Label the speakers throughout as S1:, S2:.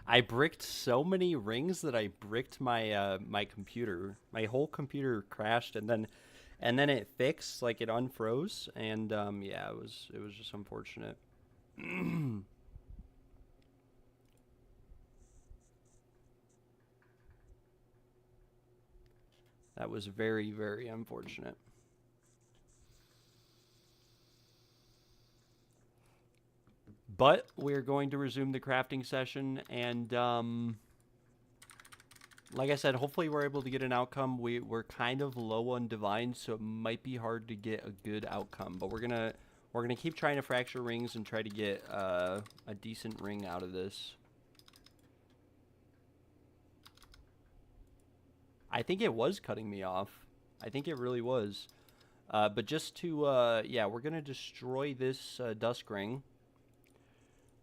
S1: I bricked so many rings that I bricked my my computer. My whole computer crashed, and then it fixed, like it unfroze, and yeah, it was just unfortunate. That was very, very unfortunate. But we're going to resume the crafting session, and like I said, hopefully we're able to get an outcome. We're kind of low on divine, so it might be hard to get a good outcome. But we're gonna keep trying to fracture rings and try to get a decent ring out of this. I think it was cutting me off. I think it really was. But just to yeah, we're gonna destroy this dusk ring.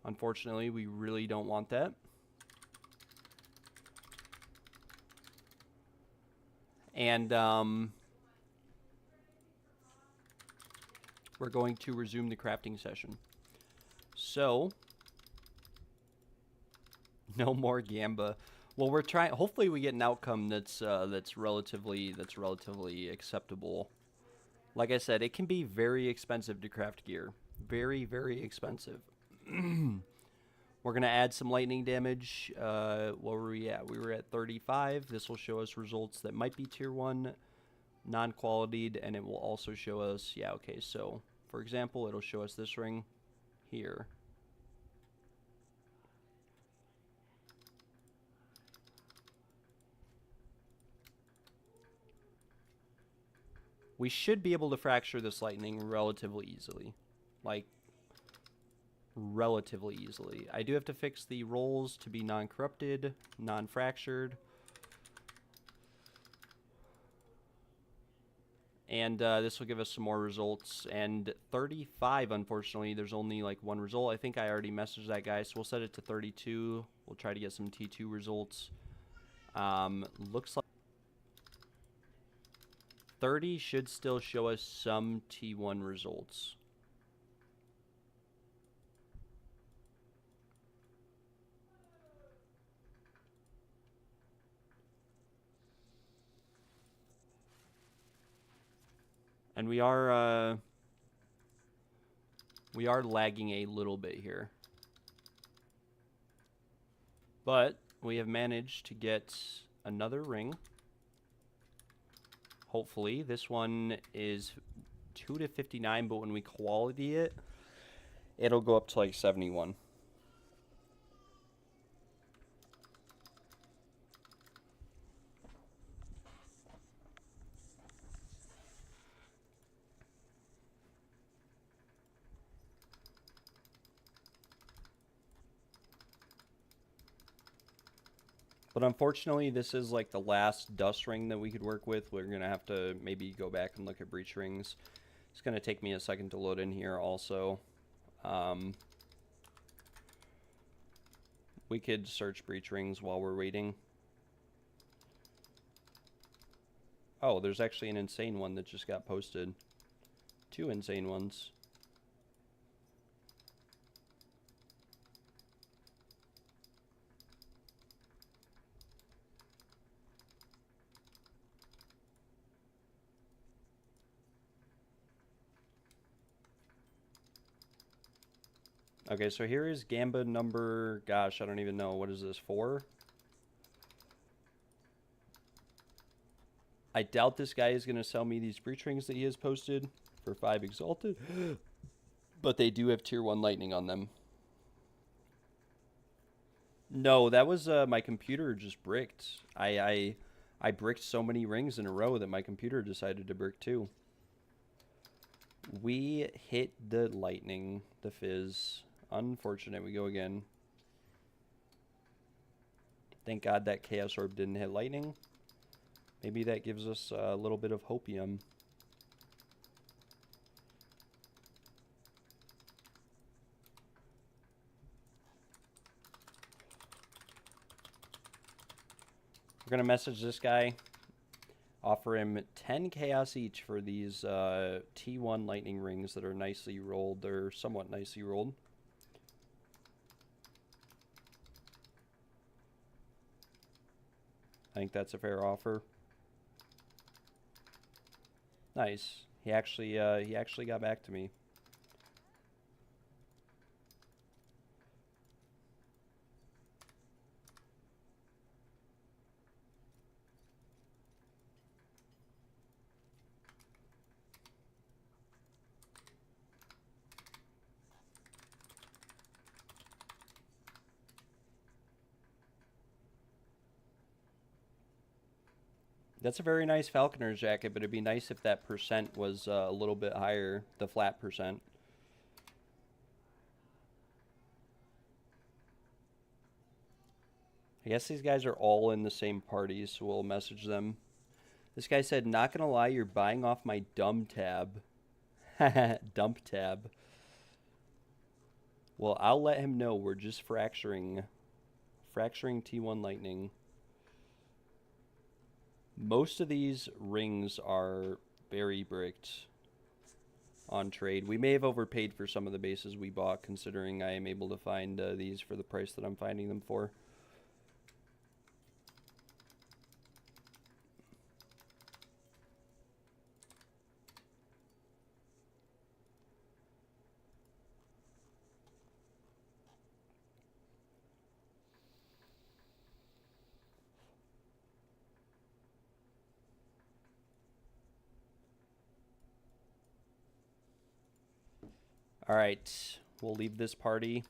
S1: Unfortunately, we really don't want that. And we're going to resume the crafting session. So, no more Gamba. Well, we're trying. Hopefully, we get an outcome that's relatively acceptable. Like I said, it can be very expensive to craft gear. Very, very expensive. We're gonna add some lightning damage. What were we at? We were at 35. This will show us results that might be tier 1, non-qualitied, and it will also show us, yeah, okay, so for example, it'll show us this ring here. We should be able to fracture this lightning relatively easily. Like, relatively easily. I do have to fix the rolls to be non-corrupted, non-fractured. And this will give us some more results. And 35, unfortunately, there's only like one result. I think I already messaged that guy, so we'll set it to 32. We'll try to get some T2 results. Looks like 30 should still show us some T1 results. And we are lagging a little bit here. But we have managed to get another ring. Hopefully. This one is 2 to 59, but when we quality it, it'll go up to like 71. But unfortunately, this is like the last dust ring that we could work with. We're going to have to maybe go back and look at breach rings. It's going to take me a second to load in here also. We could search breach rings while we're waiting. Oh, there's actually an insane one that just got posted. 2 insane ones. Okay, so here is Gamba number, gosh, I don't even know. What is this, 4? I doubt this guy is going to sell me these breach rings that he has posted for 5 exalted. But they do have tier 1 lightning on them. No, that was my computer just bricked. I bricked so many rings in a row that my computer decided to brick too. We hit the lightning, the fizz. Unfortunate, we go again. Thank God that Chaos Orb didn't hit lightning. Maybe that gives us a little bit of hopium. We're going to message this guy. Offer him 10 chaos each for these T1 lightning rings that are nicely rolled. They're somewhat nicely rolled. I think that's a fair offer. Nice. He actually got back to me. That's a very nice Falconer's jacket, but it'd be nice if that percent was a little bit higher, the flat percent. I guess these guys are all in the same party, so we'll message them. This guy said, not gonna lie, you're buying off my dumb tab. Dump tab. Well, I'll let him know we're just fracturing T1 Lightning. Most of these rings are very bricked on trade. We may have overpaid for some of the bases we bought, considering I am able to find these for the price that I'm finding them for. All right, we'll leave this party.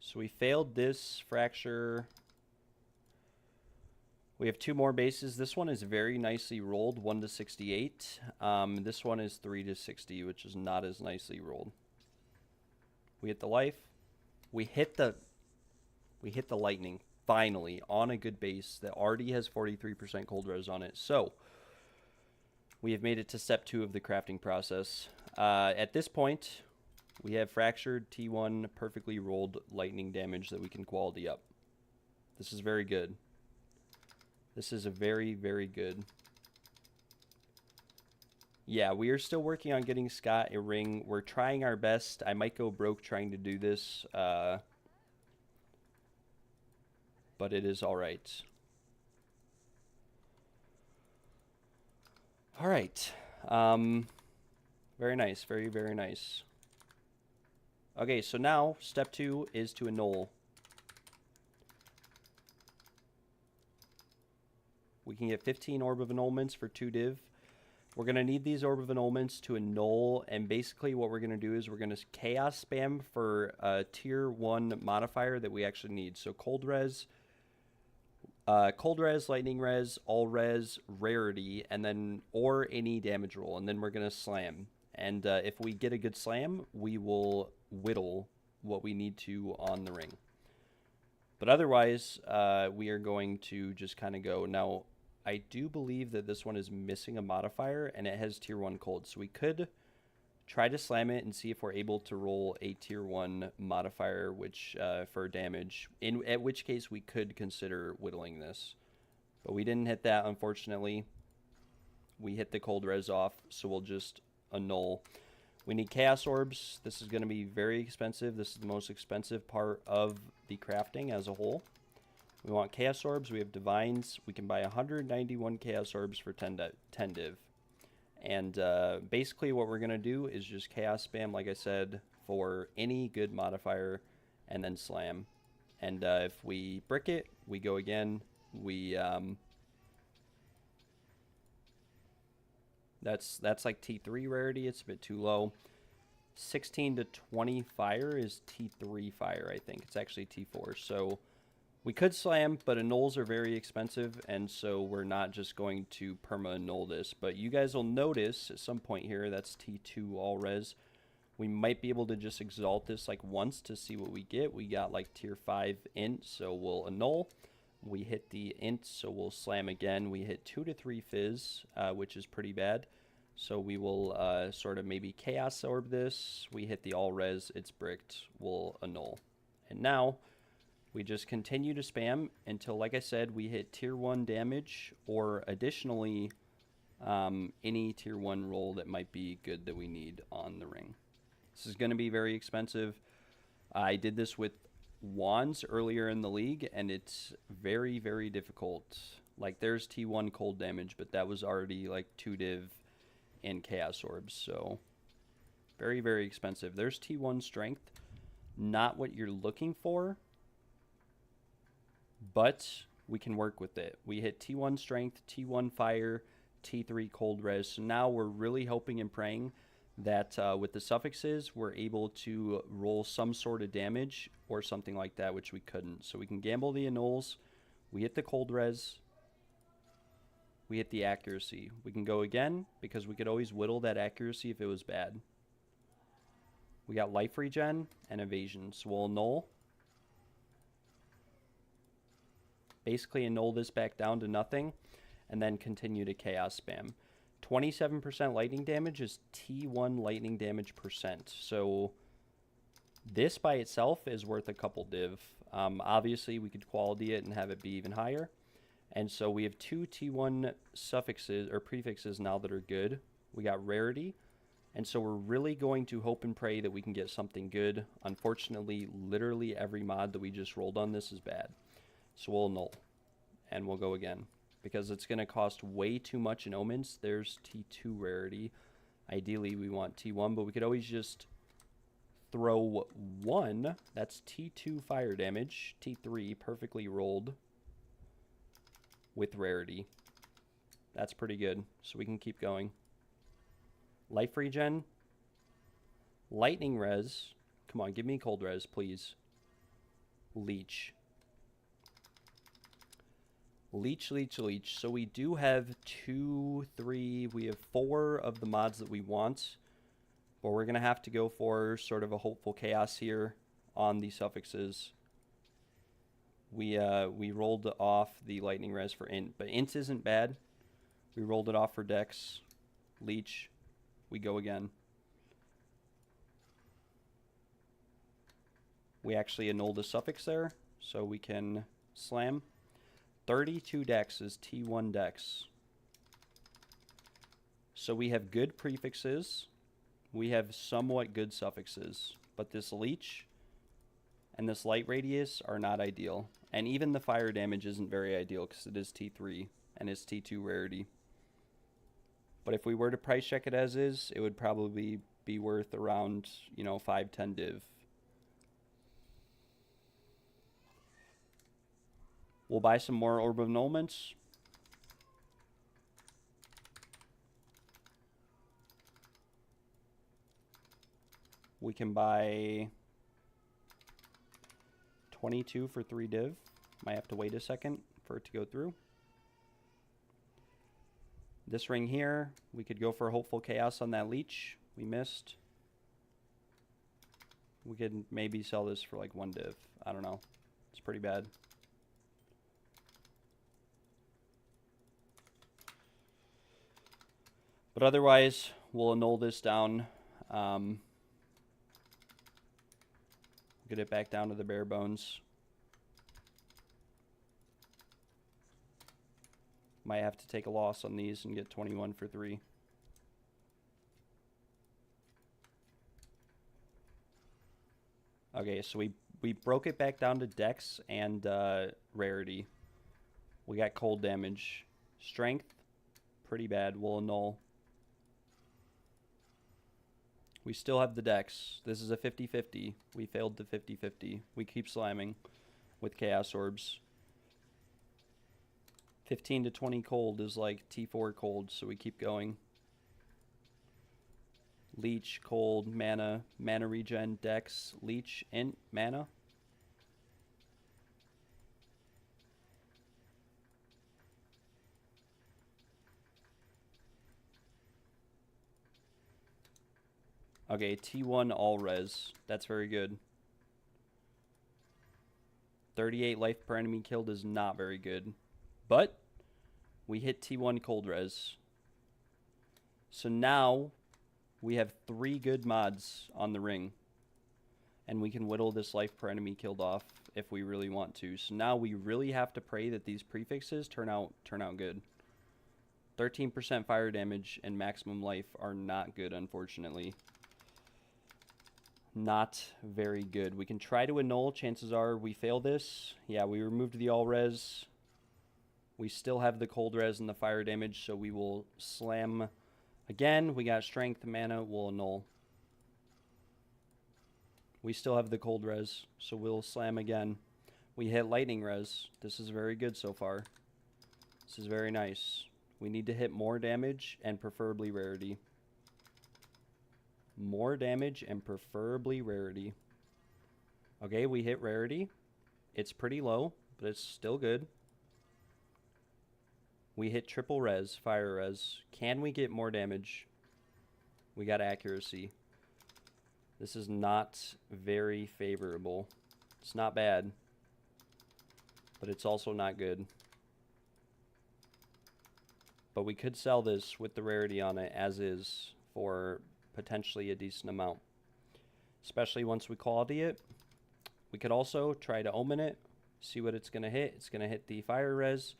S1: So we failed this fracture. We have 2 more bases. This one is very nicely rolled, 1 to 68. This one is 3 to 60, which is not as nicely rolled. We hit the life. We hit the lightning finally on a good base that already has 43% cold res on it. So we have made it to step 2 of the crafting process. At this point, we have fractured T1 perfectly rolled lightning damage that we can quality up. This is very good. This is a very, very good. Yeah, we are still working on getting Scott a ring. We're trying our best. I might go broke trying to do this, but it is all right. All right. Very nice. Very, very nice. Okay, so now step 2 is to annul. We can get 15 Orb of Annulments for 2 div. We're going to need these Orb of Annulments to annul, and basically what we're going to do is we're going to chaos spam for a tier 1 modifier that we actually need. So cold res, lightning res, all res, rarity, and then or any damage roll, and then we're going to slam. And if we get a good slam, we will whittle what we need to on the ring. But otherwise, we are going to just kind of go. Now, I do believe that this one is missing a modifier, and it has tier 1 cold. So we could try to slam it and see if we're able to roll a tier 1 modifier which for damage, at which case we could consider whittling this. But we didn't hit that, unfortunately. We hit the cold res off, so we'll just annul. We need chaos orbs. This is going to be very expensive. This is the most expensive part of the crafting as a whole. We want chaos orbs. We have divines. We can buy 191 chaos orbs for 10 div. And basically what we're going to do is just chaos spam, like I said, for any good modifier, and then slam. And if we brick it, we go again. We that's like T3 rarity. It's a bit too low. 16 to 20 fire is T3 fire, I think. It's actually T4. So we could slam, but annuls are very expensive, and so we're not just going to perma-annul this. But you guys will notice at some point here, that's T2 all res. We might be able to just exalt this like once to see what we get. We got like tier 5 int, so we'll annul. We hit the int, so we'll slam again. We hit 2 to 3 fizz, which is pretty bad. So we will sort of maybe chaos orb this. We hit the all res, it's bricked, we'll annul. And now we just continue to spam until, like I said, we hit tier 1 damage, or additionally any tier 1 roll that might be good that we need on the ring. This is going to be very expensive. I did this with wands earlier in the league, and it's very, very difficult. Like, there's T1 cold damage, but that was already, like, 2 div and Chaos Orbs, so very, very expensive. There's T1 strength. Not what you're looking for, but we can work with it. We hit T1 strength, T1 fire, T3 cold res. So now we're really hoping and praying that with the suffixes, we're able to roll some sort of damage or something like that, which we couldn't. So we can gamble the annuls. We hit the cold res. We hit the accuracy. We can go again because we could always whittle that accuracy if it was bad. We got life regen and evasion. So we'll annul. Basically annul this back down to nothing and then continue to chaos spam. 27% lightning damage is T1 lightning damage percent. So this by itself is worth a couple div. Obviously, we could quality it and have it be even higher. And so we have 2 T1 suffixes or prefixes now that are good. We got rarity. And so we're really going to hope and pray that we can get something good. Unfortunately, literally every mod that we just rolled on this is bad. So we'll null. And we'll go again. Because it's going to cost way too much in omens. There's T2 rarity. Ideally, we want T1, but we could always just throw 1. That's T2 fire damage. T3 perfectly rolled with rarity. That's pretty good. So we can keep going. Life regen. Lightning res. Come on, give me cold res, please. Leech. Leech, leech, leech. So we do have 2, 3, we have 4 of the mods that we want. But we're going to have to go for sort of a hopeful chaos here on the suffixes. We rolled off the lightning res for int, but int isn't bad. We rolled it off for dex. Leech. We go again. We actually annulled the suffix there, so we can slam. 32 dex is T1 dex. So we have good prefixes. We have somewhat good suffixes. But this leech and this light radius are not ideal. And even the fire damage isn't very ideal because it is T3 and it's T2 rarity. But if we were to price check it as is, it would probably be worth around, 5-10 div. We'll buy some more Orb of Annulments. We can buy 22 for 3 div. Might have to wait a second for it to go through. This ring here, we could go for Hopeful Chaos on that leech. We missed. We could maybe sell this for like 1 div. I don't know. It's pretty bad. But otherwise, we'll annul this down. Get it back down to the bare bones. Might have to take a loss on these and get 21 for 3. Okay, so we broke it back down to dex and rarity. We got cold damage. Strength, pretty bad. We'll annul. We still have the dex. This is a 50-50. We failed the 50-50. We keep slamming with Chaos Orbs. 15 to 20 cold is like T4 cold, so we keep going. Leech, cold, mana regen, dex, leech, int, mana. Okay, T1 all res. That's very good. 38 life per enemy killed is not very good. But we hit T1 cold res. So now we have 3 good mods on the ring. And we can whittle this life per enemy killed off if we really want to. So now we really have to pray that these prefixes turn out good. 13% fire damage and maximum life are not good, unfortunately. Not very good. We can try to annul. Chances are we fail this. Yeah, we removed the all res. We still have the cold res and the fire damage, so we will slam again. We got strength, mana, we'll annul. We still have the cold res, so we'll slam again. We hit lightning res. This is very good so far. This is very nice. We need to hit more damage and preferably rarity. More damage and preferably rarity. Okay, we hit rarity. It's pretty low, but it's still good. We hit triple res, fire res. Can we get more damage? We got accuracy. This is not very favorable. It's not bad, but it's also not good. But we could sell this with the rarity on it as is for potentially a decent amount, especially once we quality it. We could also try to omen it, see what it's going to hit. It's going to hit the fire res.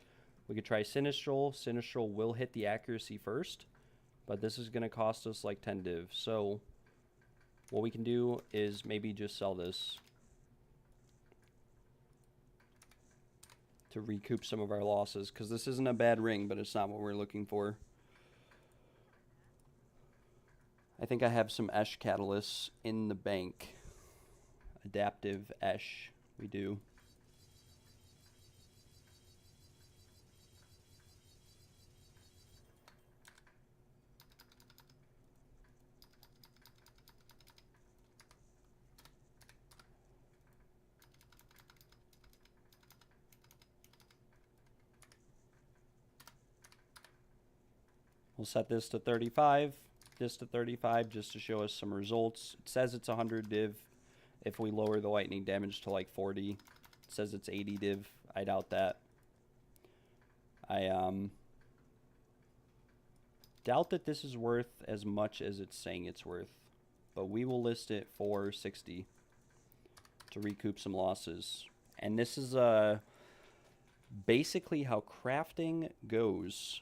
S1: We could try Sinistral. Sinistral will hit the accuracy first, but this is going to cost us like 10 div. So what we can do is maybe just sell this to recoup some of our losses, because this isn't a bad ring, but it's not what we're looking for. I think I have some Esh catalysts in the bank. Adaptive Esh, we do. We'll set this to 35, this to 35, just to show us some results. It says it's 100 div. If we lower the lightning damage to like 40, it says it's 80 div. I doubt that. I doubt that this is worth as much as it's saying it's worth, but we will list it for 60 to recoup some losses. And this is basically how crafting goes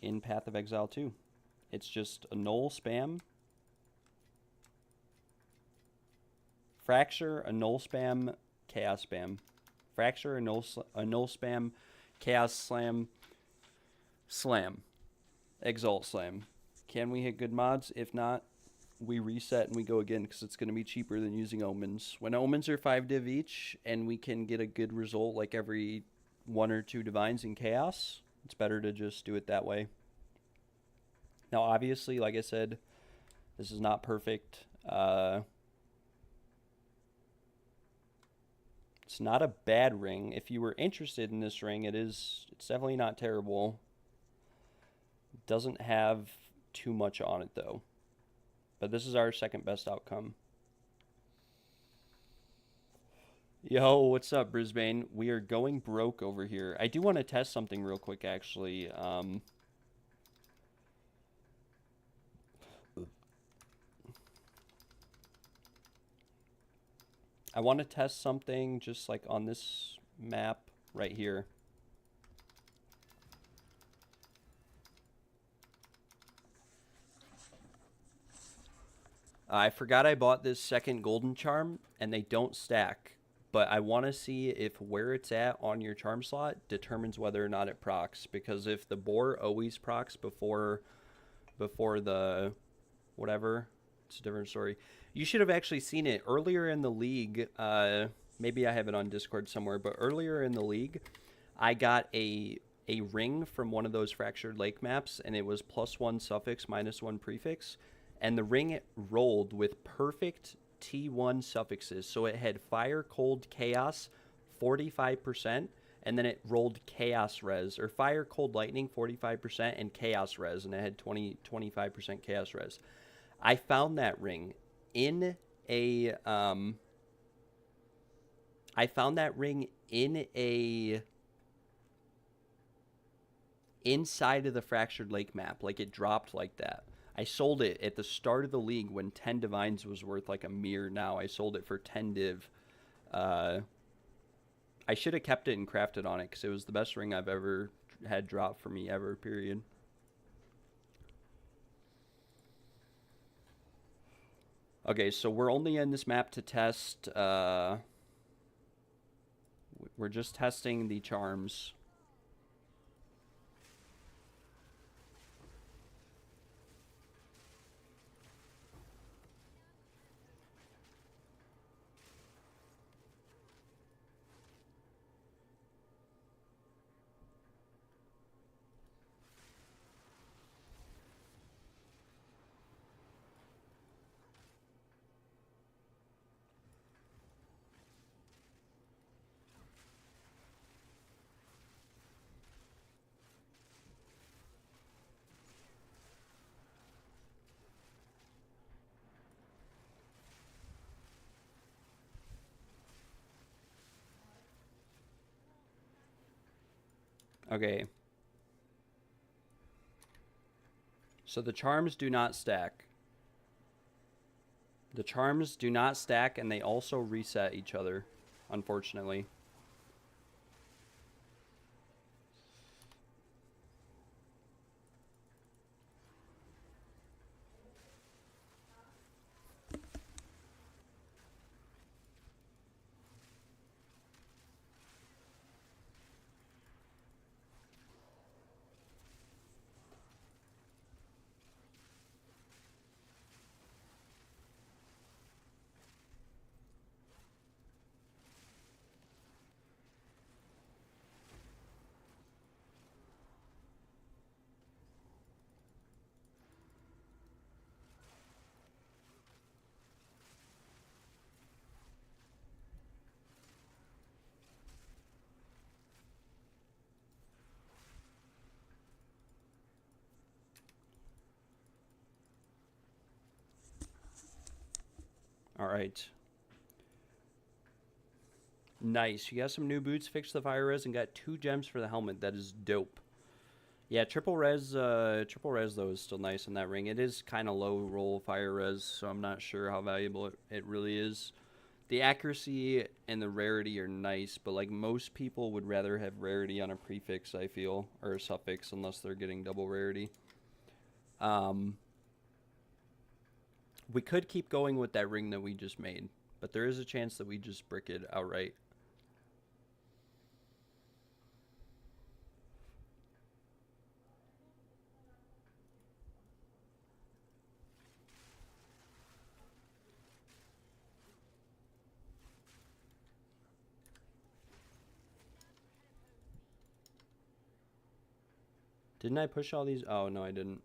S1: in Path of Exile 2. It's just a null spam, fracture, a null spam, chaos spam, fracture, a null spam, chaos slam, slam, exalt slam. Can we hit good mods? If not, we reset and we go again, because it's going to be cheaper than using omens. When omens are 5 div each and we can get a good result like every 1 or 2 divines in chaos, it's better to just do it that way. Now, obviously, like I said, this is not perfect. It's not a bad ring. If you were interested in this ring, it's definitely not terrible. It doesn't have too much on it, though. But this is our second best outcome. Yo, what's up, Brisbane? We are going broke over here. I do want to test something real quick, actually. I want to test something just like on this map right here. I forgot I bought this second golden charm, and they don't stack. But I want to see if where it's at on your charm slot determines whether or not it procs. Because if the boar always procs before the whatever, it's a different story. You should have actually seen it earlier in the league. Maybe I have it on Discord somewhere, but earlier in the league, I got a ring from one of those Fractured Lake maps, and it was +1 suffix, -1 prefix. And the ring rolled with perfect T1 suffixes. So it had fire, cold, chaos, 45%, and then it rolled chaos res, or fire, cold, lightning, 45%, and chaos res, and it had 25% chaos res. I found that ring in a inside of the Fractured Lake map. Like, it dropped like that. I sold it at the start of the league when 10 divines was worth like a mere now. I sold it for 10 div. I should have kept it and crafted on it, because it was the best ring I've ever had drop for me ever, period. Okay, so we're only in this map to test, we're just testing the charms. Okay. So the charms do not stack. The charms do not stack, and they also reset each other, unfortunately. All right. Nice. You got some new boots, fixed the fire res, and got 2 gems for the helmet. That is dope. Yeah, triple res though is still nice in that ring. It is kind of low roll fire res, so I'm not sure how valuable it really is. The accuracy and the rarity are nice, but like most people would rather have rarity on a prefix, I feel, or a suffix, unless they're getting double rarity. We could keep going with that ring that we just made, but there is a chance that we just brick it outright. Didn't I push all these? Oh, no, I didn't.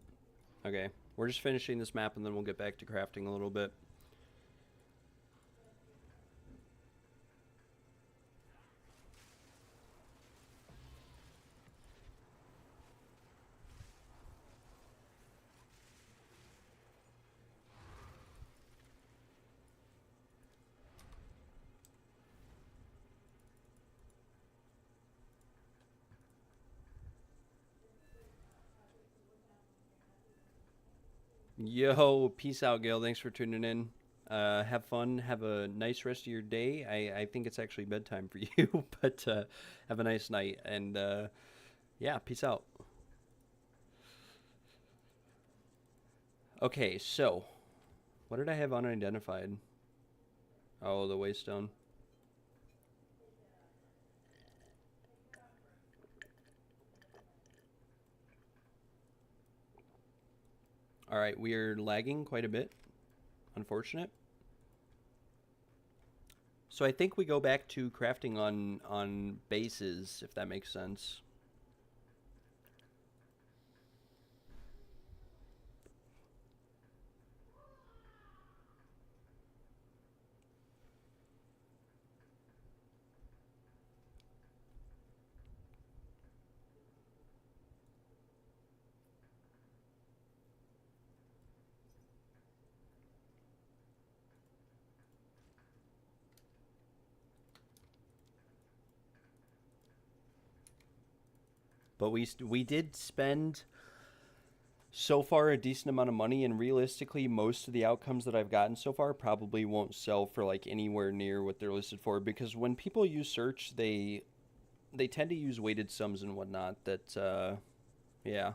S1: Okay. We're just finishing this map, and then we'll get back to crafting a little bit. Yo, peace out, Gail. Thanks for tuning in. Have fun. Have a nice rest of your day. I think it's actually bedtime for you, but have a nice night. And yeah, peace out. Okay, so what did I have unidentified? Oh, the waystone. All right, we are lagging quite a bit. Unfortunate. So I think we go back to crafting on bases, if that makes sense. But we did spend so far a decent amount of money, and realistically most of the outcomes that I've gotten so far probably won't sell for like anywhere near what they're listed for, because when people use search, they tend to use weighted sums and whatnot that yeah.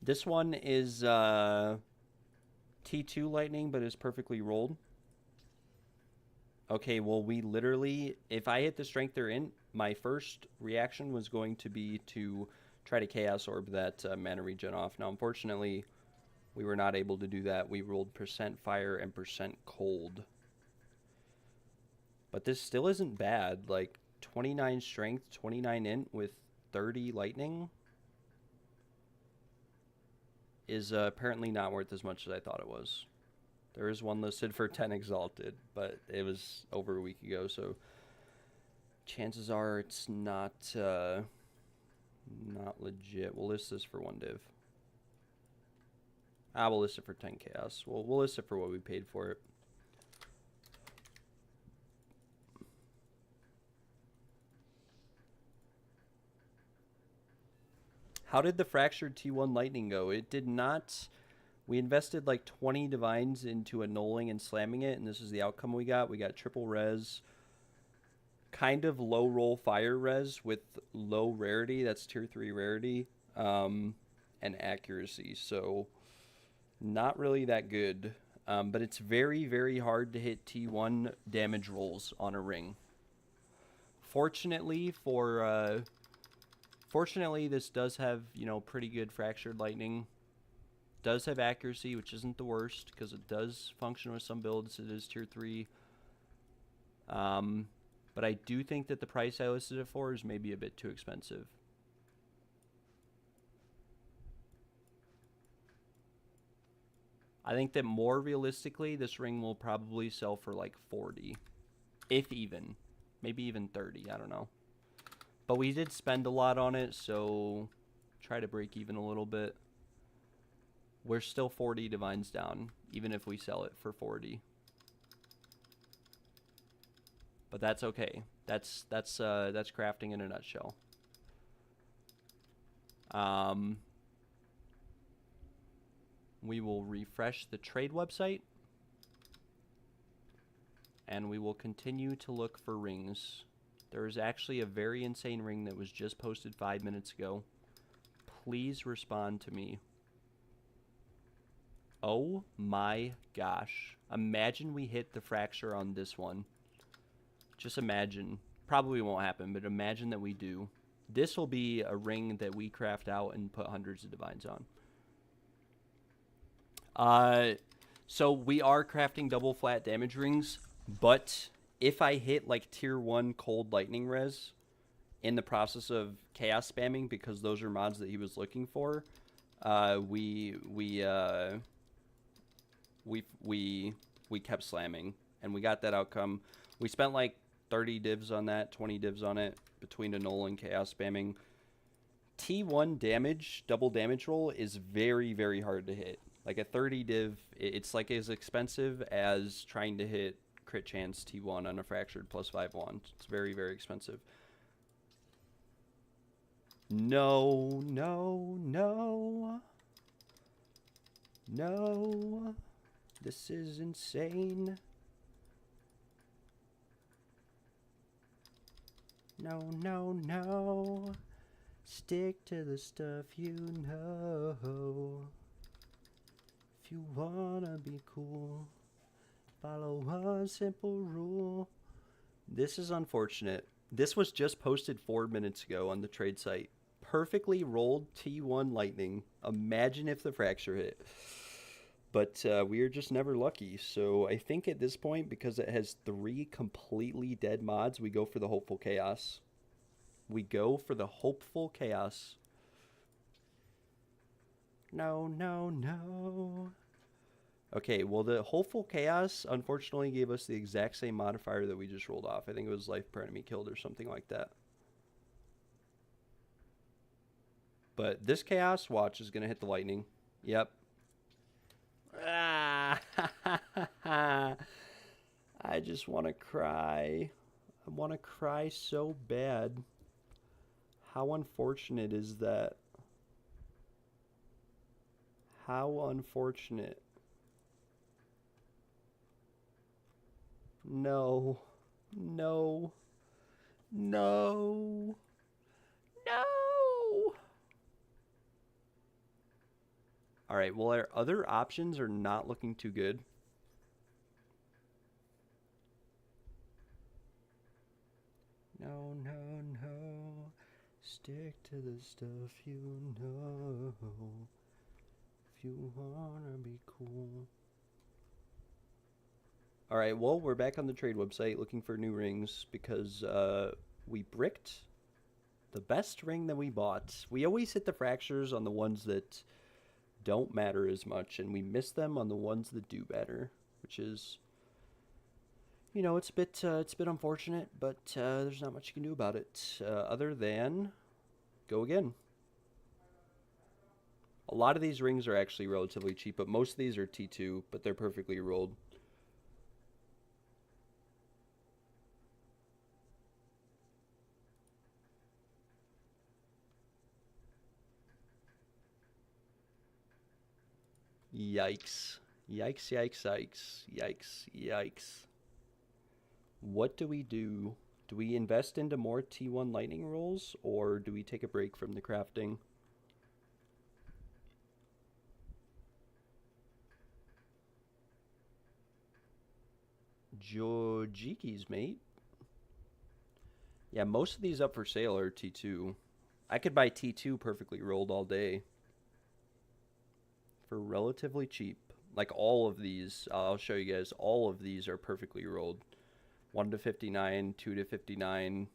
S1: This one is T2 lightning, but is perfectly rolled. Okay, well, we literally, if I hit the strength they're in, my first reaction was going to be to try to Chaos Orb that mana regen off. Now, unfortunately, we were not able to do that. We rolled percent fire and percent cold. But this still isn't bad. Like, 29 strength, 29 int with 30 lightning is apparently not worth as much as I thought it was. There is one listed for 10 Exalted, but it was over a week ago, so chances are it's not not legit. We'll list this for 1 div. We'll list it for 10 chaos. We'll list it for what we paid for it. How did the Fractured T1 Lightning go? It did not... We invested like 20 divines into annulling and slamming it, and this is the outcome we got. We got triple res, kind of low roll fire res with low rarity. That's tier 3 rarity, and accuracy. So not really that good, but it's very, very hard to hit T1 damage rolls on a ring. Fortunately, this does have, you know, pretty good Fractured Lightning. Does have accuracy, which isn't the worst because it does function with some builds. It is tier 3. But I do think that the price I listed it for is maybe a bit too expensive. I think that more realistically, this ring will probably sell for like 40, if even. Maybe even 30, I don't know. But we did spend a lot on it, so try to break even a little bit. We're still 40 divines down, even if we sell it for 40. But that's okay. That's crafting in a nutshell. We will refresh the trade website, and we will continue to look for rings. There is actually a very insane ring that was just posted 5 minutes ago. Please respond to me. Oh my gosh. Imagine we hit the fracture on this one. Just imagine. Probably won't happen, but imagine that we do. This will be a ring that we craft out and put hundreds of divines on. So we are crafting double flat damage rings, but if I hit like tier 1 cold lightning res in the process of chaos spamming, because those are mods that he was looking for, we kept slamming, and we got that outcome. We spent like 30 divs on that, 20 divs on it, between annul and chaos spamming. T1 damage, double damage roll, is very, very hard to hit. Like a 30 div, it's like as expensive as trying to hit crit chance T1 on a fractured plus 5/1. It's very, very expensive. No, no, no. No. This is insane. No, no, no. Stick to the stuff you know. If you wanna be cool, follow one simple rule. This is unfortunate. This was just posted 4 minutes ago on the trade site. Perfectly rolled T1 lightning. Imagine if the fracture hit. But we are just never lucky. So I think at this point, because it has 3 completely dead mods, we go for the Hopeful Chaos. We go for the Hopeful Chaos. No, no, no. Okay, well, the Hopeful Chaos, unfortunately, gave us the exact same modifier that we just rolled off. I think it was life per enemy killed or something like that. But this Chaos, watch, is going to hit the lightning. Yep. Ah, I just want to cry. I want to cry so bad. How unfortunate is that? How unfortunate. No. No. No. No. All right, well, our other options are not looking too good. No, no, no. Stick to the stuff you know. If you wanna be cool. All right, well, we're back on the trade website looking for new rings because we bricked the best ring that we bought. We always hit the fractures on the ones that don't matter as much, and we miss them on the ones that do matter, which is, you know, it's a bit unfortunate, but there's not much you can do about it other than go again. A lot of these rings are actually relatively cheap, but most of these are T2, but they're perfectly rolled. Yikes. Yikes, yikes, yikes, yikes, yikes. What do we do? Do we invest into more T1 lightning rolls, or do we take a break from the crafting? Jojikis, mate. Yeah, most of these up for sale are T2. I could buy T2 perfectly rolled all day for relatively cheap. Like all of these, I'll show you guys, all of these are perfectly rolled. 1 to 59, 2 to 59,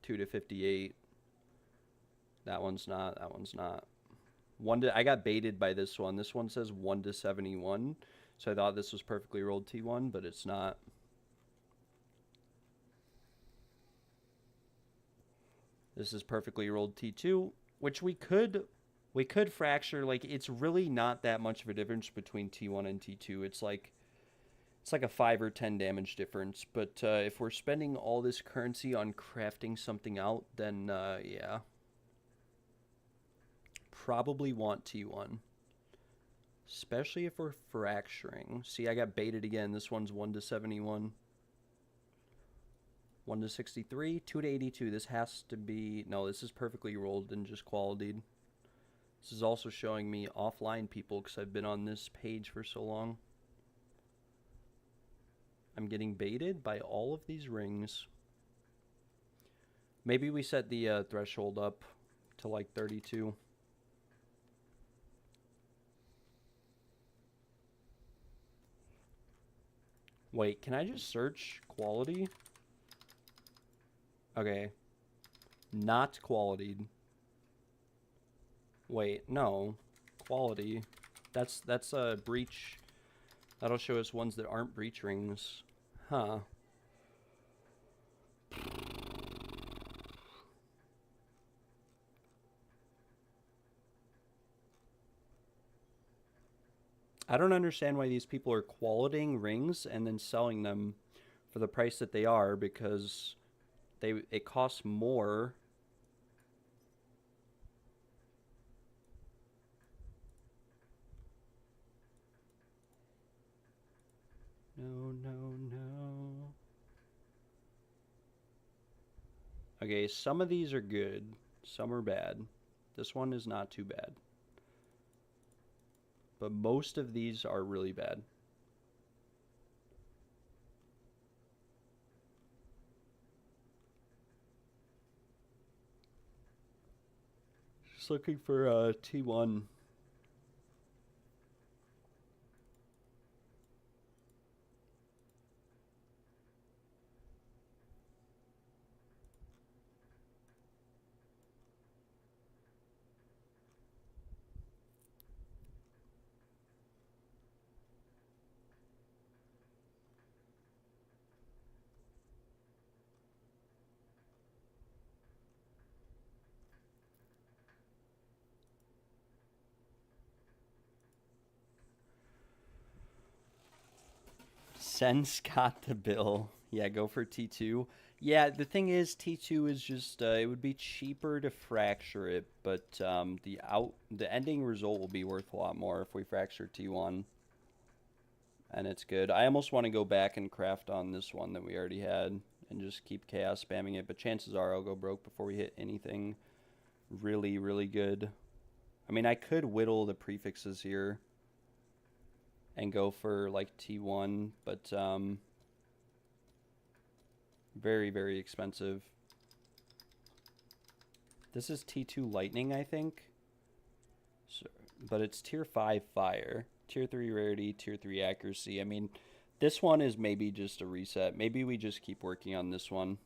S1: 2 to 58. That one's not, that one's not. I got baited by this one. This one says 1 to 71. So I thought this was perfectly rolled T1, but it's not. This is perfectly rolled T2, which we could fracture. Like, it's really not that much of a difference between T1 and T2. It's like a 5 or 10 damage difference. But if we're spending all this currency on crafting something out, then yeah. Probably want T1. Especially if we're fracturing. See, I got baited again. This one's 1 to 71. 1 to 63, 2 to 82. This has to be... No, this is perfectly rolled and just qualityed. This is also showing me offline people because I've been on this page for so long. I'm getting baited by all of these rings. Maybe we set the threshold up to like 32. Wait, can I just search quality? Okay. Not qualityed. Wait, no. Quality. That's a breach. That'll show us ones that aren't breach rings. Huh. I don't understand why these people are qualitying rings and then selling them for the price that they are, because it costs more. No, no, no. Okay, some of these are good. Some are bad. This one is not too bad. But most of these are really bad. Just looking for T1. Send Scott the bill. Yeah, go for T2. Yeah, the thing is, T2 is just, it would be cheaper to fracture it, but the ending result will be worth a lot more if we fracture T1. And it's good. I almost want to go back and craft on this one that we already had and just keep chaos spamming it, but chances are I'll go broke before we hit anything really, really good. I mean, I could whittle the prefixes here and go for like T1, but very, very expensive. This is T2 Lightning, I think. So, but it's Tier 5 Fire. Tier 3 Rarity, Tier 3 Accuracy. I mean, this one is maybe just a reset. Maybe we just keep working on this one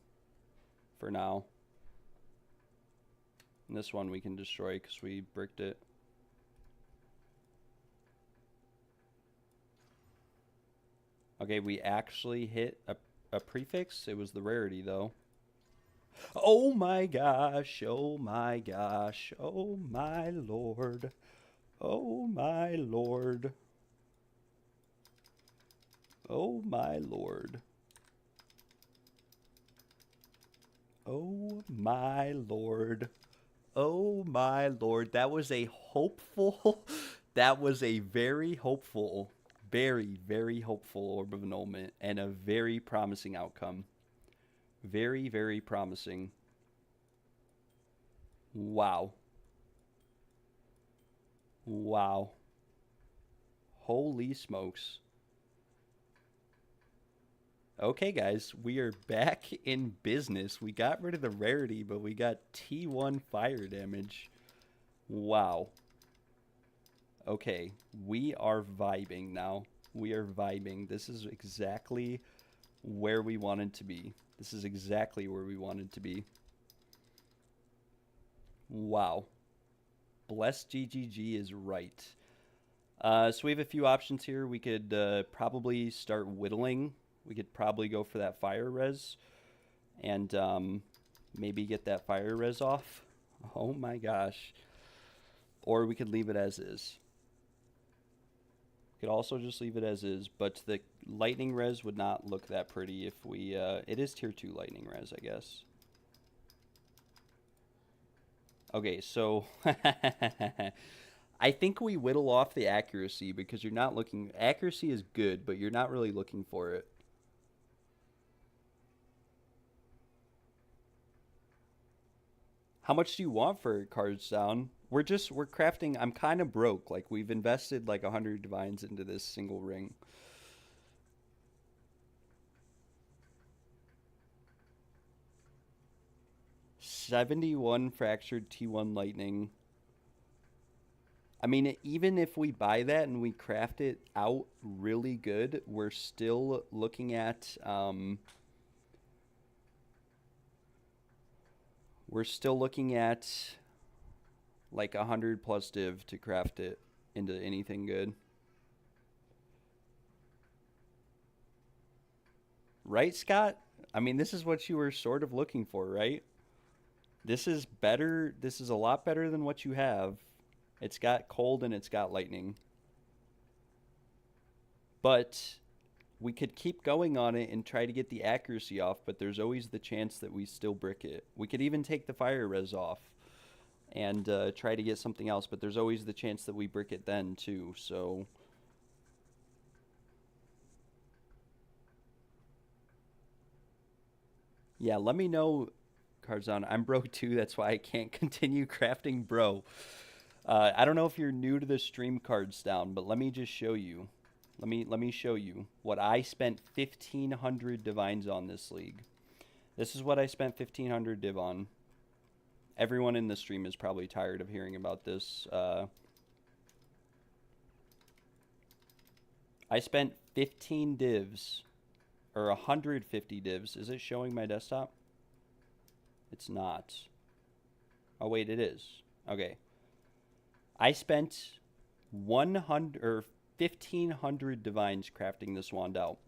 S1: for now. And this one we can destroy because we bricked it. Okay, we actually hit a prefix. It was the rarity, though. Oh my gosh, oh my gosh, oh my lord, oh my lord, oh my lord, oh my lord, oh my lord. That was a hopeful, that was a very hopeful, very, very hopeful Orb of Annulment and a very promising outcome. Very, very promising. Wow. Wow. Holy smokes. Okay, guys, we are back in business. We got rid of the rarity, but we got T1 fire damage. Wow. Okay, we are vibing now. We are vibing. This is exactly where we wanted to be. This is exactly where we wanted to be. Wow. Blessed GGG is right. So we have a few options here. We could probably start whittling. We could probably go for that fire res. And maybe get that fire res off. Oh my gosh. Or we could leave it as is. Could also just leave it as is, but the lightning res would not look that pretty if we, it is tier 2 lightning res, I guess. Okay, so I think we whittle off the accuracy because you're not looking, accuracy is good, but you're not really looking for it. How much do you want for cards down? We're crafting, I'm kind of broke. Like, we've invested like 100 divines into this single ring. $71 fractured T1 lightning. I mean, even if we buy that and we craft it out really good, we're still looking at like 100 plus div to craft it into anything good. Right, Scott? I mean, this is what you were sort of looking for, right? This is better. This is a lot better than what you have. It's got cold and it's got lightning. But we could keep going on it and try to get the accuracy off, but there's always the chance that we still brick it. We could even take the fire res off and try to get something else, but there's always the chance that we brick it then too, so... Yeah, let me know, Carzon. I'm broke too, that's why I can't continue crafting, bro. I don't know if you're new to the stream cards down, but let me just show you. Let me show you what I spent 1,500 divines on this league. This is what I spent 1,500 div on. Everyone in the stream is probably tired of hearing about this. I spent 15 divs, or 150 divs. Is it showing my desktop? It's not. Oh wait, it is. Okay. I spent 100 or 1,500 divines crafting this wand out.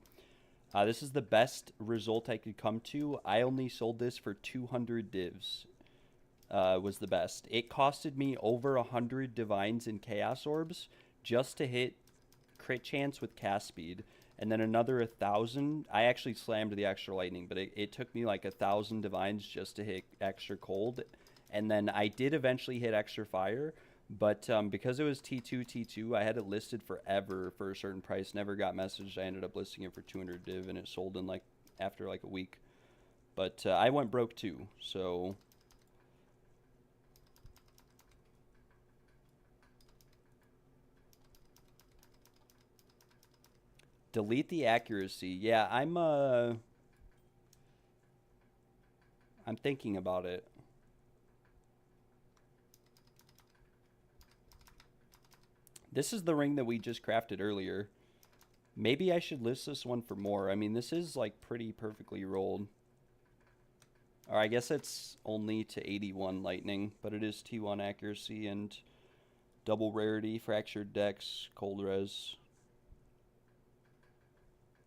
S1: This is the best result I could come to. I only sold this for 200 divs. Was the best. It costed me over 100 divines and chaos orbs just to hit crit chance with cast speed, and then another 1,000. I actually slammed the extra lightning, but it took me like 1,000 divines just to hit extra cold, and then I did eventually hit extra fire. But because it was T2, I had it listed forever for a certain price. Never got messaged. I ended up listing it for 200 div, and it sold in like after like a week. But I went broke too, so... Delete the accuracy. Yeah, I'm thinking about it. This is the ring that we just crafted earlier. Maybe I should list this one for more. I mean, this is like pretty perfectly rolled. Or I guess it's only to 81 lightning, but it is T1 accuracy and double rarity, fractured dex, cold res.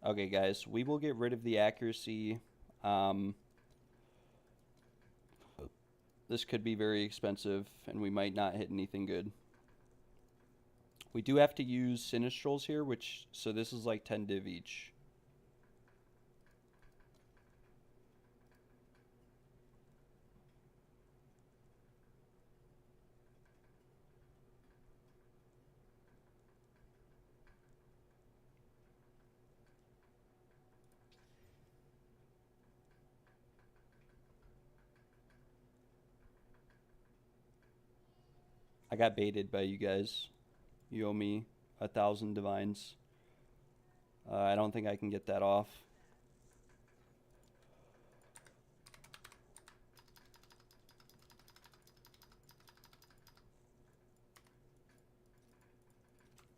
S1: Okay, guys, we will get rid of the accuracy. This could be very expensive, and we might not hit anything good. We do have to use Sinistrals here, so this is like 10 div each. I got baited by you guys. You owe me 1,000 divines. I don't think I can get that off.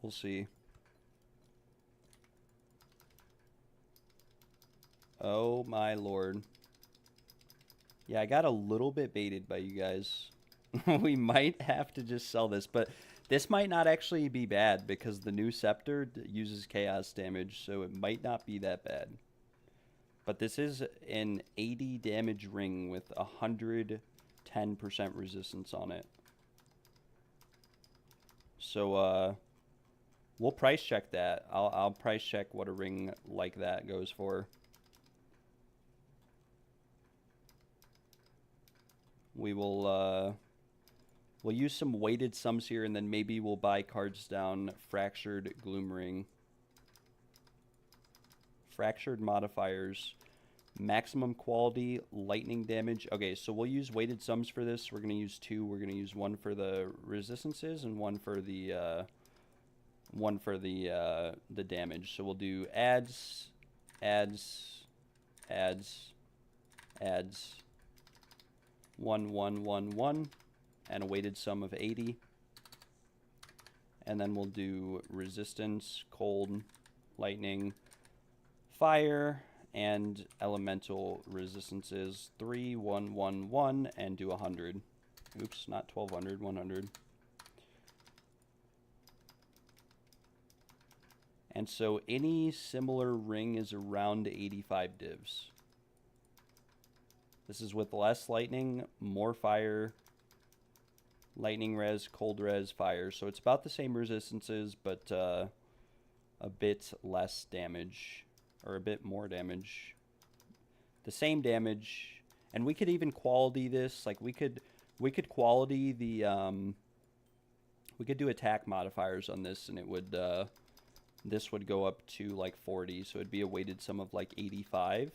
S1: We'll see. Oh my lord. Yeah, I got a little bit baited by you guys. We might have to just sell this, but this might not actually be bad because the new scepter uses chaos damage, so it might not be that bad. But this is an 80 damage ring with 110% resistance on it. So we'll price check that. I'll price check what a ring like that goes for. We will we'll use some weighted sums here, and then maybe we'll buy cards down. Fractured Gloom Ring. Fractured modifiers. Maximum quality, lightning damage. Okay, so we'll use weighted sums for this. We're going to use 2. We're going to use 1 for the resistances and 1 for the damage. So we'll do adds, 1, 1, 1, 1, and a weighted sum of 80. And then we'll do resistance, cold, lightning, fire, and elemental resistances 3, 1, 1, 1, and do 100. Oops, not 1200, 100. And so any similar ring is around 85 divs. This is with less lightning, more fire, lightning res, cold res, fire. So it's about the same resistances, but a bit less damage, or a bit more damage. The same damage, and we could even quality this. Like we could quality the we could do attack modifiers on this, and it would this would go up to like 40. So it'd be a weighted sum of like 85.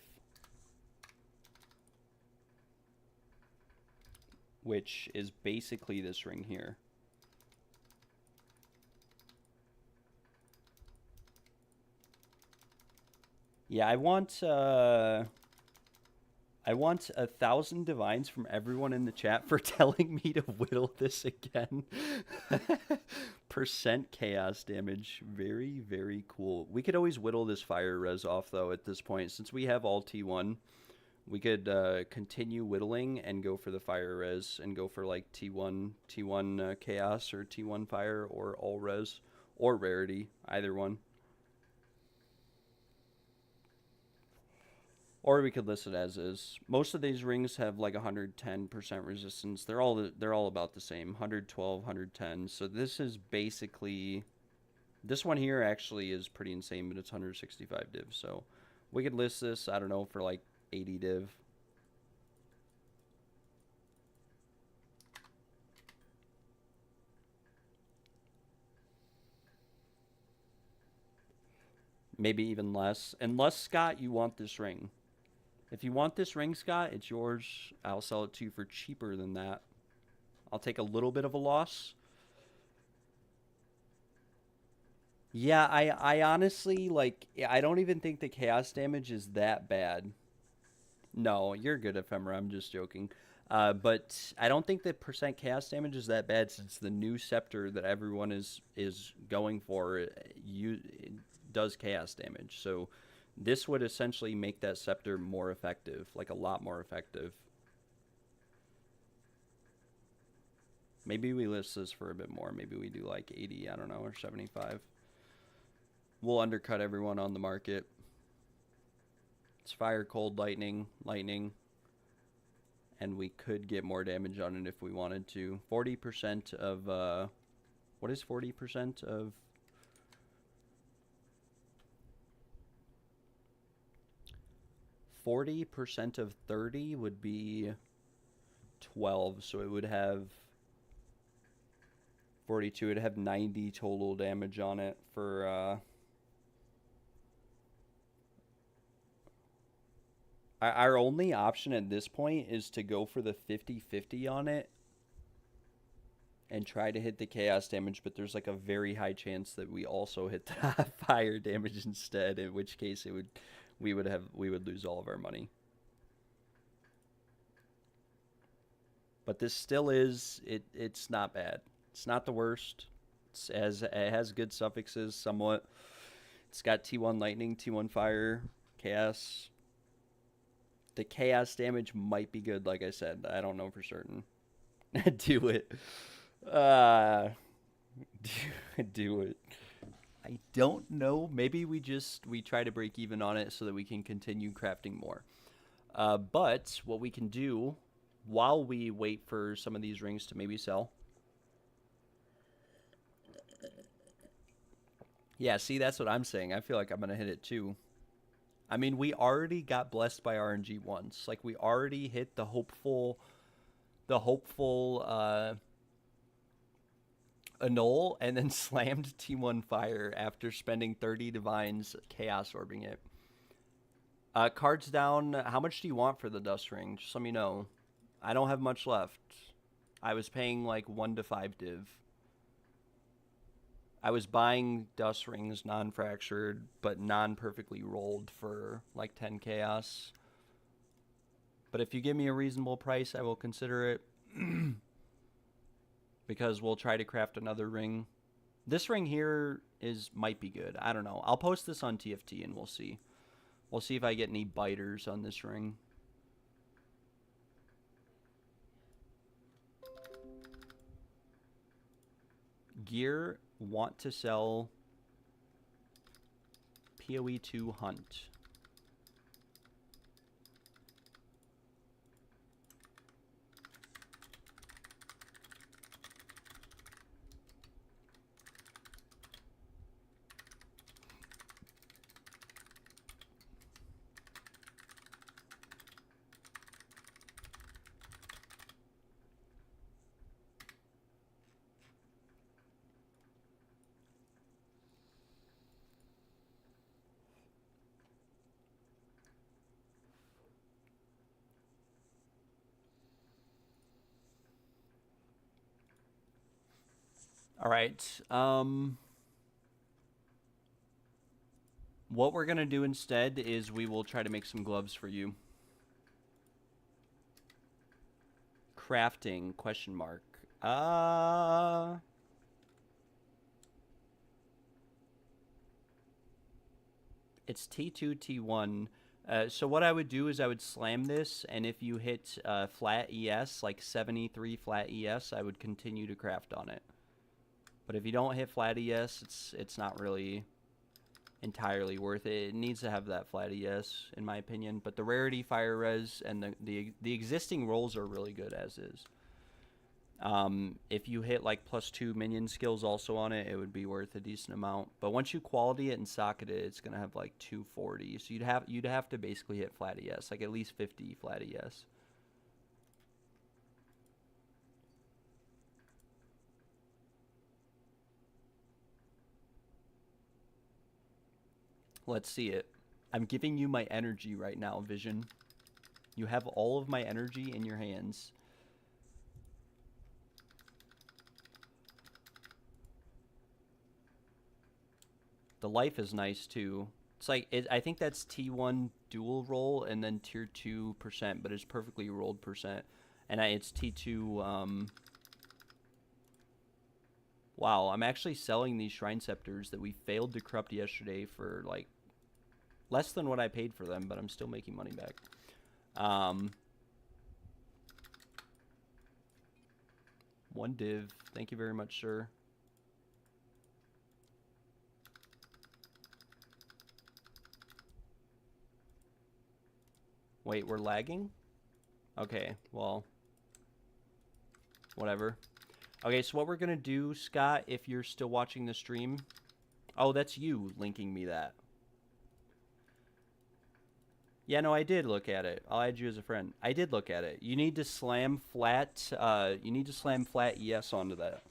S1: Which is basically this ring here. Yeah, I want 1,000 divines from everyone in the chat for telling me to whittle this again. Percent chaos damage. Very, very cool. We could always whittle this fire res off, though, at this point. Since we have all T1, we could continue whittling and go for the fire res and go for, like, T1 chaos or T1 fire or all res or rarity. Either one. Or we could list it as is. Most of these rings have like 110% resistance. They're all about the same. 112, 110. So this is basically, this one here actually is pretty insane, but it's 165 div. So we could list this, I don't know, for like 80 div. Maybe even less. Unless, Scott, you want this ring. If you want this ring, Scott, it's yours. I'll sell it to you for cheaper than that. I'll take a little bit of a loss. Yeah, I honestly, like, I don't even think the chaos damage is that bad. No, you're good, Ephemera. I'm just joking. But I don't think the percent chaos damage is that bad since the new scepter that everyone is going for it does chaos damage. So this would essentially make that scepter more effective, like a lot more effective. Maybe we list this for a bit more. Maybe we do like 80, I don't know, or 75. We'll undercut everyone on the market. It's fire, cold, lightning, lightning. And we could get more damage on it if we wanted to. 40% of, what is 40% of? 40% of 30 would be 12, so it would have 42. It'd have 90 total damage on it for, our only option at this point is to go for the 50-50 on it and try to hit the chaos damage, but there's like a very high chance that we also hit the fire damage instead, in which case we would lose all of our money. But this still is it's not bad. It's not the worst. It has good suffixes somewhat. It's got T1 lightning, T1 fire, chaos. The chaos damage might be good, like I said. I don't know for certain. Do it. Do it. I don't know. Maybe we try to break even on it so that we can continue crafting more. But what we can do while we wait for some of these rings to maybe sell. Yeah, see, that's what I'm saying. I feel like I'm going to hit it too. I mean, we already got blessed by RNG once. Like, we already hit the hopeful annul and then slammed T1 fire after spending 30 divines chaos orbing it. Cards down. How much do you want for the dust ring? Just let me know. I don't have much left. I was paying like 1 to 5 div. I was buying dust rings non-fractured but non-perfectly rolled for like 10 chaos. But if you give me a reasonable price, I will consider it. Because we'll try to craft another ring. This ring here might be good. I don't know. I'll post this on TFT and we'll see. We'll see if I get any biters on this ring. Gear, want to sell PoE2 hunt. All right. What we're going to do instead is we will try to make some gloves for you. Crafting, question mark. It's T2, T1. So what I would do is I would slam this, and if you hit flat ES, like 73 flat ES, I would continue to craft on it. But if you don't hit flat ES, it's not really entirely worth it. It needs to have that flat ES, in my opinion. But the rarity, fire res, and the existing rolls are really good as is. If you hit like +2 minion skills also on it, it would be worth a decent amount. But once you quality it and socket it, it's gonna have like 240. So you'd have to basically hit flat ES, like at least 50 flat ES. Let's see it. I'm giving you my energy right now, Vision. You have all of my energy in your hands. The life is nice too. It's like I think that's T1 dual roll and then tier 2%, but it's perfectly rolled percent. And it's T2. Wow, I'm actually selling these Shrine Scepters that we failed to corrupt yesterday for like less than what I paid for them, but I'm still making money back. One div. Thank you very much, sir. Wait, we're lagging? Okay, well, whatever. Okay, so what we're going to do, Scott, if you're still watching the stream... Oh, that's you linking me that. Yeah, no, I did look at it. I'll add you as a friend. I did look at it. You need to slam flat, ES onto that.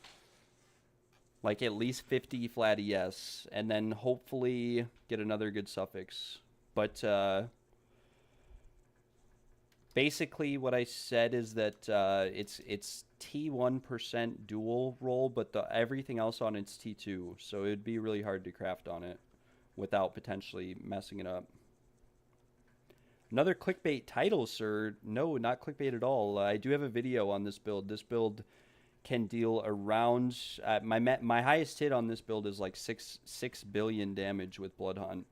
S1: Like at least 50 flat ES, and then hopefully get another good suffix. But, basically what I said is that, it's T1% dual roll, but everything else on it's T2, so it'd be really hard to craft on it without potentially messing it up. Another clickbait title, sir. No, not clickbait at all. I do have a video on this build. This build can deal around... my highest hit on this build is like 6 billion damage with Blood Hunt.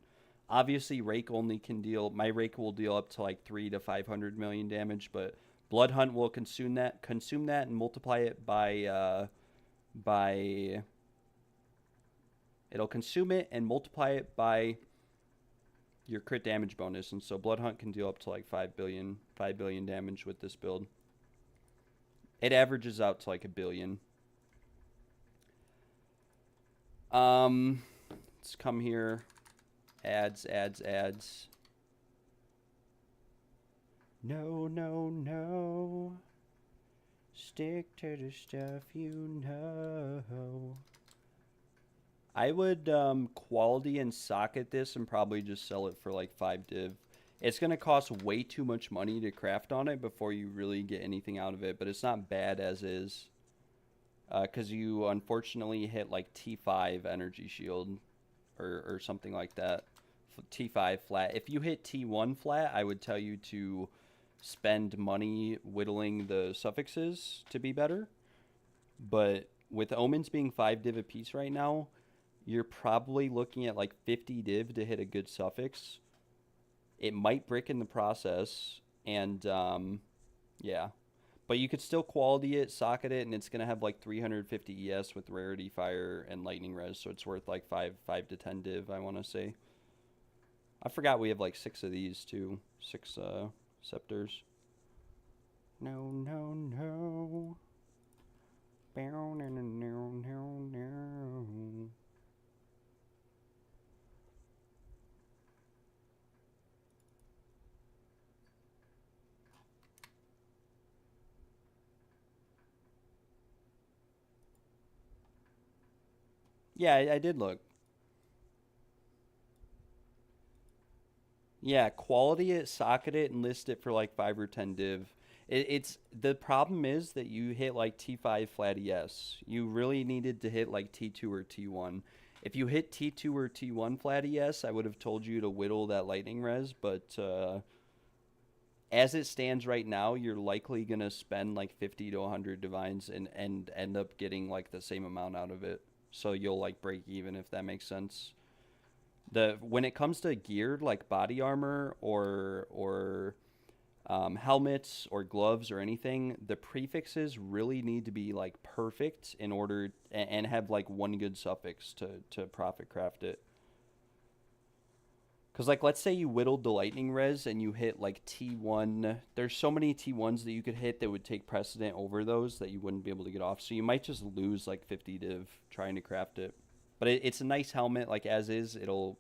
S1: Obviously, Rake only can deal... My Rake will deal up to like 300 to 500 million damage, but Blood Hunt will consume that and multiply it by... It'll consume it and multiply it by... your crit damage bonus, and so Blood Hunt can deal up to like 5 billion damage with this build. It averages out to like 1 billion. Let's come here. Ads. No. Stick to the stuff you know. I would quality and socket this and probably just sell it for like 5 div. It's going to cost way too much money to craft on it before you really get anything out of it, but it's not bad as is. Because you unfortunately hit like T5 energy shield or something like that. T5 flat. If you hit T1 flat, I would tell you to spend money whittling the suffixes to be better. But with omens being 5 div a piece right now, you're probably looking at like 50 div to hit a good suffix. It might brick in the process, and yeah. But you could still quality it, socket it, and it's going to have like 350 ES with rarity, fire, and lightning res, so it's worth like 5 to 10 div, I want to say. I forgot we have like 6 of these too. 6 scepters. No. No. Yeah, I did look. Yeah, quality it, socket it, and list it for like 5 or 10 div. It's the problem is that you hit like T5 flat ES. You really needed to hit like T2 or T1. If you hit T2 or T1 flat ES, I would have told you to whittle that lightning res, but as it stands right now, you're likely going to spend like 50 to 100 divines and end up getting like the same amount out of it. So you'll like break even, if that makes sense. When it comes to gear like body armor or helmets or gloves or anything, the prefixes really need to be like perfect in order and have like one good suffix to profit craft it. Because like let's say you whittled the lightning res and you hit like T1. There's so many T1s that you could hit that would take precedent over those that you wouldn't be able to get off. So you might just lose like 50 div trying to craft it. But it's a nice helmet, like as is. It'll,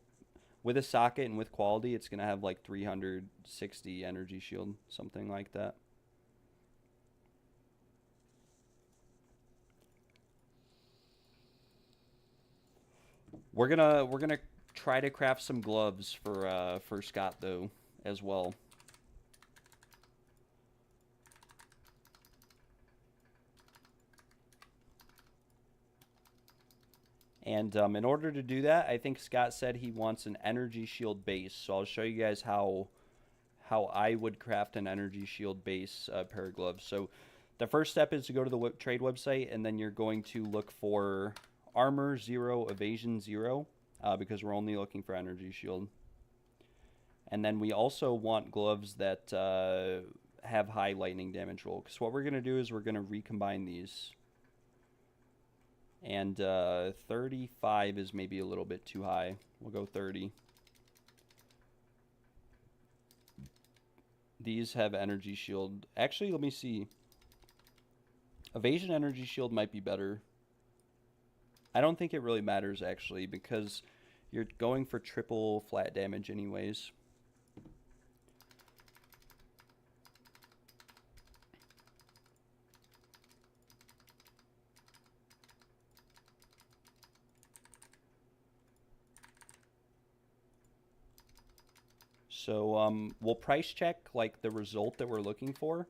S1: with a socket and with quality, it's going to have like 360 energy shield, something like that. We're gonna try to craft some gloves for Scott though as well. And in order to do that, I think Scott said he wants an energy shield base. So I'll show you guys how I would craft an energy shield base pair of gloves. So the first step is to go to the trade website, and then you're going to look for armor 0, evasion 0, because we're only looking for energy shield. And then we also want gloves that have high lightning damage roll, because what we're going to do is we're going to recombine these. And 35 is maybe a little bit too high. We'll go 30. These have energy shield. Actually, let me see. Evasion energy shield might be better. I don't think it really matters, actually, because you're going for triple flat damage anyways. So we'll price check like the result that we're looking for.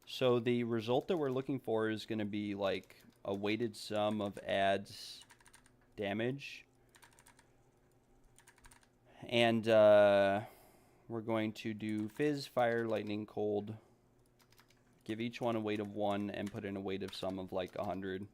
S1: So the result that we're looking for is going to be like a weighted sum of adds damage. And we're going to do fizz, fire, lightning, cold. Give each one a weight of 1 and put in a weighted sum of like 100.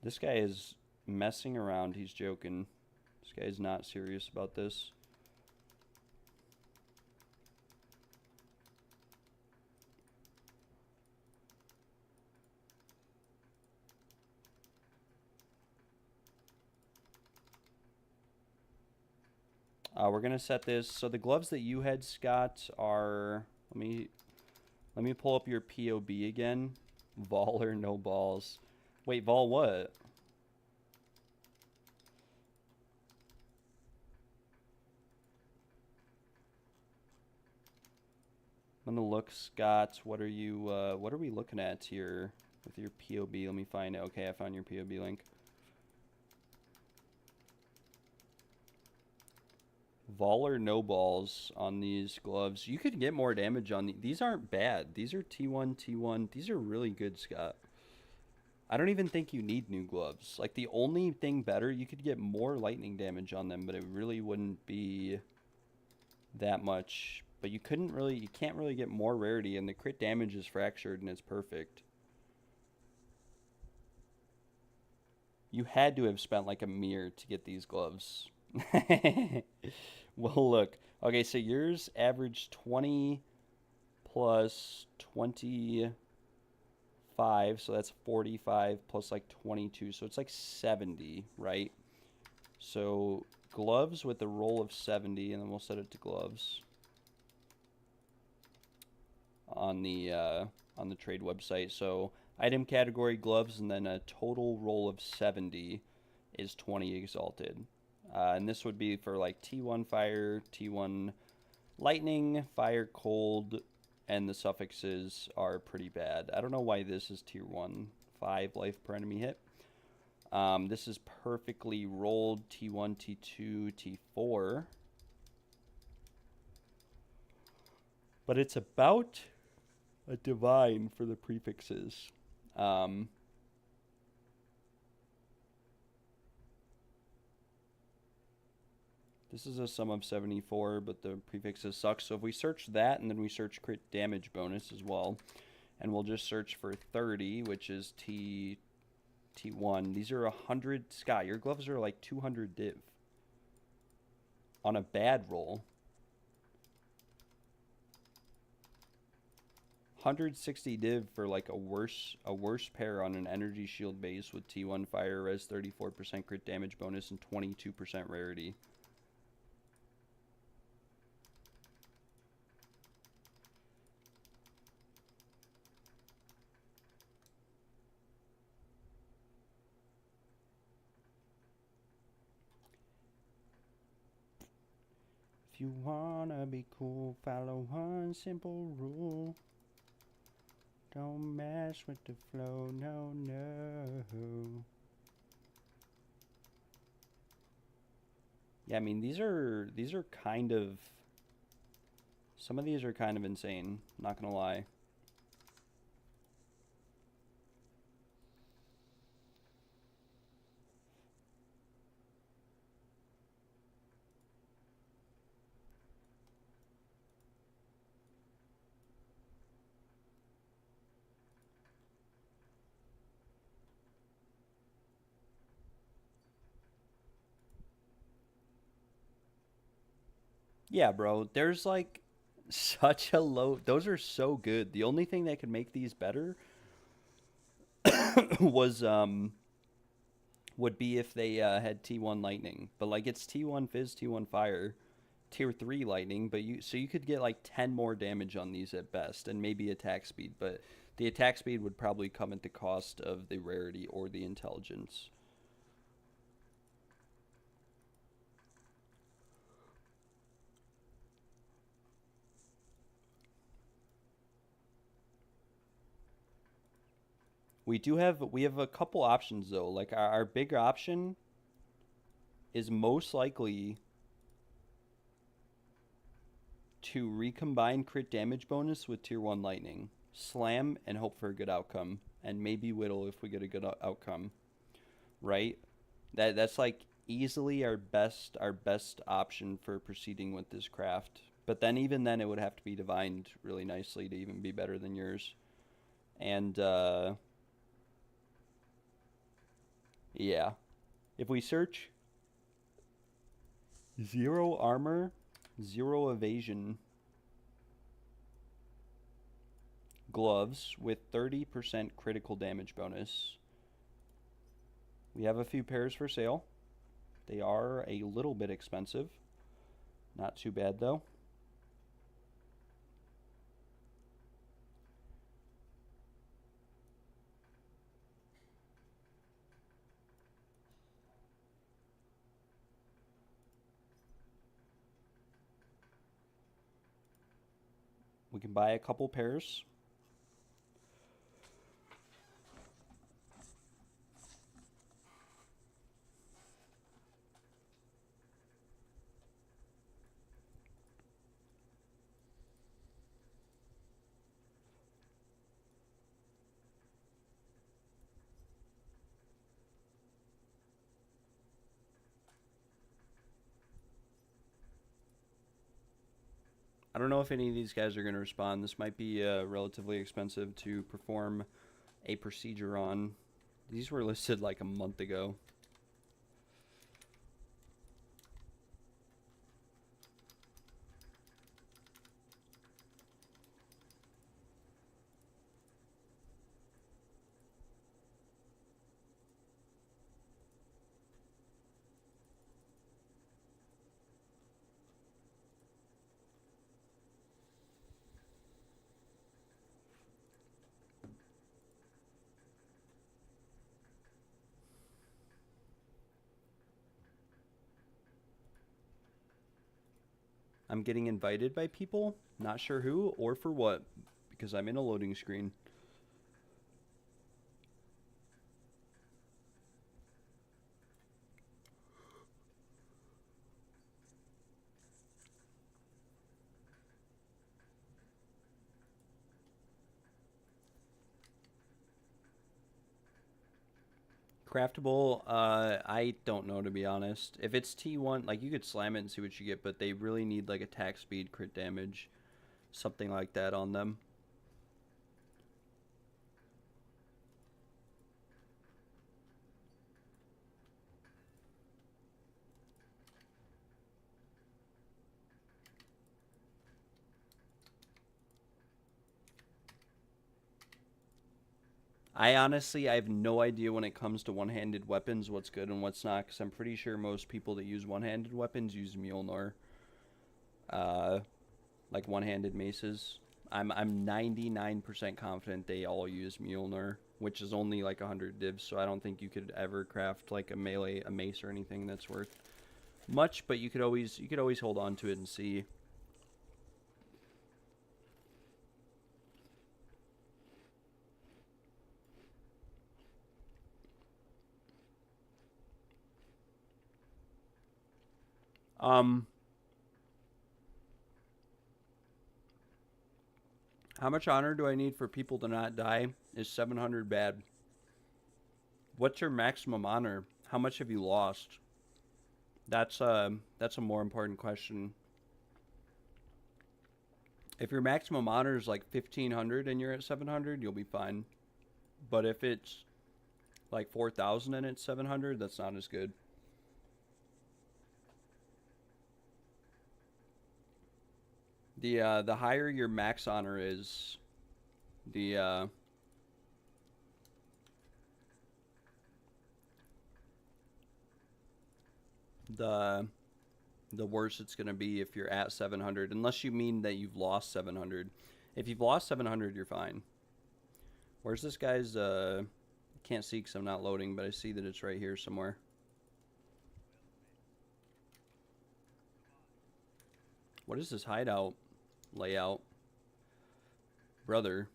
S1: This guy is messing around. He's joking. This guy's not serious about this. We're gonna set this. So the gloves that you had, Scott, are. Let me pull up your POB again. Vol or no balls? Wait, Vol what? I'm gonna look, Scott. What are we looking at here with your POB? Let me find it. Okay, I found your POB link. Vol or no balls on these gloves. You could get more damage on these aren't bad. These are T1, T1. These are really good, Scott. I don't even think you need new gloves. Like, the only thing better, you could get more lightning damage on them, but it really wouldn't be that much. But you can't really get more rarity, and the crit damage is fractured, and it's perfect. You had to have spent like a mirror to get these gloves. Well, look. Okay, so yours averaged 20 plus 25, so that's 45 plus like 22, so it's like 70, right? So gloves with a roll of 70, and then we'll set it to gloves on the trade website. So item category gloves, and then a total roll of 70 is 20 exalted. And this would be for like T1 fire, T1 lightning, fire cold, and the suffixes are pretty bad. I don't know why this is tier 1, 5 life per enemy hit. This is perfectly rolled T1, T2, T4. But it's about a divine for the prefixes. This is a sum of 74, but the prefixes suck. So if we search that, and then we search crit damage bonus as well, and we'll just search for 30, which is T1. These are 100. Scott, your gloves are like 200 div on a bad roll. 160 div for like a worse pair on an energy shield base with T1 fire, res 34% crit damage bonus, and 22% rarity. you wanna be cool, follow one simple rule. Don't mess with the flow, no, no. Yeah, I mean, these are kind of... Some of these are kind of insane, not gonna lie. Yeah, bro, there's like such a low... Those are so good. The only thing that could make these better was would be if they had T1 lightning. But like it's T1 fizz, T1 fire, tier 3 lightning, but you could get like 10 more damage on these at best and maybe attack speed, but the attack speed would probably come at the cost of the rarity or the intelligence. We have a couple options though. Like our big option is most likely to recombine crit damage bonus with tier 1 lightning, slam and hope for a good outcome, and maybe whittle if we get a good outcome, right? That's like easily our best option for proceeding with this craft. But then even then it would have to be divined really nicely to even be better than yours. And yeah. If we search 0 armor, 0 evasion gloves with 30% critical damage bonus. We have a few pairs for sale. They are a little bit expensive. Not too bad though. We can buy a couple pairs. I don't know if any of these guys are going to respond. This might be relatively expensive to perform a procedure on. These were listed like a month ago. I'm getting invited by people, not sure who or for what, because I'm in a loading screen. Craftable, I don't know to be honest. If it's T1, like you could slam it and see what you get, but they really need like attack speed, crit damage, something like that on them. I have no idea when it comes to one-handed weapons what's good and what's not, because I'm pretty sure most people that use one-handed weapons use Mjolnir. Like one-handed maces. I'm 99% confident they all use Mjolnir, which is only like 100 divs, so I don't think you could ever craft like a melee, a mace or anything that's worth much, but you could always hold on to it and see. How much honor do I need for people to not die? Is 700 bad? What's your maximum honor? How much have you lost? That's a more important question. If your maximum honor is like 1500 and you're at 700, you'll be fine. But if it's like 4000 and it's 700, that's not as good. The higher your max honor is, the the worse it's going to be if you're at 700, unless you mean that you've lost 700. If you've lost 700, you're fine. Where's this guy's, can't see because I'm not loading, but I see that it's right here somewhere. What is this hideout layout? Brother,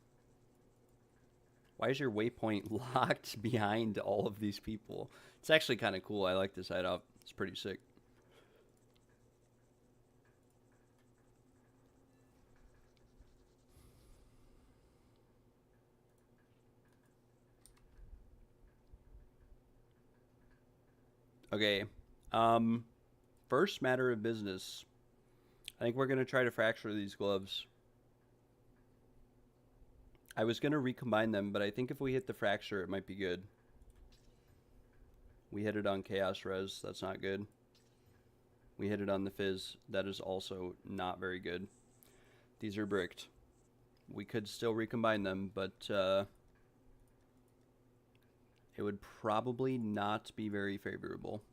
S1: why is your waypoint locked behind all of these people? It's actually kind of cool. I like this hideout. It's pretty sick. Okay. First matter of business. I think we're going to try to fracture these gloves. I was going to recombine them, but I think if we hit the fracture, it might be good. We hit it on Chaos Res. That's not good. We hit it on the Fizz. That is also not very good. These are bricked. We could still recombine them, but it would probably not be very favorable.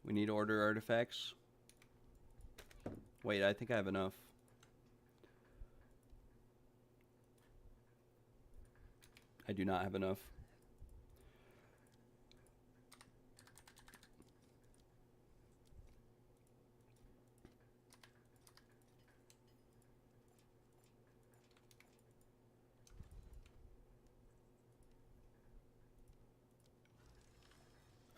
S1: We need order artifacts. Wait, I think I have enough. I do not have enough.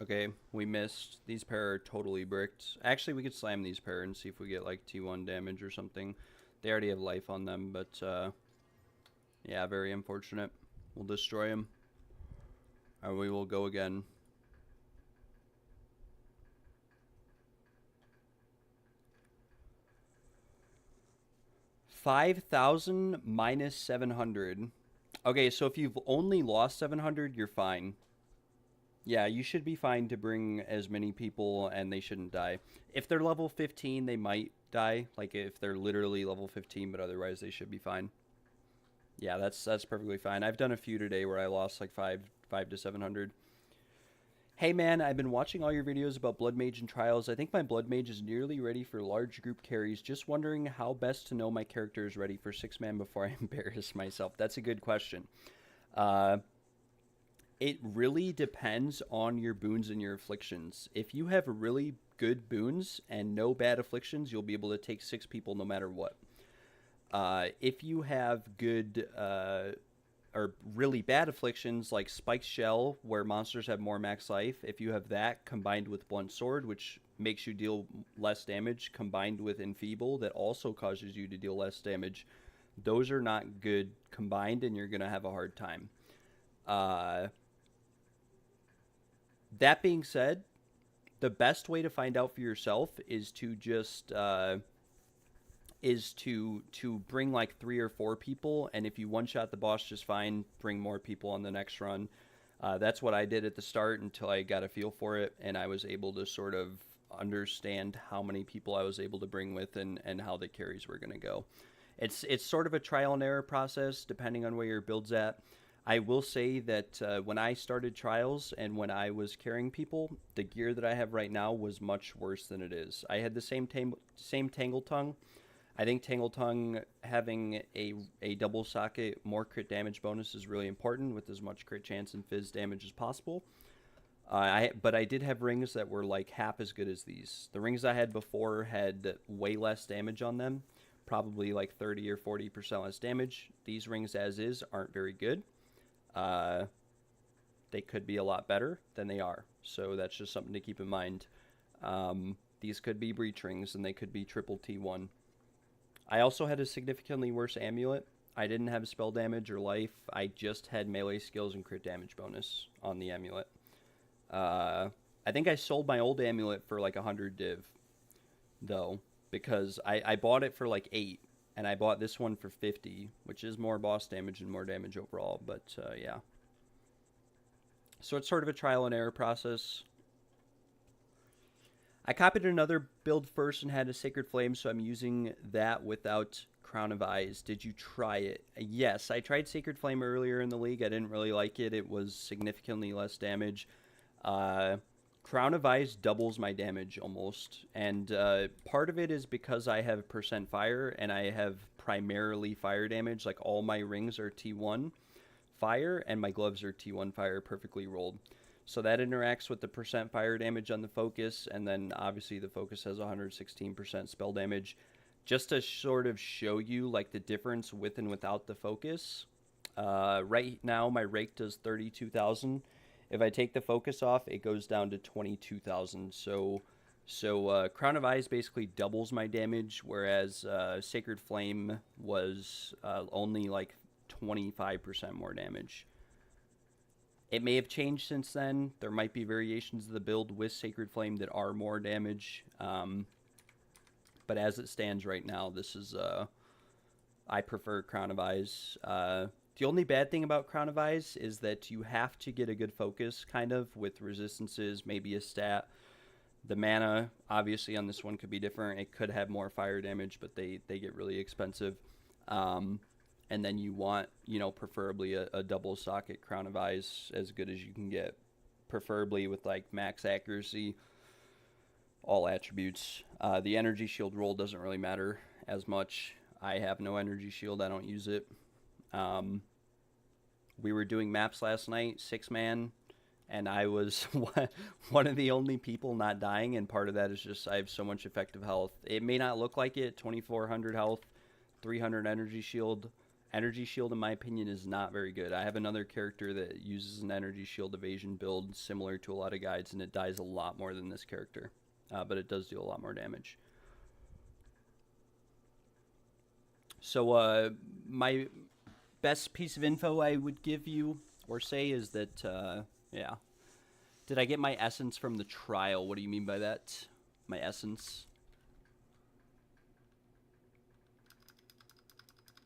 S1: Okay, we missed. These pair are totally bricked. Actually, we could slam these pair and see if we get like T1 damage or something. They already have life on them, but yeah, very unfortunate. We'll destroy them. And we will go again. $5,000 minus 700. Okay, so if you've only lost 700, you're fine. Yeah, you should be fine to bring as many people and they shouldn't die. If they're level 15, they might die. Like if they're literally level 15, but otherwise they should be fine. Yeah, that's perfectly fine. I've done a few today where I lost like 5 to 700. Hey man, I've been watching all your videos about Blood Mage and Trials. I think my Blood Mage is nearly ready for large group carries. Just wondering how best to know my character is ready for 6-man before I embarrass myself. That's a good question. It really depends on your boons and your afflictions. If you have really good boons and no bad afflictions, you'll be able to take 6 people no matter what. If you have good or really bad afflictions like Spiked Shell, where monsters have more max life, if you have that combined with Blunt Sword, which makes you deal less damage, combined with Enfeeble, that also causes you to deal less damage, those are not good combined, and you're going to have a hard time. That being said, the best way to find out for yourself is to just to bring like 3 or 4 people, and if you one-shot the boss just fine, bring more people on the next run. That's what I did at the start until I got a feel for it, and I was able to sort of understand how many people I was able to bring with and how the carries were going to go. It's sort of a trial and error process depending on where your build's at. I will say that when I started trials and when I was carrying people, the gear that I have right now was much worse than it is. I had the same Tangle Tongue. I think Tangle Tongue having a double socket, more crit damage bonus is really important with as much crit chance and fizz damage as possible. But I did have rings that were like half as good as these. The rings I had before had way less damage on them, probably like 30 or 40% less damage. These rings as is aren't very good. They could be a lot better than they are. So that's just something to keep in mind. These could be breach rings and they could be triple T1. I also had a significantly worse amulet. I didn't have spell damage or life. I just had melee skills and crit damage bonus on the amulet. I think I sold my old amulet for like 100 div, though, because I bought it for like 8, and I bought this one for 50, which is more boss damage and more damage overall, but yeah. So it's sort of a trial and error process. I copied another build first and had a Sacred Flame, so I'm using that without Crown of Eyes. Did you try it? Yes, I tried Sacred Flame earlier in the league. I didn't really like it. It was significantly less damage. Crown of Eyes doubles my damage almost, and part of it is because I have percent fire and I have primarily fire damage. Like all my rings are T1 fire and my gloves are T1 fire perfectly rolled, so that interacts with the percent fire damage on the focus, and then obviously the focus has 116% spell damage. Just to sort of show you like the difference with and without the focus, right now my rake does 32,000. If I take the focus off, it goes down to 22,000. So Crown of Eyes basically doubles my damage, whereas Sacred Flame was only like 25% more damage. It may have changed since then. There might be variations of the build with Sacred Flame that are more damage. But as it stands right now, this is I prefer Crown of Eyes. The only bad thing about Crown of Eyes is that you have to get a good focus, kind of, with resistances, maybe a stat. The mana, obviously, on this one could be different. It could have more fire damage, but they get really expensive. And then you want, preferably a double socket Crown of Eyes, as good as you can get. Preferably with, like, max accuracy, all attributes. The energy shield roll doesn't really matter as much. I have no energy shield. I don't use it. We were doing maps last night, 6-man, and I was one of the only people not dying, and part of that is just I have so much effective health. It may not look like it, 2,400 health, 300 energy shield. Energy shield, in my opinion, is not very good. I have another character that uses an energy shield evasion build similar to a lot of guides, and it dies a lot more than this character, but it does do a lot more damage. So my best piece of info I would give you or say is that, yeah. Did I get my essence from the trial? What do you mean by that? My essence?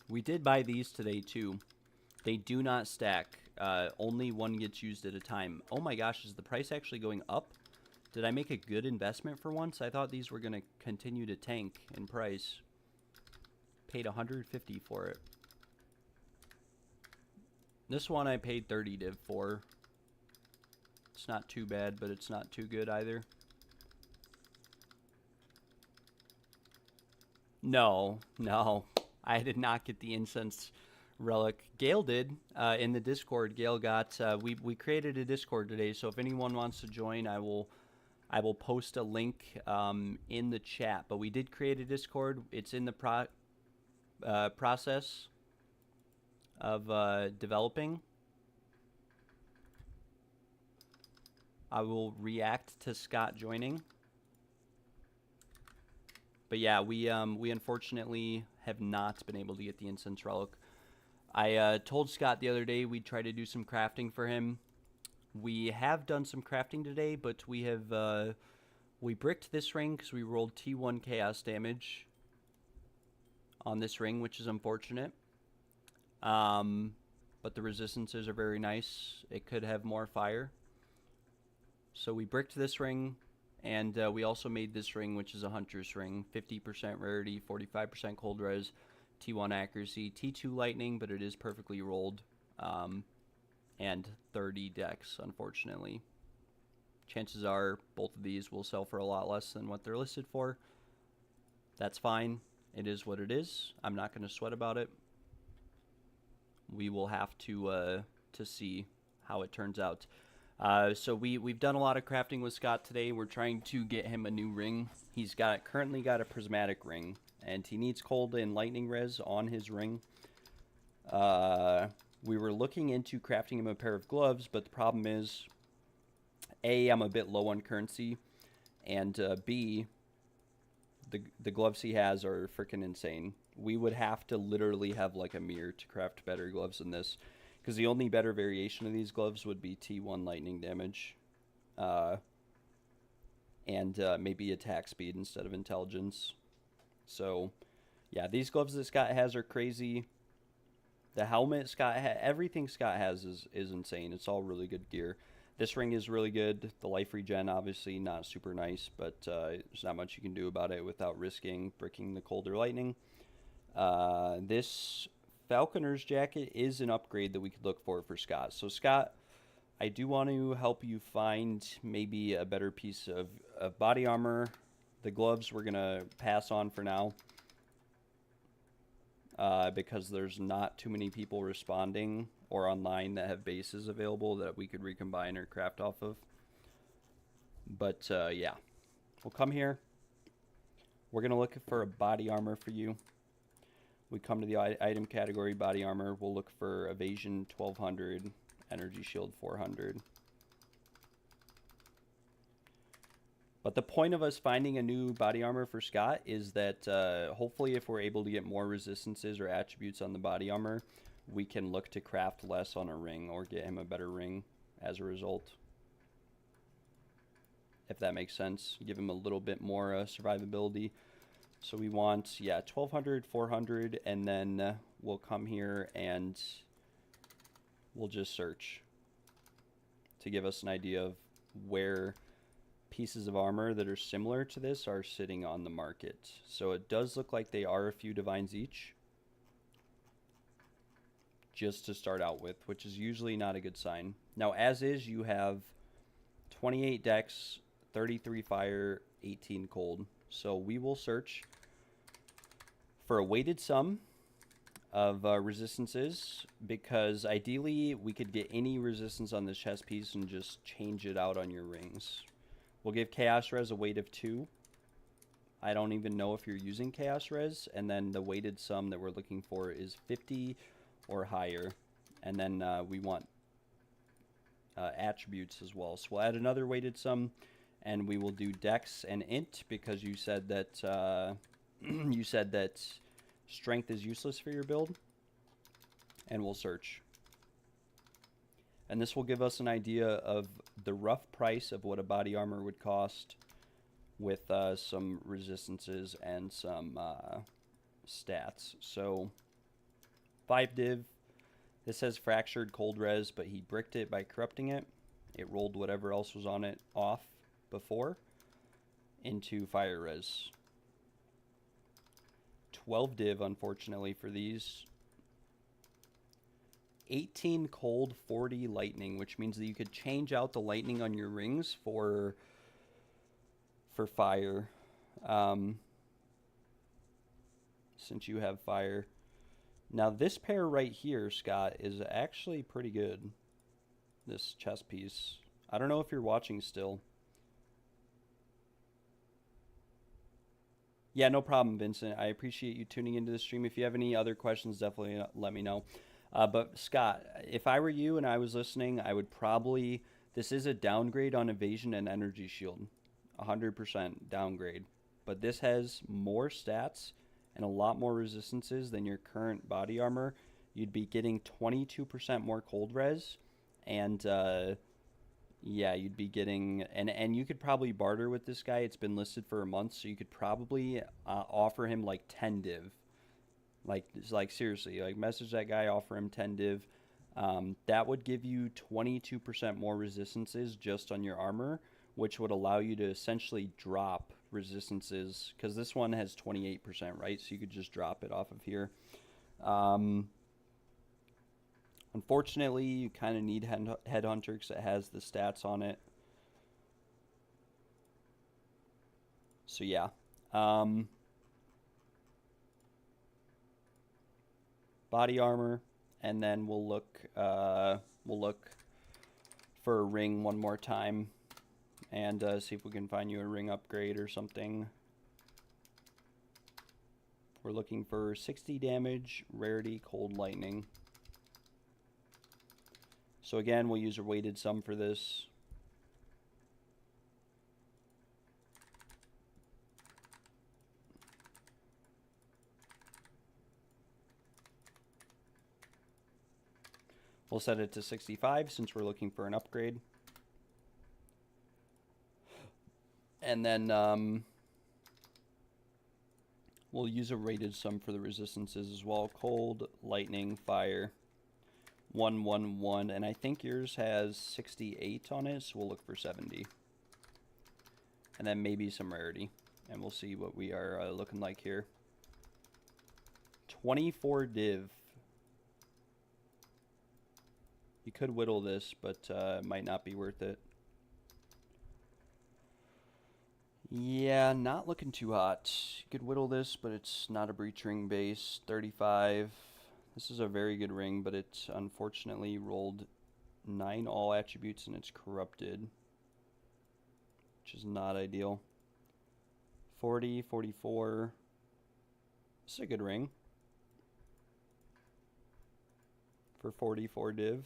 S1: We did buy these today, too. They do not stack. Only one gets used at a time. Oh my gosh, is the price actually going up? Did I make a good investment for once? I thought these were going to continue to tank in price. Paid 150 for it. This one I paid 30 div for. It's not too bad, but it's not too good either. No. I did not get the incense relic. Gale did in the Discord. Gale got. We created a Discord today, so if anyone wants to join, I will post a link in the chat. But we did create a Discord. It's in the process of developing. I will react to Scott joining. But yeah, we unfortunately have not been able to get the incense relic. I told Scott the other day we'd try to do some crafting for him. We have done some crafting today, but we have we bricked this ring because we rolled T1 chaos damage on this ring, which is unfortunate. But the resistances are very nice. It could have more fire. So we bricked this ring, and we also made this ring, which is a hunter's ring. 50% rarity, 45% cold res, T1 accuracy, T2 lightning, but it is perfectly rolled. and 30 dex, unfortunately. Chances are both of these will sell for a lot less than what they're listed for. That's fine. It is what it is. I'm not going to sweat about it. We will have to see how it turns out. So we've done a lot of crafting with Scott today. We're trying to get him a new ring. He's currently got a prismatic ring, and he needs cold and lightning res on his ring. We were looking into crafting him a pair of gloves, but the problem is, A, I'm a bit low on currency, and B, the gloves he has are freaking insane. We would have to literally have like a mirror to craft better gloves than this, because the only better variation of these gloves would be T1 lightning damage, and maybe attack speed instead of intelligence. So, yeah, these gloves that Scott has are crazy. The helmet Scott everything Scott has is insane. It's all really good gear. This ring is really good. The life regen, obviously, not super nice, but there's not much you can do about it without risking bricking the cold or lightning. This Falconer's jacket is an upgrade that we could look for Scott. So, Scott, I do want to help you find maybe a better piece of body armor. The gloves we're going to pass on for now, because there's not too many people responding or online that have bases available that we could recombine or craft off of. But yeah, we'll come here. We're going to look for a body armor for you. We come to the item category, body armor. We'll look for evasion 1200, energy shield 400. But the point of us finding a new body armor for Scott is that hopefully if we're able to get more resistances or attributes on the body armor, we can look to craft less on a ring or get him a better ring as a result. If that makes sense. Give him a little bit more survivability. So we want, yeah, 1200, 400, and then we'll come here and we'll just search to give us an idea of where pieces of armor that are similar to this are sitting on the market. So it does look like they are a few divines each, just to start out with, which is usually not a good sign. Now, as is, you have 28 dex, 33 fire, 18 cold. So we will search for a weighted sum of resistances, because ideally we could get any resistance on this chest piece and just change it out on your rings. We'll give Chaos Res a weight of 2. I don't even know if you're using Chaos Res. And then the weighted sum that we're looking for is 50 or higher. And then we want attributes as well. So we'll add another weighted sum, and we will do Dex and Int, because you said that strength is useless for your build. And we'll search. And this will give us an idea of the rough price of what a body armor would cost with some resistances and some stats. So 5 div. This has fractured cold res, but he bricked it by corrupting it. It rolled whatever else was on it off before into fire res. 12 div, unfortunately, for these. 18 cold, 40 lightning, which means that you could change out the lightning on your rings for fire, since you have fire. Now this pair right here, Scott, is actually pretty good. This chest piece. I don't know if you're watching still. Yeah, no problem, Vincent. I appreciate you tuning into the stream. If you have any other questions, definitely let me know. But Scott, if I were you and I was listening, I would probably, this is a downgrade on evasion and energy shield. 100% downgrade. But this has more stats and a lot more resistances than your current body armor. You'd be getting 22% more cold res. And yeah, you'd be getting, and you could probably barter with this guy. It's been listed for a month, so you could probably offer him like 10 div. Like seriously, like message that guy, offer him 10 div. That would give you 22% more resistances just on your armor, which would allow you to essentially drop resistances, because this one has 28%, right? So you could just drop it off of here. Unfortunately, you kind of need Headhunter because it has the stats on it. So yeah. Body armor, and then we'll look for a ring one more time, and see if we can find you a ring upgrade or something. We're looking for 60 damage, rarity, cold lightning. So again, we'll use a weighted sum for this. We'll set it to 65 since we're looking for an upgrade. And then we'll use a rated sum for the resistances as well. Cold, lightning, fire, 1, 1, 1. And I think yours has 68 on it, so we'll look for 70. And then maybe some rarity. And we'll see what we are looking like here. 24 div. You could whittle this, but it might not be worth it. Yeah, not looking too hot. You could whittle this, but it's not a breach ring base. 35. This is a very good ring, but it unfortunately rolled 9 all attributes and it's corrupted, which is not ideal. 40, 44. This is a good ring for 44 div.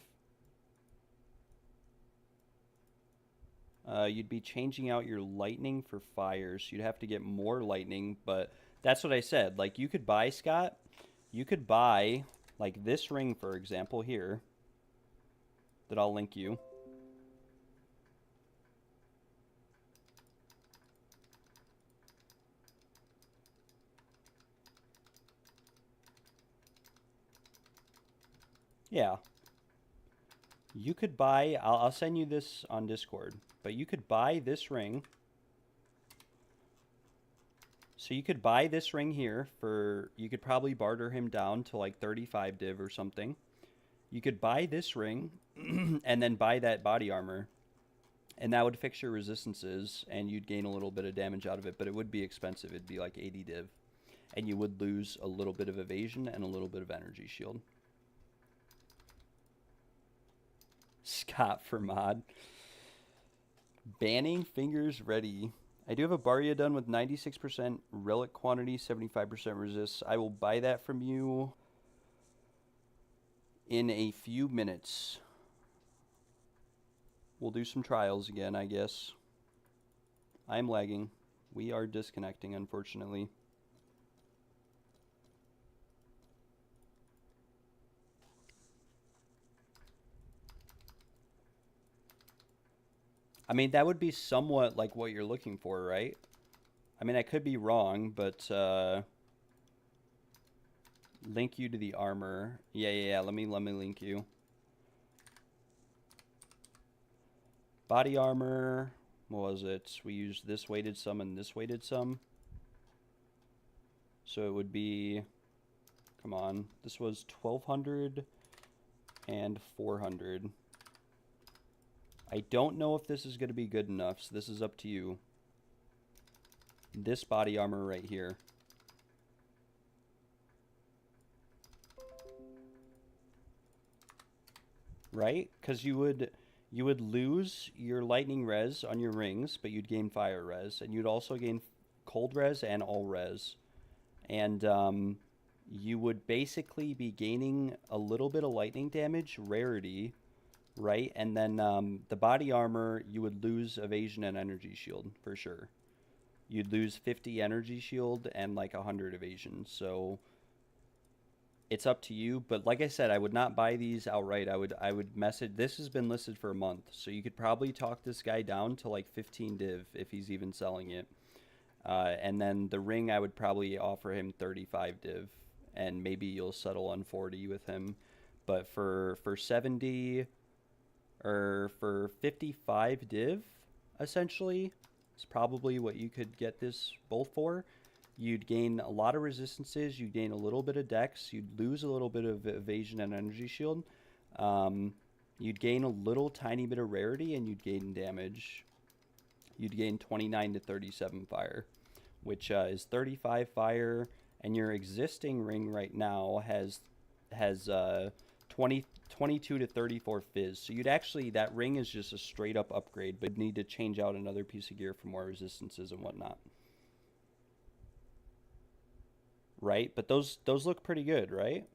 S1: You'd be changing out your lightning for fire, so you'd have to get more lightning, but that's what I said. Like, you could buy, Scott, you could buy, like, this ring, for example, here, that I'll link you. Yeah. You could buy, I'll send you this on Discord, but you could buy this ring. So you could buy this ring here for, you could probably barter him down to like 35 div or something. You could buy this ring and then buy that body armor. And that would fix your resistances and you'd gain a little bit of damage out of it, but it would be expensive. It'd be like 80 div. And you would lose a little bit of evasion and a little bit of energy shield. Scott for mod. Banning fingers ready. I do have a Barya done with 96% relic quantity, 75% resist. I will buy that from you in a few minutes. We'll do some trials again, I guess. I'm lagging. We are disconnecting, unfortunately. I mean, that would be somewhat like what you're looking for, right? I mean, I could be wrong, but link you to the armor. Yeah. Let me link you. Body armor. What was it? We used this weighted sum and this weighted sum. So it would be, come on, this was 1200 and 400. I don't know if this is going to be good enough, so this is up to you. This body armor right here. Right? Because you would lose your lightning res on your rings, but you'd gain fire res, and you'd also gain cold res and all res. And you would basically be gaining a little bit of lightning damage, rarity, right? And then the body armor, you would lose evasion and energy shield for sure. You'd lose 50 energy shield and like 100 evasion. So it's up to you. But like I said, I would not buy these outright. I would message. This has been listed for a month, so you could probably talk this guy down to like 15 div if he's even selling it. And then the ring, I would probably offer him 35 div, and maybe you'll settle on 40 with him. But for 70. Or for 55 div, essentially, is probably what you could get this both for. You'd gain a lot of resistances, you'd gain a little bit of dex, you'd lose a little bit of evasion and energy shield, You'd gain a little tiny bit of rarity, and you'd gain damage. You'd gain 29 to 37 fire, which is 35 fire, and your existing ring right now has 22 to 34 fizz. So you'd actually, that ring is just a straight up upgrade, but you'd need to change out another piece of gear for more resistances and whatnot. Right? But those look pretty good, right?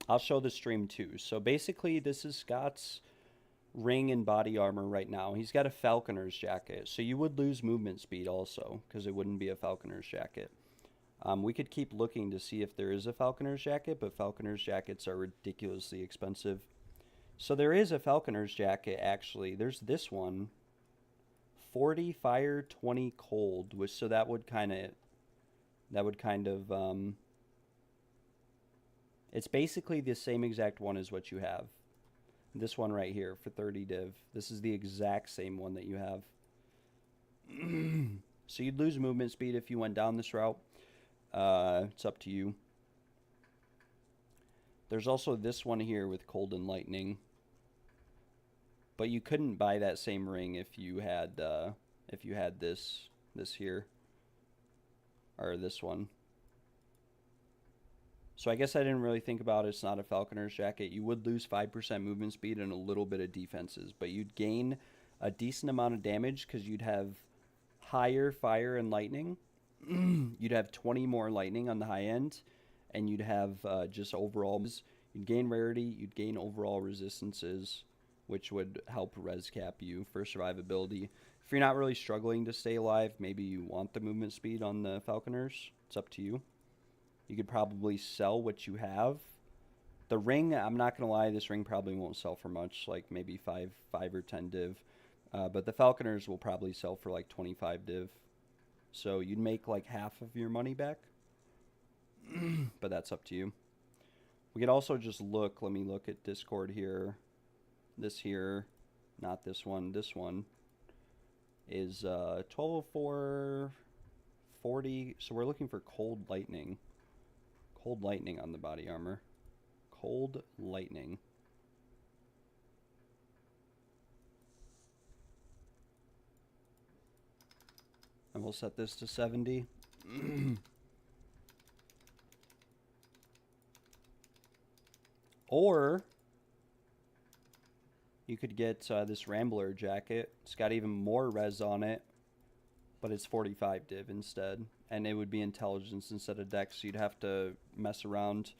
S1: I'll show the stream too. So basically, this is Scott's ring and body armor right now. He's got a Falconer's jacket, so you would lose movement speed also, because it wouldn't be a Falconer's jacket. We could keep looking to see if there is a Falconer's jacket, but Falconer's jackets are ridiculously expensive. So there is a Falconer's jacket, actually. There's this one. 40 fire, 20 cold, which, so that would kind of, it's basically the same exact one as what you have. This one right here for 30 div. This is the exact same one that you have. So you'd lose movement speed if you went down this route. It's up to you. There's also this one here with cold and lightning. But you couldn't buy that same ring if you had this here. Or this one. So I guess I didn't really think about it. It's not a Falconer's jacket. You would lose 5% movement speed and a little bit of defenses, but you'd gain a decent amount of damage because you'd have higher fire and lightning. You'd have 20 more lightning on the high end, and you'd have just overall, you'd gain rarity, you'd gain overall resistances, which would help res cap you for survivability. If you're not really struggling to stay alive, maybe you want the movement speed on the Falconers. It's up to you. You could probably sell what you have. The ring, I'm not going to lie, this ring probably won't sell for much, like maybe 5 or 10 div. But the Falconers will probably sell for like 25 div. So you'd make like half of your money back. But that's up to you. We could also just look, let me look at Discord here. This here, not this one. This one is 1204, 40. So we're looking for cold lightning. Cold lightning on the body armor. Cold lightning. And we'll set this to 70. Or you could get this Rambler jacket. It's got even more res on it, but it's 45 div instead. And it would be intelligence instead of dex, so you'd have to mess around.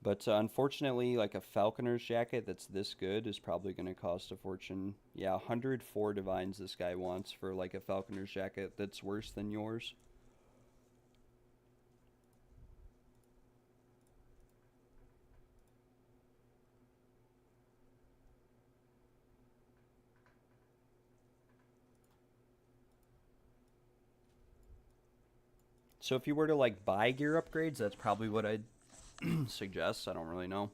S1: But unfortunately, like a Falconer's jacket that's this good is probably going to cost a fortune. Yeah, 104 divines this guy wants for like a Falconer's jacket that's worse than yours. So if you were to like buy gear upgrades, that's probably what I'd suggest. I don't really know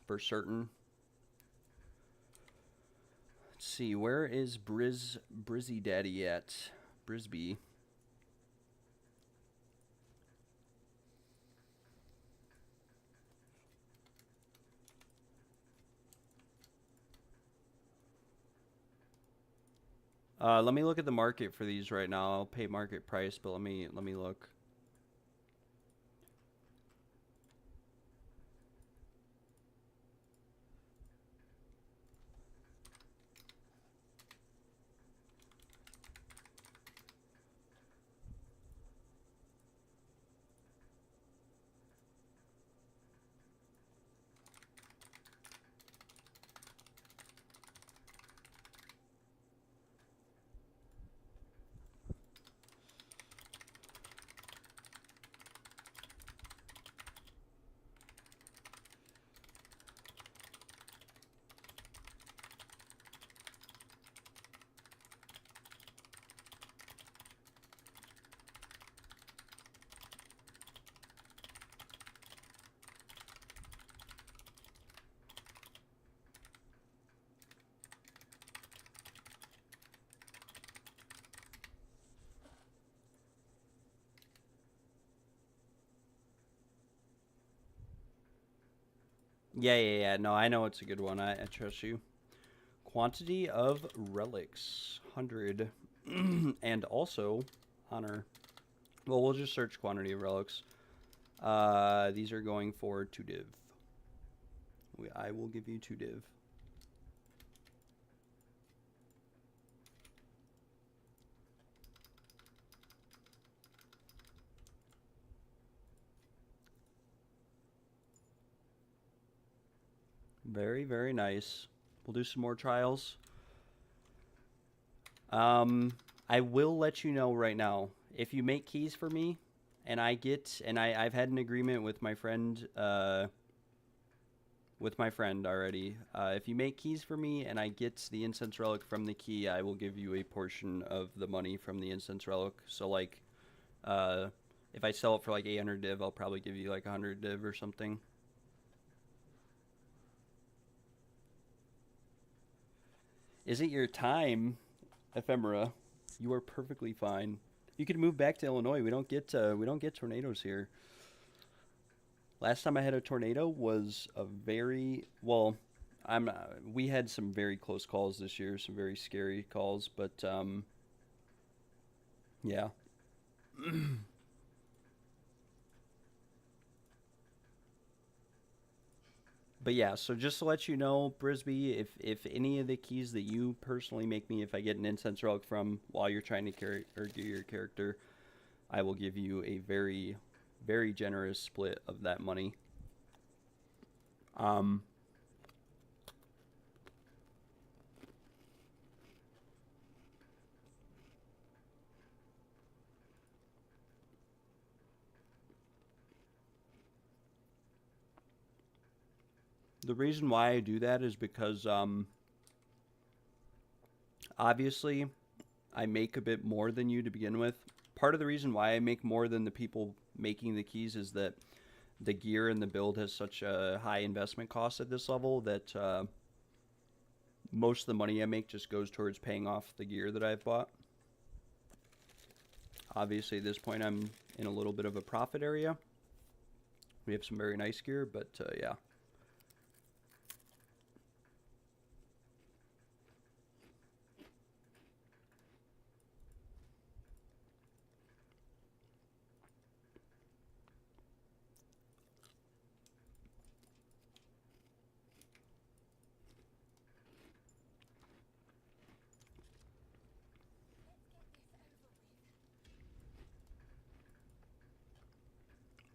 S1: for certain. Let's see, where is Brizzy Daddy at? Brisby. Let me look at the market for these right now. I'll pay market price, but let me look. Yeah. No, I know it's a good one. I trust you. Quantity of relics, 100. And also honor. Well, we'll just search quantity of relics. These are going for 2 div. I will give you 2 div. Very, very nice. We'll do some more trials. I will let you know right now, if you make keys for me, and I've had an agreement with my friend, already. If you make keys for me and I get the incense relic from the key, I will give you a portion of the money from the incense relic. So like, if I sell it for like 800 div, I'll probably give you like 100 div or something. Is it your time, Ephemera? You are perfectly fine. You can move back to Illinois. We don't get tornadoes here. Last time I had a tornado was a very well. We had some very close calls this year, some very scary calls, but yeah. But yeah, so just to let you know, Brisby, if any of the keys that you personally make me, if I get an incense relic from while you're trying to carry or do your character, I will give you a very, very generous split of that money. The reason why I do that is because obviously I make a bit more than you to begin with. Part of the reason why I make more than the people making the keys is that the gear and the build has such a high investment cost at this level that most of the money I make just goes towards paying off the gear that I've bought. Obviously, at this point, I'm in a little bit of a profit area. We have some very nice gear, but yeah.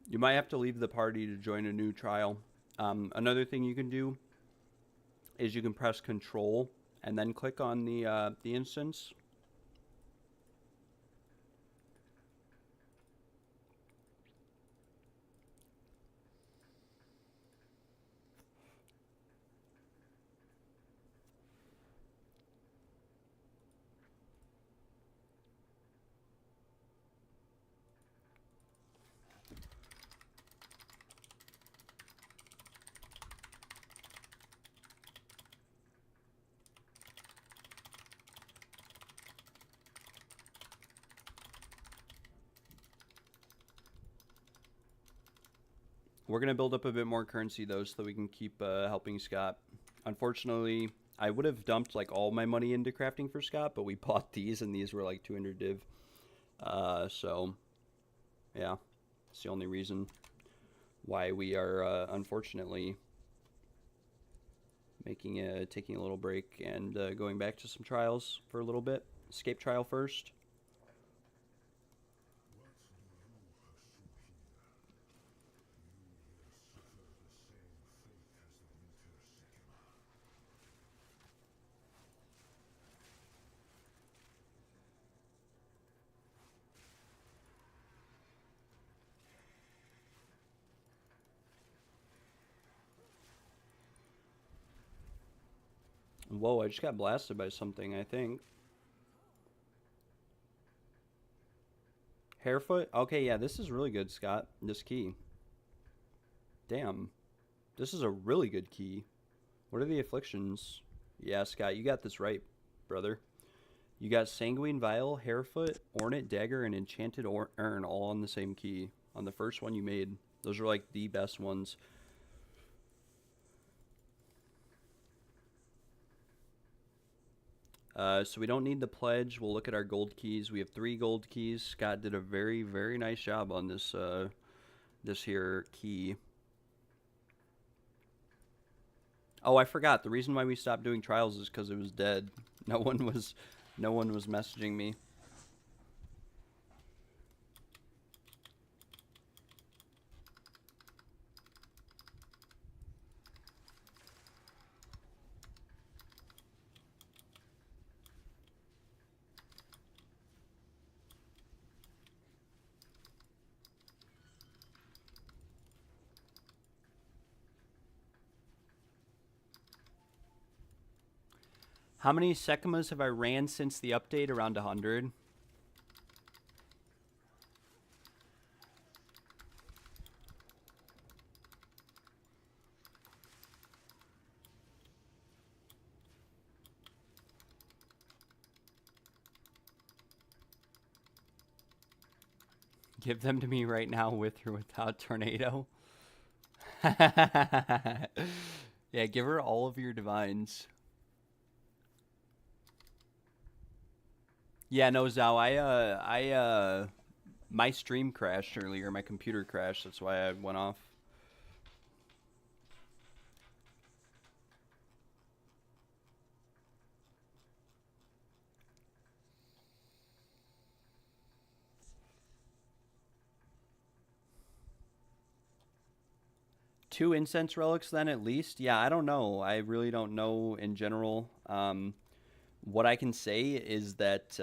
S1: You might have to leave the party to join a new trial. Another thing you can do is you can press Control and then click on the instance. We're going to build up a bit more currency, though, so that we can keep helping Scott. Unfortunately, I would have dumped like all my money into crafting for Scott, but we bought these, and these were like 200 div. So, yeah, it's the only reason why we are unfortunately taking a little break and going back to some trials for a little bit. Escape trial first. Whoa, I just got blasted by something, I think. Hairfoot? Okay, yeah, this is really good, Scott. This key. Damn. This is a really good key. What are the afflictions? Yeah, Scott, you got this right, brother. You got Sanguine Vial, Hairfoot, Ornate Dagger, and Enchanted Urn all on the same key. On the first one you made. Those are like the best ones. So we don't need the pledge. We'll look at our gold keys. We have 3 gold keys. Scott did a very, very nice job on this this here key. Oh, I forgot. The reason why we stopped doing trials is because it was dead. No one was messaging me. How many Sekimas have I ran since the update? Around 100. Give them to me right now with or without tornado. Yeah, give her all of your divines. Yeah, no, Zhao, my stream crashed earlier. My computer crashed. That's why I went off. Two incense relics then at least? Yeah, I don't know. I really don't know in general. What I can say is that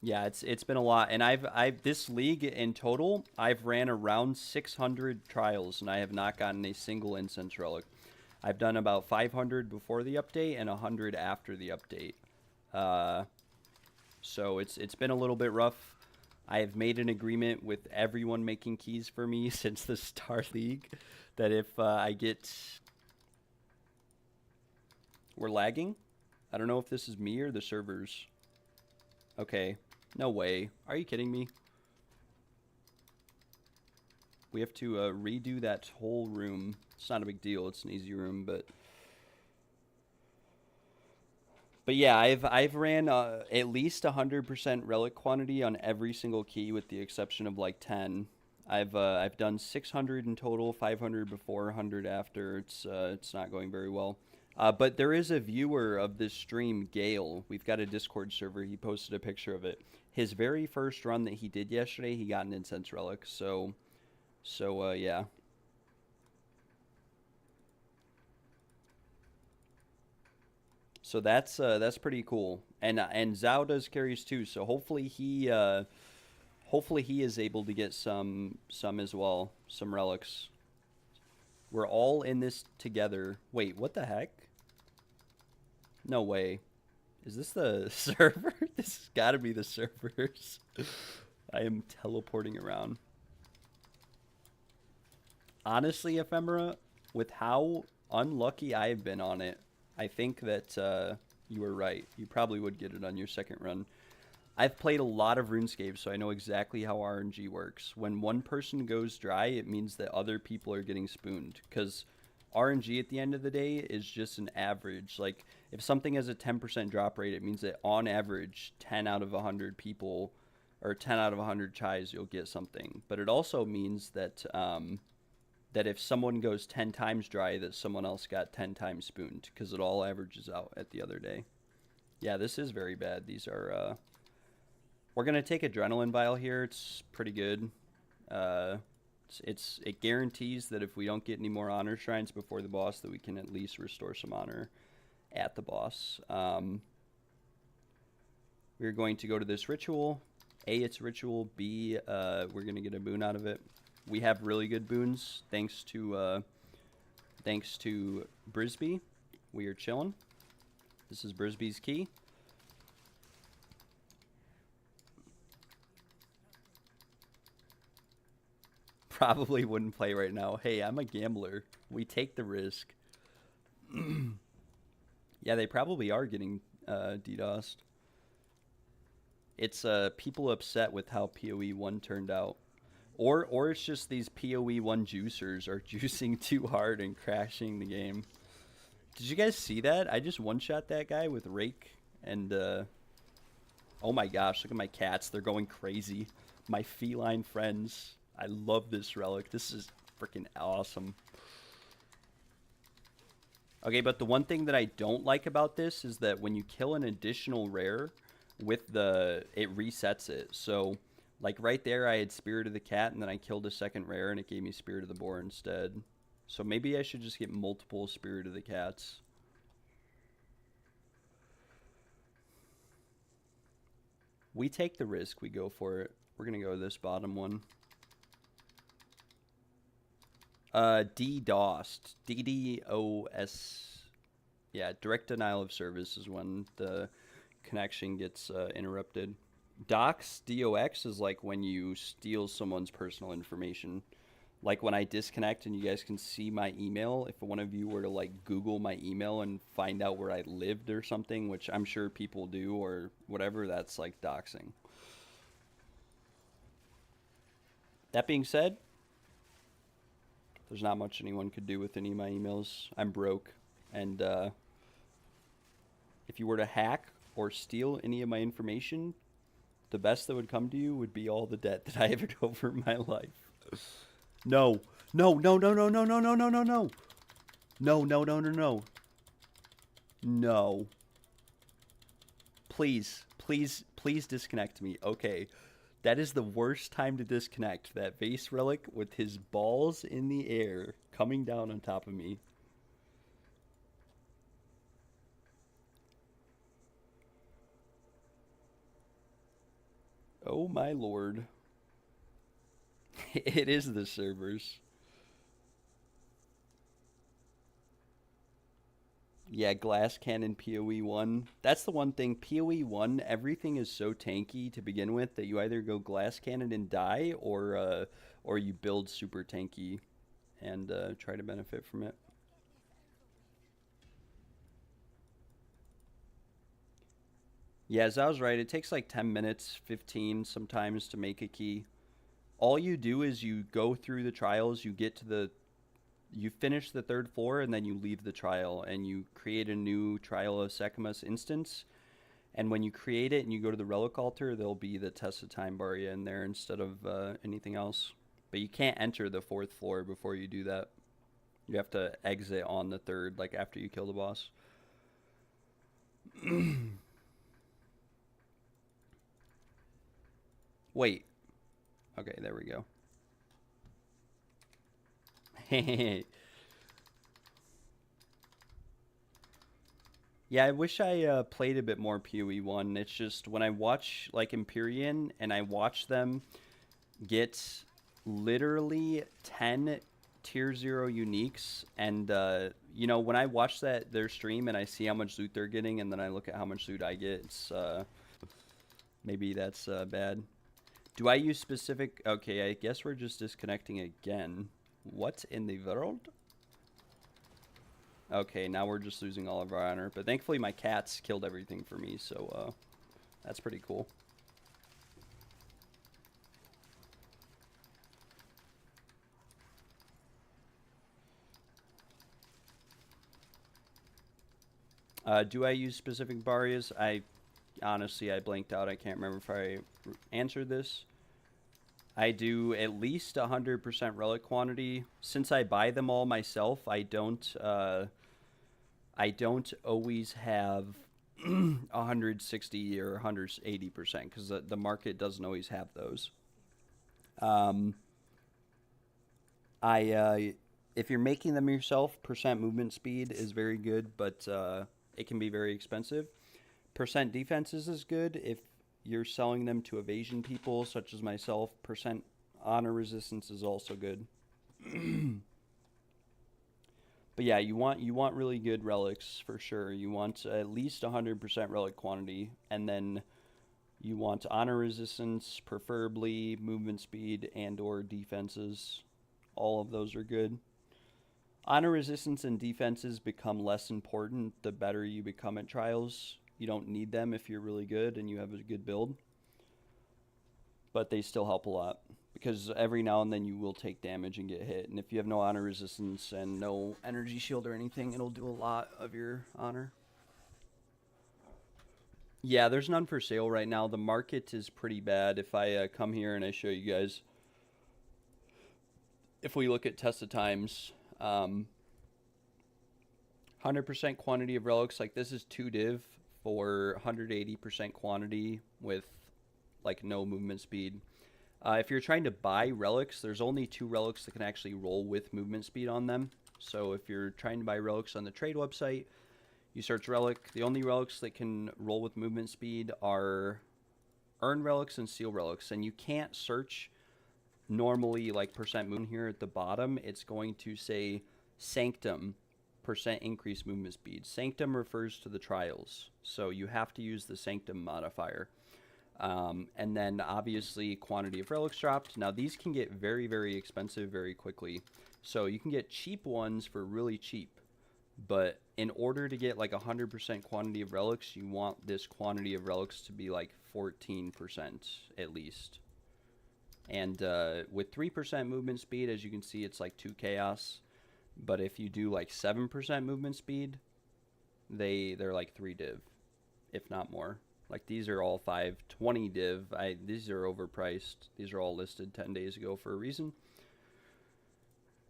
S1: yeah, it's been a lot, and I've this league in total I've ran around 600 trials, and I have not gotten a single incense relic. I've done about 500 before the update and 100 after the update. So it's been a little bit rough. I have made an agreement with everyone making keys for me since the Star League that if I get... We're lagging? I don't know if this is me or the servers. Okay. No way. Are you kidding me? We have to redo that whole room. It's not a big deal. It's an easy room, but... But yeah, I've ran at least 100% relic quantity on every single key, with the exception of like 10. I've done 600 in total, 500 before, 100 after. It's not going very well. But there is a viewer of this stream, Gale. We've got a Discord server. He posted a picture of it. His very first run that he did yesterday, he got an incense relic. So yeah. So that's pretty cool, and Zhao does carries too. So hopefully he is able to get some as well, some relics. We're all in this together. Wait, what the heck? No way. Is this the server? This has got to be the servers. I am teleporting around. Honestly, Ephemera, with how unlucky I have been on it, I think that you were right. You probably would get it on your second run. I've played a lot of RuneScape, so I know exactly how RNG works. When one person goes dry, it means that other people are getting spooned. Because RNG at the end of the day is just an average. Like, if something has a 10% drop rate, it means that on average, 10 out of 100 people, or 10 out of 100 chais, you'll get something. But it also means that... that if someone goes 10 times dry, that someone else got 10 times spooned, because it all averages out at the other day. Yeah, this is very bad. These are, we're going to take Adrenaline Vial here. It's pretty good. It guarantees that if we don't get any more honor shrines before the boss, that we can at least restore some honor at the boss. We're going to go to this ritual. A, it's ritual. B, we're going to get a boon out of it. We have really good boons thanks to Brisby. We are chilling. This is Brisby's key. Probably wouldn't play right now. Hey, I'm a gambler. We take the risk. Yeah, they probably are getting DDoSed. It's people upset with how PoE1 turned out. Or it's just these PoE1 juicers are juicing too hard and crashing the game. Did you guys see that? I just one-shot that guy with Rake, and, oh my gosh, look at my cats. They're going crazy. My feline friends. I love this relic. This is freaking awesome. Okay, but the one thing that I don't like about this is that when you kill an additional rare with it resets it. So, like right there, I had Spirit of the Cat, and then I killed a second rare, and it gave me Spirit of the Boar instead. So maybe I should just get multiple Spirit of the Cats. We take the risk. We go for it. We're going to go this bottom one. DDoSed. DDoS. Yeah, direct denial of service is when the connection gets interrupted. Dox, DOX, is like when you steal someone's personal information. Like when I disconnect and you guys can see my email, if one of you were to like Google my email and find out where I lived or something, which I'm sure people do or whatever, that's like doxing. That being said, there's not much anyone could do with any of my emails. I'm broke. And if you were to hack or steal any of my information, the best that would come to you would be all the debt that I have over my life. No. No, no, no, no, no, no, no, no, no, no. No, no, no, no, no. No. Please, please, please disconnect me. Okay. That is the worst time to disconnect. That vase relic with his balls in the air coming down on top of me. Oh my lord. It is the servers. Yeah, Glass Cannon PoE1. That's the one thing. PoE1, everything is so tanky to begin with that you either go Glass Cannon and die, or you build super tanky and try to benefit from it. Yeah, as I was right, it takes like 10 minutes, 15 sometimes to make a key. All you do is you go through the trials, you finish the third floor, and then you leave the trial, and you create a new Trial of Secamus instance. And when you create it and you go to the Relic Altar, there'll be the Test of Time Barya in there instead of anything else. But you can't enter the fourth floor before you do that. You have to exit on the third, like after you kill the boss. Wait. Okay, there we go. Yeah, I wish I played a bit more PoE1. It's just when I watch like Empyrean and I watch them get literally 10 tier 0 uniques, and you know, when I watch their stream and I see how much loot they're getting and then I look at how much loot I get, it's maybe that's bad. Do I use specific... Okay, I guess we're just disconnecting again. What in the world? Okay, now we're just losing all of our honor. But thankfully my cats killed everything for me, so that's pretty cool. Do I use specific Baryas? Honestly, I blanked out. I can't remember if I answered this. I do at least 100% relic quantity. Since I buy them all myself, I don't always have 160 or 180% because the market doesn't always have those. If you're making them yourself, percent movement speed is very good, but it can be very expensive. Percent defenses is good if you're selling them to evasion people, such as myself. Percent honor resistance is also good. But yeah, you want really good relics for sure. You want at least 100% relic quantity, and then you want honor resistance, preferably movement speed and or defenses. All of those are good. Honor resistance and defenses become less important the better you become at trials. You don't need them if you're really good and you have a good build, but they still help a lot. because every now and then you will take damage and get hit. And if you have no honor resistance and no energy shield or anything, it'll do a lot of your honor. Yeah, there's none for sale right now. The market is pretty bad. If I come here and I show you guys, if we look at Tesla Times, 100% quantity of relics, like this is 2 div for 180% quantity with like no movement speed. If you're trying to buy relics, there's only 2 relics that can actually roll with movement speed on them. So if you're trying to buy relics on the trade website, you search relic. The only relics that can roll with movement speed are earn relics and seal relics. And you can't search normally like percent movement here at the bottom. It's going to say Sanctum percent increased movement speed. Sanctum refers to the trials, so you have to use the Sanctum modifier. And then obviously quantity of relics dropped. Now these can get very, very expensive very quickly. So you can get cheap ones for really cheap. But in order to get like 100% quantity of relics, you want this quantity of relics to be like 14% at least. And with 3% movement speed, as you can see, it's like 2 chaos. But if you do like 7% movement speed, they're like 3 div, if not more. Like these are all 520 div. These are overpriced. These are all listed 10 days ago for a reason.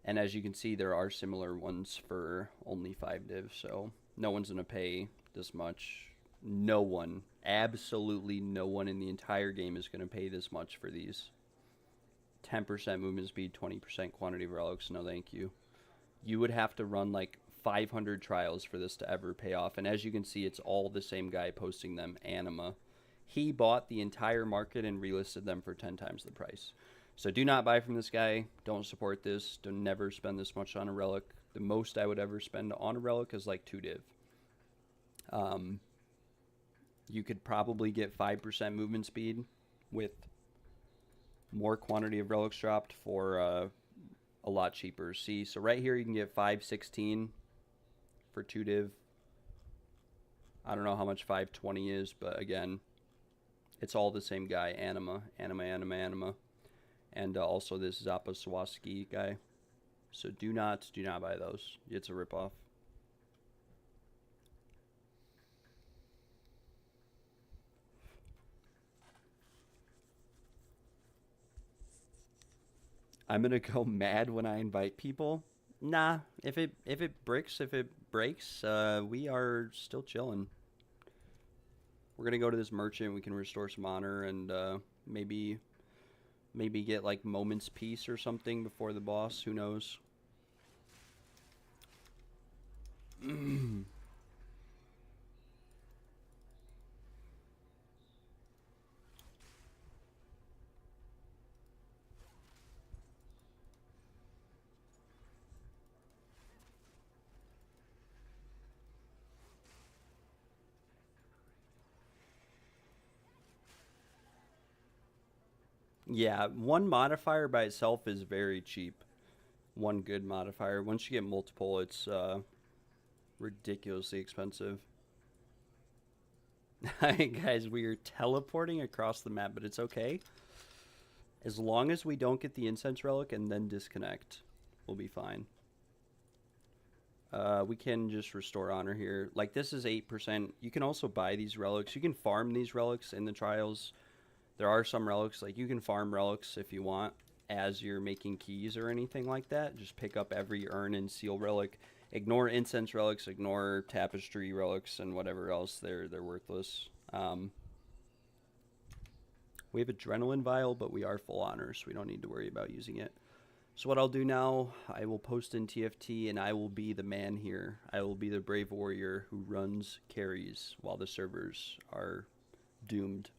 S1: And as you can see, there are similar ones for only 5 div. So no one's going to pay this much. No one, absolutely no one in the entire game is going to pay this much for these. 10% movement speed, 20% quantity of relics. No, thank you. You would have to run like 500 trials for this to ever pay off. And as you can see, it's all the same guy posting them, Anima. He bought the entire market and relisted them for 10 times the price. So do not buy from this guy. Don't support this. Don't never spend this much on a relic. The most I would ever spend on a relic is like 2 div. You could probably get 5% movement speed with more quantity of relics dropped for a lot cheaper. See, so right here you can get 516 for 2 div. I don't know how much 520 is, but again, it's all the same guy, Anima. And also this Zappa Swarovski guy. So do not buy those. It's a ripoff. I'm gonna go mad when I invite people. Nah, if it breaks, we are still chilling. We're gonna go to this merchant. We can restore some honor and maybe get like moment's peace or something before the boss. Who knows? Yeah, one modifier by itself is very cheap. One good modifier. Once you get multiple, it's ridiculously expensive. Guys, we are teleporting across the map, but it's okay. As long as we don't get the incense relic and then disconnect, we'll be fine. We can just restore honor here. Like this is 8%. You can also buy these relics. You can farm these relics in the trials. There are some relics, like you can farm relics if you want as you're making keys or anything like that. Just pick up every earn and seal relic. Ignore incense relics, ignore tapestry relics, and whatever else. They're worthless. We have adrenaline vial, but we are full honor, so we don't need to worry about using it. So what I'll do now, I will post in TFT, and I will be the man here. I will be the brave warrior who runs carries while the servers are doomed.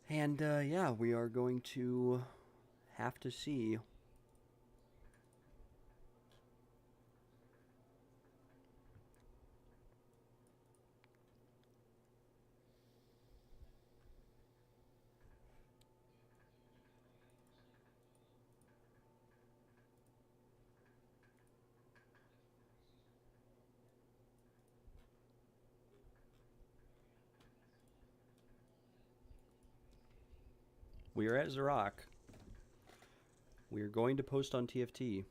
S1: And yeah, we are going to have to see. We are at Zarok. We are going to post on TFT,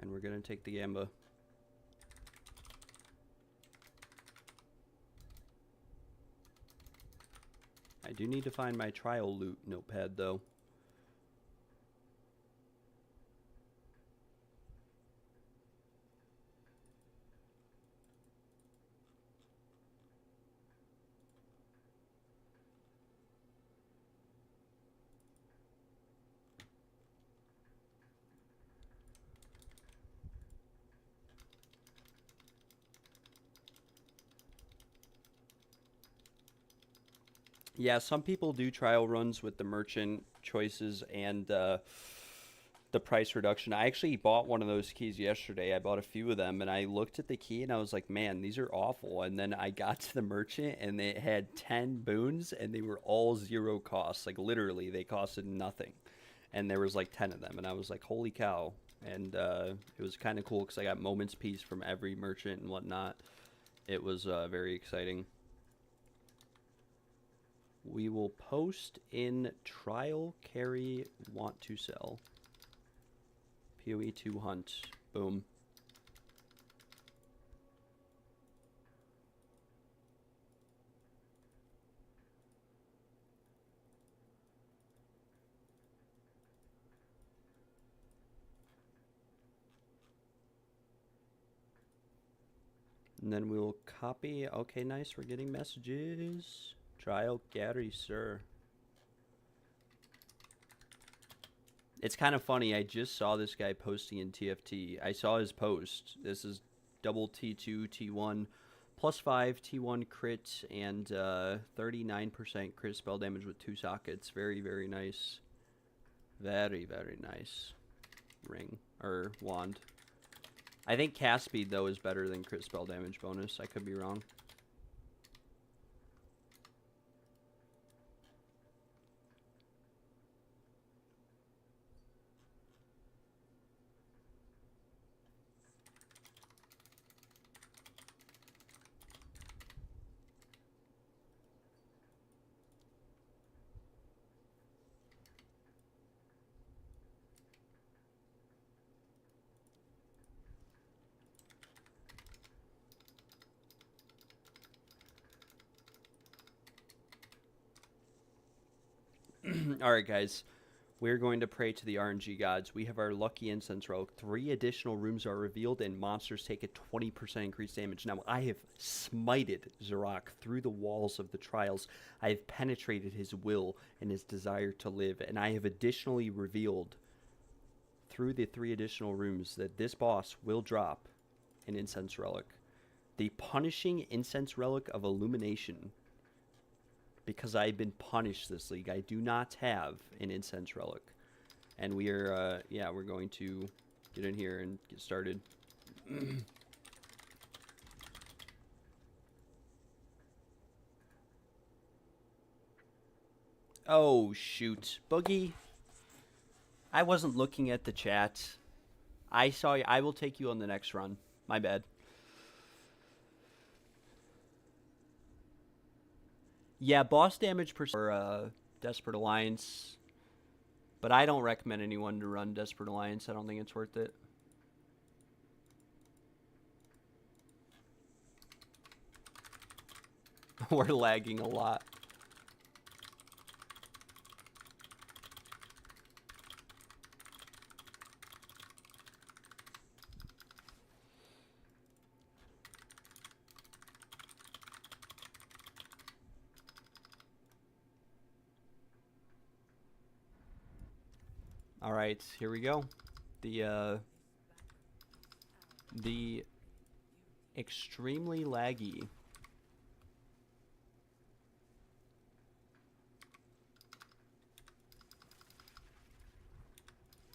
S1: and we're going to take the Gamba. I do need to find my trial loot notepad, though. Yeah, some people do trial runs with the merchant choices and the price reduction. I actually bought one of those keys yesterday. I bought a few of them, and I looked at the key, and I was like, man, these are awful. And then I got to the merchant, and it had 10 boons, and they were all 0 cost. Like, literally, they costed nothing. And there was, like, 10 of them, and I was like, holy cow. And it was kind of cool because I got Moment's Peace from every merchant and whatnot. It was very exciting. We will post in trial carry want to sell. PoE2 hunt. Boom. And then we'll copy. Okay, nice. We're getting messages. Trial Gary, sir. It's kind of funny. I just saw this guy posting in TFT. I saw his post. This is double T2, T1, +5, T1 crit, and 39% crit spell damage with 2 sockets. Very, very nice. Very, very nice. Ring. Or wand. I think cast speed, though, is better than crit spell damage bonus. I could be wrong. Alright, guys. We're going to pray to the RNG gods. We have our lucky incense relic. 3 additional rooms are revealed, and monsters take a 20% increased damage. Now, I have smited Zarok through the walls of the trials. I have penetrated his will and his desire to live, and I have additionally revealed through the 3 additional rooms that this boss will drop an incense relic. The punishing incense relic of illumination. Because I've been punished this league, I do not have an incense relic. And we are, yeah, we're going to get in here and get started. Oh, shoot. Boogie, I wasn't looking at the chat. I saw you. I will take you on the next run. My bad. Yeah, boss damage for Desperate Alliance. But I don't recommend anyone to run Desperate Alliance. I don't think it's worth it. We're lagging a lot. All right, here we go. The extremely laggy.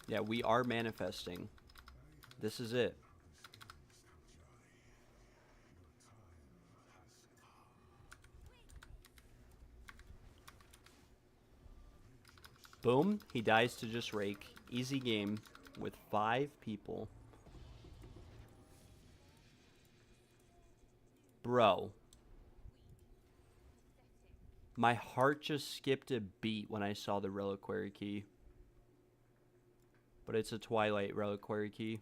S1: Yeah, we are manifesting. This is it. Boom, he dies to just rake. Easy game with 5 people. Bro. My heart just skipped a beat when I saw the reliquary key. But it's a Twilight reliquary key.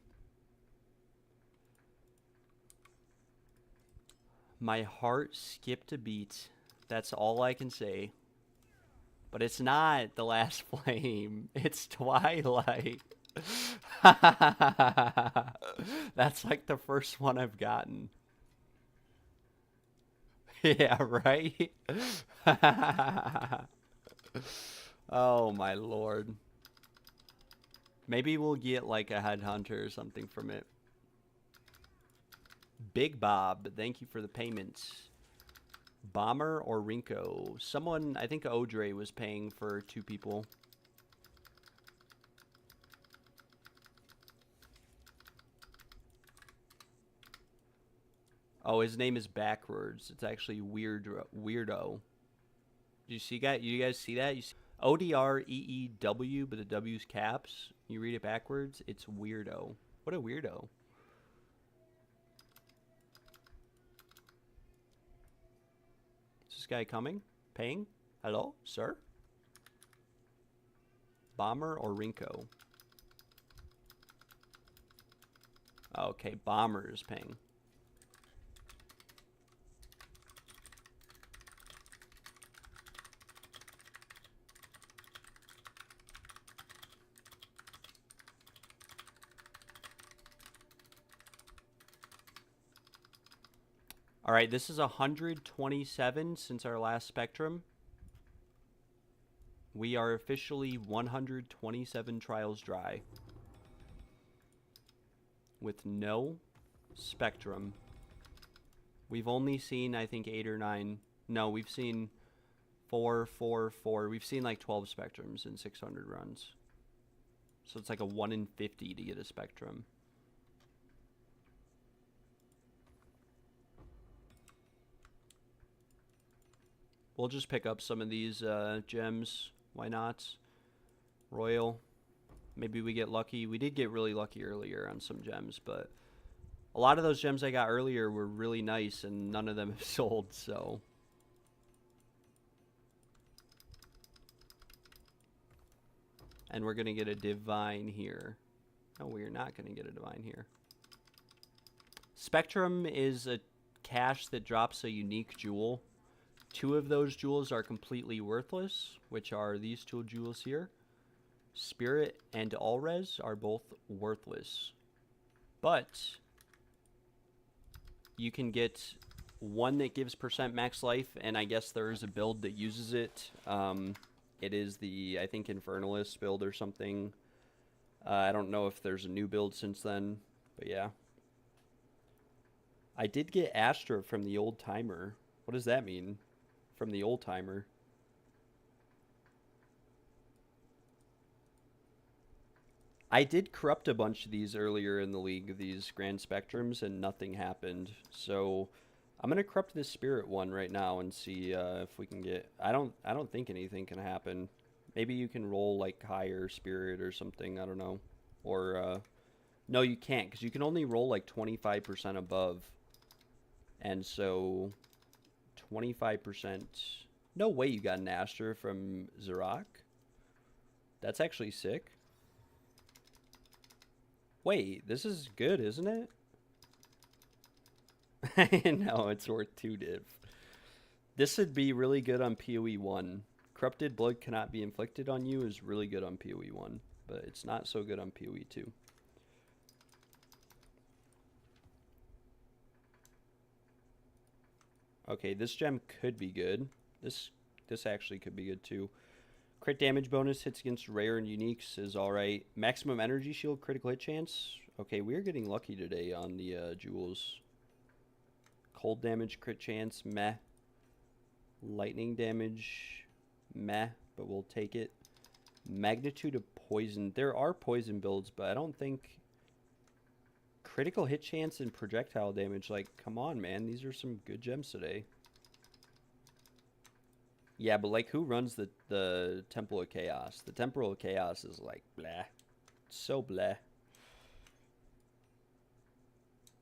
S1: My heart skipped a beat. That's all I can say. But it's not the last flame. It's Twilight. That's like the first one I've gotten. Yeah, right? Oh my lord. Maybe we'll get like a headhunter or something from it. Big Bob, thank you for the payments. Bomber or Rinko? Someone, I think Odre was paying for 2 people. Oh, his name is backwards. It's actually Weirdo. Did you see that? You guys see that? You see ODREEW, but the W's caps. You read it backwards. It's Weirdo. What a weirdo. Is this guy coming? Paying? Hello, sir? Bomber or Rinko? Okay, Bomber is paying. All right, this is 127 since our last Spectrum. We are officially 127 trials dry. With no Spectrum. We've only seen, I think, 8 or 9. No, we've seen 4, 4, 4. We've seen like 12 Spectrums in 600 runs. So it's like a 1 in 50 to get a Spectrum. We'll just pick up some of these gems. Why not? Royal. Maybe we get lucky. We did get really lucky earlier on some gems, but a lot of those gems I got earlier were really nice, and none of them have sold, so. And we're going to get a Divine here. No, we are not going to get a Divine here. Spectrum is a cache that drops a unique jewel. 2 of those jewels are completely worthless, which are these 2 jewels here. Spirit and Allres are both worthless. But you can get one that gives % max life, and I guess there is a build that uses it. It is the, I think, Infernalist build or something. I don't know if there's a new build since then, but yeah. I did get Astra from the old timer. What does that mean? From the old timer. I did corrupt a bunch of these earlier in the league, these Grand Spectrums, and nothing happened. So I'm gonna corrupt this Spirit one right now and see if we can get. I don't think anything can happen. Maybe you can roll like higher Spirit or something. I don't know. Or no, you can't, because you can only roll like 25% above. And so 25%. No way you got an Astra from Zerak. That's actually sick. Wait, this is good, isn't it? No, it's worth 2 div. This would be really good on PoE 1. Corrupted blood cannot be inflicted on you is really good on PoE 1, but it's not so good on PoE 2. Okay, this gem could be good. This actually could be good too. Crit damage bonus hits against rare and uniques is alright. Maximum energy shield critical hit chance. Okay, we're getting lucky today on the jewels. Cold damage crit chance, meh. Lightning damage, meh, but we'll take it. Magnitude of poison. There are poison builds, but I don't think... Critical hit chance and projectile damage. Like, come on, man. These are some good gems today. Yeah, but like, who runs the Temple of Chaos? The Temple of Chaos is like, bleh. So bleh.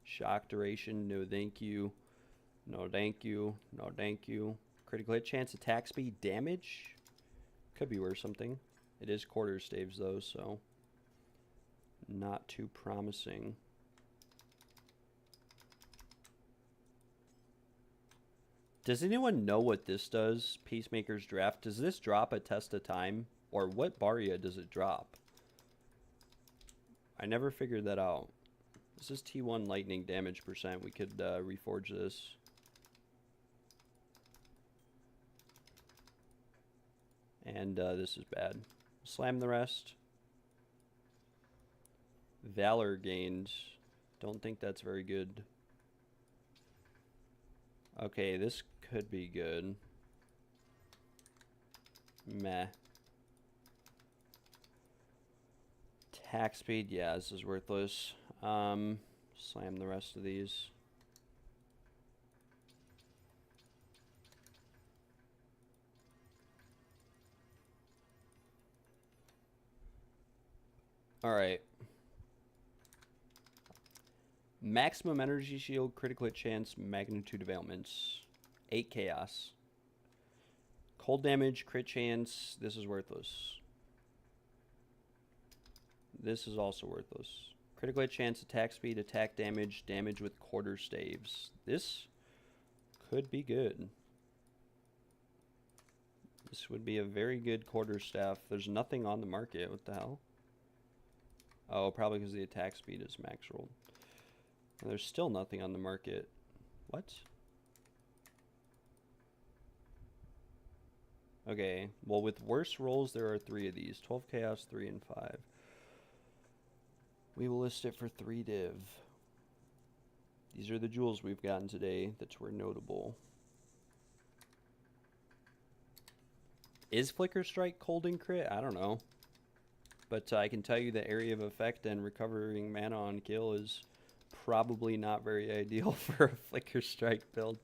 S1: Shock duration, no thank you. No thank you. No thank you. Critical hit chance, attack speed, damage. Could be worth something. It is quarter staves though, so not too promising. Does anyone know what this does? Peacemaker's Draft. Does this drop a test of time? Or what Barria does it drop? I never figured that out. This is T1 lightning damage percent. We could reforge this. And this is bad. Slam the rest. Valor gained. Don't think that's very good. Okay, this could be good. Meh. Attack speed, yeah, this is worthless. Slam the rest of these. Alright. Maximum energy shield, critical hit chance, magnitude of ailments. 8 chaos. Cold damage, crit chance, this is worthless. This is also worthless. Critical hit chance, attack speed, attack damage, damage with quarter staves. This could be good. This would be a very good quarter staff. There's nothing on the market. What the hell? Oh, probably because the attack speed is max rolled. And there's still nothing on the market. What? Okay, well with worse rolls there are 3 of these. 12 chaos, 3 and 5. We will list it for 3 div. These are the jewels we've gotten today that were notable. Is Flicker Strike cold and crit? I don't know. But I can tell you the area of effect and recovering mana on kill is probably not very ideal for a Flicker Strike build.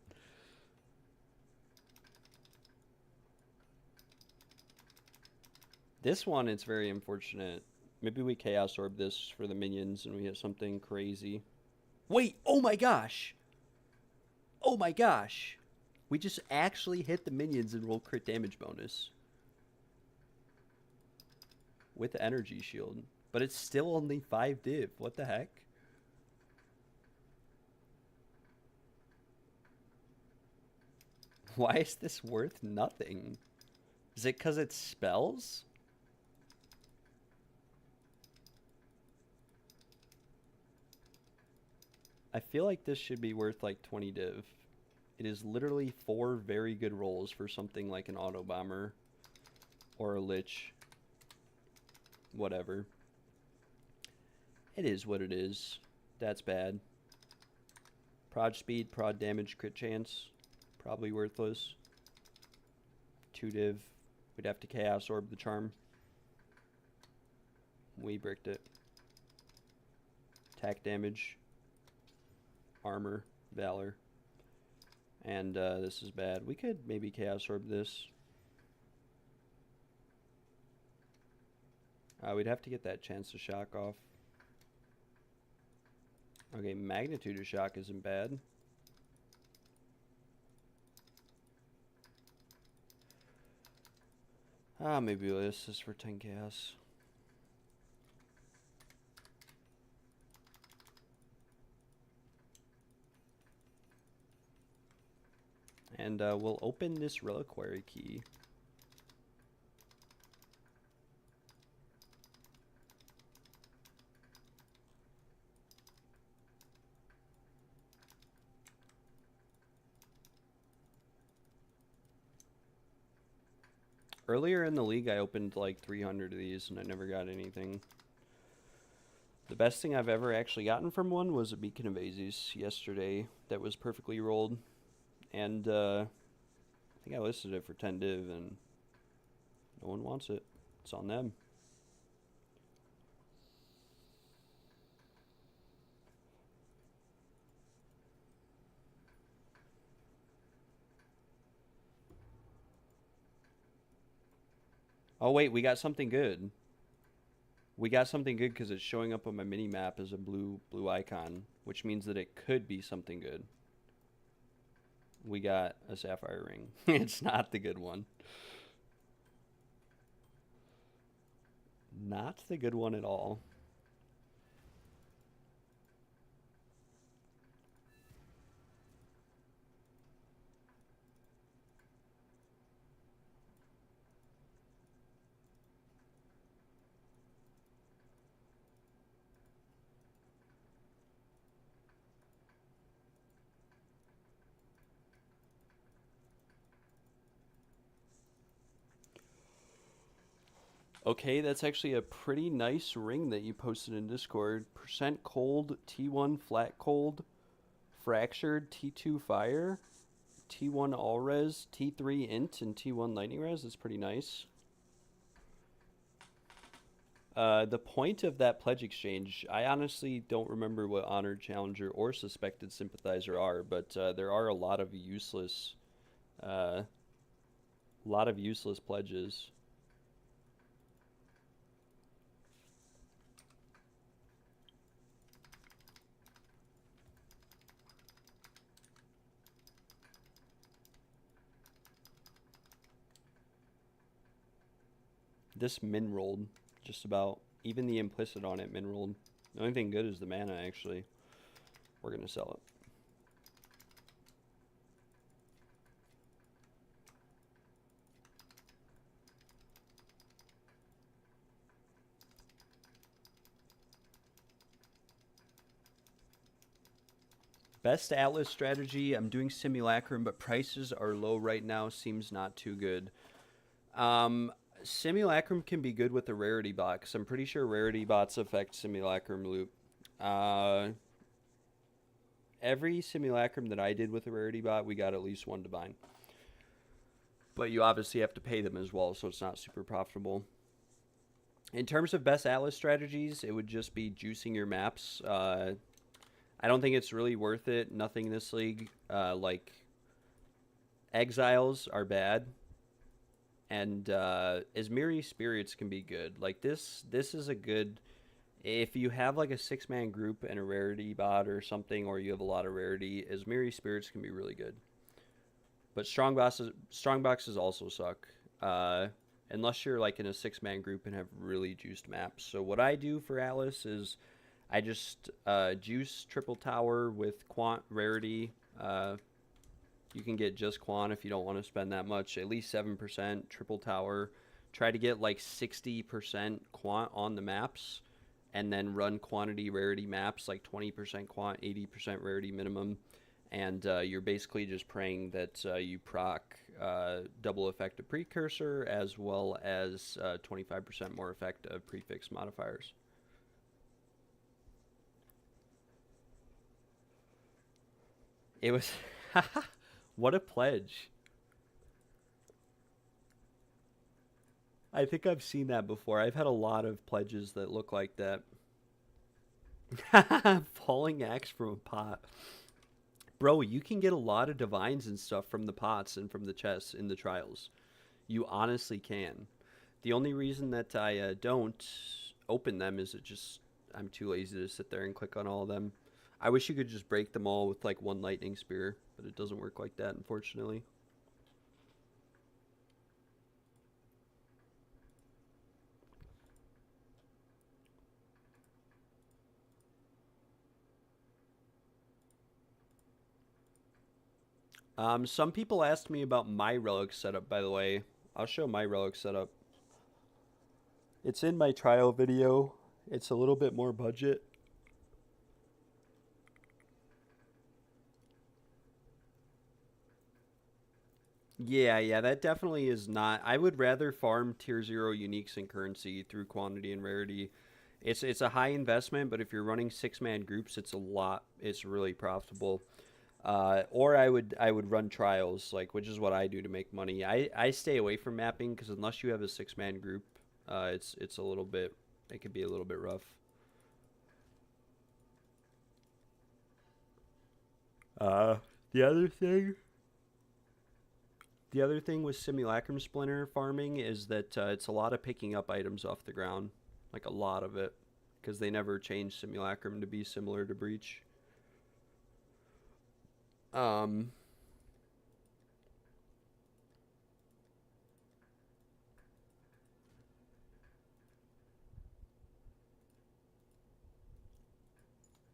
S1: This one, it's very unfortunate. Maybe we Chaos Orb this for the minions and we hit something crazy. Wait, oh my gosh! Oh my gosh! We just actually hit the minions and roll crit damage bonus. With the energy shield. But it's still only 5 div. What the heck? Why is this worth nothing? Is it because it's spells? I feel like this should be worth like 20 div. It is literally 4 very good rolls for something like an auto bomber or a lich. Whatever. It is what it is. That's bad. Prod speed, prod damage, crit chance. Probably worthless. 2 div. We'd have to Chaos Orb the charm. We bricked it. Attack damage. Armor. Valor. And this is bad. We could maybe Chaos Orb this. We'd have to get that chance to shock off. Okay, magnitude of shock isn't bad. Maybe this is for 10 chaos. And we'll open this reliquary key. Earlier in the league, I opened like 300 of these and I never got anything. The best thing I've ever actually gotten from one was a Beacon of Azes yesterday that was perfectly rolled. And I think I listed it for 10 div and no one wants it. It's on them. Oh wait, we got something good. We got something good because it's showing up on my mini map as a blue icon, which means that it could be something good. we got a sapphire ring. It's not the good one. Not the good one at all. Okay, that's actually a pretty nice ring that you posted in Discord. Percent cold, T1 flat cold, fractured, T2 fire, T1 all res, T3 int, and T1 lightning res. That's pretty nice. The point of that pledge exchange, I honestly don't remember what honored challenger or suspected sympathizer are, but there are a uh, lot of useless pledges. This min rolled just about. Even the implicit on it min rolled. The only thing good is the mana, actually. We're going to sell it. Best Atlas strategy. I'm doing Simulacrum, but prices are low right now. Seems not too good. Simulacrum can be good with the rarity bot, because I'm pretty sure rarity bots affect Simulacrum loop. Every Simulacrum that I did with a rarity bot, we got at least one divine. But you obviously have to pay them as well, so it's not super profitable. In terms of best Atlas strategies, it would just be juicing your maps. I don't think it's really worth it. Nothing in this league. Like, exiles are bad. And Asmiri Spirits can be good. Like, this is a good... If you have, like, a 6-man group and a rarity bot or something, or you have a lot of rarity, Asmiri Spirits can be really good. But strong boxes also suck. Unless you're, like, in a 6-man group and have really juiced maps. So what I do for Atlas is... I just juice triple tower with quant rarity. You can get just quant if you don't want to spend that much. At least 7% triple tower. Try to get like 60% quant on the maps, and then run quantity rarity maps like 20% quant, 80% rarity minimum. And you're basically just praying that you proc double effect of precursor as well as 25% more effect of prefix modifiers. It was... What a pledge. I think I've seen that before. I've had a lot of pledges that look like that. Falling axe from a pot. Bro, you can get a lot of divines and stuff from the pots and from the chests in the trials. You honestly can. The only reason that I don't open them is I'm too lazy to sit there and click on all of them. I wish you could just break them all with like one lightning spear, but it doesn't work like that, unfortunately. Some people asked me about my relic setup, by the way. I'll show my relic setup. It's in my trial video. It's a little bit more budget. Yeah, that definitely is not. I would rather farm tier 0 uniques and currency through quantity and rarity. It's a high investment, but if you're running 6-man groups, it's a lot. It's really profitable. Or I would run trials, like, which is what I do to make money. I stay away from mapping because unless you have a 6-man group, it's a little bit, it could be a little bit rough. Uh, the other thing The other thing with Simulacrum Splinter farming is that it's a lot of picking up items off the ground. Like a lot of it. Because they never changed Simulacrum to be similar to Breach. Um,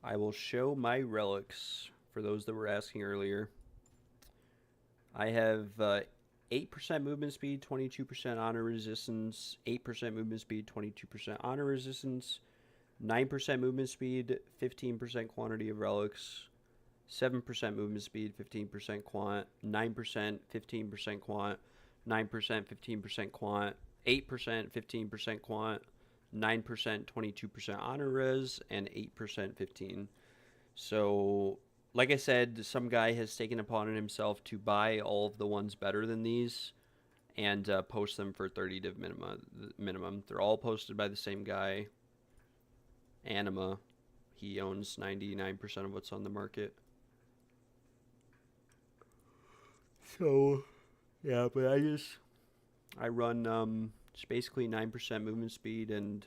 S1: I will show my relics for those that were asking earlier. I have 8% movement speed, 22% honor resistance, 8% movement speed, 22% honor resistance, 9% movement speed, 15% quantity of relics, 7% movement speed, 15% quant, 9%, 15% quant, 9%, 15% quant, 8%, 15% quant, 9%, 22% honor res, and 8%, 15. So, like I said, some guy has taken upon it himself to buy all of the ones better than these and post them for 30 div minimum. They're all posted by the same guy, Anima. He owns 99% of what's on the market. So, yeah, but I run just basically 9% movement speed, and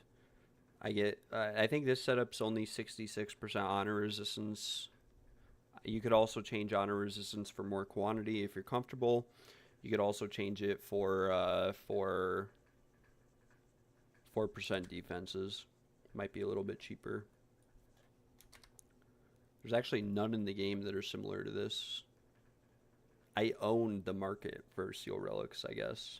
S1: I get, I think this setup's only 66% honor resistance. You could also change honor resistance for more quantity if you're comfortable. You could also change it for 4% defenses. Might be a little bit cheaper. There's actually none in the game that are similar to this. I own the market for Seal Relics, I guess.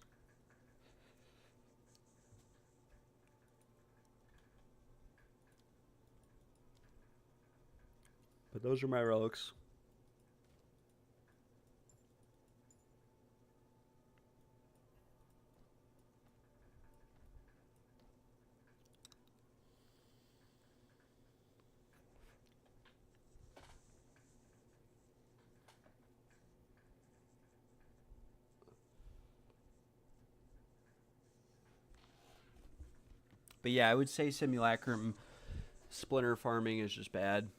S1: But those are my relics. But yeah, I would say Simulacrum Splinter farming is just bad.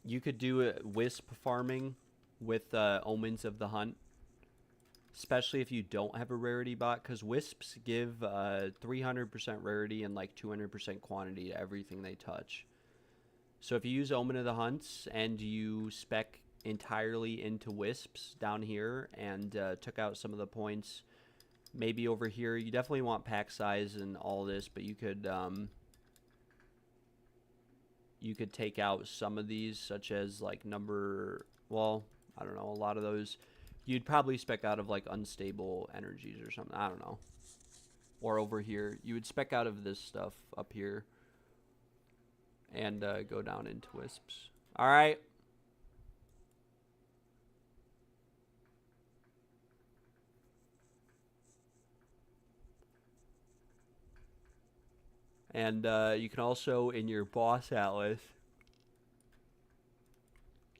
S1: You could do a Wisp farming with Omens of the Hunt, especially if you don't have a rarity bot, because Wisps give 300% rarity and like 200% quantity to everything they touch. So if you use Omen of the Hunts and you spec entirely into Wisps down here and took out some of the points, maybe over here, you definitely want pack size and all this, but you could take out some of these, such as like well, I don't know, a lot of those you'd probably spec out of like unstable energies or something, I don't know. Or over here, you would spec out of this stuff up here and go down into Wisps. All right. And you can also, in your boss atlas,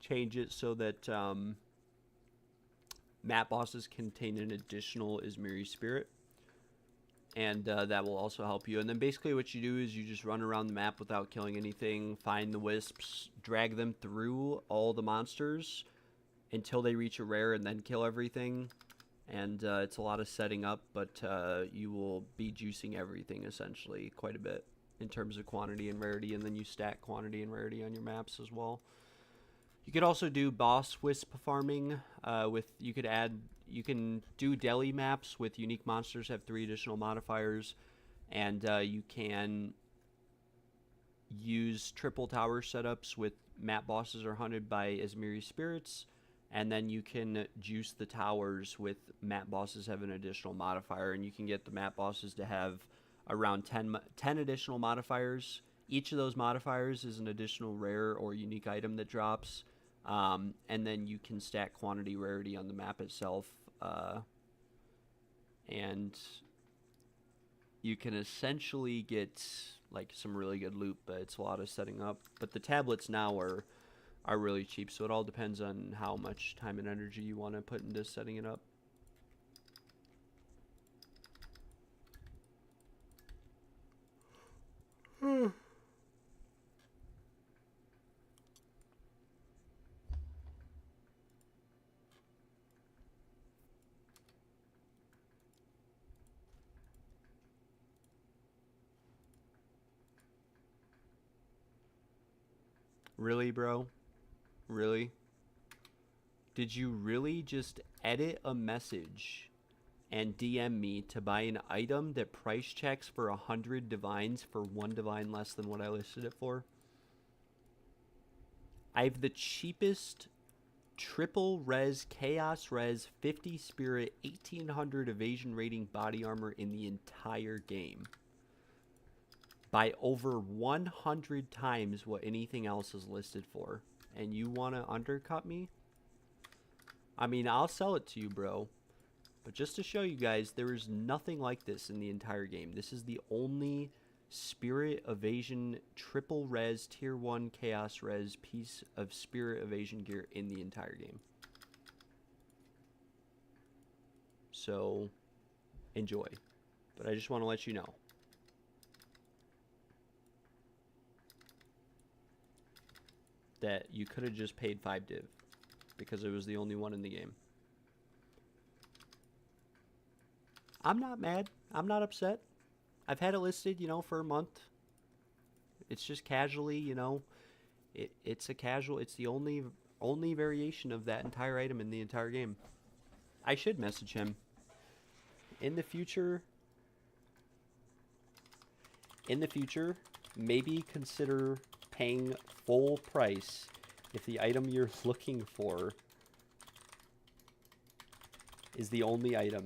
S1: change it so that map bosses contain an additional Izmiri spirit. And that will also help you. And then basically what you do is you just run around the map without killing anything, find the wisps, drag them through all the monsters until they reach a rare, and then kill everything. And it's a lot of setting up, but you will be juicing everything essentially quite a bit in terms of quantity and rarity, and then you stack quantity and rarity on your maps as well. You could also do boss wisp farming you can do deli maps with unique monsters, have 3 additional modifiers, and you can use triple tower setups with map bosses are hunted by Izmiri spirits, and then you can juice the towers with map bosses have an additional modifier, and you can get the map bosses to have around 10 additional modifiers. Each of those modifiers is an additional rare or unique item that drops. And then you can stack quantity rarity on the map itself, and you can essentially get like some really good loot, but it's a lot of setting up. But the tablets now are really cheap, so it all depends on how much time and energy you want to put into setting it up. Really, bro? Really? Did you really just edit a message and DM me to buy an item that price checks for 100 divines for 1 divine less than what I listed it for. I have the cheapest triple res, chaos res, 50 spirit, 1800 evasion rating body armor in the entire game. By over 100 times what anything else is listed for. And you want to undercut me? I mean, I'll sell it to you, bro. But just to show you guys, there is nothing like this in the entire game. This is the only spirit evasion triple res tier 1 chaos res piece of spirit evasion gear in the entire game. So, enjoy. But I just want to let you know. That you could have just paid 5 div. Because it was the only one in the game. I'm not mad. I'm not upset. I've had it listed, you know, for a month. It's just casually, you know. It's a casual. It's the only variation of that entire item in the entire game. I should message him. In the future, maybe consider paying full price if the item you're looking for is the only item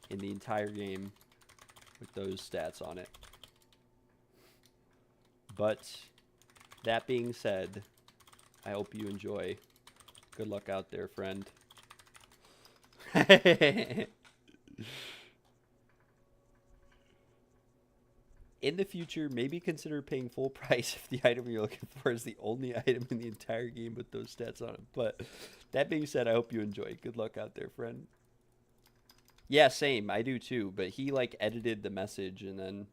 S1: in the entire game with those stats on it. But that being said, I hope you enjoy. Good luck out there, friend. In the future, maybe consider paying full price if the item you're looking for is the only item in the entire game with those stats on it. But that being said, I hope you enjoy. Good luck out there, friend. Yeah, same. I do too. But he like edited the message and then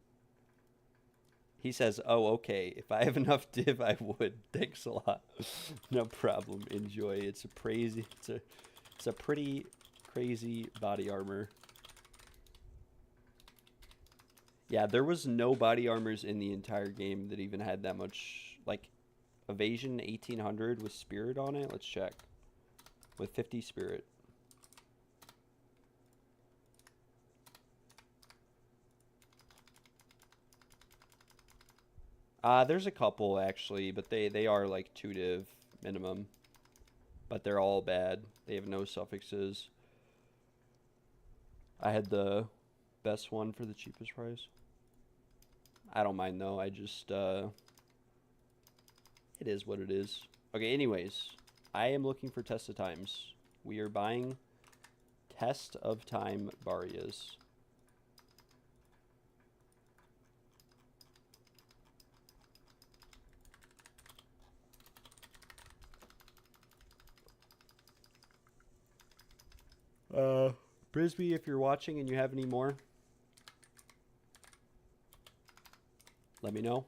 S1: he says, "Oh, okay. If I have enough div, I would. Thanks a lot." No problem. Enjoy. It's a pretty crazy body armor. Yeah, there was no body armors in the entire game that even had that much, like, evasion 1800 with spirit on it. Let's check. With 50 spirit. There's a couple, actually, but they are, like, 2 div minimum. But they're all bad. They have no suffixes. I had the best one for the cheapest price. I don't mind though. I just it is what it is. Okay, anyways, I am looking for Test of Times. We are buying Test of Time Barias. Brisby, if you're watching and you have any more, let me know.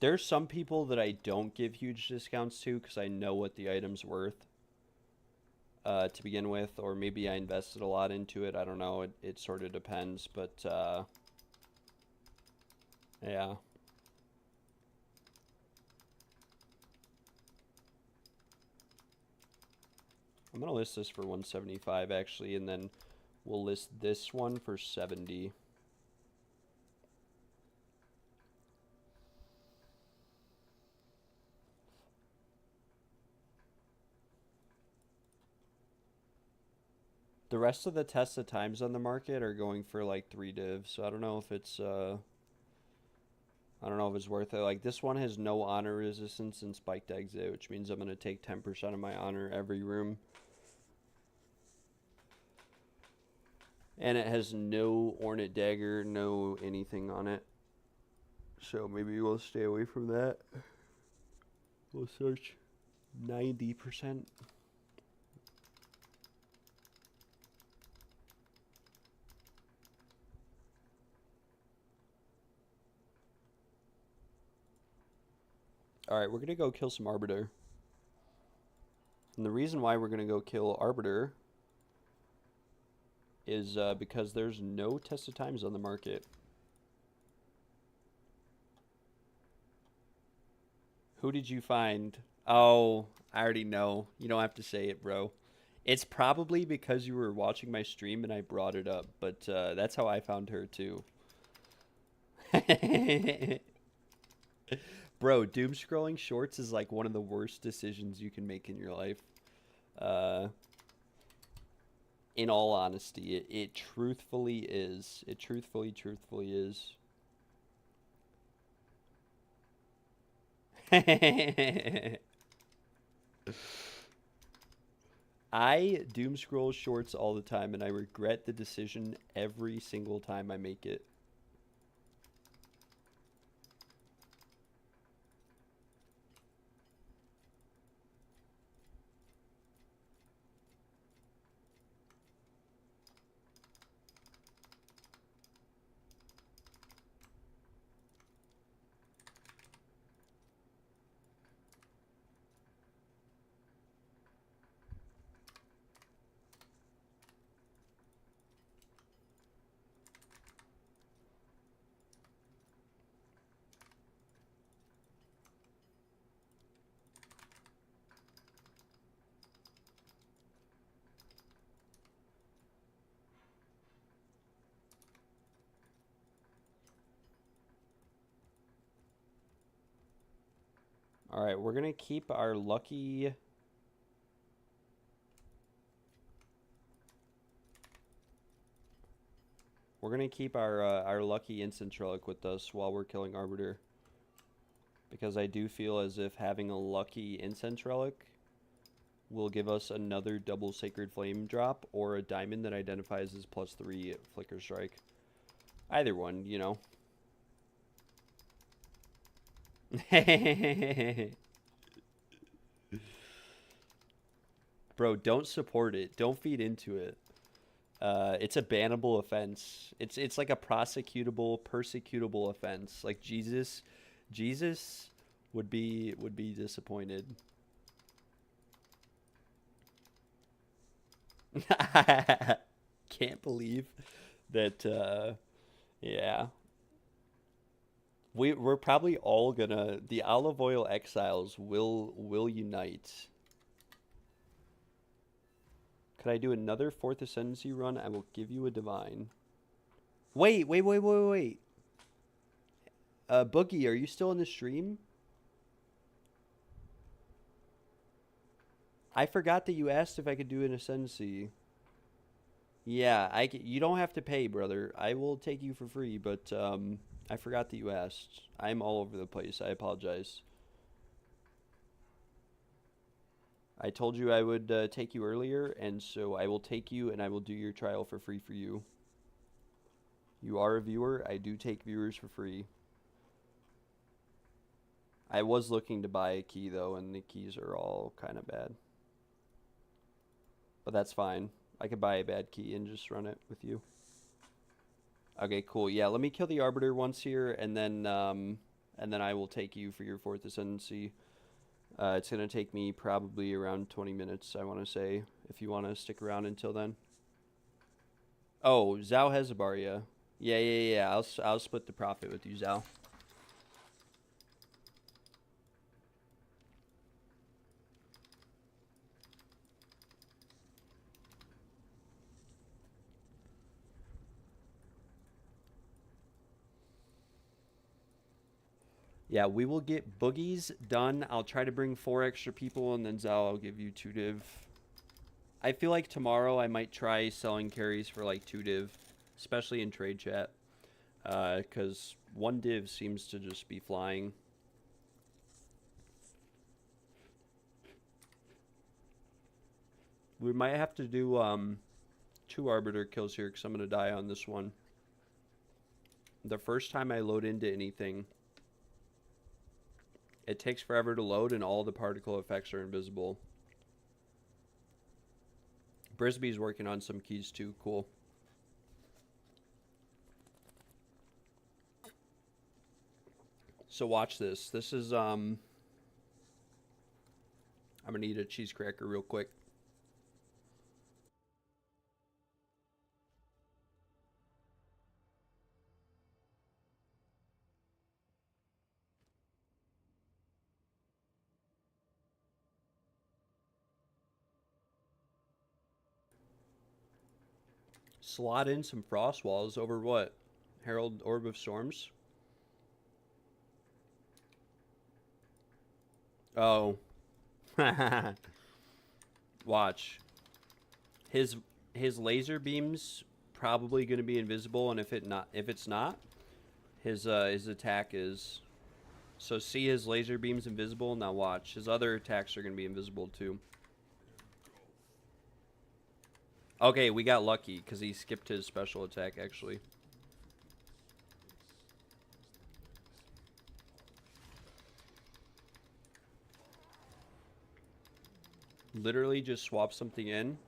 S1: There's some people that I don't give huge discounts to because I know what the item's worth to begin with, or maybe I invested a lot into it. I don't know. It sort of depends, but yeah. I'm going to list this for 175 actually, and then we'll list this one for 70. The rest of the Test of Times on the market are going for like 3 divs, so I don't know if it's worth it. Like this one has no honor resistance and spiked exit, which means I'm going to take 10% of my honor every room. And it has no Ornate Dagger, no anything on it. So maybe we'll stay away from that. We'll search 90%. Alright, we're going to go kill some Arbiter. And the reason why we're going to go kill Arbiter is because there's no Test of Times on the market. Who did you find? Oh, I already know. You don't have to say it, bro. It's probably because you were watching my stream and I brought it up, but that's how I found her too. Bro, doom scrolling shorts is like one of the worst decisions you can make in your life. Uh, in all honesty, it truthfully is. It truthfully is. I doom scroll shorts all the time, and I regret the decision every single time I make it. All right, we're gonna keep our lucky. We're gonna keep our lucky instant relic with us while we're killing Arbiter, because I do feel as if having a lucky incense relic will give us another double Sacred Flame drop or a diamond that identifies as +3 Flicker Strike. Either one, you know. Bro, don't support it. Don't feed into it. It's a bannable offense. It's like a persecutable offense. Like Jesus would be disappointed. Can't believe that. Yeah, we're probably all gonna. The Olive Oil Exiles will unite. Could I do another Fourth Ascendancy run? I will give you a divine. Wait. Boogie, are you still in the stream? I forgot that you asked if I could do an Ascendancy. Yeah, you don't have to pay, brother. I will take you for free, but I forgot that you asked. I'm all over the place. I apologize. I told you I would take you earlier, and so I will take you and I will do your trial for free for you. You are a viewer. I do take viewers for free. I was looking to buy a key, though, and the keys are all kind of bad. But that's fine. I could buy a bad key and just run it with you. Okay, cool. Yeah, let me kill the Arbiter once here, and then I will take you for your Fourth Ascendancy. It's going to take me probably around 20 minutes, I want to say, if you want to stick around until then. Oh, Zhao has a bar, yeah. Yeah. I'll split the profit with you, Zhao. Yeah, we will get boogies done. I'll try to bring 4 extra people, and then Zhao, I'll give you 2 div. I feel like tomorrow I might try selling carries for like 2 div, especially in trade chat, because 1 div seems to just be flying. We might have to do 2 Arbiter kills here, because I'm going to die on this one. The first time I load into anything, it takes forever to load, and all the particle effects are invisible. Brisby's working on some keys too. Cool. So watch this. This is I'm gonna eat a cheese cracker real quick. Slot in some Frost Walls over what? Herald Orb of Storms? Oh. Watch. His laser beams probably going to be invisible, and if it's not, his attack is. So see his laser beams invisible. Now watch. His other attacks are going to be invisible too. Okay, we got lucky because he skipped his special attack actually. Literally just swap something in.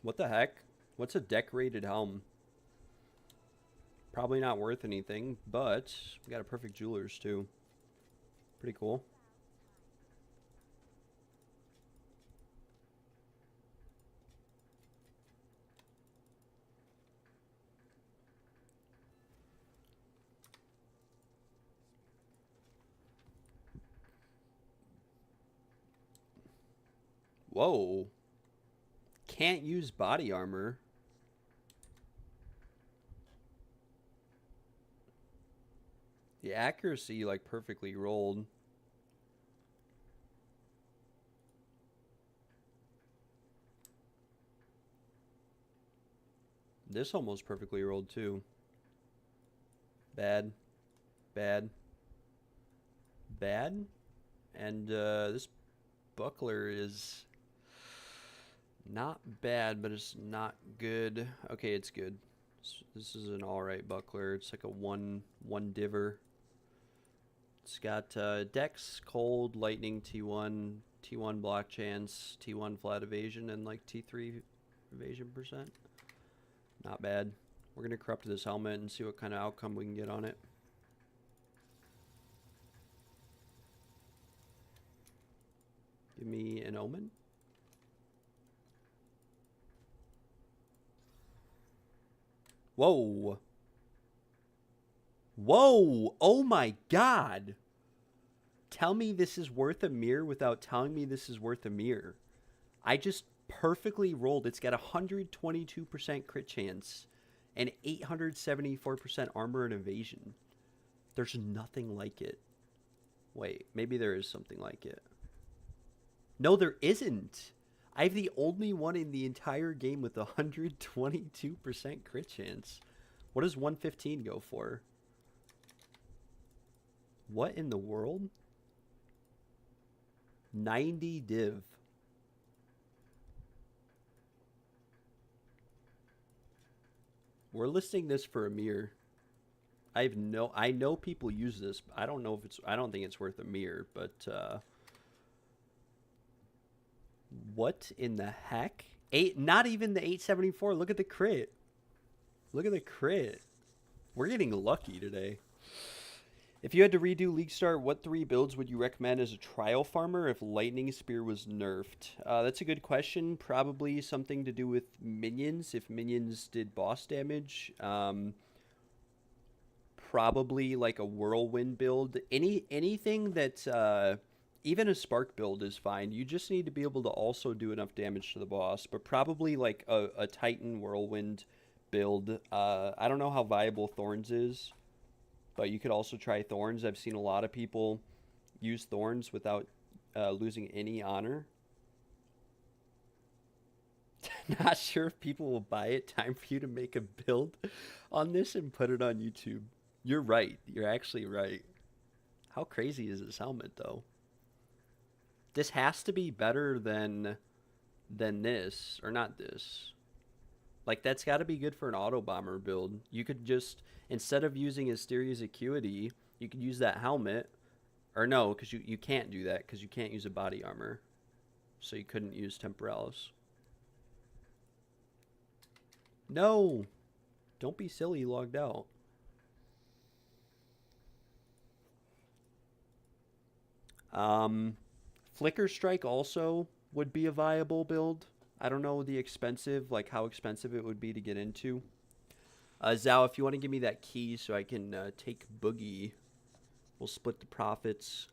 S1: What the heck? What's a decorated helm? Probably not worth anything, but we got a perfect jewelers too. Pretty cool. Whoa. Can't use body armor. The accuracy, like, perfectly rolled. This almost perfectly rolled, too. Bad. Bad. Bad. And, this buckler is not bad, but it's not good. Okay, it's good. This is an alright buckler. It's like a one diver. It's got Dex, Cold, Lightning, T1, T1 block chance, T1 flat evasion, and like T3 evasion percent. Not bad. We're going to corrupt this helmet and see what kind of outcome we can get on it. Give me an omen. Whoa. Whoa. Oh my god. Tell me this is worth a mirror without telling me this is worth a mirror. I just perfectly rolled. It's got 122% crit chance and 874% armor and evasion. There's nothing like it. Wait, maybe there is something like it. No, there isn't. I have the only one in the entire game with 122% crit chance. What does 115 go for? What in the world? 90 div. We're listing this for a mirror. I know people use this, but I don't know if I don't think it's worth a mirror, but what in the heck? Not even the 874. Look at the crit. Look at the crit. We're getting lucky today. If you had to redo League Start, what 3 builds would you recommend as a trial farmer if Lightning Spear was nerfed? That's a good question. Probably something to do with minions, if minions did boss damage. Probably like a Whirlwind build. Anything that... even a Spark build is fine. You just need to be able to also do enough damage to the boss. But probably like a Titan Whirlwind build. I don't know how viable Thorns is. But you could also try Thorns. I've seen a lot of people use Thorns without losing any honor. Not sure if people will buy it. Time for you to make a build on this and put it on YouTube. You're right. You're actually right. How crazy is this helmet, though? This has to be better than this. Or not this. Like, that's got to be good for an auto bomber build. You could just, instead of using Asteria's Acuity, you could use that helmet. Or no, because you can't do that, because you can't use a body armor. So you couldn't use Temporalis. No! Don't be silly, you logged out. Flicker Strike also would be a viable build. I don't know the expensive, like how expensive it would be to get into. Zhao, if you want to give me that key so I can take Boogie, we'll split the profits.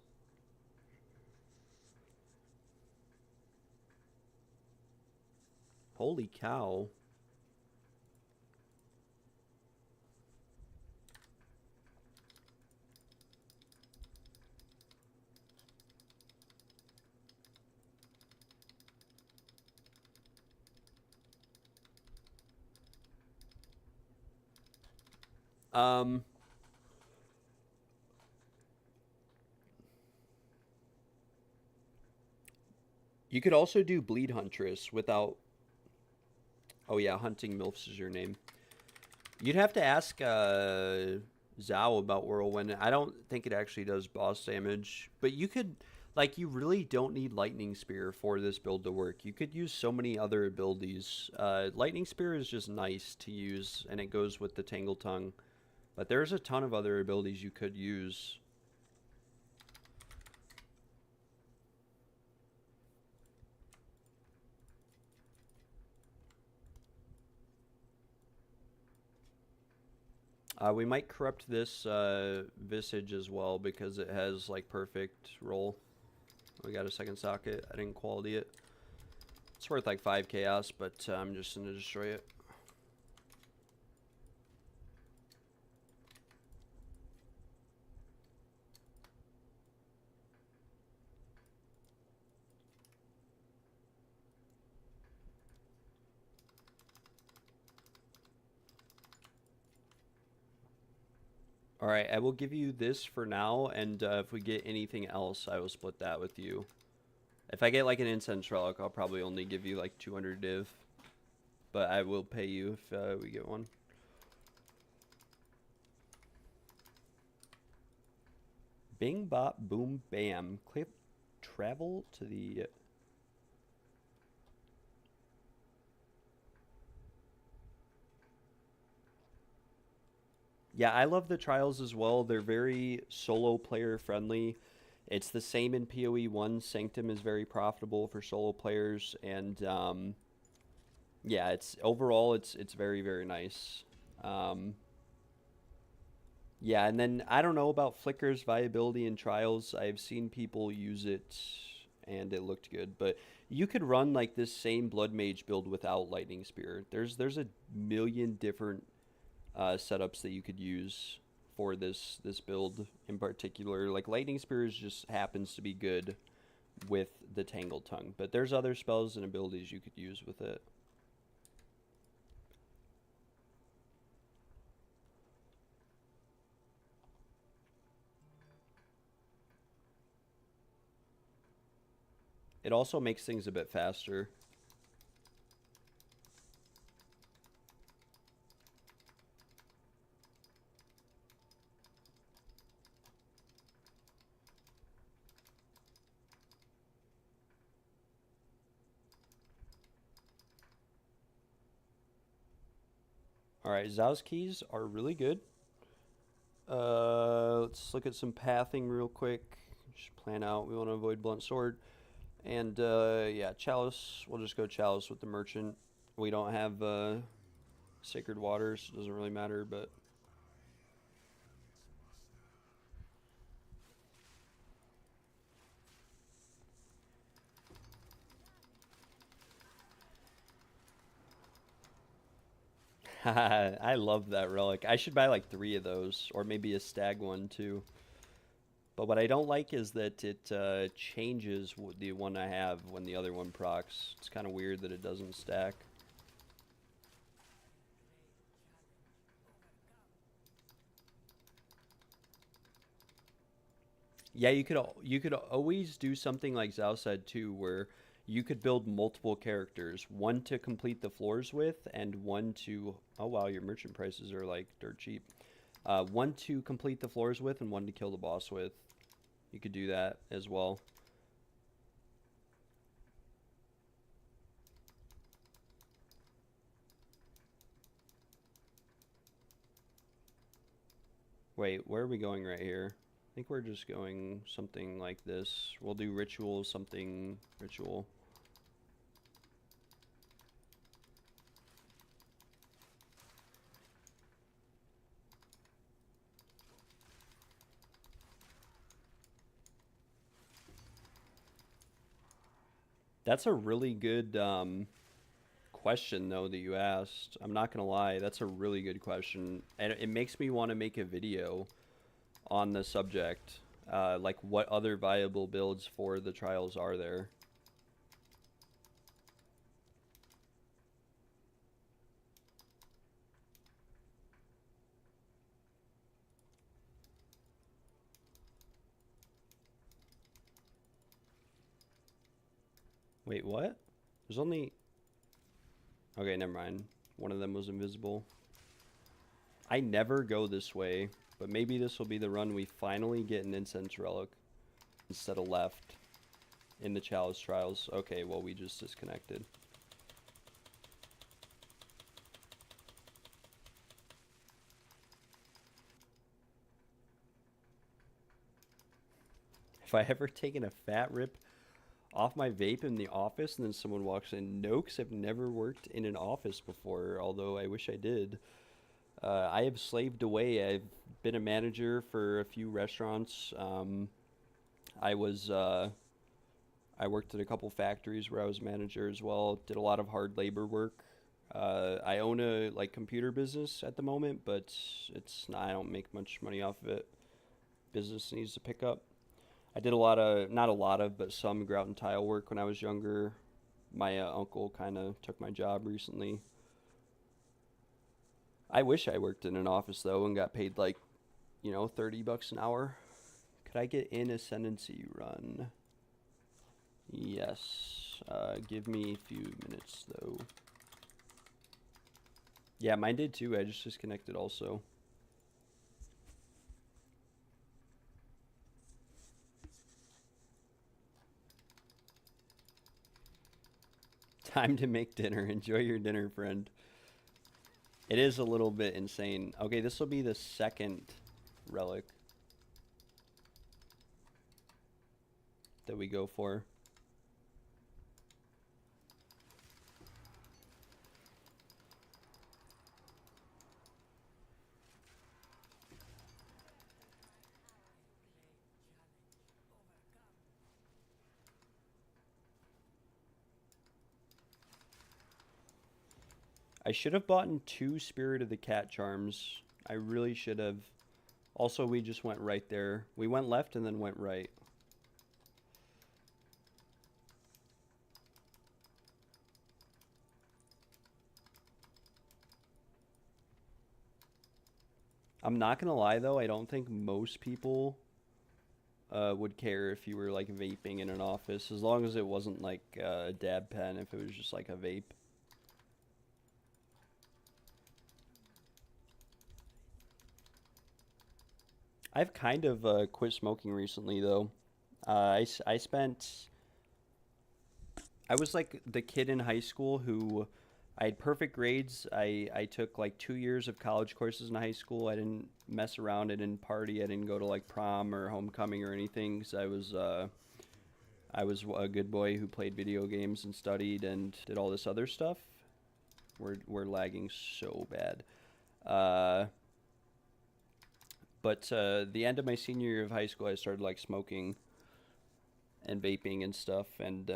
S1: Holy cow. Um, you could also do Bleed Huntress without... Oh yeah, Hunting MILFs is your name. You'd have to ask Zhao about Whirlwind. I don't think it actually does boss damage, but you could... Like, you really don't need Lightning Spear for this build to work. You could use so many other abilities. Lightning Spear is just nice to use, and it goes with the Tangle Tongue. But there's a ton of other abilities you could use. We might corrupt this Visage as well because it has like perfect roll. We got a second socket. I didn't quality it. It's worth like 5 chaos, but I'm just going to destroy it. Alright, I will give you this for now, and if we get anything else, I will split that with you. If I get like an Incense Relic, I'll probably only give you like 200 div. But I will pay you if we get one. Bing, bop, boom, bam. Clip, travel to the... Yeah, I love the trials as well. They're very solo player friendly. It's the same in PoE1. Sanctum is very profitable for solo players, and yeah, it's overall it's very very nice. Yeah, and then I don't know about Flicker's viability in trials. I've seen people use it, and it looked good, but you could run like this same Blood Mage build without Lightning Spear. There's a million different setups that you could use for this build in particular. Like Lightning Spears just happens to be good with the Tangle Tongue, but there's other spells and abilities you could use with it. It also makes things a bit faster. Alright, Zhao's keys are really good. Let's look at some pathing real quick. Just plan out. We want to avoid Blunt Sword. And yeah, Chalice. We'll just go Chalice with the Merchant. We don't have Sacred Waters. Doesn't really matter, but... I love that relic. I should buy like 3 of those, or maybe a stag one too. But what I don't like is that it changes the one I have when the other one procs. It's kind of weird that it doesn't stack. Yeah, you could always do something like Zhao said too, where you could build multiple characters, one to complete the floors with, and one to... Oh wow, your merchant prices are like dirt cheap. One to complete the floors with, and one to kill the boss with. You could do that as well. Wait, where are we going right here? I think we're just going something like this. We'll do ritual, something ritual. That's a really good question though that you asked. I'm not gonna lie, that's a really good question, and it makes me want to make a video on the subject. Like what other viable builds for the trials are there? Wait, what? There's only... Okay, never mind. One of them was invisible. I never go this way, but maybe this will be the run we finally get an incense relic instead of left in the chalice trials. Okay, well, we just disconnected. Have I ever taken a fat rip off my vape in the office and then someone walks in? No, because I've never worked in an office before, although I wish I did. I have slaved away. I've been a manager for a few restaurants. I worked at a couple factories where I was manager as well. Did a lot of hard labor work. I own a computer business at the moment, but I don't make much money off of it. Business needs to pick up. I did a lot of, not a lot of, but some grout and tile work when I was younger. My uncle kind of took my job recently. I wish I worked in an office though and got paid $30 an hour. Could I get in Ascendancy run? Yes. Give me a few minutes though. Yeah, mine did too. I just disconnected also. Time to make dinner. Enjoy your dinner, friend. It is a little bit insane. Okay, this will be the second relic that we go for. I should have bought 2 Spirit of the Cat charms. I really should have. Also, we just went right there. We went left and then went right. I'm not gonna lie though, I don't think most people would care if you were vaping in an office, as long as it wasn't a dab pen, if it was just a vape. I've kind of quit smoking recently, though. I was the kid in high school who I had perfect grades. I took 2 years of college courses in high school. I didn't mess around. I didn't party. I didn't go to prom or homecoming or anything. Cause I was a good boy who played video games and studied and did all this other stuff. We're lagging so bad. But the end of my senior year of high school, I started smoking and vaping and stuff, and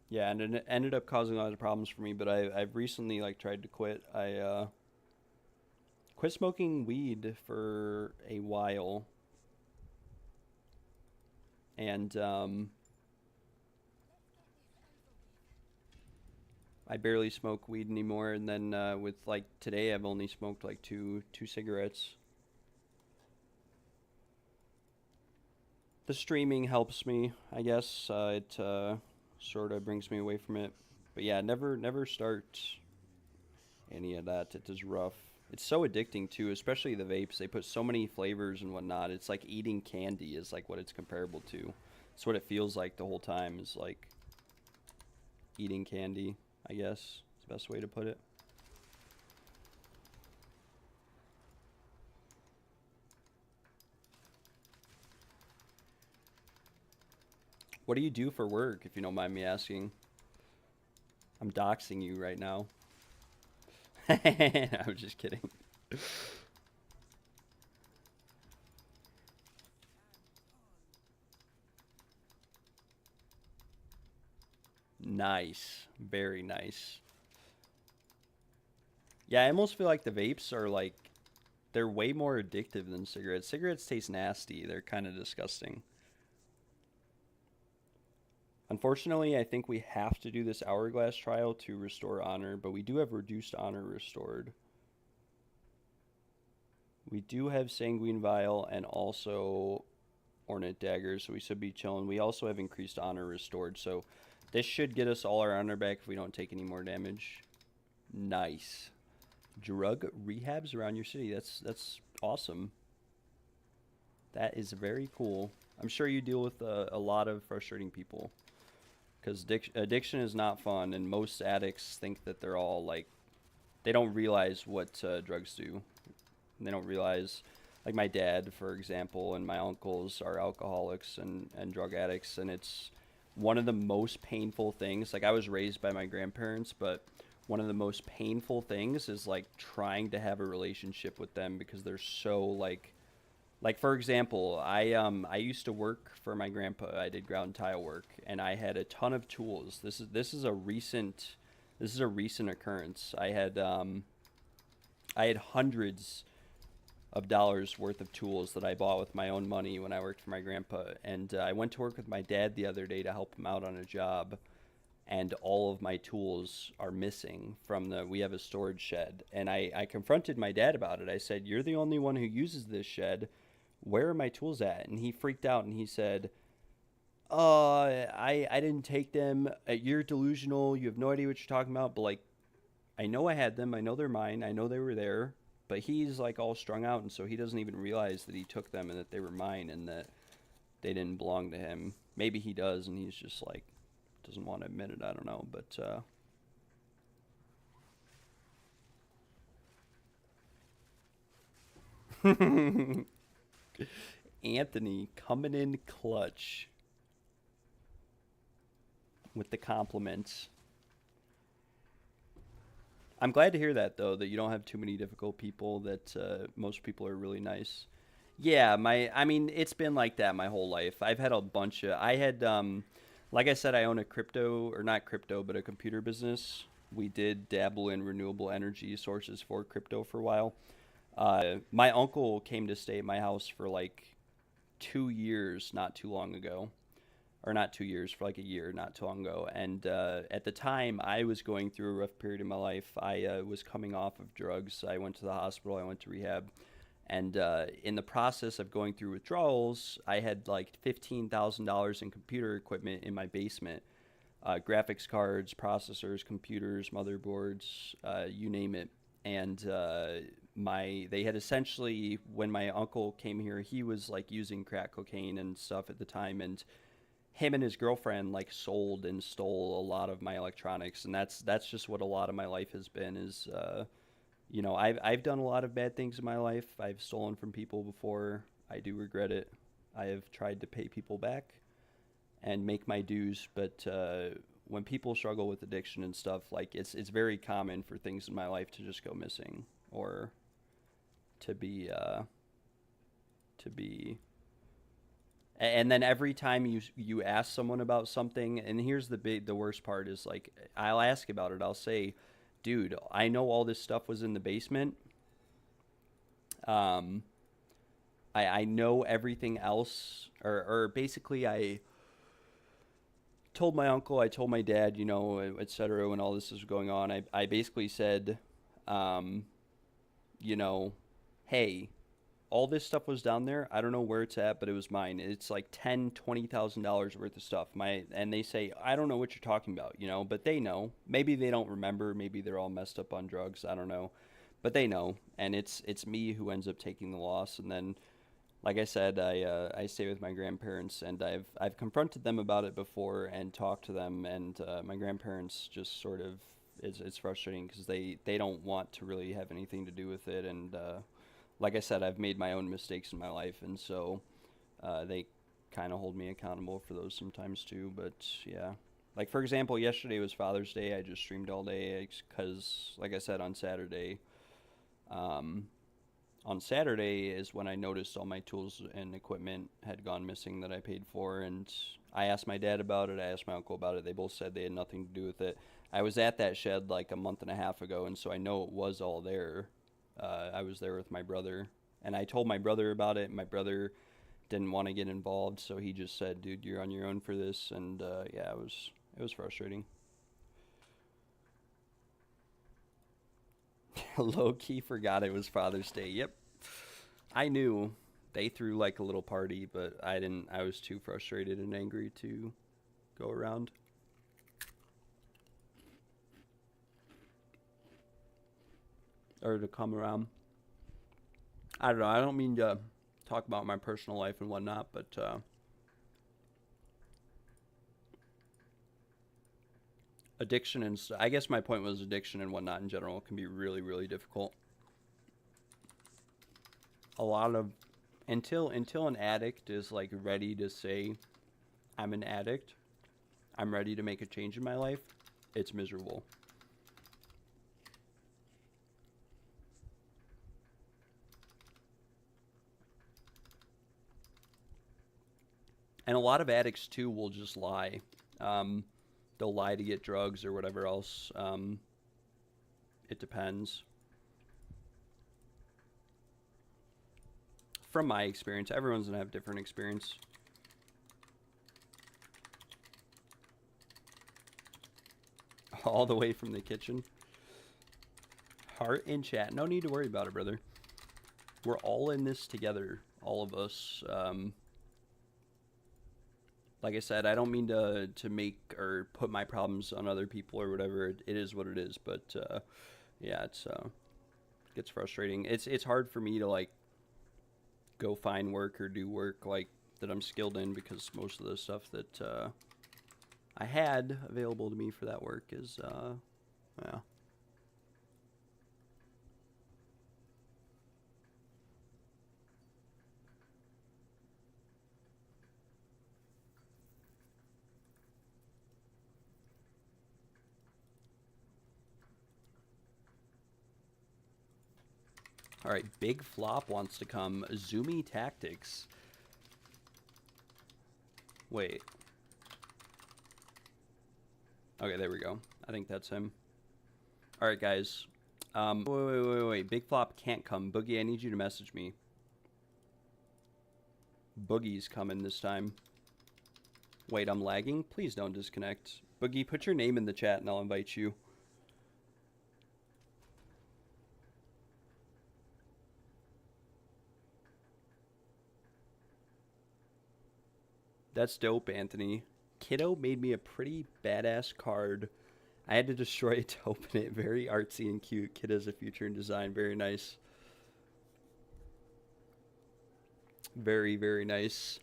S1: yeah, and it ended up causing a lot of problems for me. But I've recently tried to quit. I quit smoking weed for a while, and I barely smoke weed anymore. And then with today, I've only smoked two cigarettes. The streaming helps me, I guess. It sort of brings me away from it. But yeah, never start any of that. It is rough. It's so addicting too, especially the vapes. They put so many flavors and whatnot. It's like eating candy is what it's comparable to. It's what it feels like the whole time, is eating candy, I guess is the best way to put it. What do you do for work, if you don't mind me asking? I'm doxing you right now. I'm just kidding. Nice. Very nice. Yeah, I almost feel like the vapes are like, they're way more addictive than cigarettes. Cigarettes taste nasty. They're kind of disgusting. Unfortunately, I think we have to do this hourglass trial to restore honor, but we do have reduced honor restored. We do have sanguine vial and also ornate daggers, so we should be chilling. We also have increased honor restored, so this should get us all our honor back if we don't take any more damage. Nice. Drug rehabs around your city. That's awesome. That is very cool. I'm sure you deal with a lot of frustrating people because addiction is not fun, and most addicts think that they're all like, they don't realize what drugs do. They don't realize, like my dad, for example, and my uncles are alcoholics and drug addicts, and it's one of the most painful things. Like I was raised by my grandparents, but one of the most painful things is like trying to have a relationship with them because they're so like for example, I used to work for my grandpa. I did ground tile work, and I had a ton of tools. This is a recent occurrence. I had hundreds of dollars worth of tools that I bought with my own money when I worked for my grandpa, and I went to work with my dad the other day to help him out on a job, and all of my tools are missing from we have a storage shed, and I confronted my dad about it. I said, "You're the only one who uses this shed. Where are my tools at?" And he freaked out and he said, I didn't take them. You're delusional. You have no idea what you're talking about." But like, I know I had them. I know they're mine. I know they were there. But he's like all strung out, and so he doesn't even realize that he took them and that they were mine and that they didn't belong to him. Maybe he does, and he's just like, doesn't want to admit it. I don't know, but Anthony coming in clutch with the compliments. I'm glad to hear that though, that you don't have too many difficult people. That most people are really nice. Yeah, I mean, it's been like that my whole life. I've had a bunch of. I had, like I said, I own a crypto, or not crypto, but a computer business. We did dabble in renewable energy sources for crypto for a while. My uncle came to stay at my house for like 2 years not too long ago, or not 2 years, for like a year not too long ago. And at the time, I was going through a rough period in my life. I was coming off of drugs. I went to the hospital. I went to rehab. And in the process of going through withdrawals, I had like $15,000 in computer equipment in my basement. Graphics cards, processors, computers, motherboards, you name it. And they had essentially, when my uncle came here, he was like using crack cocaine and stuff at the time, and him and his girlfriend like sold and stole a lot of my electronics, and that's just what a lot of my life has been. Is I've done a lot of bad things in my life. I've stolen from people before. I do regret it. I have tried to pay people back and make my dues, but when people struggle with addiction and stuff, like it's very common for things in my life to just go missing, or to be and then every time you ask someone about something, and here's the worst part is, like, I'll ask about it. I'll say, "Dude, I know all this stuff was in the basement. I know everything else," or basically I told my uncle, I told my dad, etc. When all this is going on, I basically said, hey, all this stuff was down there. I don't know where it's at, but it was mine. It's like $20,000 worth of stuff. And they say, "I don't know what you're talking about," but they know. Maybe they don't remember. Maybe they're all messed up on drugs. I don't know, but they know. And it's me who ends up taking the loss. And then, like I said, I stay with my grandparents, and I've confronted them about it before and talked to them. And my grandparents just sort of, it's frustrating because they don't want to really have anything to do with it. And like I said, I've made my own mistakes in my life, and so they kind of hold me accountable for those sometimes too. But yeah, like for example, yesterday was Father's Day. I just streamed all day because, like I said, on Saturday, on Saturday is when I noticed all my tools and equipment had gone missing that I paid for, and I asked my dad about it, I asked my uncle about it, they both said they had nothing to do with it. I was at that shed like a month and a half ago, and so I know it was all there. I was there with my brother, and I told my brother about it, and my brother didn't want to get involved, so he just said, dude, you're on your own for this, and yeah, it was frustrating. Low-key forgot it was Father's Day. Yep. I knew they threw like a little party, but I didn't. I was too frustrated and angry to go around. Or to come around. I don't know. I don't mean to talk about my personal life and whatnot, but addiction and I guess my point was addiction and whatnot in general can be really, really difficult. A lot of until an addict is like ready to say, I'm an addict, I'm ready to make a change in my life, it's miserable. And a lot of addicts too will just lie. They'll lie to get drugs or whatever else. It depends. From my experience, everyone's gonna have different experience. All the way from the kitchen. Heart in chat. No need to worry about it, brother. We're all in this together. All of us. Like I said, I don't mean to make or put my problems on other people or whatever. It is what it is. But yeah, it gets frustrating. It's hard for me to like go find work or do work like that I'm skilled in, because most of the stuff that I had available to me for that work is yeah. All right, Big Flop wants to come. Zoomy Tactics. Wait. Okay, there we go. I think that's him. All right, guys. Wait. Big Flop can't come. Boogie, I need you to message me. Boogie's coming this time. Wait, I'm lagging? Please don't disconnect. Boogie, put your name in the chat and I'll invite you. That's dope, Anthony. Kiddo made me a pretty badass card. I had to destroy it to open it. Very artsy and cute. Kiddo's a future in design. Very nice. Very, very nice.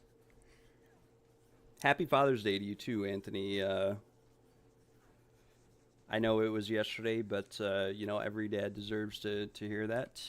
S1: Happy Father's Day to you too, Anthony. I know it was yesterday, but you know, every dad deserves to hear that.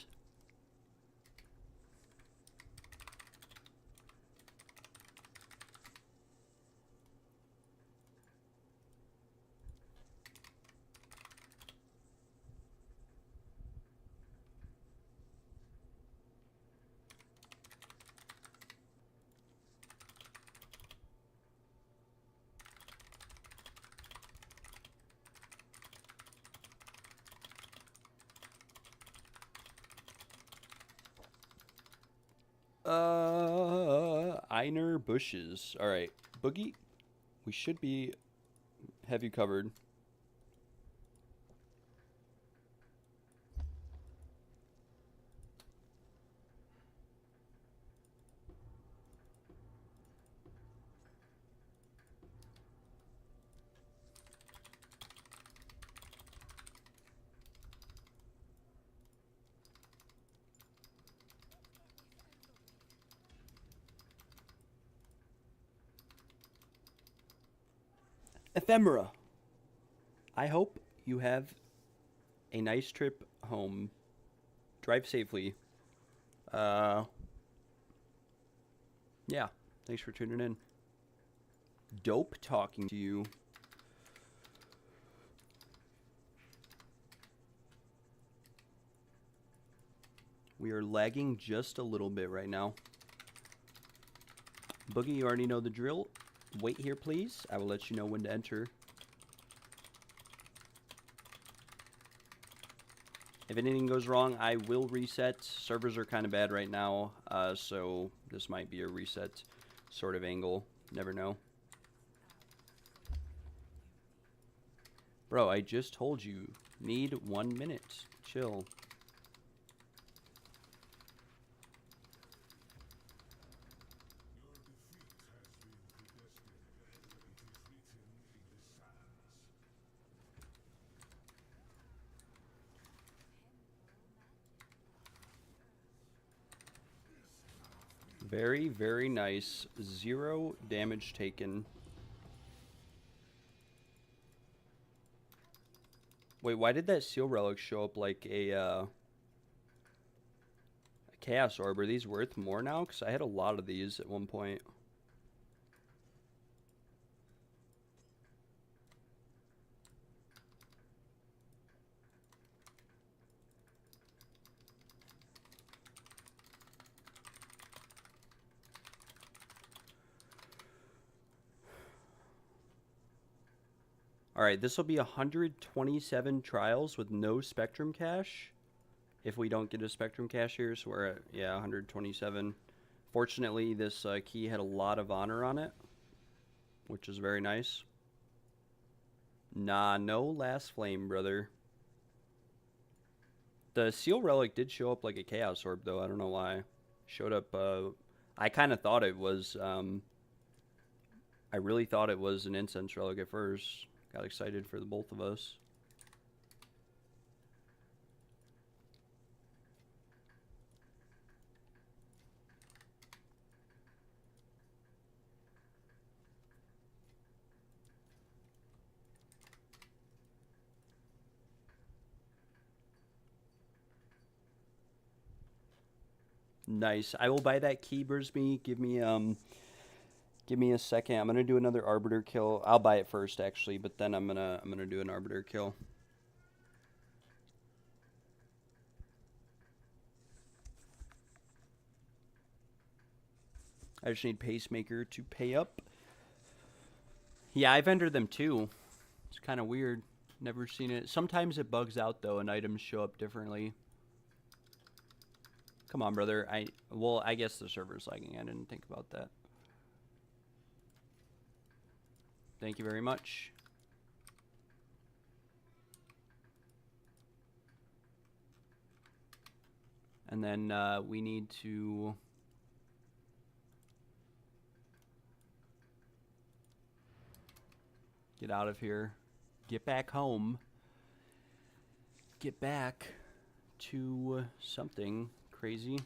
S1: Einer Bushes. All right, Boogie, we should have you covered. Ephemera. I hope you have a nice trip home. Drive safely. Yeah. Thanks for tuning in. Dope talking to you. We are lagging just a little bit right now. Boogie, you already know the drill. Wait here, please. I will let you know when to enter. If anything goes wrong, I will reset. Servers are kind of bad right now, so this might be a reset sort of angle. Never know. Bro, I just told you. Need 1 minute. Chill. Very, very nice. 0 damage taken. Wait, why did that seal relic show up like a chaos orb? Are these worth more now? Because I had a lot of these at one point. Alright, this will be 127 trials with no Spectrum cache. If we don't get a Spectrum cache here, so we're at, yeah, 127. Fortunately, this key had a lot of honor on it, which is very nice. Nah, no last flame, brother. The seal relic did show up like a chaos orb, though. I don't know why. Showed up, I kind of thought it was, I really thought it was an incense relic at first. Got excited for the both of us. Nice. I will buy that key, Bursby. Give me a second. I'm gonna do another Arbiter kill. I'll buy it first, actually, but then I'm gonna do an Arbiter kill. I just need Pacemaker to pay up. Yeah, I've entered them too. It's kind of weird. Never seen it. Sometimes it bugs out though, and items show up differently. Come on, brother. Well, I guess the server's lagging. I didn't think about that. Thank you very much. And then we need to get out of here. Get back home. Get back to something crazy.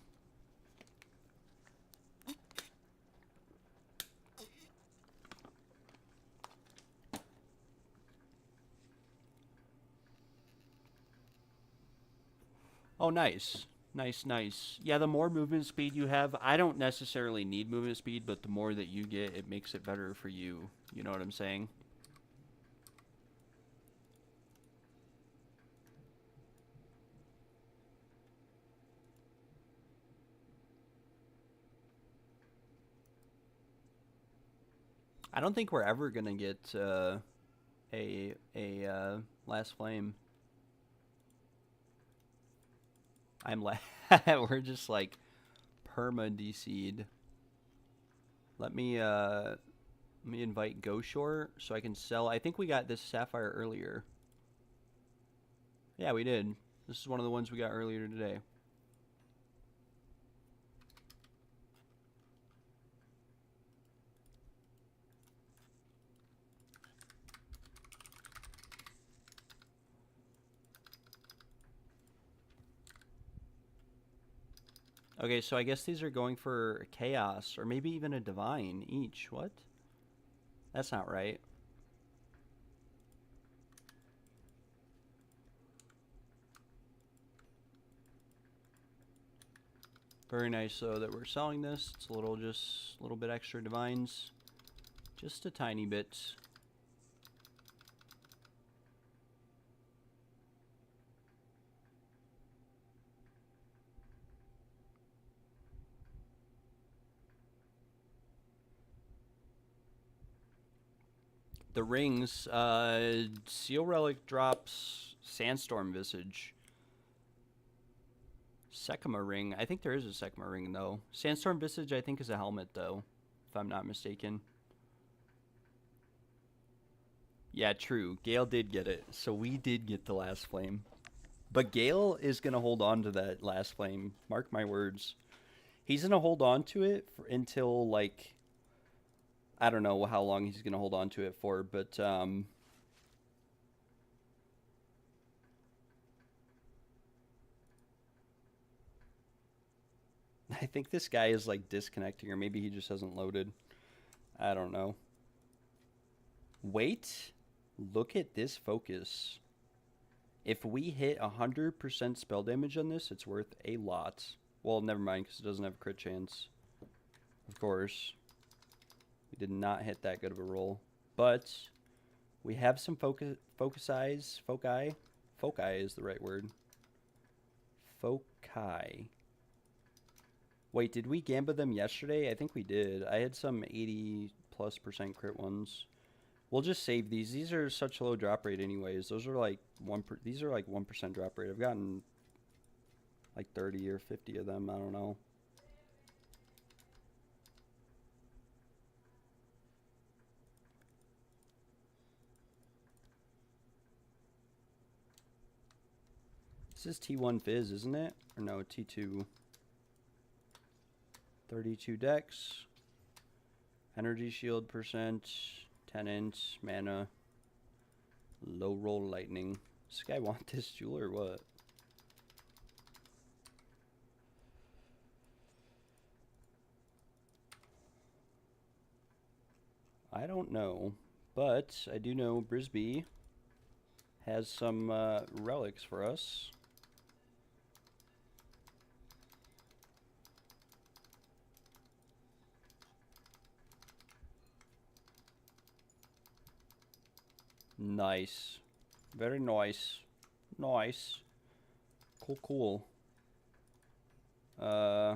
S1: Oh, nice. Nice, nice. Yeah, the more movement speed you have, I don't necessarily need movement speed, but the more that you get, it makes it better for you. You know what I'm saying? I don't think we're ever gonna get a last flame. We're just like perma DC'd. Let me invite GoShore so I can sell. I think we got this sapphire earlier. Yeah, we did. This is one of the ones we got earlier today. Okay, so I guess these are going for chaos, or maybe even a divine each. What? That's not right. Very nice, though, that we're selling this. It's just a little bit extra divines. Just a tiny bit. The rings, Seal Relic drops Sandstorm Visage. Sekima ring. I think there is a Sekima ring, though. Sandstorm Visage, I think, is a helmet, though, if I'm not mistaken. Yeah, true. Gale did get it, so we did get the last flame. But Gale is going to hold on to that last flame. Mark my words. He's going to hold on to it until, like, I don't know how long he's going to hold on to it for, but I think this guy is, like, disconnecting, or maybe he just hasn't loaded. I don't know. Wait. Look at this focus. If we hit 100% spell damage on this, it's worth a lot. Well, never mind, because it doesn't have a crit chance. Of course. We did not hit that good of a roll. But we have some foci. Foci is the right word. Foci. Wait, did we gamba them yesterday? I think we did. I had some 80+% crit ones. We'll just save these. These are such low drop rate anyways. Those are like these are like 1% drop rate. I've gotten like 30 or 50 of them. I don't know. This is T1 Fizz, isn't it? Or no, T2. 32 dex. Energy shield percent. 10 inch mana. Low roll lightning. Does this guy want this jewel or what? I don't know. But I do know Brisby has some relics for us. Nice. Very nice. Nice. Cool. Yeah,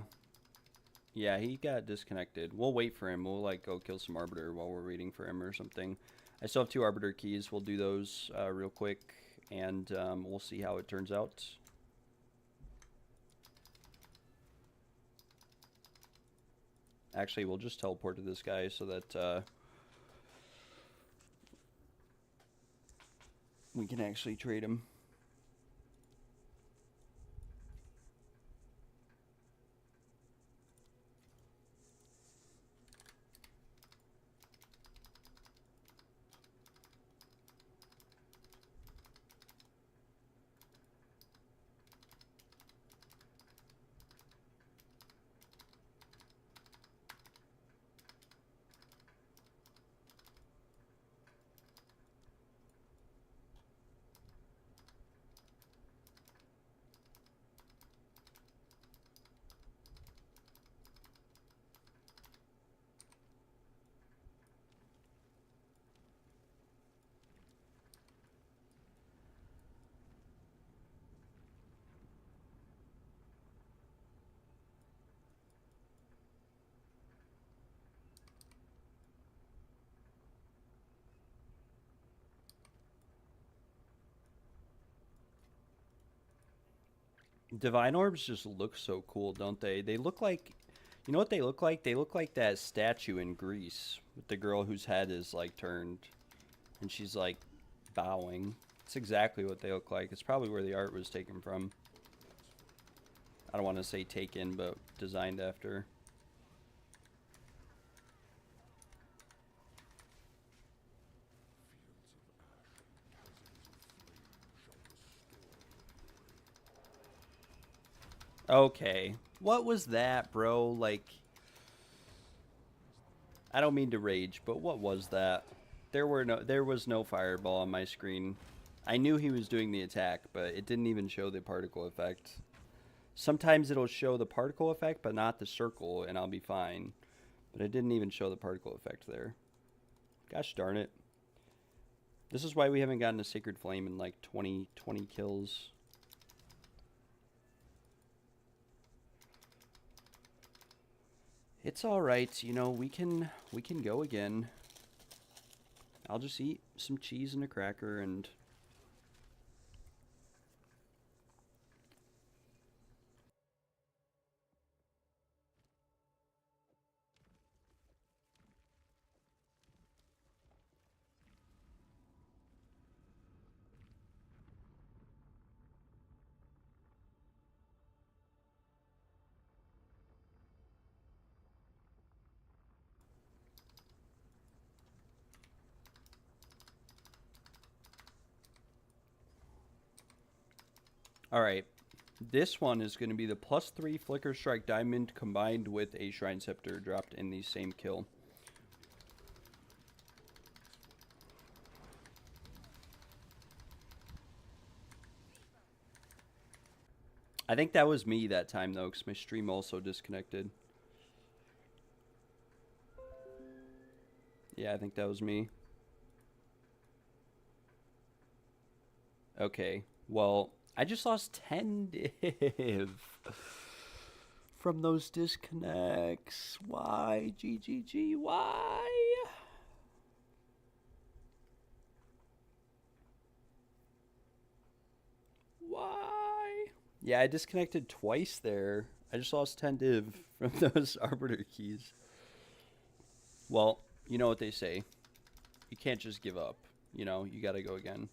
S1: he got disconnected. We'll wait for him. We'll, like, go kill some Arbiter while we're waiting for him or something. I still have 2 Arbiter keys. We'll do those real quick, and we'll see how it turns out. Actually, we'll just teleport to this guy so that we can actually trade him. Divine Orbs just look so cool, don't they? They look like, you know what they look like? They look like that statue in Greece with the girl whose head is, like, turned and she's, like, bowing. It's exactly what they look like. It's probably where the art was taken from. I don't want to say taken, but designed after. Okay. What was that, bro? Like, I don't mean to rage, but what was that? There was no fireball on my screen. I knew he was doing the attack, but it didn't even show the particle effect. Sometimes it'll show the particle effect, but not the circle, and I'll be fine. But it didn't even show the particle effect there. Gosh darn it. This is why we haven't gotten a Sacred Flame in like 20 kills. It's all right, you know, we can go again. I'll just eat some cheese and a cracker and... Alright, this one is going to be the +3 Flicker Strike Diamond combined with a Shrine Scepter dropped in the same kill. I think that was me that time though, because my stream also disconnected. Yeah, I think that was me. Okay, well, I just lost 10 div from those disconnects. Why? GGG, why? Why? Yeah, I disconnected twice there. I just lost 10 div from those Arbiter keys. Well, you know what they say. You can't just give up. You know, you gotta go again.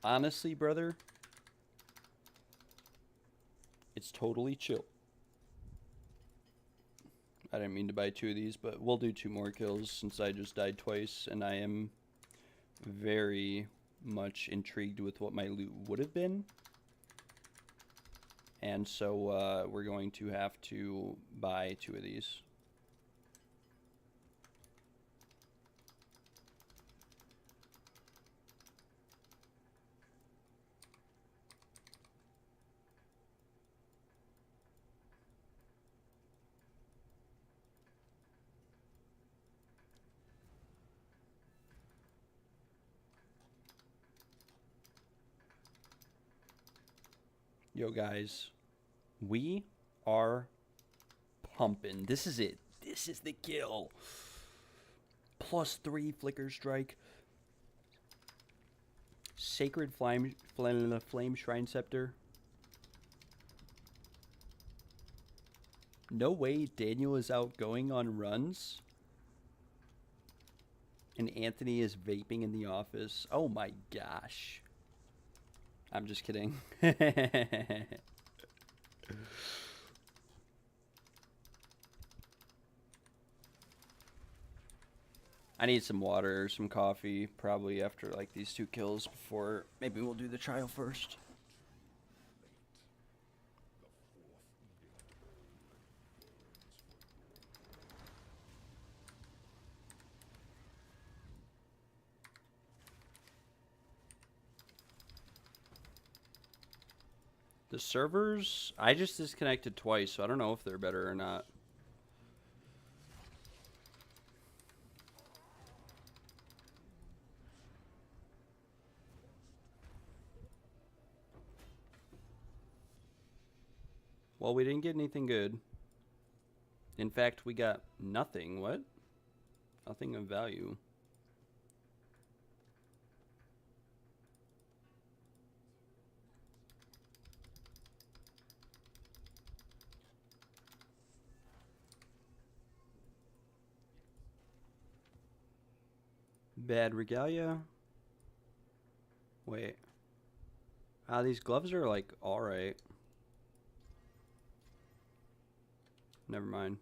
S1: Honestly, brother, it's totally chill. I didn't mean to buy 2 of these, but we'll do 2 more kills since I just died twice, and I am very much intrigued with what my loot would have been. And so we're going to have to buy 2 of these. Yo, guys, we are pumping. This is it. This is the kill. +3 Flicker Strike. Sacred Flame Shrine Scepter. No way Daniel is out going on runs. And Anthony is vaping in the office. Oh my gosh. I'm just kidding. I need some water, some coffee, probably after like these 2 kills before maybe we'll do the trial first. The servers, I just disconnected twice, so I don't know if they're better or not. Well, we didn't get anything good. In fact, we got nothing. What? Nothing of value. Bad regalia. Wait. These gloves are like alright. Never mind.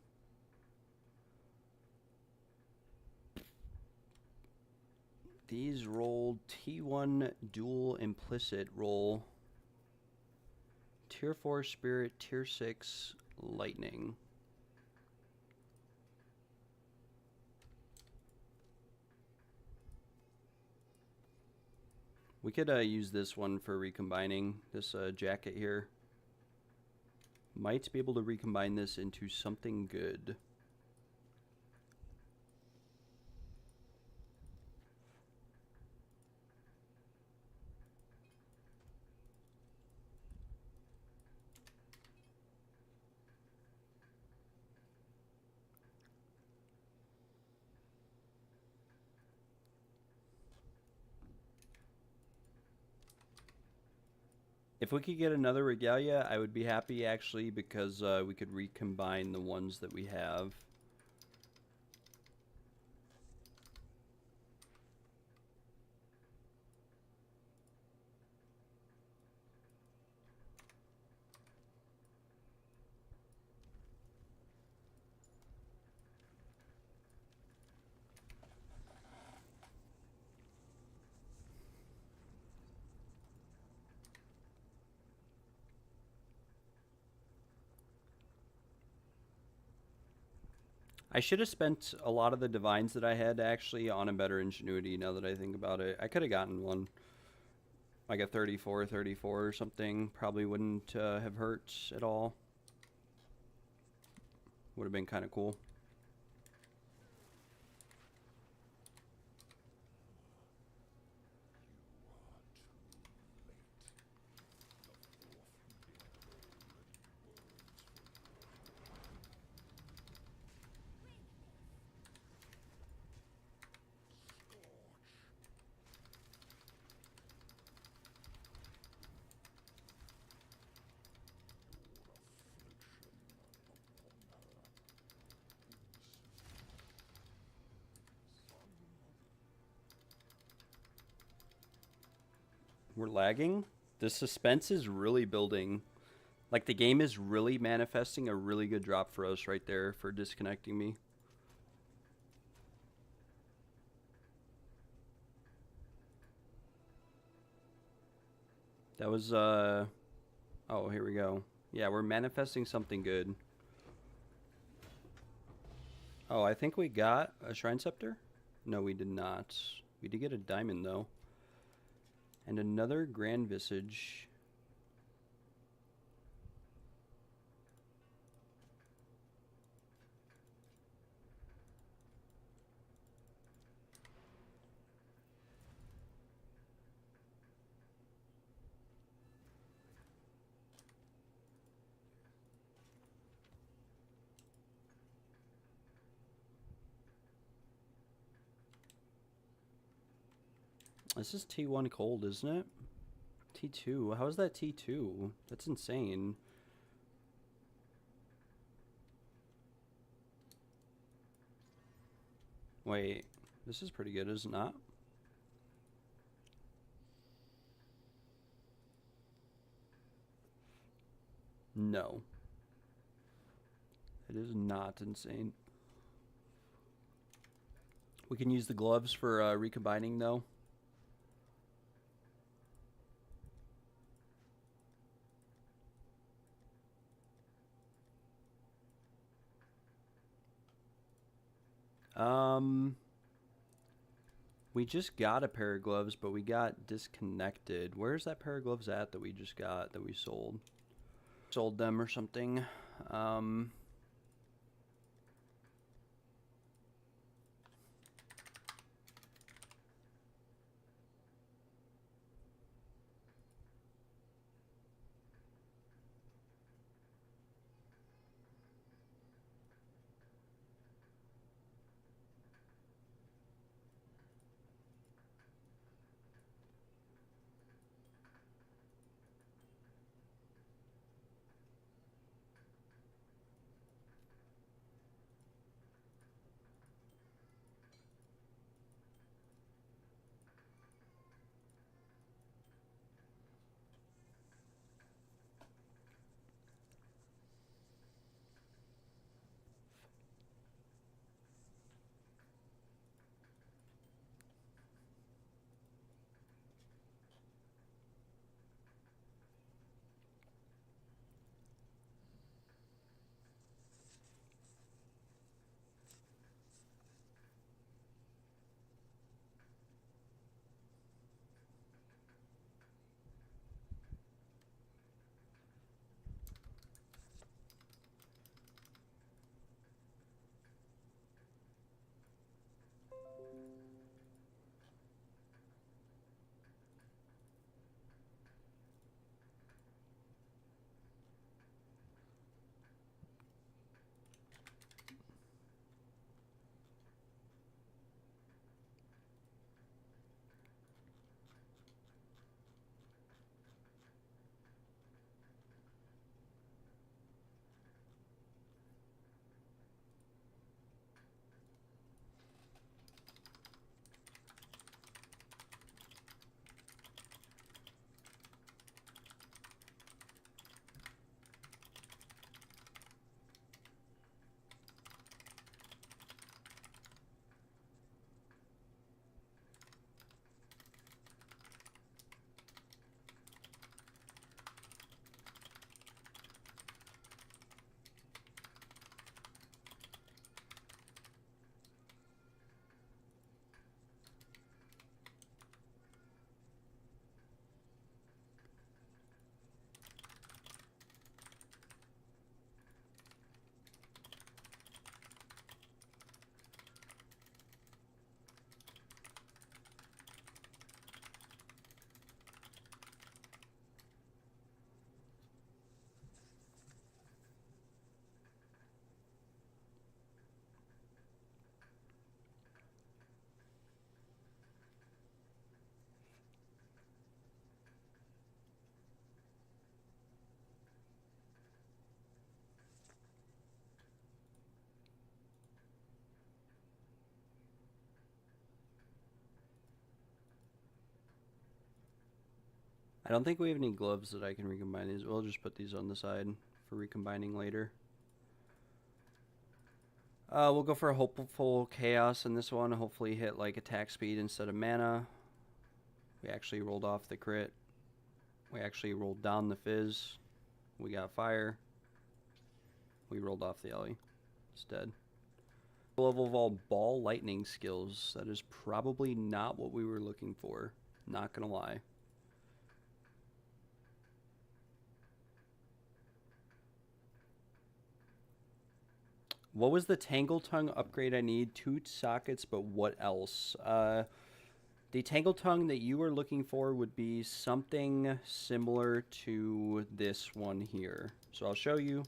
S1: These rolled T1 dual implicit roll. Tier 4 spirit, tier 6 lightning. We could use this one for recombining this jacket here. Might be able to recombine this into something good. If we could get another regalia, I would be happy actually, because we could recombine the ones that we have. I should have spent a lot of the divines that I had actually on a better ingenuity, now that I think about it. I could have gotten one, like a 34 or something. Probably wouldn't have hurt at all. Would have been kind of cool. We're lagging. The suspense is really building. Like, the game is really manifesting a really good drop for us right there for disconnecting me. That was, oh, here we go. Yeah, we're manifesting something good. Oh, I think we got a Shrine Scepter? No, we did not. We did get a diamond, though. And another Grand Visage. This is T1 cold, isn't it? T2. How is that T2? That's insane. Wait, this is pretty good, is it not? No. It is not insane. We can use the gloves for recombining, though. We just got a pair of gloves, but we got disconnected. Where's that pair of gloves at that we just got, that we sold? Sold them or something. I don't think we have any gloves that I can recombine these. We'll just put these on the side for recombining later. We'll go for a Hopeful Chaos in this one. Hopefully hit like attack speed instead of mana. We actually rolled off the crit. We actually rolled down the Fizz. We got Fire. We rolled off the Ellie. It's dead. Level of all ball lightning skills. That is probably not what we were looking for. Not gonna lie. What was the Tangle Tongue upgrade I need? 2 sockets, but what else? The Tangle Tongue that you were looking for would be something similar to this one here. So I'll show you.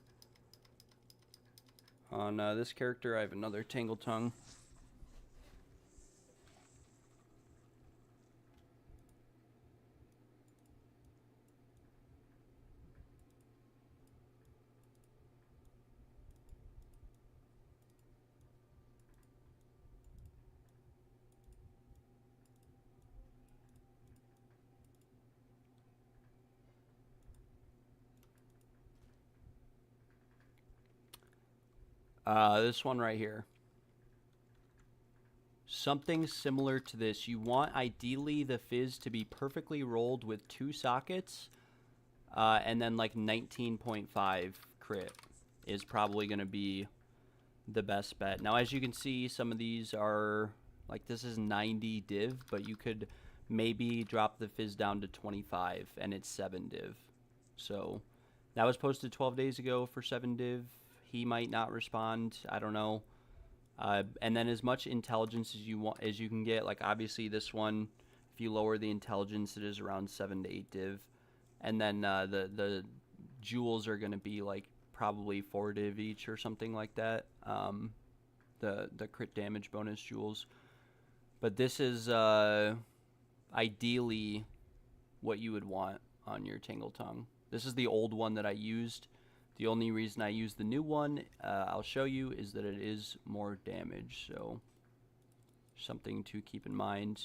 S1: On this character, I have another Tangle Tongue. This one right here. Something similar to this. You want ideally the Fizz to be perfectly rolled with 2 sockets, and then like 19.5 crit is probably going to be the best bet. Now, as you can see, some of these are like, this is 90 div, but you could maybe drop the Fizz down to 25 and it's 7 div. So that was posted 12 days ago for 7 div. He might not respond. I don't know. And then as much intelligence as you can get. Like obviously this one, if you lower the intelligence, it is around 7 to 8 div. And then the jewels are going to be like probably 4 div each or something like that. The crit damage bonus jewels. But this is ideally what you would want on your Tangle Tongue. This is the old one that I used. The only reason I use the new one, I'll show you, is that it is more damage. So something to keep in mind.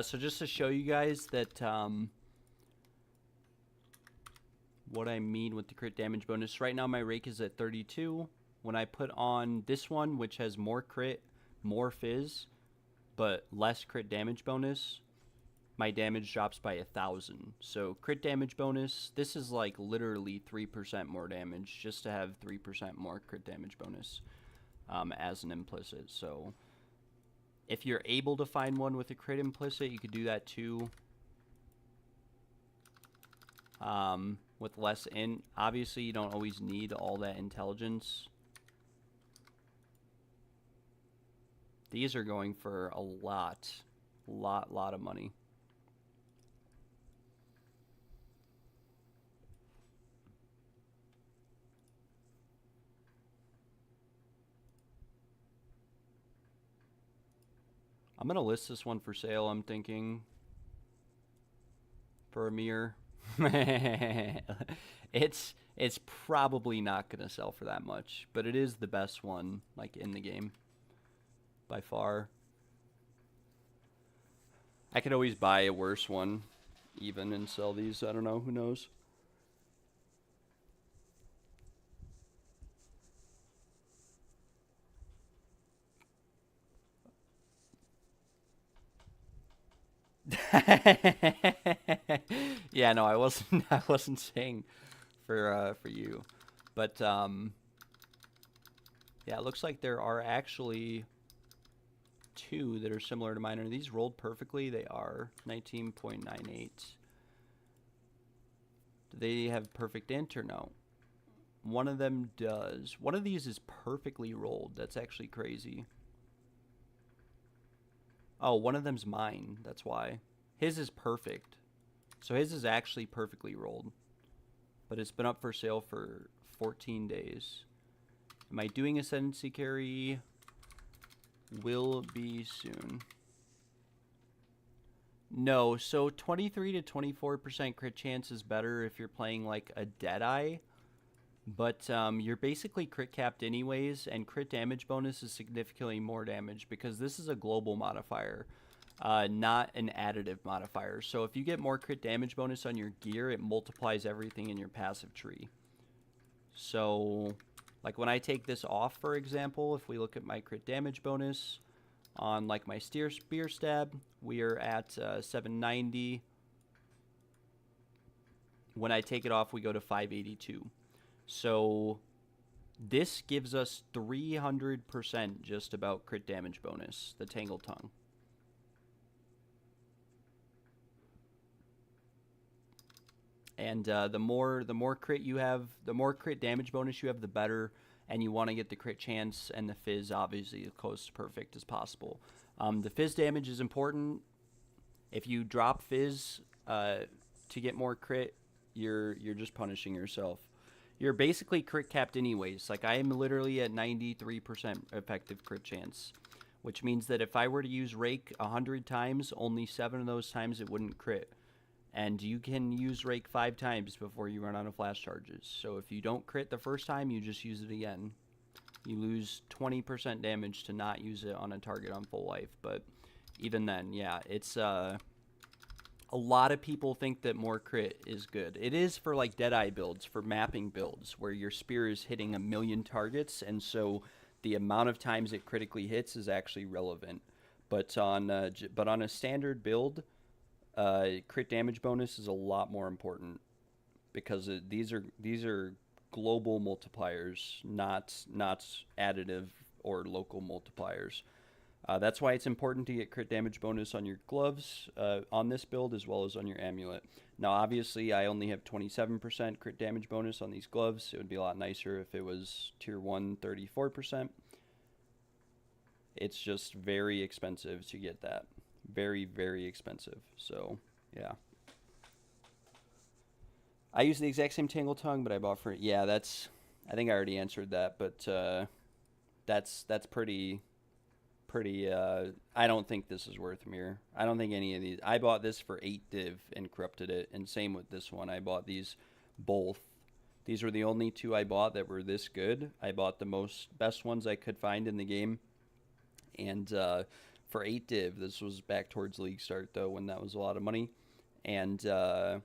S1: So just to show you guys that what I mean with the crit damage bonus, right now my rake is at 32. When I put on this one, which has more crit, more Fizz, but less crit damage bonus, my damage drops by 1,000. So crit damage bonus, this is like literally 3% more damage just to have 3% more crit damage bonus as an implicit. So if you're able to find one with a crit implicit, you could do that too. With less obviously you don't always need all that intelligence. These are going for a lot of money. I'm gonna list this one for sale, I'm thinking, for a mirror. It's probably not gonna sell for that much, but it is the best one like in the game by far. I could always buy a worse one even and sell these. I don't know, who knows. Yeah, no, I wasn't saying for you, but yeah, it looks like there are actually 2 that are similar to mine. Are these rolled perfectly? They are. 19.98. Do they have perfect int or no? One of them does. One of these is perfectly rolled. That's actually crazy. Oh, one of them's mine. That's why. His is perfect. So his is actually perfectly rolled. But it's been up for sale for 14 days. Am I doing Ascendancy carry? Will be soon. No, so 23 to 24% crit chance is better if you're playing like a Deadeye. But you're basically crit capped anyways, and crit damage bonus is significantly more damage because this is a global modifier, not an additive modifier. So if you get more crit damage bonus on your gear, it multiplies everything in your passive tree. So, like when I take this off, for example, if we look at my crit damage bonus on like my spear stab, we are at 790. When I take it off, we go to 582. So this gives us 300% just about crit damage bonus, the Tangle Tongue. And the more crit you have, the more crit damage bonus you have, the better. And you want to get the crit chance and the fizz obviously as close to perfect as possible. The fizz damage is important. If you drop fizz to get more crit, you're just punishing yourself. You're basically crit capped anyways. Like I am literally at 93% effective crit chance, which means that if I were to use Rake 100 times, only 7 of those times it wouldn't crit. And you can use Rake 5 times before you run out of flash charges. So if you don't crit the first time, you just use it again. You lose 20% damage to not use it on a target on full life. But even then, yeah, it's a lot of people think that more crit is good. It is for like Deadeye builds, for mapping builds, where your spear is hitting 1,000,000 targets, and so the amount of times it critically hits is actually relevant. But on a standard build, crit damage bonus is a lot more important because these are global multipliers, not additive or local multipliers. That's why it's important to get crit damage bonus on your gloves on this build as well as on your amulet. Now, obviously, I only have 27% crit damage bonus on these gloves. It would be a lot nicer if it was tier 1, 34%. It's just very expensive to get that. Very, very expensive. So, yeah. I use the exact same Tangle Tongue, but I bought for it. Yeah, I think I already answered that, but that's pretty I don't think this is worth Mirror. I don't think any of these. I bought this for 8 div and corrupted it, and same with this one. I bought these both. These were the only 2 I bought that were this good. I bought the best ones I could find in the game, and for 8 div, this was back towards league start though, when that was a lot of money, and or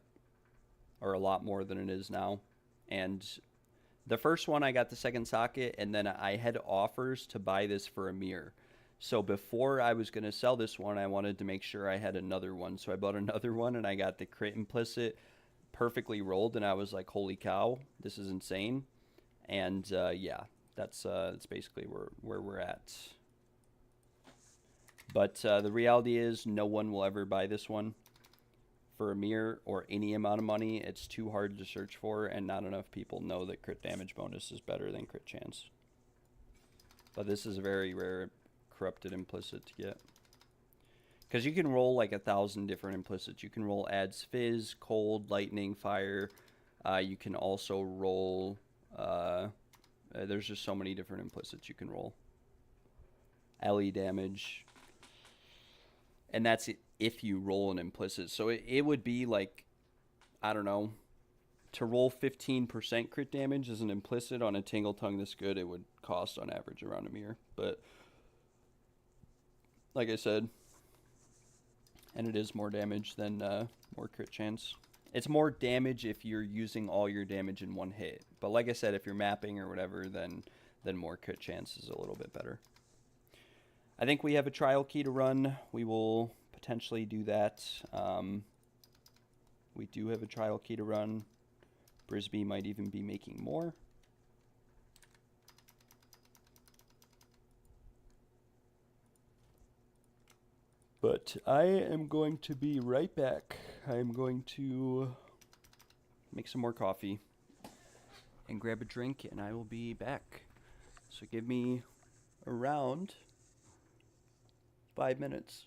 S1: a lot more than it is now. And the first one I got the second socket, and then I had offers to buy this for a mirror. So before I was going to sell this one, I wanted to make sure I had another one. So I bought another one, and I got the crit implicit perfectly rolled, and I was like, holy cow, this is insane. And yeah, that's basically where we're at. But the reality is no one will ever buy this one for a mirror or any amount of money. It's too hard to search for, and not enough people know that crit damage bonus is better than crit chance. But this is a very rare corrupted implicit to get, because you can roll like 1,000 different implicits. You can roll adds fizz, cold, lightning, fire. You can also roll there's just so many different implicits you can roll. LE damage, and that's if you roll an implicit. So it would be like, I don't know, to roll 15% crit damage as an implicit on a Tangle Tongue this good, it would cost on average around a mirror. But like I said, and it is more damage than more crit chance. It's more damage if you're using all your damage in one hit. But like I said, if you're mapping or whatever, then more crit chance is a little bit better. I think we have a trial key to run. We will potentially do that. We do have a trial key to run. Brisbee might even be making more. But I am going to be right back. I am going to make some more coffee and grab a drink, and I will be back. So give me around 5 minutes.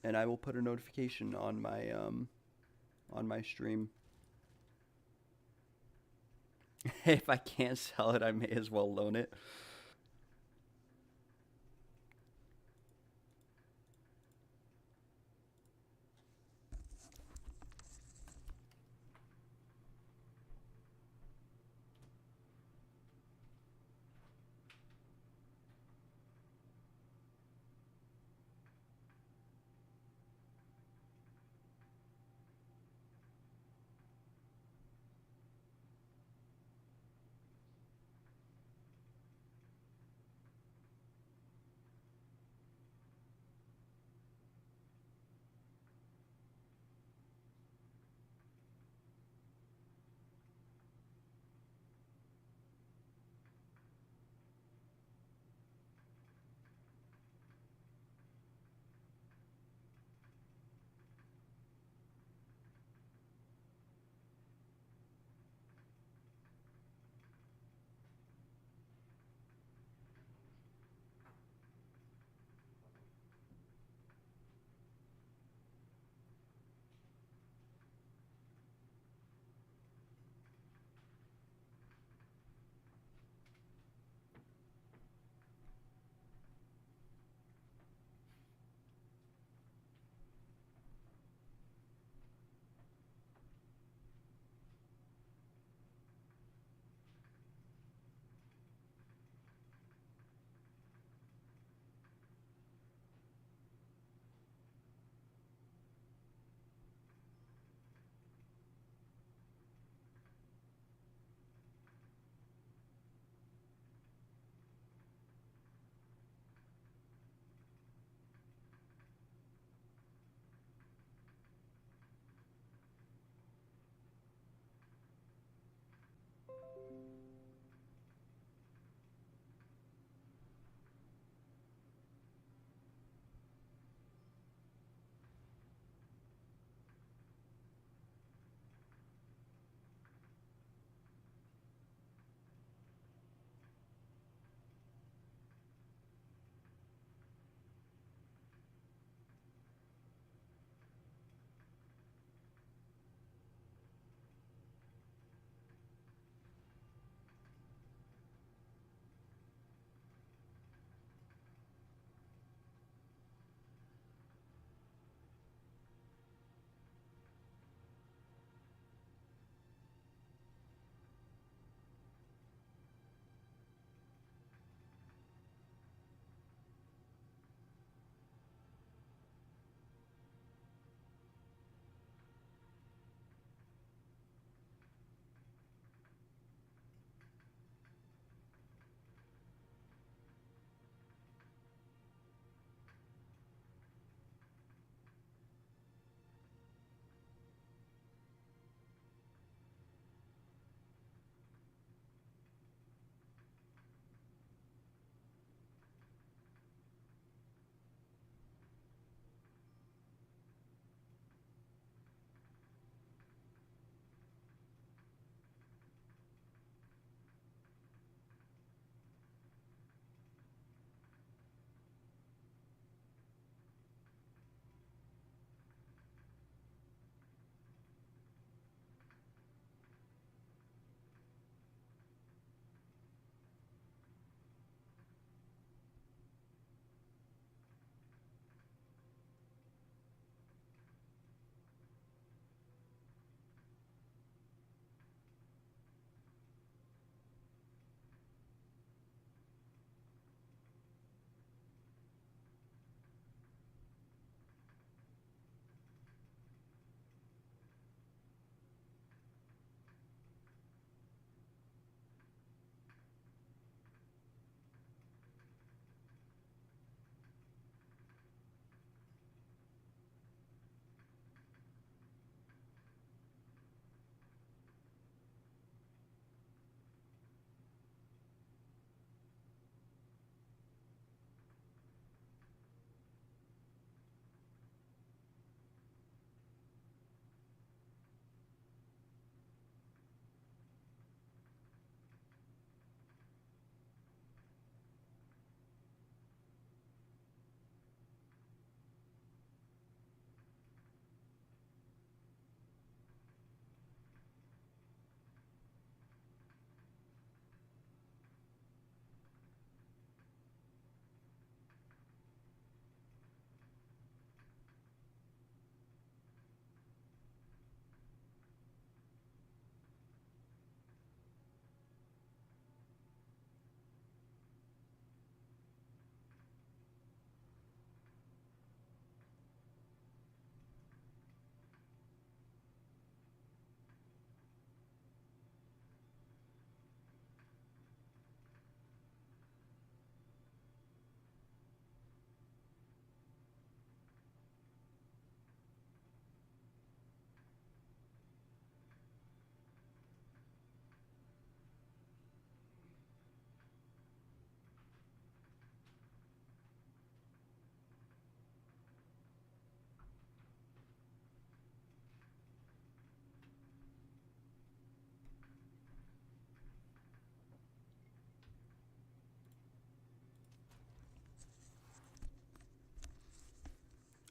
S1: and I will put a notification on my stream. If I can't sell it, I may as well loan it.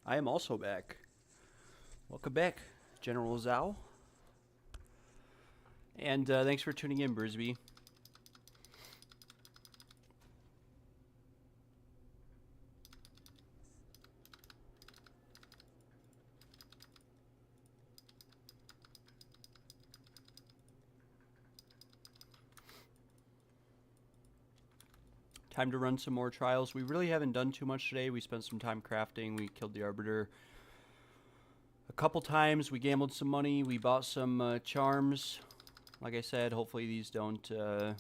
S1: I am also back. Welcome back, General Zhao. And thanks for tuning in, Brisby. Time to run some more trials. We really haven't done too much today. We spent some time crafting. We killed the Arbiter a couple times. We gambled some money. We bought some charms. Like I said, hopefully these don't... it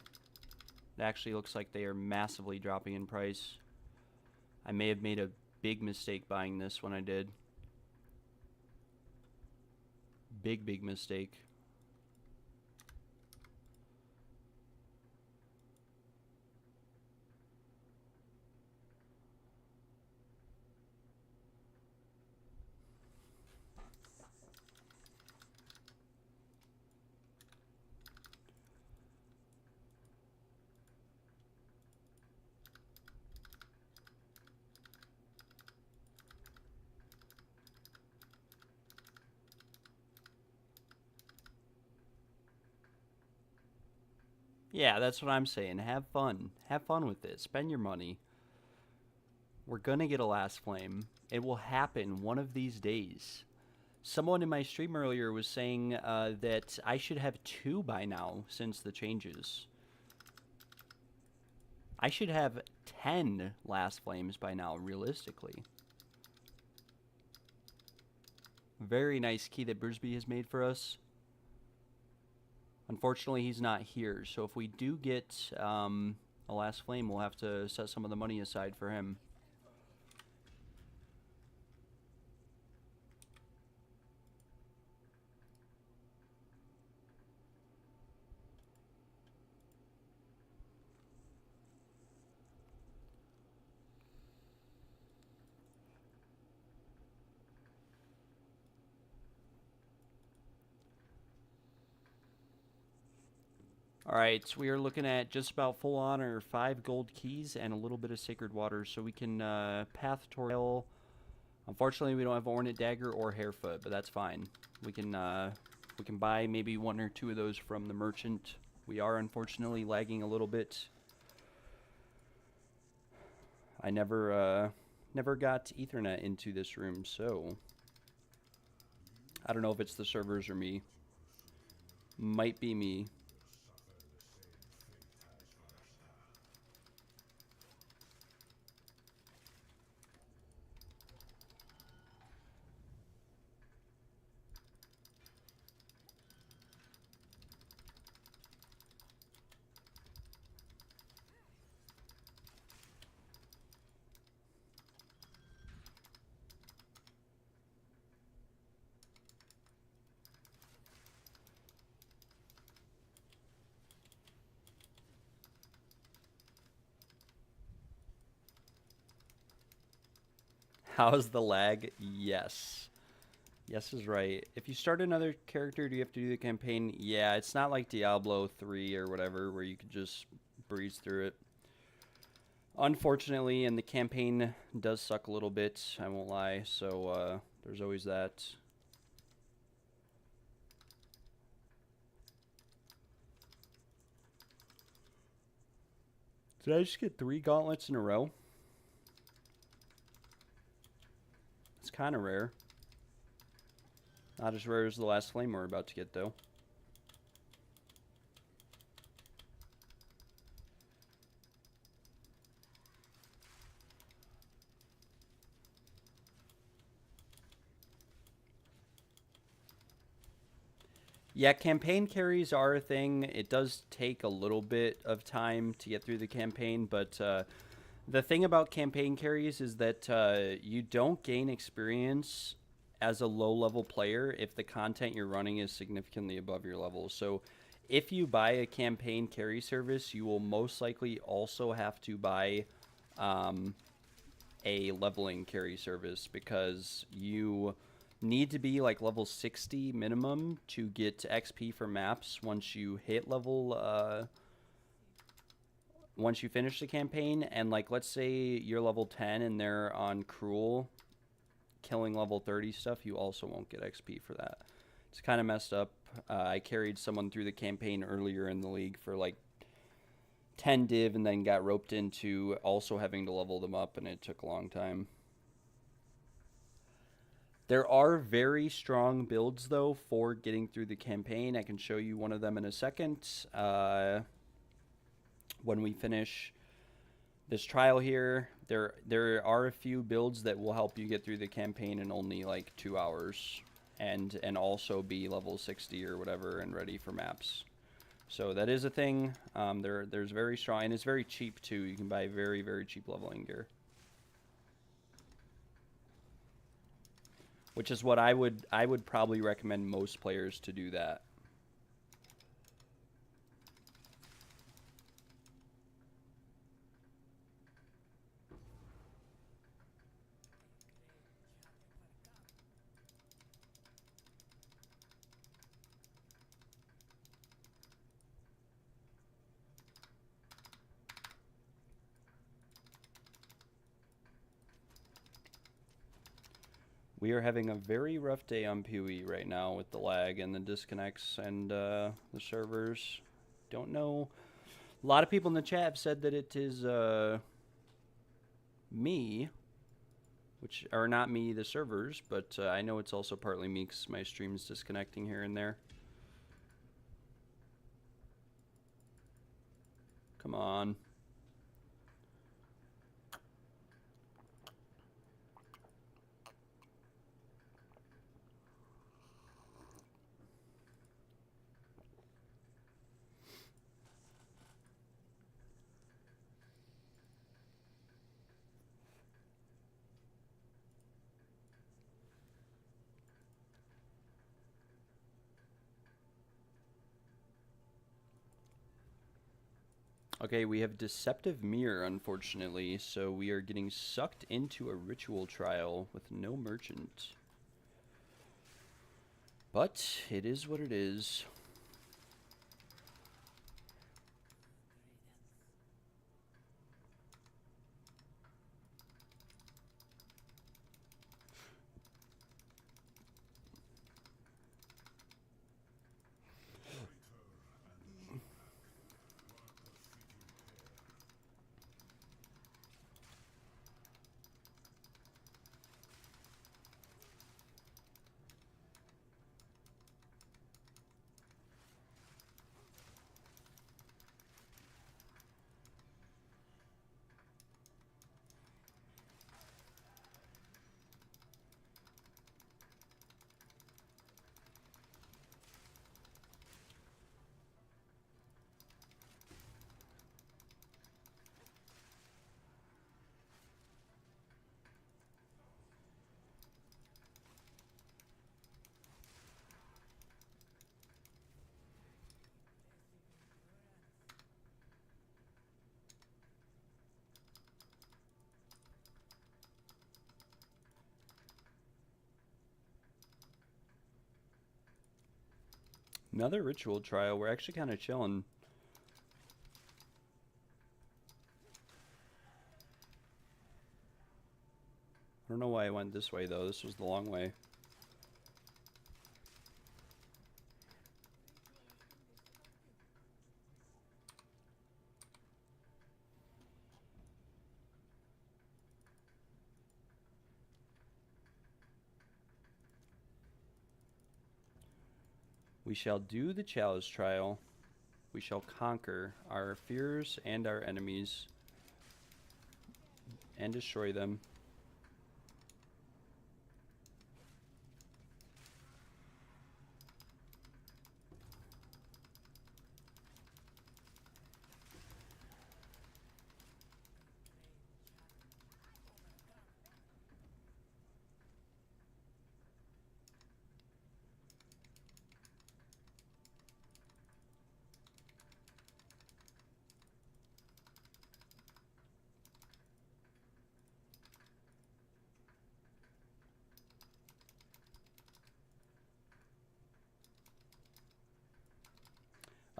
S1: actually looks like they are massively dropping in price. I may have made a big mistake buying this when I did. Big mistake. Yeah, that's what I'm saying. Have fun. Have fun with it. Spend your money. We're gonna get a last flame. It will happen one of these days. Someone in my stream earlier was saying that I should have 2 by now since the changes. I should have 10 last flames by now, realistically. Very nice key that Brisby has made for us. Unfortunately, he's not here, so if we do get a last flame, we'll have to set some of the money aside for him. Alright, so we are looking at just about full honor, 5 gold keys, and a little bit of sacred water, so we can path Toril. Unfortunately, we don't have Ornate Dagger or Hairfoot, but that's fine. We can buy maybe 1 or 2 of those from the merchant. We are unfortunately lagging a little bit. I never got Ethernet into this room, so I don't know if it's the servers or me. Might be me. How's the lag? Yes. Yes is right. If you start another character, do you have to do the campaign? Yeah, it's not like Diablo 3 or whatever where you could just breeze through it. Unfortunately, and the campaign does suck a little bit, I won't lie, so there's always that. Did I just get 3 gauntlets in a row? It's kind of rare. Not as rare as the last flame we're about to get, though. Yeah, campaign carries are a thing. It does take a little bit of time to get through the campaign, but the thing about campaign carries is that you don't gain experience as a low-level player if the content you're running is significantly above your level. So if you buy a campaign carry service, you will most likely also have to buy a leveling carry service because you need to be like level 60 minimum to get XP for maps once you hit level once you finish the campaign. And like let's say you're level 10 and they're on cruel, killing level 30 stuff, you also won't get XP for that. It's kind of messed up. I carried someone through the campaign earlier in the league for like 10 div and then got roped into also having to level them up, and it took a long time. There are very strong builds, though, for getting through the campaign. I can show you one of them in a second. When we finish this trial here, there are a few builds that will help you get through the campaign in only like 2 hours, and also be level 60 or whatever and ready for maps. So that is a thing. There's very strong, and it's very cheap too. You can buy very, very cheap leveling gear, which is what I would probably recommend most players to do that. We are having a very rough day on PoE right now with the lag and the disconnects and the servers. Don't know. A lot of people in the chat have said that it is me, which are not me, the servers, but I know it's also partly me because my stream's disconnecting here and there. Come on. Okay, we have Deceptive Mirror, unfortunately, so we are getting sucked into a ritual trial with no merchant. But it is what it is. Another ritual trial. We're actually kind of chilling. I don't know why I went this way, though. This was the long way. We shall do the chalice trial. We shall conquer our fears and our enemies and destroy them.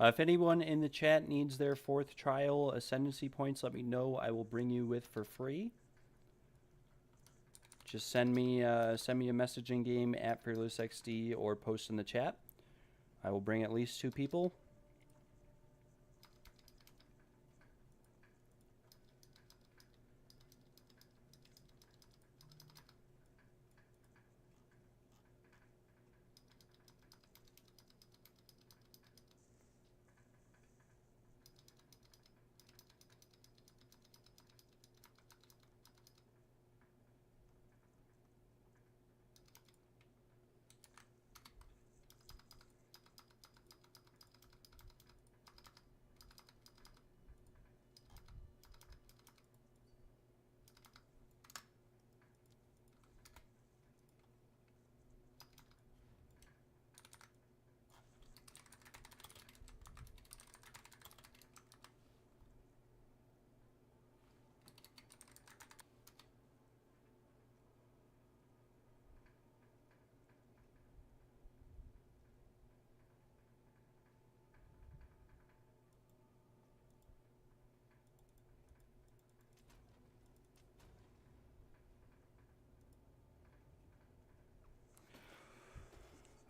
S1: If anyone in the chat needs their 4th trial ascendancy points, let me know. I will bring you with for free. just send me a message in game at FearlessXD or post in the chat. I will bring at least 2 people.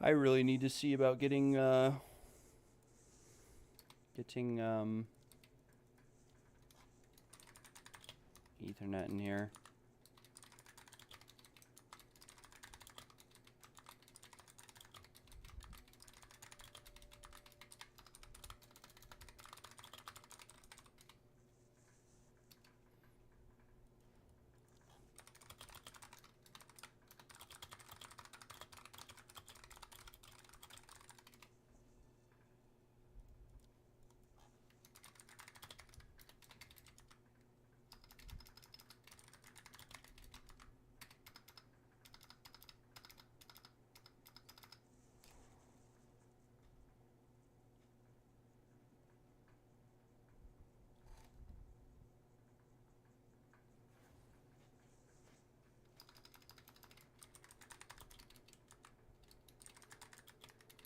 S1: I really need to see about getting Ethernet in here.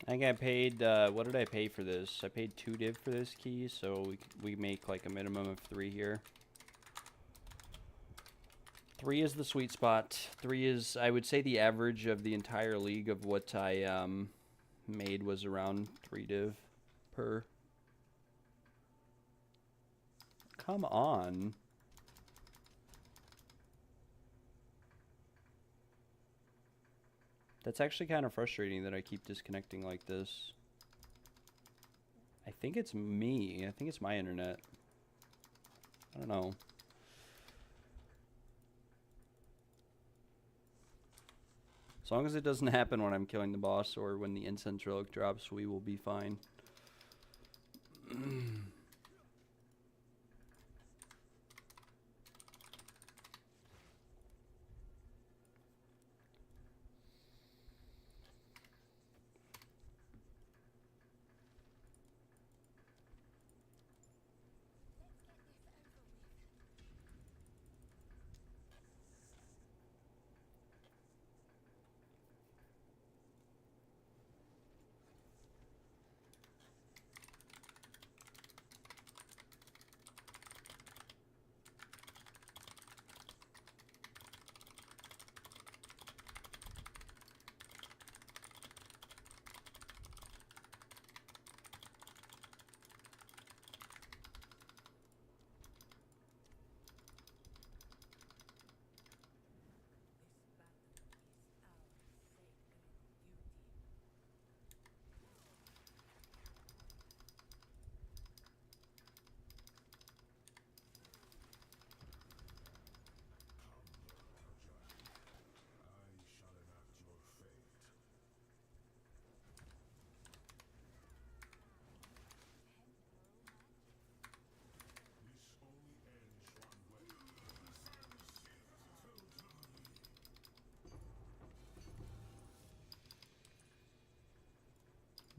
S1: I think I paid, what did I pay for this? I paid 2 div for this key, so we make like a minimum of 3 here. 3 is the sweet spot. 3 is, I would say, the average of the entire league of what I made was around 3 div per. Come on. That's actually kind of frustrating that I keep disconnecting like this. I think it's me. I think it's my internet. I don't know. As long as it doesn't happen when I'm killing the boss or when the incense relic drops, we will be fine.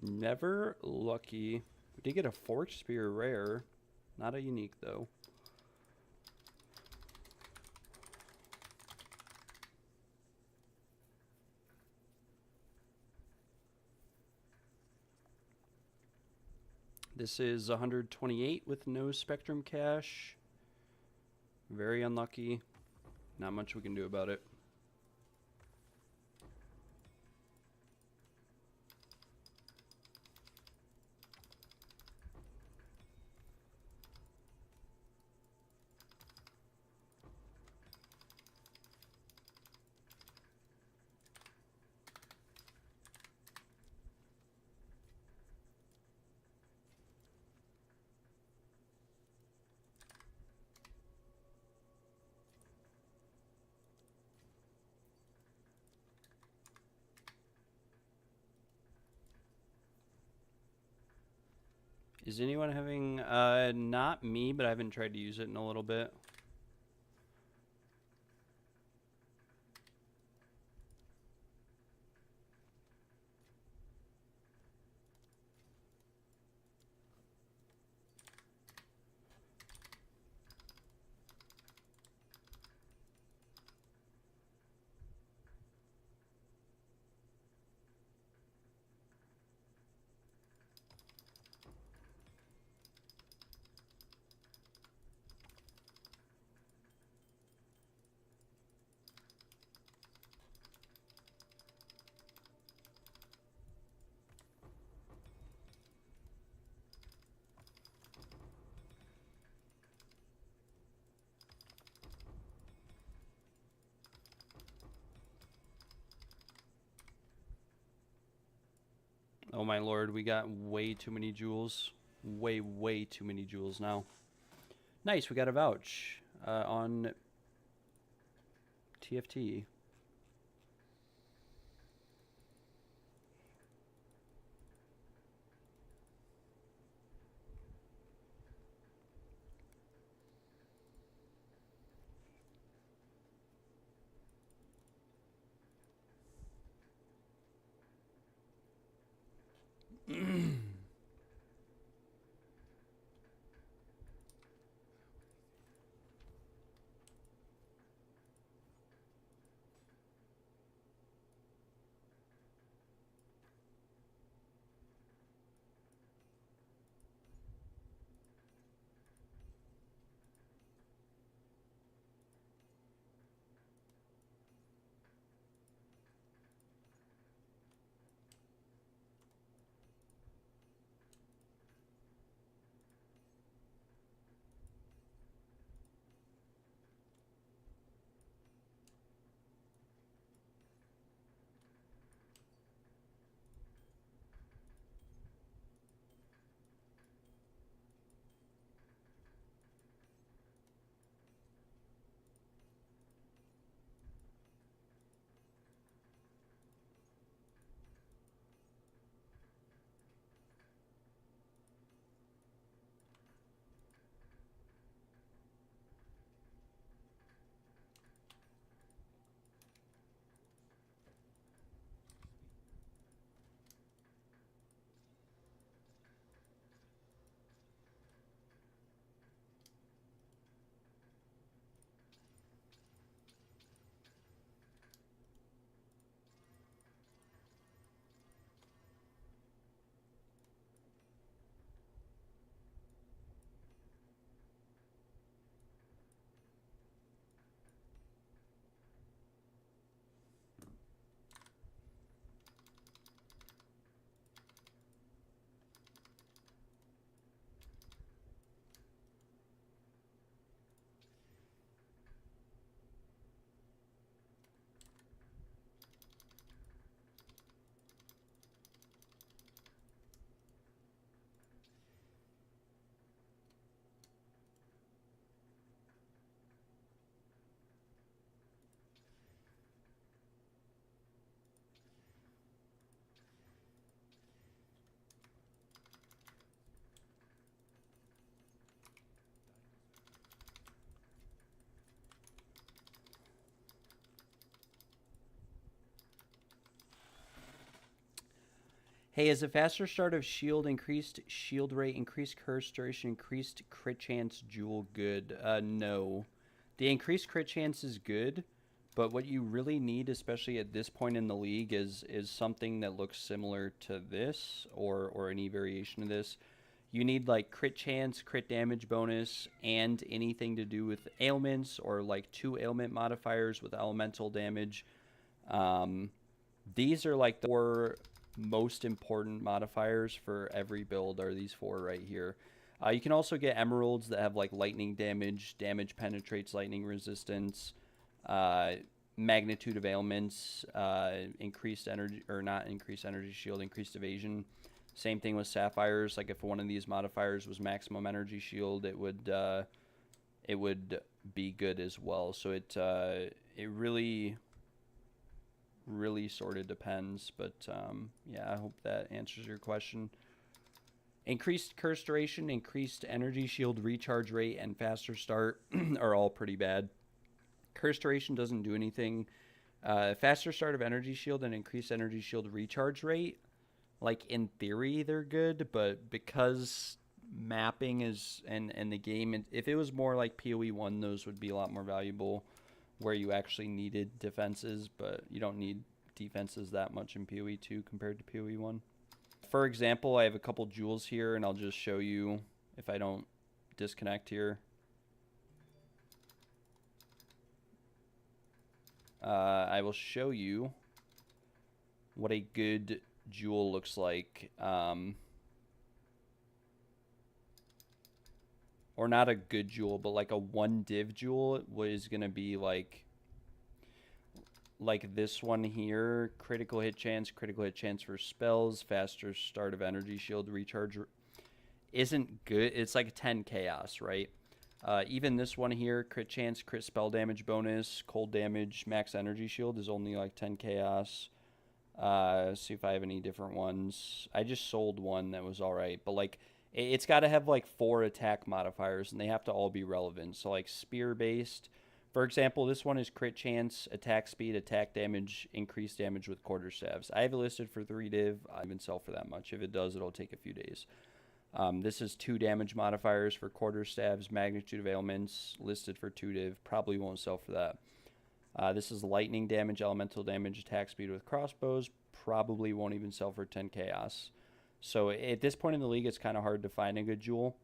S1: Never lucky. We did get a Forged Spear rare. Not a unique, though. This is 128 with no Spectrum Cache. Very unlucky. Not much we can do about it. Is anyone having, not me, but I haven't tried to use it in a little bit. Oh my lord, we got way too many jewels. Way too many jewels now. Nice, we got a vouch on TFT. Hey, is a faster start of shield, increased shield rate, increased curse duration, increased crit chance jewel good? No. The increased crit chance is good, but what you really need, especially at this point in the league, is something that looks similar to this or any variation of this. You need like crit chance, crit damage bonus, and anything to do with ailments or like 2 ailment modifiers with elemental damage. These are like the 4 most important modifiers for every build are these 4 right here. You can also get emeralds that have like lightning damage, damage penetrates lightning resistance, magnitude of ailments, increased energy, or not increased energy shield, increased evasion. Same thing with sapphires. Like if one of these modifiers was maximum energy shield, it would be good as well. So it really sort of depends, but yeah, I hope that answers your question. Increased curse duration, increased energy shield recharge rate, and faster start are all pretty bad. Curse duration doesn't do anything. Faster start of energy shield and increased energy shield recharge rate, like in theory they're good, but because mapping is and the game, if it was more like PoE1, those would be a lot more valuable, where you actually needed defenses, but you don't need defenses that much in PoE2 compared to PoE1. For example, I have a couple jewels here, and I'll just show you if I don't disconnect here. I will show you what a good jewel looks like. Or not a good jewel, but like a 1 div jewel is going to be like this one here. Critical hit chance for spells, faster start of energy shield recharge isn't good. It's like 10 chaos, right? Even this one here, crit chance, crit spell damage bonus, cold damage, max energy shield is only like 10 chaos. See if I have any different ones. I just sold one that was alright, but like it's got to have like 4 attack modifiers, and they have to all be relevant. So like spear based, for example, this one is crit chance, attack speed, attack damage, increased damage with quarterstaves. I have it listed for 3 div. I haven't sell for that much. If it does, it'll take a few days. This is 2 damage modifiers for quarterstaves, magnitude of ailments, listed for 2 div. Probably won't sell for that. This is lightning damage, elemental damage, attack speed with crossbows. Probably won't even sell for 10 chaos. So at this point in the league, it's kind of hard to find a good jewel.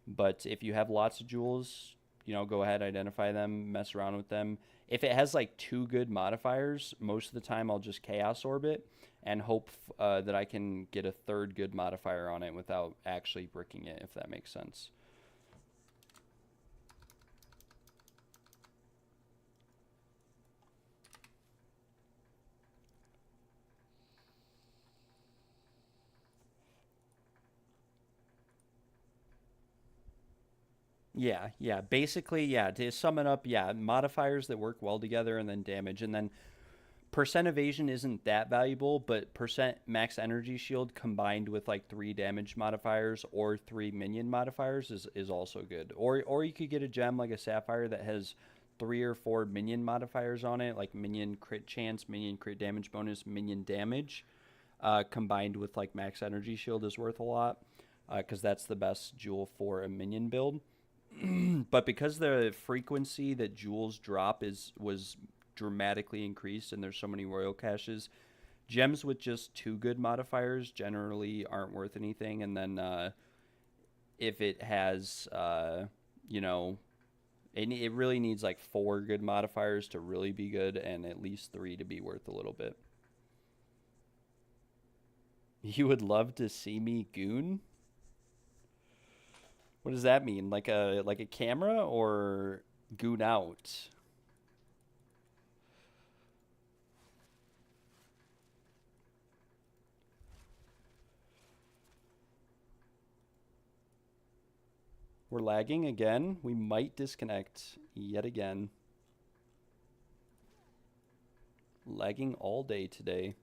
S1: But if you have lots of jewels, you know, go ahead, identify them, mess around with them. If it has like 2 good modifiers, most of the time I'll just chaos orb it and hope that I can get a 3rd good modifier on it without actually bricking it, if that makes sense. Yeah. Basically, yeah, to sum it up, yeah, modifiers that work well together, and then damage. And then percent evasion isn't that valuable, but percent max energy shield combined with like 3 damage modifiers or 3 minion modifiers is also good. Or you could get a gem like a sapphire that has 3 or 4 minion modifiers on it, like minion crit chance, minion crit damage bonus, minion damage, combined with like max energy shield is worth a lot, because that's the best jewel for a minion build. But because the frequency that jewels drop was dramatically increased, and there's so many royal caches, gems with just 2 good modifiers generally aren't worth anything. And then if it has you know, it really needs like 4 good modifiers to really be good, and at least 3 to be worth a little bit. You would love to see me goon? What does that mean? Like a camera, or goon out? We're lagging again. We might disconnect yet again. Lagging all day today.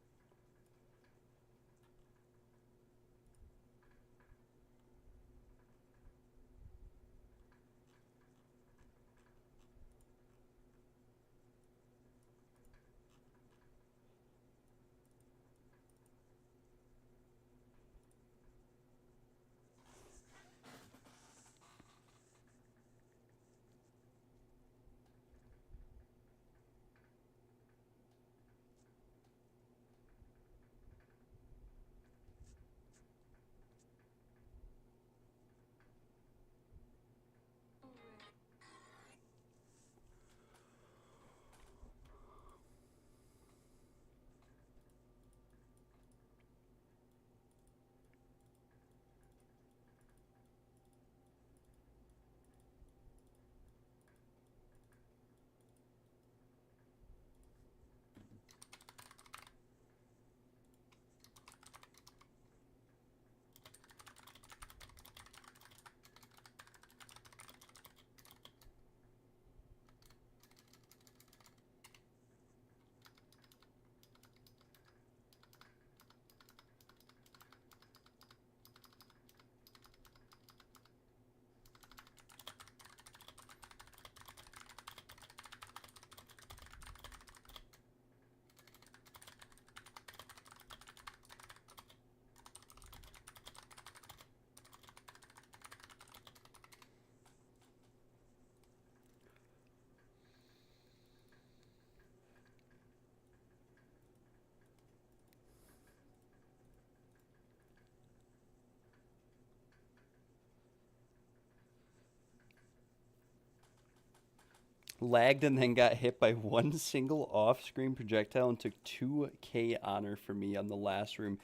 S1: Lagged and then got hit by one single off-screen projectile and took 2k honor from me on the last room.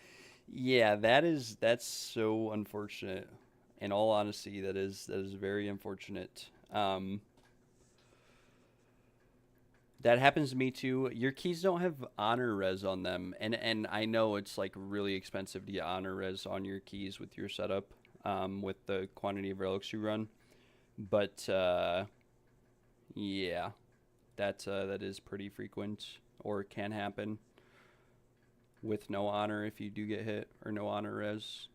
S1: Yeah, that's so unfortunate. In all honesty, that is very unfortunate. That happens to me too. Your keys don't have honor res on them, and I know it's like really expensive to get honor res on your keys with your setup, with the quantity of relics you run. But yeah, that is pretty frequent, or it can happen with no honor if you do get hit, or no honor res.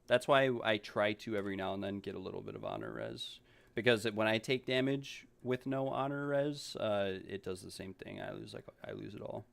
S1: That's why I try to every now and then get a little bit of honor res, because when I take damage with no honor res, it does the same thing. I lose it all.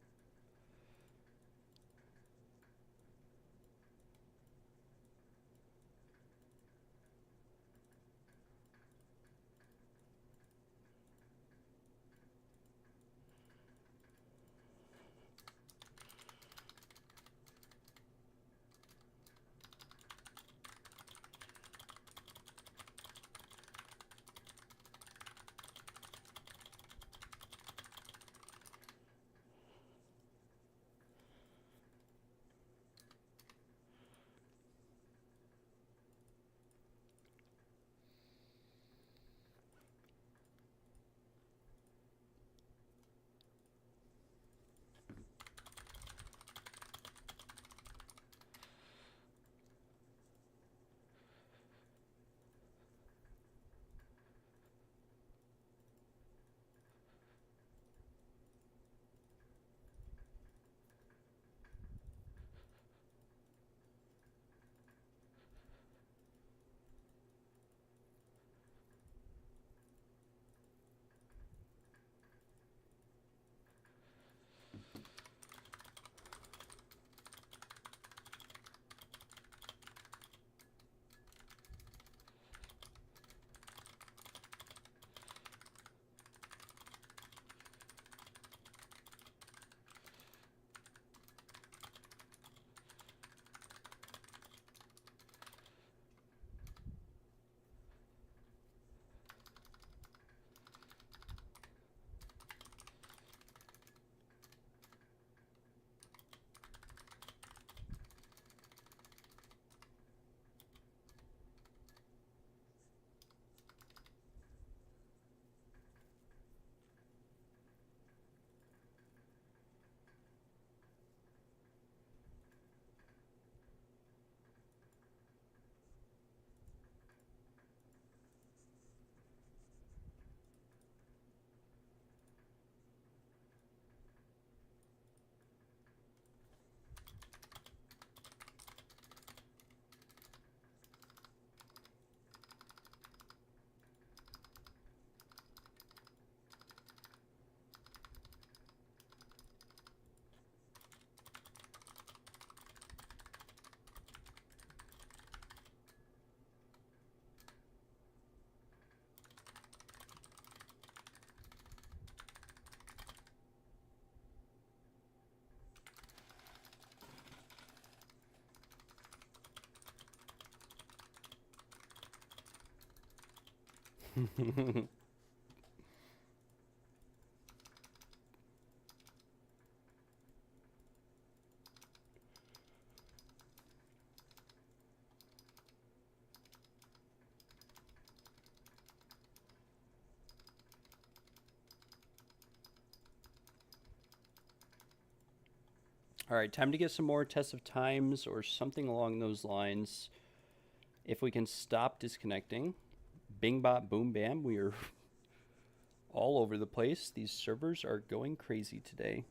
S1: All right, time to get some more tests of times or something along those lines. If we can stop disconnecting. Bing bop boom bam, we are all over the place. These servers are going crazy today.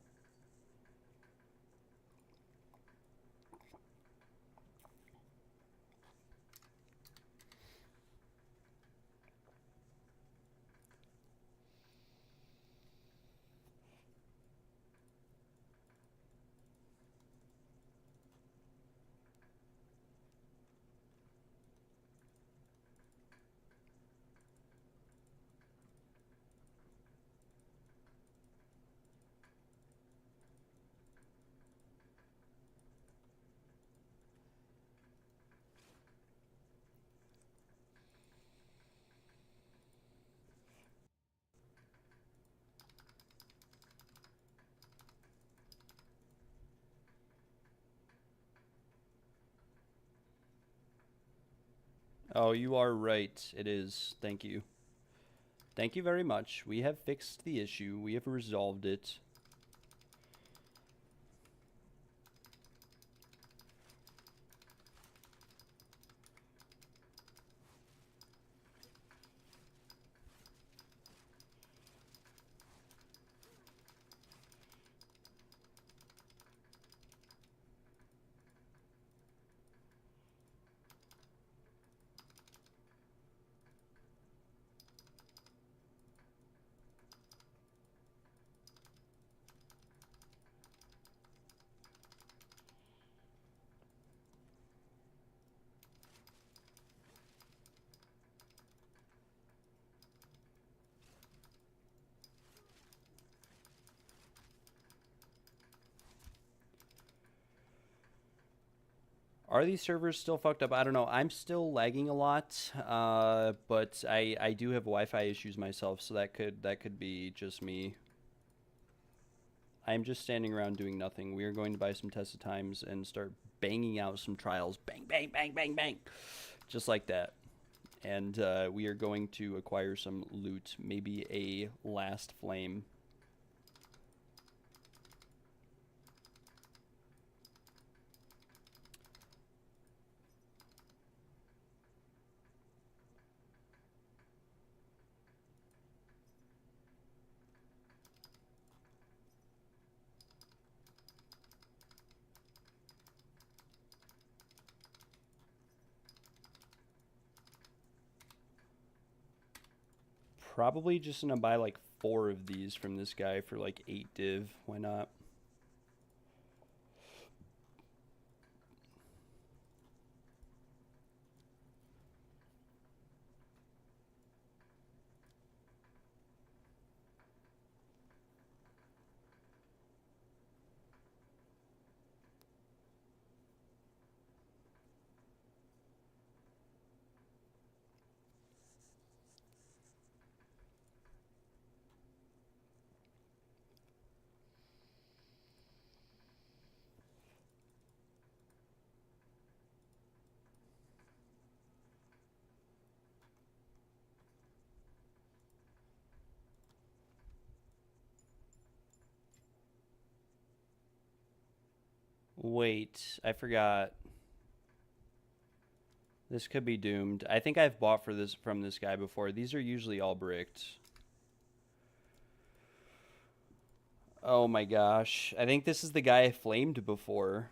S1: Oh, you are right. It is. Thank you. Thank you very much. We have fixed the issue. We have resolved it. Are these servers still fucked up? I don't know. I'm still lagging a lot, but I do have Wi-Fi issues myself, so that could be just me. I'm just standing around doing nothing. We are going to buy some Tesla Times and start banging out some trials. Bang, bang, bang, bang, bang. Just like that. And we are going to acquire some loot. Maybe a last flame. Probably just gonna buy like 4 of these from this guy for like 8 div. Why not? Wait, I forgot. This could be doomed. I think I've bought for this from this guy before. These are usually all bricked. Oh my gosh. I think this is the guy I flamed before.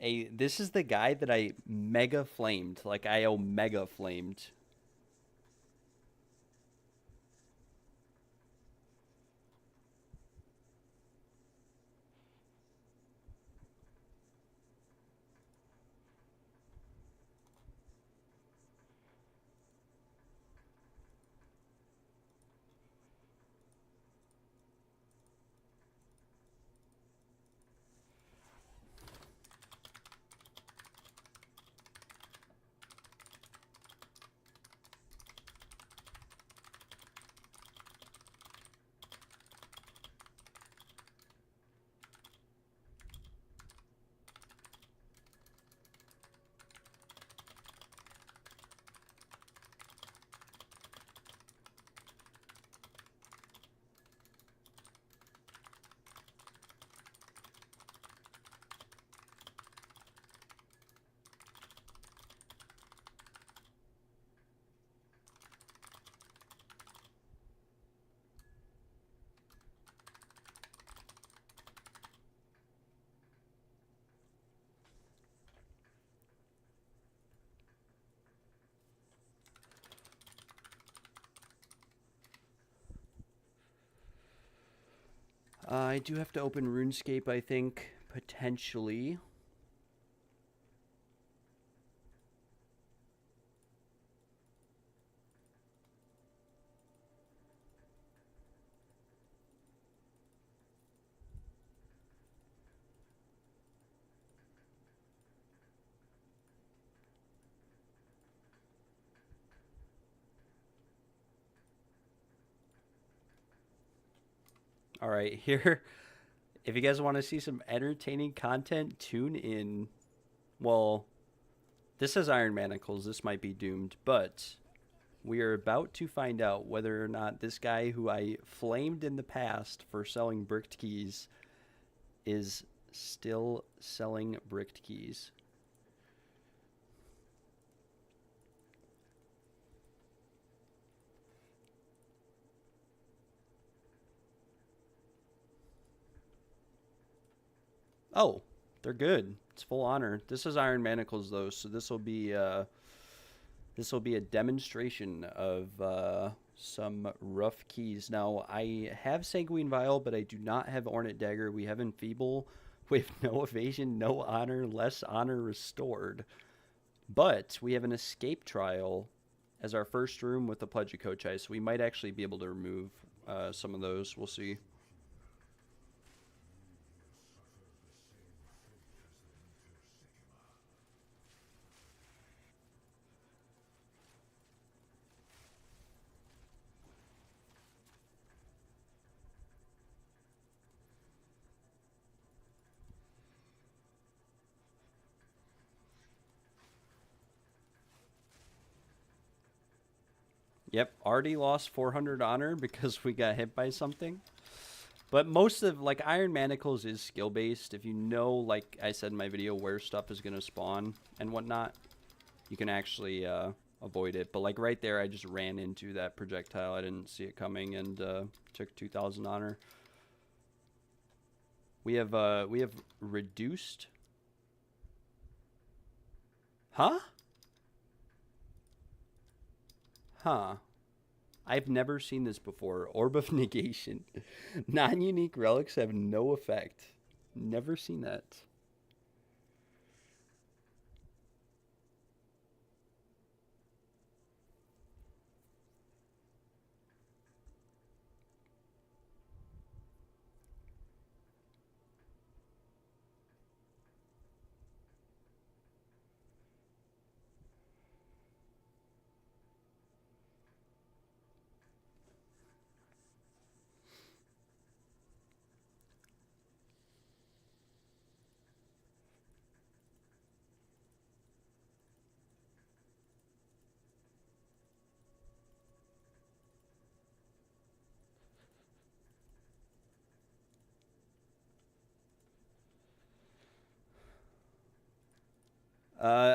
S1: This is the guy that I mega flamed. Like I omega flamed. I do have to open RuneScape, I think, potentially. All right, here. If you guys want to see some entertaining content, tune in. Well, This is Iron Manacles. This might be doomed, but we are about to find out whether or not this guy who I flamed in the past for selling bricked keys is still selling bricked keys. Oh, they're good. It's full honor. This is Iron Manacles though, so this will be a demonstration of some rough keys. Now, I have Sanguine Vial, but I do not have Ornate Dagger. We have Enfeeble. We have no evasion, no honor, less honor restored. But we have an escape trial as our first room with the Pledge of Kochai, so we might actually be able to remove some of those. We'll see. Yep, already lost 400 honor because we got hit by something. But most of, like, Iron Manacles is skill-based. If you know, like I said in my video, where stuff is going to spawn and whatnot, you can actually avoid it. But, like, right there, I just ran into that projectile. I didn't see it coming and took 2,000 honor. We have reduced... Huh? Huh. I've never seen this before. Orb of Negation. Non-unique relics have no effect. Never seen that.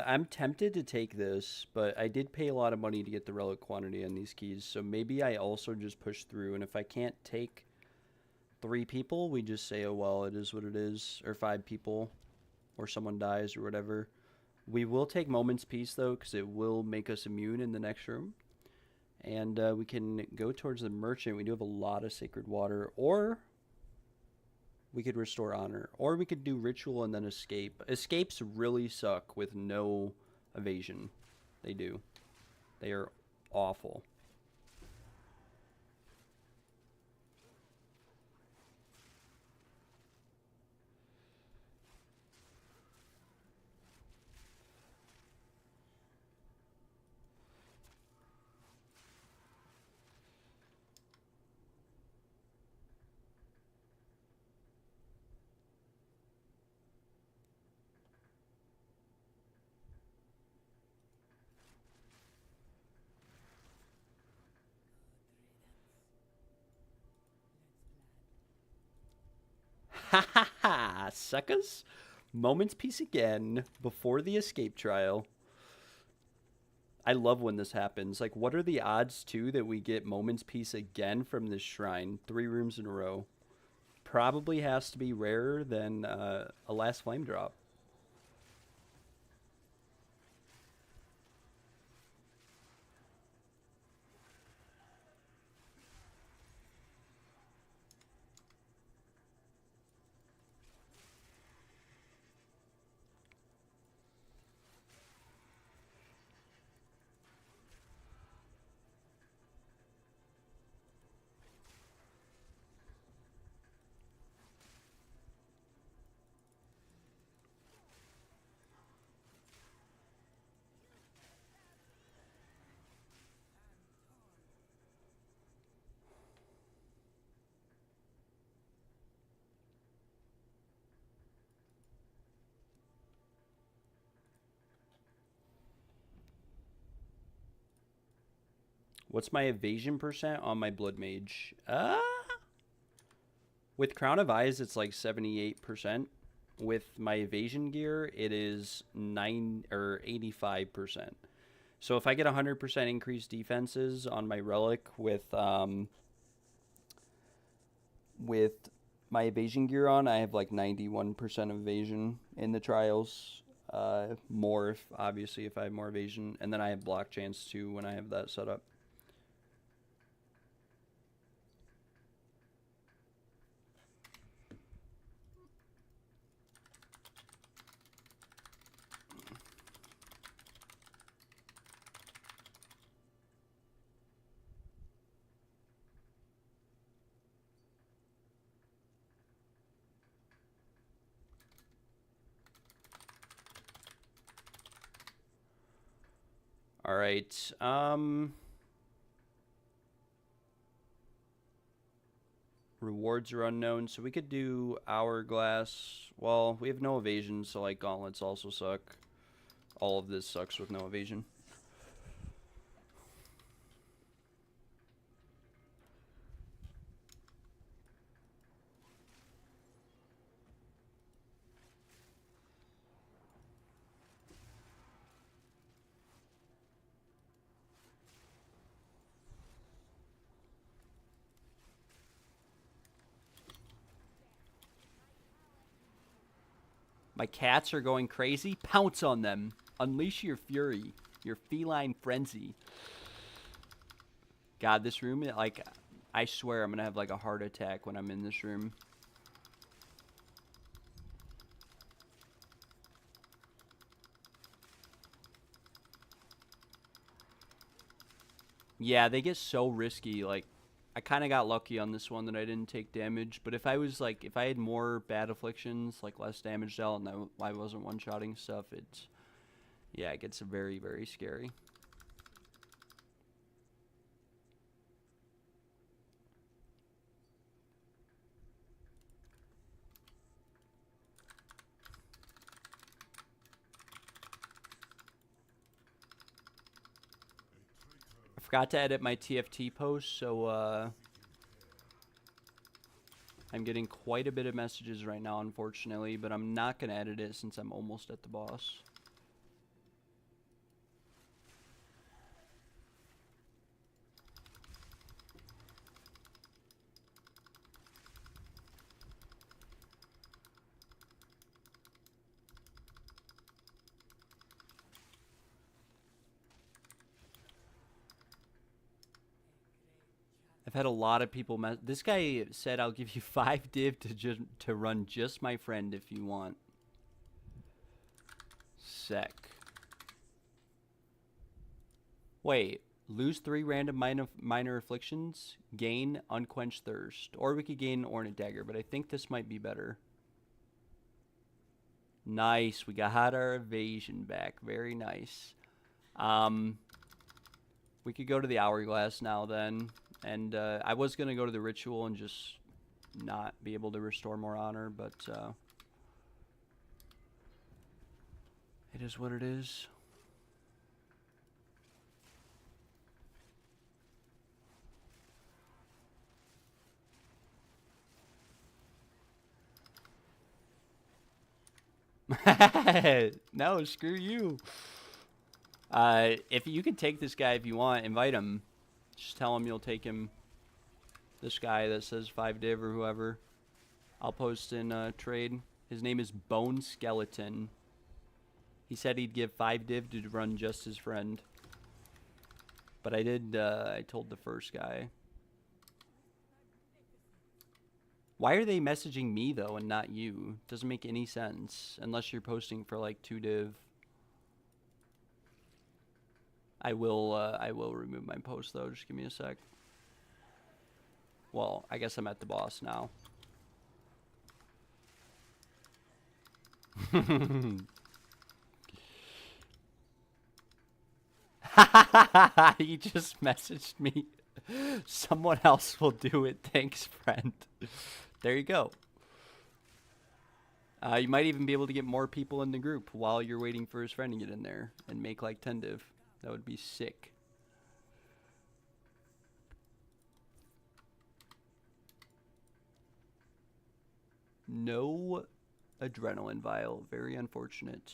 S1: I'm tempted to take this, but I did pay a lot of money to get the relic quantity on these keys, so maybe I also just push through, and if I can't take 3 people, we just say, oh well, it is what it is, or 5 people, or someone dies, or whatever. We will take Moment's Peace, though, because it will make us immune in the next room, and we can go towards the Merchant. We do have a lot of Sacred Water, or we could restore honor, or we could do ritual and then escape. Escapes really suck with no evasion. They do. They are awful. Ha ha ha, suckers! Moment's Peace again before the escape trial. I love when this happens. Like, what are the odds, too, that we get Moment's Peace again from this shrine? 3 rooms in a row. Probably has to be rarer than a Last Flame drop. What's my evasion percent on my Blood Mage? With Crown of Eyes, it's like 78%. With my evasion gear, it is 85%. So if I get 100% increased defenses on my relic with my evasion gear on, I have like 91% evasion in the trials. More if obviously if I have more evasion, and then I have block chance too when I have that set up. All right. Rewards are unknown, so we could do Hourglass. Well, we have no evasion, so like Gauntlets also suck. All of this sucks with no evasion. My cats are going crazy. Pounce on them. Unleash your fury. Your feline frenzy. God, this room, like, I swear I'm going to have, like, a heart attack when I'm in this room. Yeah, they get so risky, like, I kind of got lucky on this one that I didn't take damage, but if I was like, if I had more bad afflictions, like less damage dealt, and I wasn't one-shotting stuff, it's, yeah, it gets very, very scary. I forgot to edit my TFT post, so, I'm getting quite a bit of messages right now, unfortunately, but I'm not going to edit it since I'm almost at the boss. I've had a lot of people this guy said I'll give you 5 div to run just my friend if you want. Sec. Wait, lose 3 random minor afflictions, gain unquenched thirst, or we could gain Ornate Dagger, but I think this might be better. Nice, we got our evasion back. Very nice. We could go to the Hourglass now then. And I was going to go to the Ritual and just not be able to restore more honor, but it is what it is. No, screw you. If you can take this guy if you want, invite him. Just tell him you'll take him. This guy that says 5 div or whoever. I'll post in trade. His name is Bone Skeleton. He said he'd give 5 div to run just his friend. But I did, I told the first guy. Why are they messaging me though and not you? Doesn't make any sense. Unless you're posting for like 2 div. I will remove my post though. Just give me a sec. Well, I guess I'm at the boss now. He just messaged me. Someone else will do it. Thanks, friend. There you go. You might even be able to get more people in the group while you're waiting for his friend to get in there and make like 10 div. That would be sick. No adrenaline vial. Very unfortunate.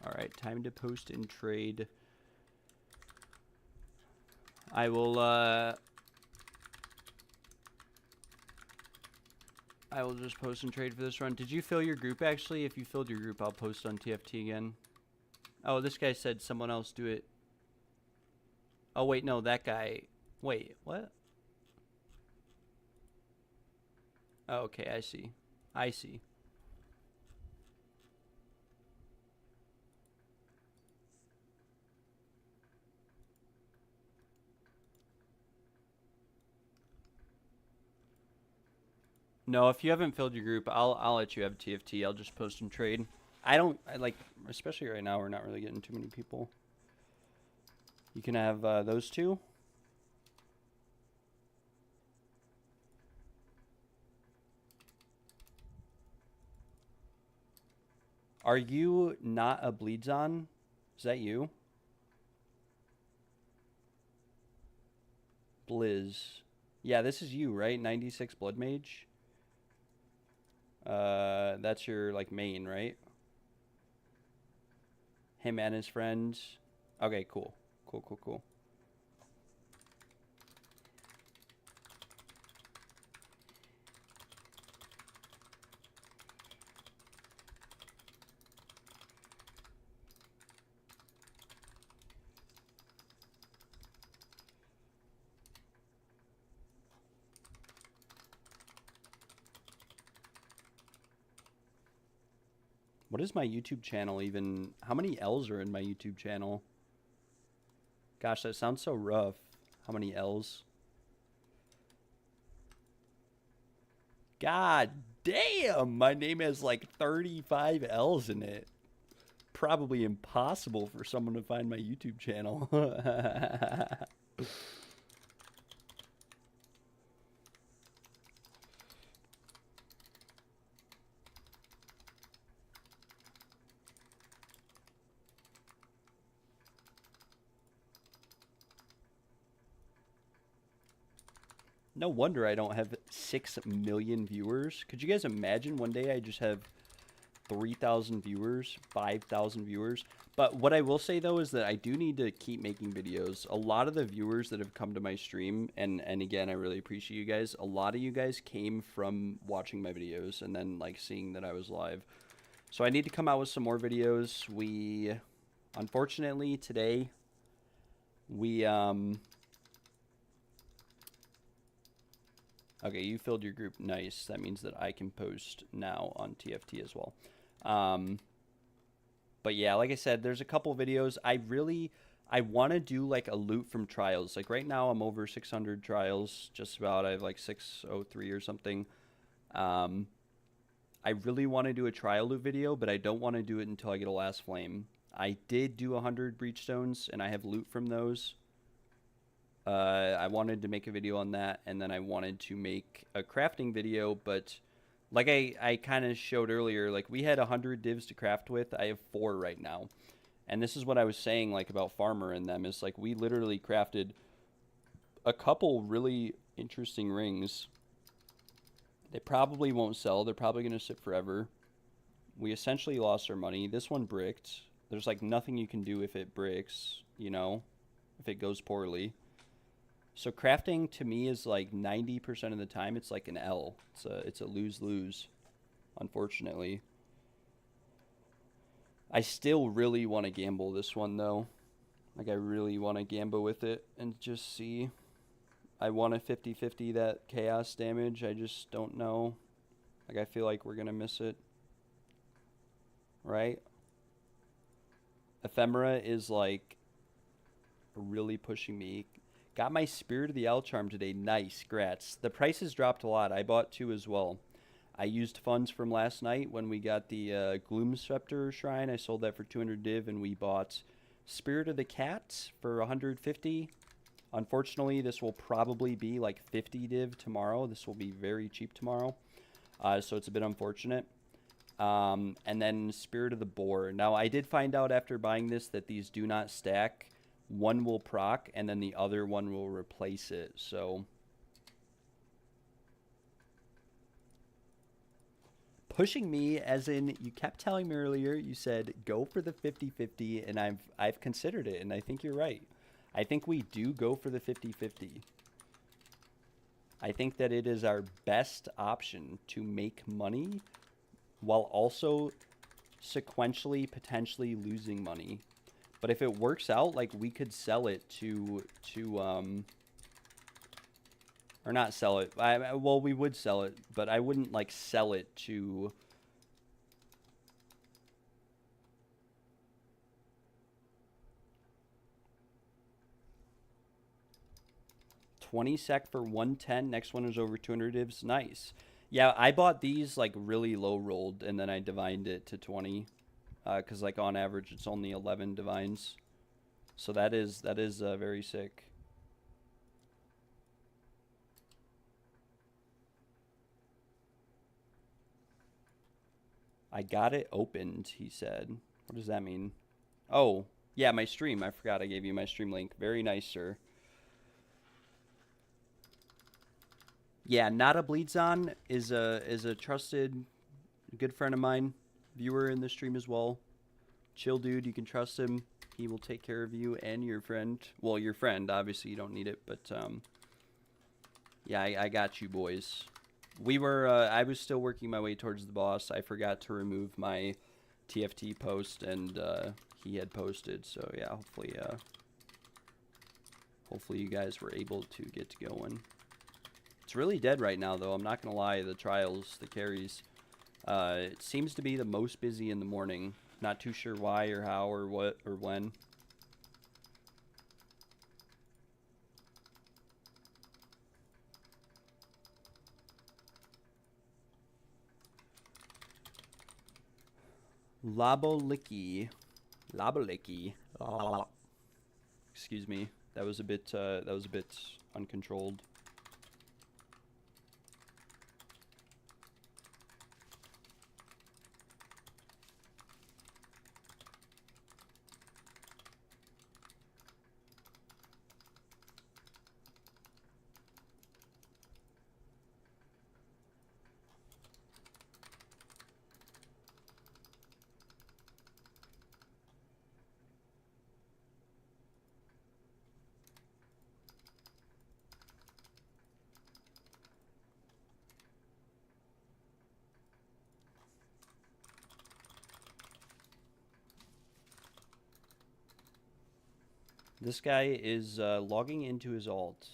S1: All right, time to post and trade. I will just post and trade for this run. Did you fill your group actually? If you filled your group, I'll post on TFT again. Oh, this guy said someone else do it. Oh, wait, no, that guy. Wait, what? Oh, okay, I see. I see. No, if you haven't filled your group, I'll let you have TFT. I'll just post and trade. I like, especially right now, we're not really getting too many people. You can have those two. Are you not a bleeds on? Is that you? Blizz. Yeah, this is you, right? 96 Blood Mage. That's your like main, right? Him and his friends. Okay, cool. Cool. What is my YouTube channel even? How many L's are in my YouTube channel? Gosh, that sounds so rough. How many L's? God damn, my name has like 35 L's in it. Probably impossible for someone to find my YouTube channel. No wonder I don't have 6 million viewers. Could you guys imagine one day I just have 3,000 viewers, 5,000 viewers? But what I will say, though, is that I do need to keep making videos. A lot of the viewers that have come to my stream, and again, I really appreciate you guys, a lot of you guys came from watching my videos and then, like, seeing that I was live. So I need to come out with some more videos. Unfortunately, today, okay, you filled your group. Nice. That means that I can post now on TFT as well. But yeah, like I said, there's a couple videos. I want to do like a loot from trials. Like right now I'm over 600 trials, just about. I have like 603 or something. I really want to do a trial loot video, but I don't want to do it until I get a last flame. I did do 100 breachstones, and I have loot from those. I wanted to make a video on that, and then I wanted to make a crafting video, but like I kind of showed earlier, like we had 100 divs to craft with. I have 4 right now. And this is what I was saying like about Farmer and them, is like we literally crafted a couple really interesting rings. They probably won't sell. They're probably going to sit forever. We essentially lost our money. This one bricked. There's like nothing you can do if it bricks, you know, if it goes poorly. So crafting to me is like 90% of the time it's like an L. It's a lose-lose, unfortunately. I still really want to gamble this one, though. Like, I really want to gamble with it and just see. I want a 50-50 that chaos damage. I just don't know. Like, I feel like we're going to miss it. Right? Ephemera is, like, really pushing me. Got my Spirit of the Owl Charm today. Nice. Grats. The prices dropped a lot. I bought 2 as well. I used funds from last night when we got the Gloom Scepter Shrine. I sold that for 200 div, and we bought Spirit of the Cat for 150. Unfortunately, this will probably be like 50 div tomorrow. This will be very cheap tomorrow. So it's a bit unfortunate. And then Spirit of the Boar. Now, I did find out after buying this that these do not stack. One will proc, and then the other one will replace it. So pushing me, as in, you kept telling me earlier, you said go for the 50-50, and I've considered it, and I think you're right. I think we do go for the 50-50. I think that it is our best option to make money while also sequentially potentially losing money. But if it works out, like, we could sell it to or not sell it. Well, we would sell it, but I wouldn't, like, sell it to... $20 sec for 110. Next one is over 200 divs. Nice. Yeah, I bought these, like, really low rolled, and then I divined it to 20. Because, like, on average, it's only 11 divines. So that is very sick. I got it opened, he said. What does that mean? Oh, yeah, my stream. I forgot I gave you my stream link. Very nice, sir. Yeah, Nada Bleeds On is a trusted, good friend of mine, viewer in the stream as well. Chill dude, you can trust him. He will take care of you and your friend. Well, your friend, obviously you don't need it, but yeah, I got you, boys. We were, I was still working my way towards the boss. I forgot to remove my TFT post, and he had posted. So yeah, hopefully you guys were able to get going. It's really dead right now, though. I'm not gonna lie. The trials, the carries, it seems to be the most busy in the morning. Not too sure why or how or what or when. Laboliki. Excuse me. That was a bit uncontrolled. This guy is logging into his alt.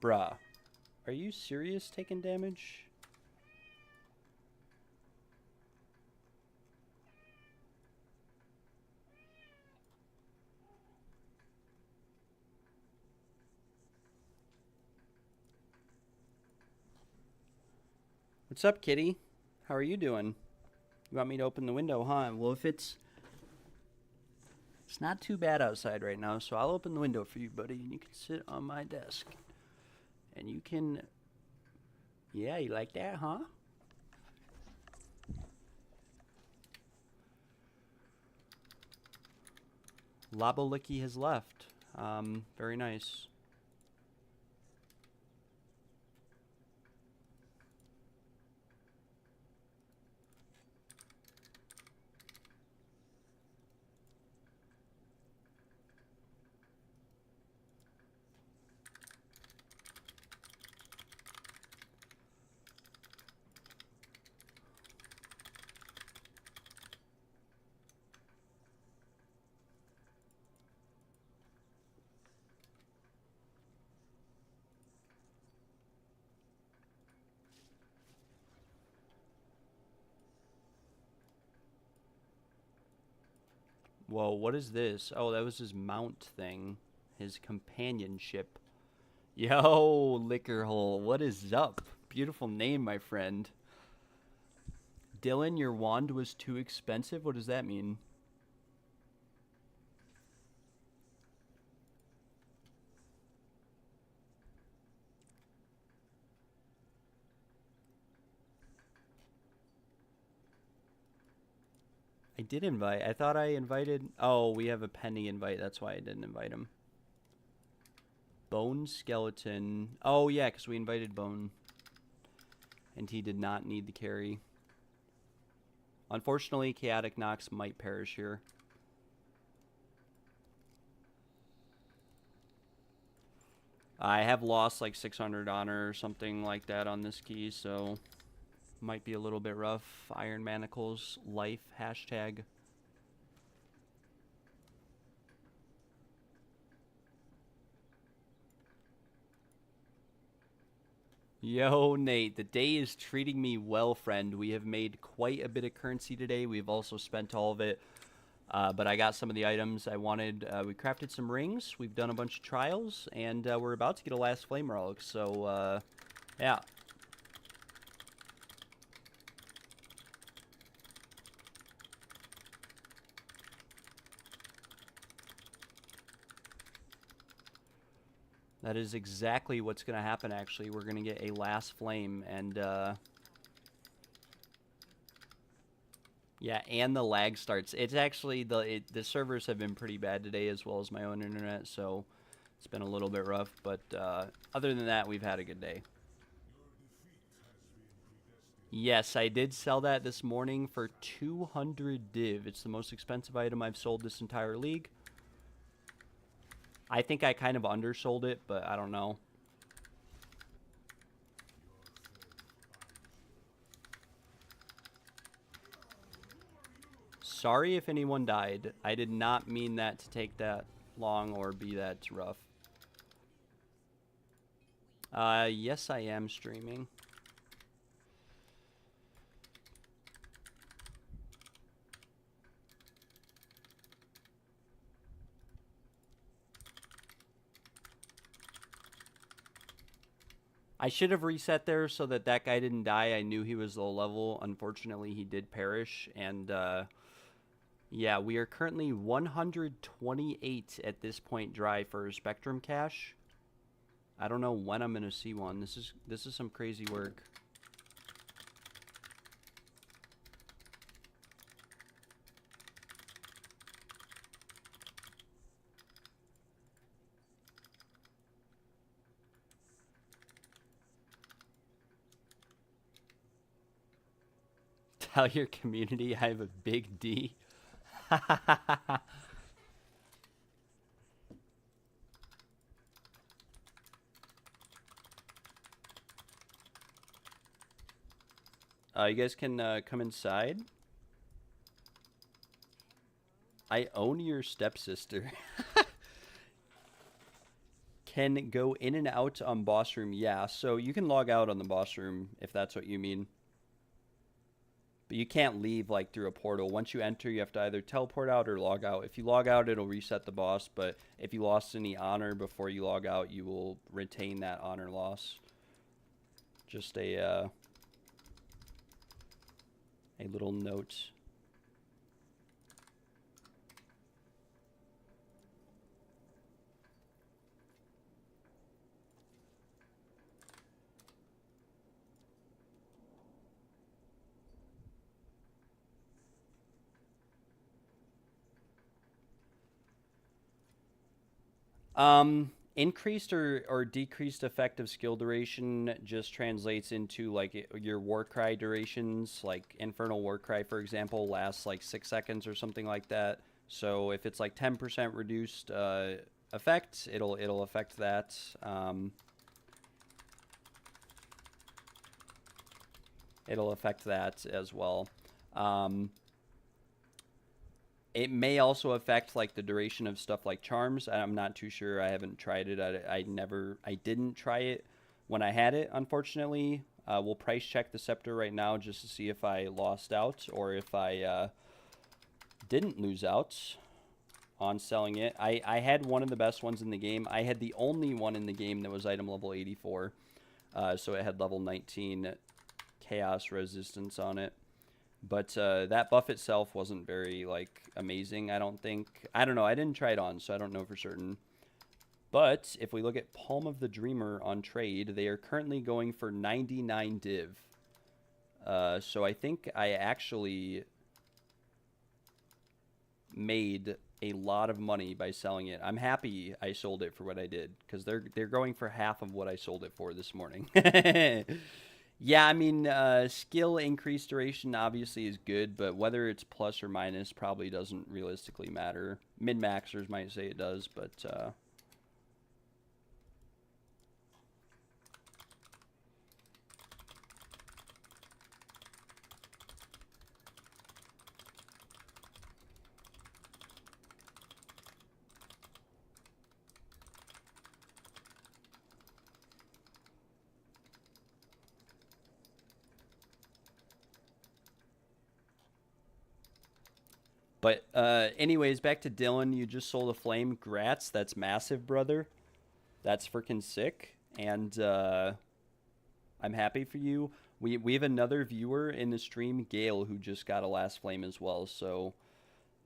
S1: Bruh. Are you serious taking damage? What's up, kitty? How are you doing? You want me to open the window, huh? Well, if it's not too bad outside right now, so I'll open the window for you, buddy, and you can sit on my desk. And you can... Yeah, you like that, huh? Laboliki has left. Very nice. Whoa, what is this? Oh, that was his mount thing. His companionship. Yo, Liquor Hole, what is up? Beautiful name, my friend. Dylan, your wand was too expensive? What does that mean? I did invite. I thought I invited. Oh, we have a pending invite. That's why I didn't invite him. Bone Skeleton. Oh, yeah, because we invited Bone. And he did not need the carry. Unfortunately, Chaotic Nox might perish here. I have lost like 600 honor or something like that on this key, so might be a little bit rough. Iron Manacles life hashtag. Yo, Nate, the day is treating me well, friend. We have made quite a bit of currency today. We've also spent all of it, but I got some of the items I wanted. We crafted some rings. We've done a bunch of trials, and we're about to get a last flame relic, so yeah. That is exactly what's going to happen, actually. We're going to get a last flame, and, yeah, and the lag starts. It's actually, the servers have been pretty bad today, as well as my own internet, so it's been a little bit rough, but, other than that, we've had a good day. Yes, I did sell that this morning for 200 div. It's the most expensive item I've sold this entire league. I think I kind of undersold it, but I don't know. Sorry if anyone died. I did not mean that to take that long or be that rough. Yes, I am streaming. I should have reset there so that that guy didn't die. I knew he was low level. Unfortunately, he did perish. And, yeah, we are currently 128 at this point dry for a Spectrum cache. I don't know when I'm going to see one. This is some crazy work. Tell your community I have a big D. You guys can come inside. I own your stepsister. Can go in and out on boss room. Yeah, so you can log out on the boss room if that's what you mean. But you can't leave like through a portal. Once you enter, you have to either teleport out or log out. If you log out, it'll reset the boss. But if you lost any honor before you log out, you will retain that honor loss. Just a little note. Increased or decreased effective skill duration just translates into like your Warcry durations. Like Infernal Warcry, for example, lasts like 6 seconds or something like that. So if it's like 10% reduced effect, it'll affect that. It'll affect that as well. It may also affect like the duration of stuff like charms. I'm not too sure. I haven't tried it. I didn't try it when I had it, unfortunately. We'll price check the scepter right now just to see if I lost out or if I didn't lose out. on selling it. I had one of the best ones in the game. I had the only one in the game that was item level 84. So it had level 19 chaos resistance on it. But that buff itself wasn't very, like, amazing, I don't think. I don't know. I didn't try it on, so I don't know for certain. But if we look at Palm of the Dreamer on trade, they are currently going for 99 div. So I think I actually made a lot of money by selling it. I'm happy I sold it for what I did, because they're going for half of what I sold it for this morning. Yeah, I mean, skill increased duration obviously is good, but whether it's plus or minus probably doesn't realistically matter. Min-maxers might say it does, but anyways, back to Dylan. You just sold a flame. Grats. That's massive, brother. That's freaking sick. And I'm happy for you. We have another viewer in the stream, Gail, who just got a last flame as well. So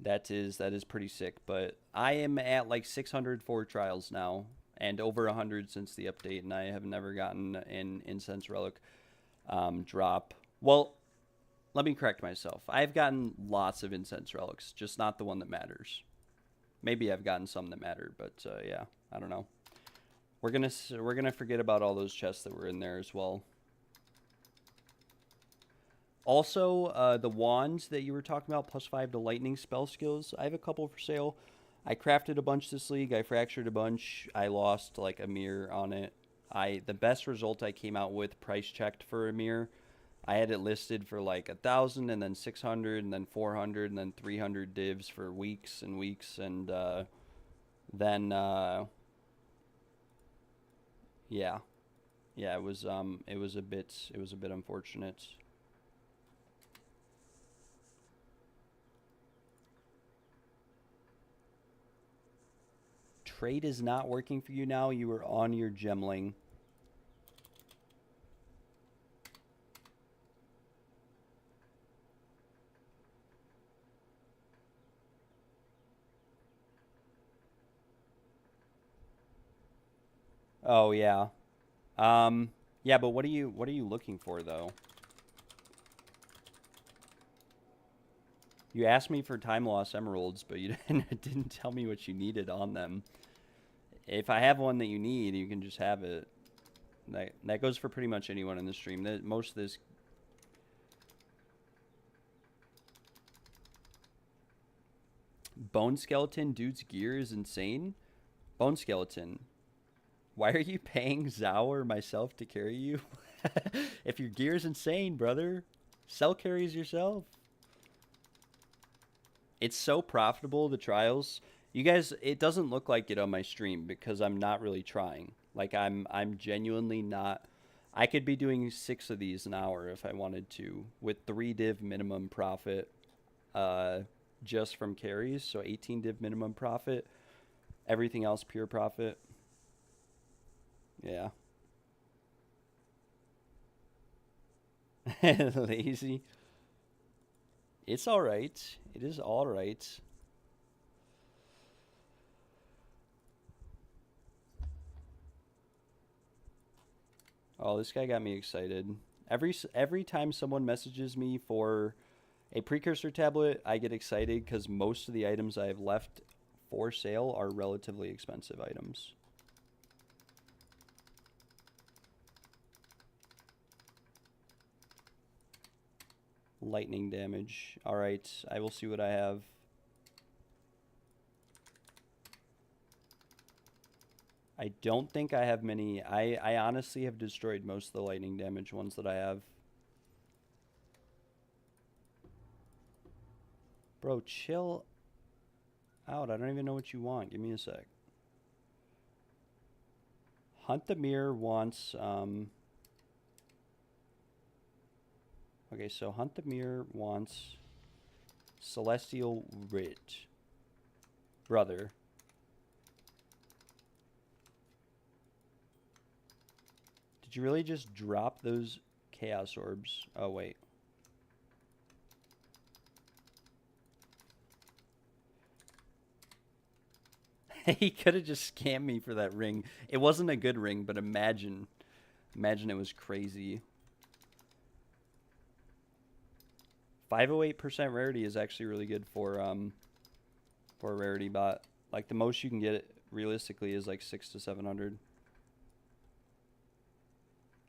S1: that is pretty sick. But I am at like 604 trials now, and over 100 since the update, and I have never gotten an incense relic drop. Well, let me correct myself. I've gotten lots of incense relics, just not the one that matters. Maybe I've gotten some that matter, but yeah, I don't know. We're gonna forget about all those chests that were in there as well. Also, the wands that you were talking about, +5 to lightning spell skills. I have a couple for sale. I crafted a bunch this league. I fractured a bunch. I lost like a mirror on it. The best result I came out with, price checked for a mirror. I had it listed for like 1,000, and then 600, and then 400, and then 300 divs for weeks and weeks, and then yeah, it was a bit unfortunate. Trade is not working for you now. You are on your gemling. Oh yeah. Yeah, but what are you looking for though? You asked me for time loss emeralds, but you didn't tell me what you needed on them. If I have one that you need, you can just have it. That goes for pretty much anyone in the stream. Most of this. Bone skeleton dude's gear is insane. Bone skeleton. Why are you paying Zhao or myself to carry you? If your gear's insane, brother, sell carries yourself. It's so profitable, the trials. You guys, it doesn't look like it on my stream because I'm not really trying. Like I'm genuinely not. I could be doing 6 of these an hour if I wanted to, with 3 div minimum profit, just from carries. So 18 div minimum profit. Everything else pure profit. Yeah. Lazy. It's all right. It is all right. Oh, this guy got me excited. Every time someone messages me for a precursor tablet, I get excited because most of the items I have left for sale are relatively expensive items. Lightning damage. All right, I will see what I have. I don't think I have many. I honestly have destroyed most of the lightning damage ones that I have. Bro, chill out. I don't even know what you want. Give me a sec. Hunt the Mirror wants... Okay, so Hunt the Mirror wants Celestial Writ. Brother. Did you really just drop those chaos orbs? Oh, wait. He could have just scammed me for that ring. It wasn't a good ring, but imagine it was crazy. 508% rarity is actually really good for a rarity bot. Like the most you can get it realistically is like 600 to 700.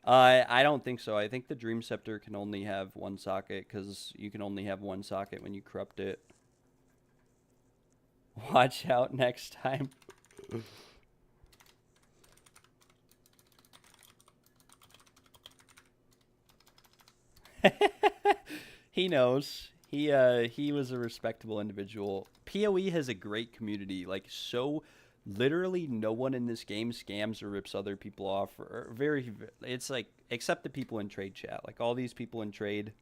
S1: I don't think so. I think the Dream Scepter can only have one socket because you can only have one socket when you corrupt it. Watch out next time. He knows. He was a respectable individual. PoE has a great community. Like, so literally no one in this game scams or rips other people off. Or very, it's like, except the people in trade chat. Like, all these people in trade.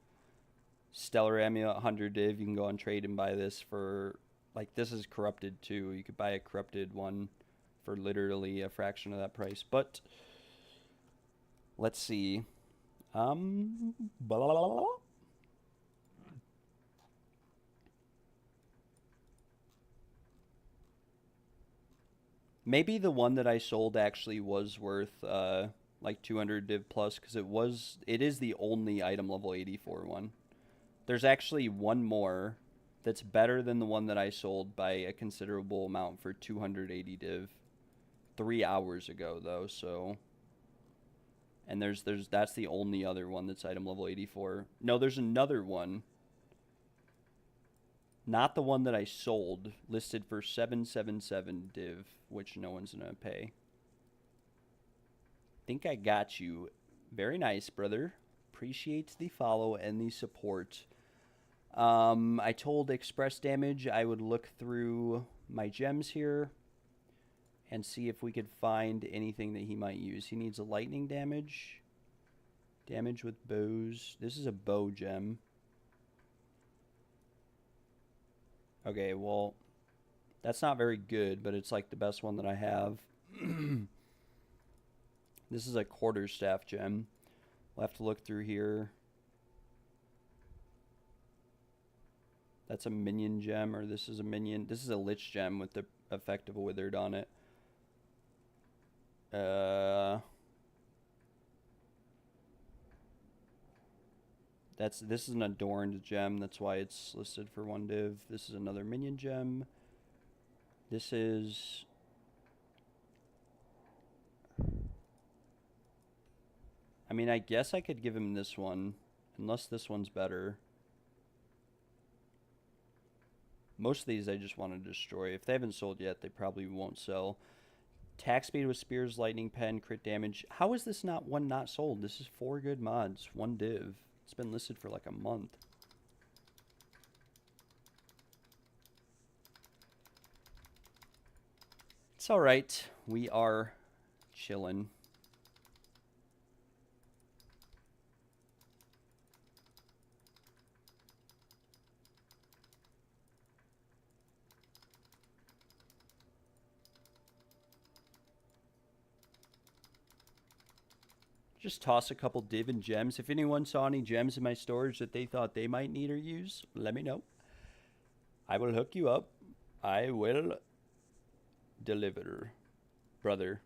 S1: Stellar Amulet, 100 div. You can go on trade and buy this for, like, this is corrupted too. You could buy a corrupted one for literally a fraction of that price. But, let's see. Blah, blah, blah, blah. Maybe the one that I sold actually was worth like 200 div plus because it is the only item level 84 one. There's actually one more that's better than the one that I sold by a considerable amount for 280 div 3 hours ago though, so and that's the only other one that's item level 84. No, there's another one. Not the one that I sold, listed for 777 div, which no one's going to pay. Think I got you. Very nice, brother. Appreciate the follow and the support. I told Express Damage I would look through my gems here and see if we could find anything that he might use. He needs a lightning damage. Damage with bows. This is a bow gem. Okay, well, that's not very good, but it's like the best one that I have. This is a quarterstaff gem. We'll have to look through here. That's a minion gem, or this is a minion. This is a lich gem with the effect of a withered on it. This is an adorned gem, that's why it's listed for 1 div. This is another minion gem. This is I mean, I guess I could give him this one, unless this one's better. Most of these I just want to destroy. If they haven't sold yet, they probably won't sell. Attack speed with spears, lightning pen, crit damage. How is this not sold? This is 4 good mods, 1 div. It's been listed for like a month. It's alright. We are chilling. Just toss a couple div and gems. If anyone saw any gems in my storage that they thought they might need or use, let me know. I will hook you up. I will deliver, brother.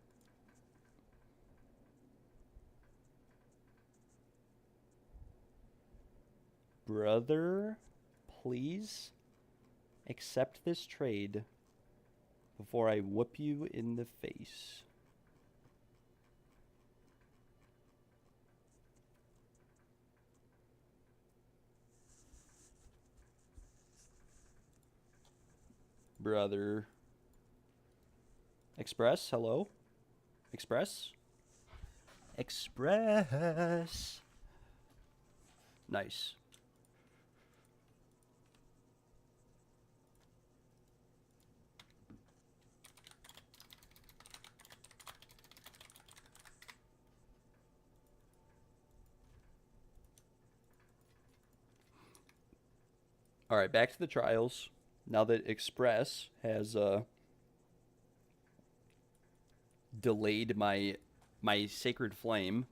S1: Brother, please accept this trade before I whoop you in the face. Brother. Express, hello? Express? Express. Nice. All right, back to the trials. now that Express has delayed my Sacred Flame.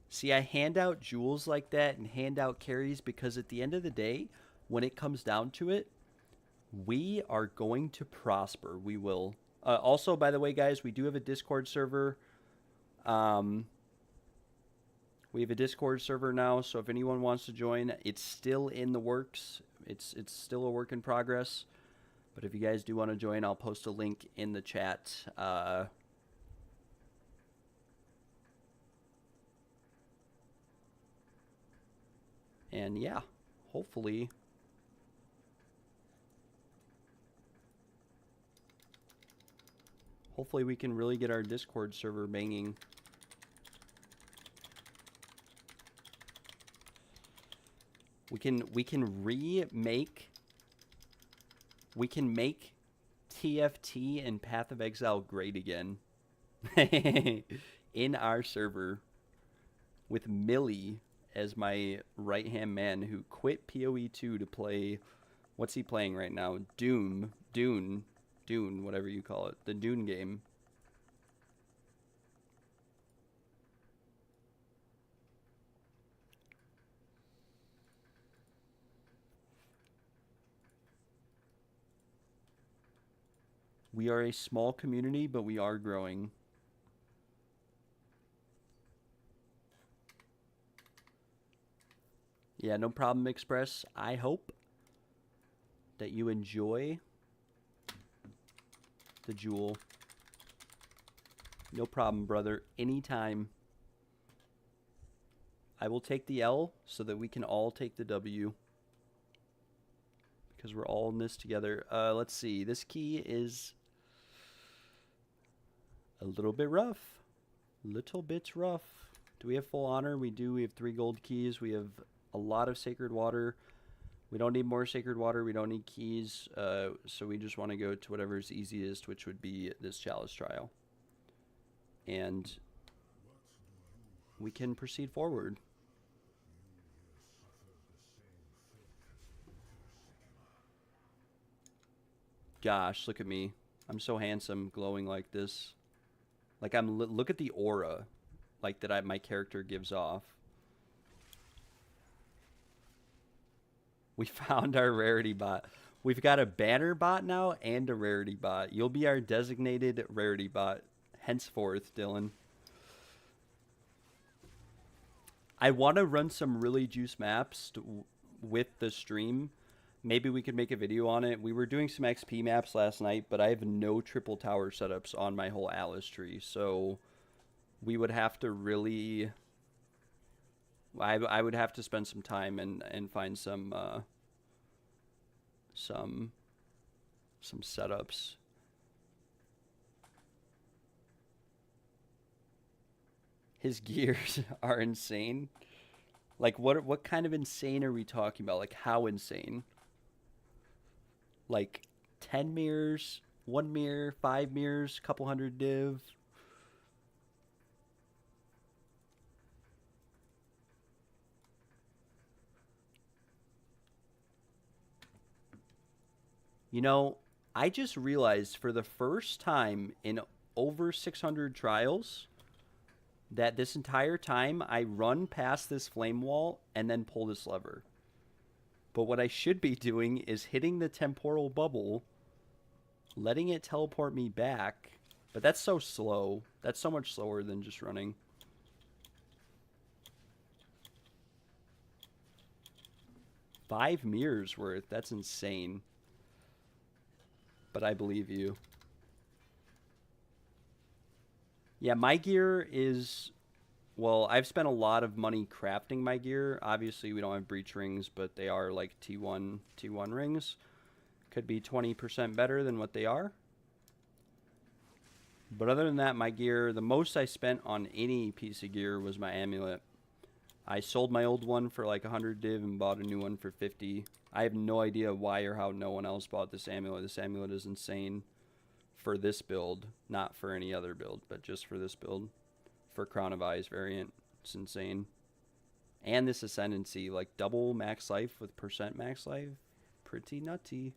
S1: See, I hand out jewels like that and hand out carries because at the end of the day, when it comes down to it, we are going to prosper. We will. Also, by the way, guys, we do have a Discord server. We have a Discord server now, so if anyone wants to join, it's still in the works. It's still a work in progress. But if you guys do want to join, I'll post a link in the chat. And yeah, hopefully we can really get our Discord server banging. We can make TFT and Path of Exile great again in our server with Millie as my right-hand man who quit PoE2 to play, what's he playing right now? Dune, whatever you call it, the Dune game. We are a small community, but we are growing. Yeah, no problem, Express. I hope that you enjoy the jewel. No problem, brother. Anytime. I will take the L so that we can all take the W. Because we're all in this together. Let's see. This key is a little bit rough. Little bit rough. Do we have full honor? We do. We have 3 gold keys. We have a lot of sacred water. We don't need more sacred water. We don't need keys. So we just want to go to whatever is easiest, which would be this chalice trial. And we can proceed forward. Gosh, look at me. I'm so handsome, glowing like this. Like look at the aura, like that my character gives off. We found our rarity bot. We've got a banner bot now and a rarity bot. You'll be our designated rarity bot henceforth, Dylan. I want to run some really juice maps with the stream. Maybe we could make a video on it. We were doing some XP maps last night, but I have no triple tower setups on my whole Alice tree. So we would have to really... I would have to spend some time and find some setups. His gears are insane. Like what kind of insane are we talking about? Like how insane? Like 10 mirrors, 1 mirror, 5 mirrors, couple hundred div. You know, I just realized for the first time in over 600 trials that this entire time I run past this flame wall and then pull this lever. But what I should be doing is hitting the temporal bubble, letting it teleport me back. But that's so slow. That's so much slower than just running. $5 mirrors worth. That's insane. But I believe you. Yeah, my gear is... Well, I've spent a lot of money crafting my gear. Obviously, we don't have breach rings, but they are like T1 rings. Could be 20% better than what they are. But other than that, my gear, the most I spent on any piece of gear was my amulet. I sold my old one for like 100 div and bought a new one for 50. I have no idea why or how no one else bought this amulet. This amulet is insane for this build, not for any other build, but just for this build. For Crown of Eyes variant. It's insane. And this Ascendancy, like double max life with percent max life. pretty nutty.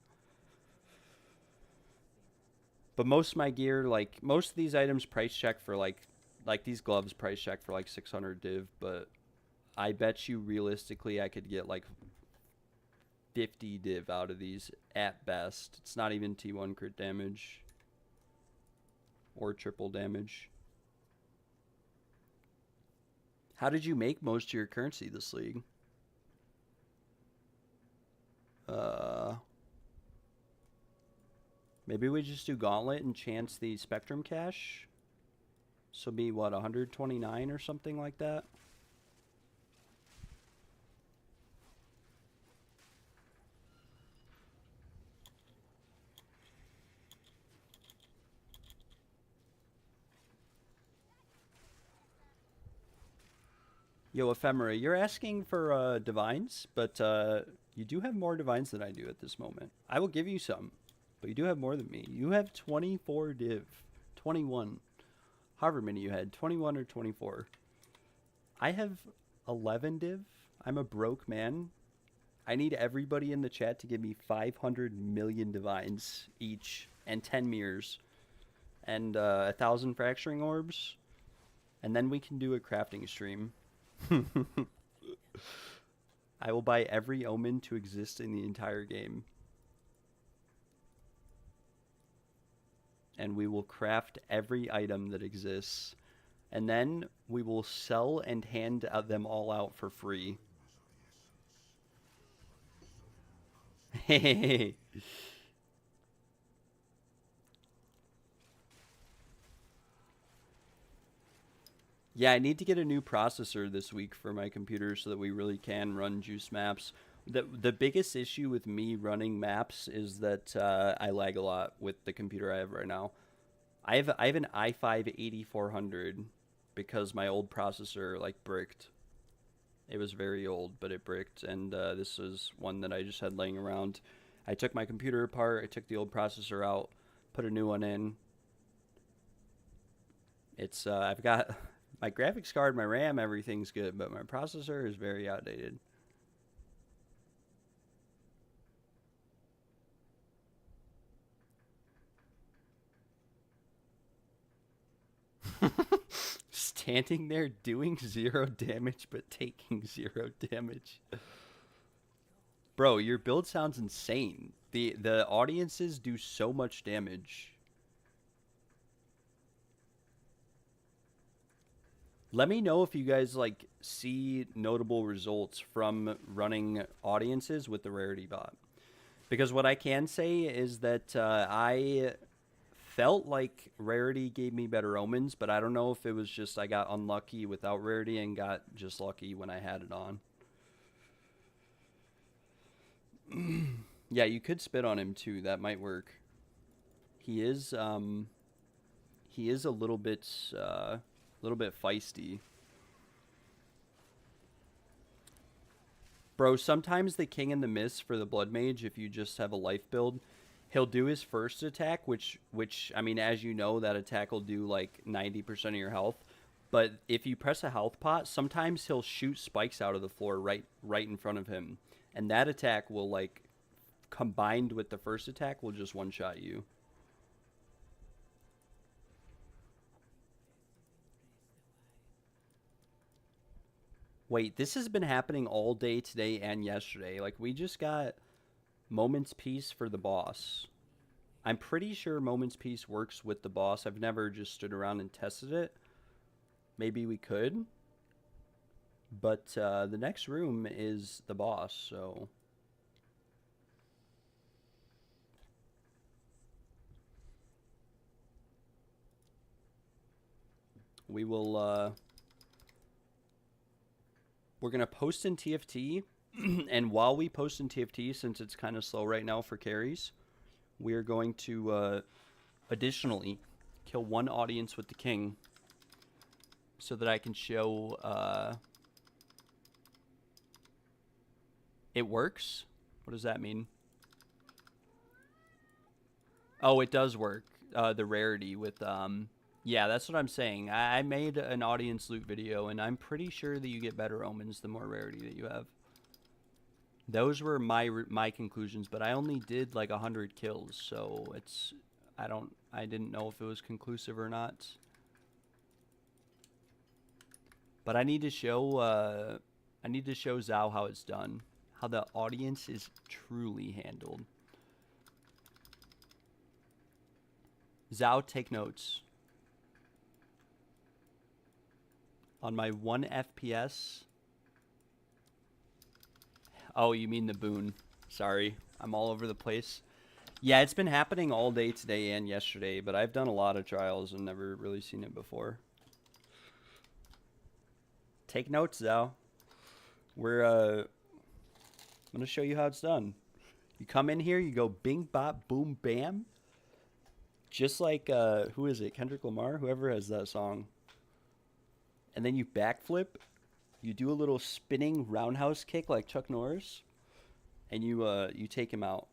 S1: But most of my gear, like, most of these items price check for, like these gloves price check for, like, 600 div, but I bet you realistically I could get, like, 50 div out of these at best. It's not even T1 crit damage or triple damage. How did you make most of your currency this league? Maybe we just do Gauntlet and chance the Spectrum cache. So be what, 129 or something like that? Yo, Ephemera, you're asking for divines, but you do have more divines than I do at this moment. I will give you some, but you do have more than me. You have 24 div. 21. However many you had. 21 or 24. I have 11 div. I'm a broke man. I need everybody in the chat to give me 500 million divines each and 10 mirrors and 1,000 fracturing orbs. And then we can do a crafting stream. I will buy every omen to exist in the entire game. And we will craft every item that exists. And then we will sell and hand them all out for free. Hey. Yeah, I need to get a new processor this week for my computer so that we really can run juice maps. The biggest issue with me running maps is that I lag a lot with the computer I have right now. I have an i5-8400 because my old processor like bricked. It was very old, but it bricked, and this was one that I just had laying around. I took my computer apart, I took the old processor out, put a new one in. It's I've got my graphics card, my RAM, everything's good, but my processor is very outdated. Standing there doing 0 damage but taking 0 damage. Bro, your build sounds insane. The audiences do so much damage. Let me know if you guys like see notable results from running audiences with the rarity bot. Because what I can say is that I felt like rarity gave me better omens, but I don't know if it was just I got unlucky without rarity and got just lucky when I had it on. Yeah, you could spit on him too. That might work. He is a little bit feisty. Bro, sometimes the king and the miss for the blood mage, if you just have a life build, he'll do his first attack, which I mean, as you know, that attack will do like 90% of your health. But if you press a health pot, sometimes he'll shoot spikes out of the floor right in front of him. And that attack will, like, combined with the first attack, will just one-shot you. Wait, this has been happening all day today and yesterday. Like, we just got Moment's Peace for the boss. I'm pretty sure Moment's Peace works with the boss. I've never just stood around and tested it. Maybe we could. But the next room is the boss, so... we will, we're going to post in TFT, and while we post in TFT, since it's kind of slow right now for carries, we are going to, additionally, kill one audience with the king, so that I can show, it works? What does that mean? Oh, it does work. The rarity with, yeah, that's what I'm saying. I made an audience loot video, and I'm pretty sure that you get better omens the more rarity that you have. Those were my conclusions, but I only did like 100 kills, so it's I didn't know if it was conclusive or not. But I need to show Zhao how it's done, how the audience is truly handled. Zhao, take notes. On my 1 FPS. Oh, you mean the boon. Sorry, I'm all over the place. Yeah, it's been happening all day today and yesterday, but I've done a lot of trials and never really seen it before. Take notes, Zhao. I'm going to show you how it's done. You come in here, you go bing, bop, boom, bam. Just like, who is it? Kendrick Lamar? Whoever has that song. And then you backflip. You do a little spinning roundhouse kick like Chuck Norris. And you take him out.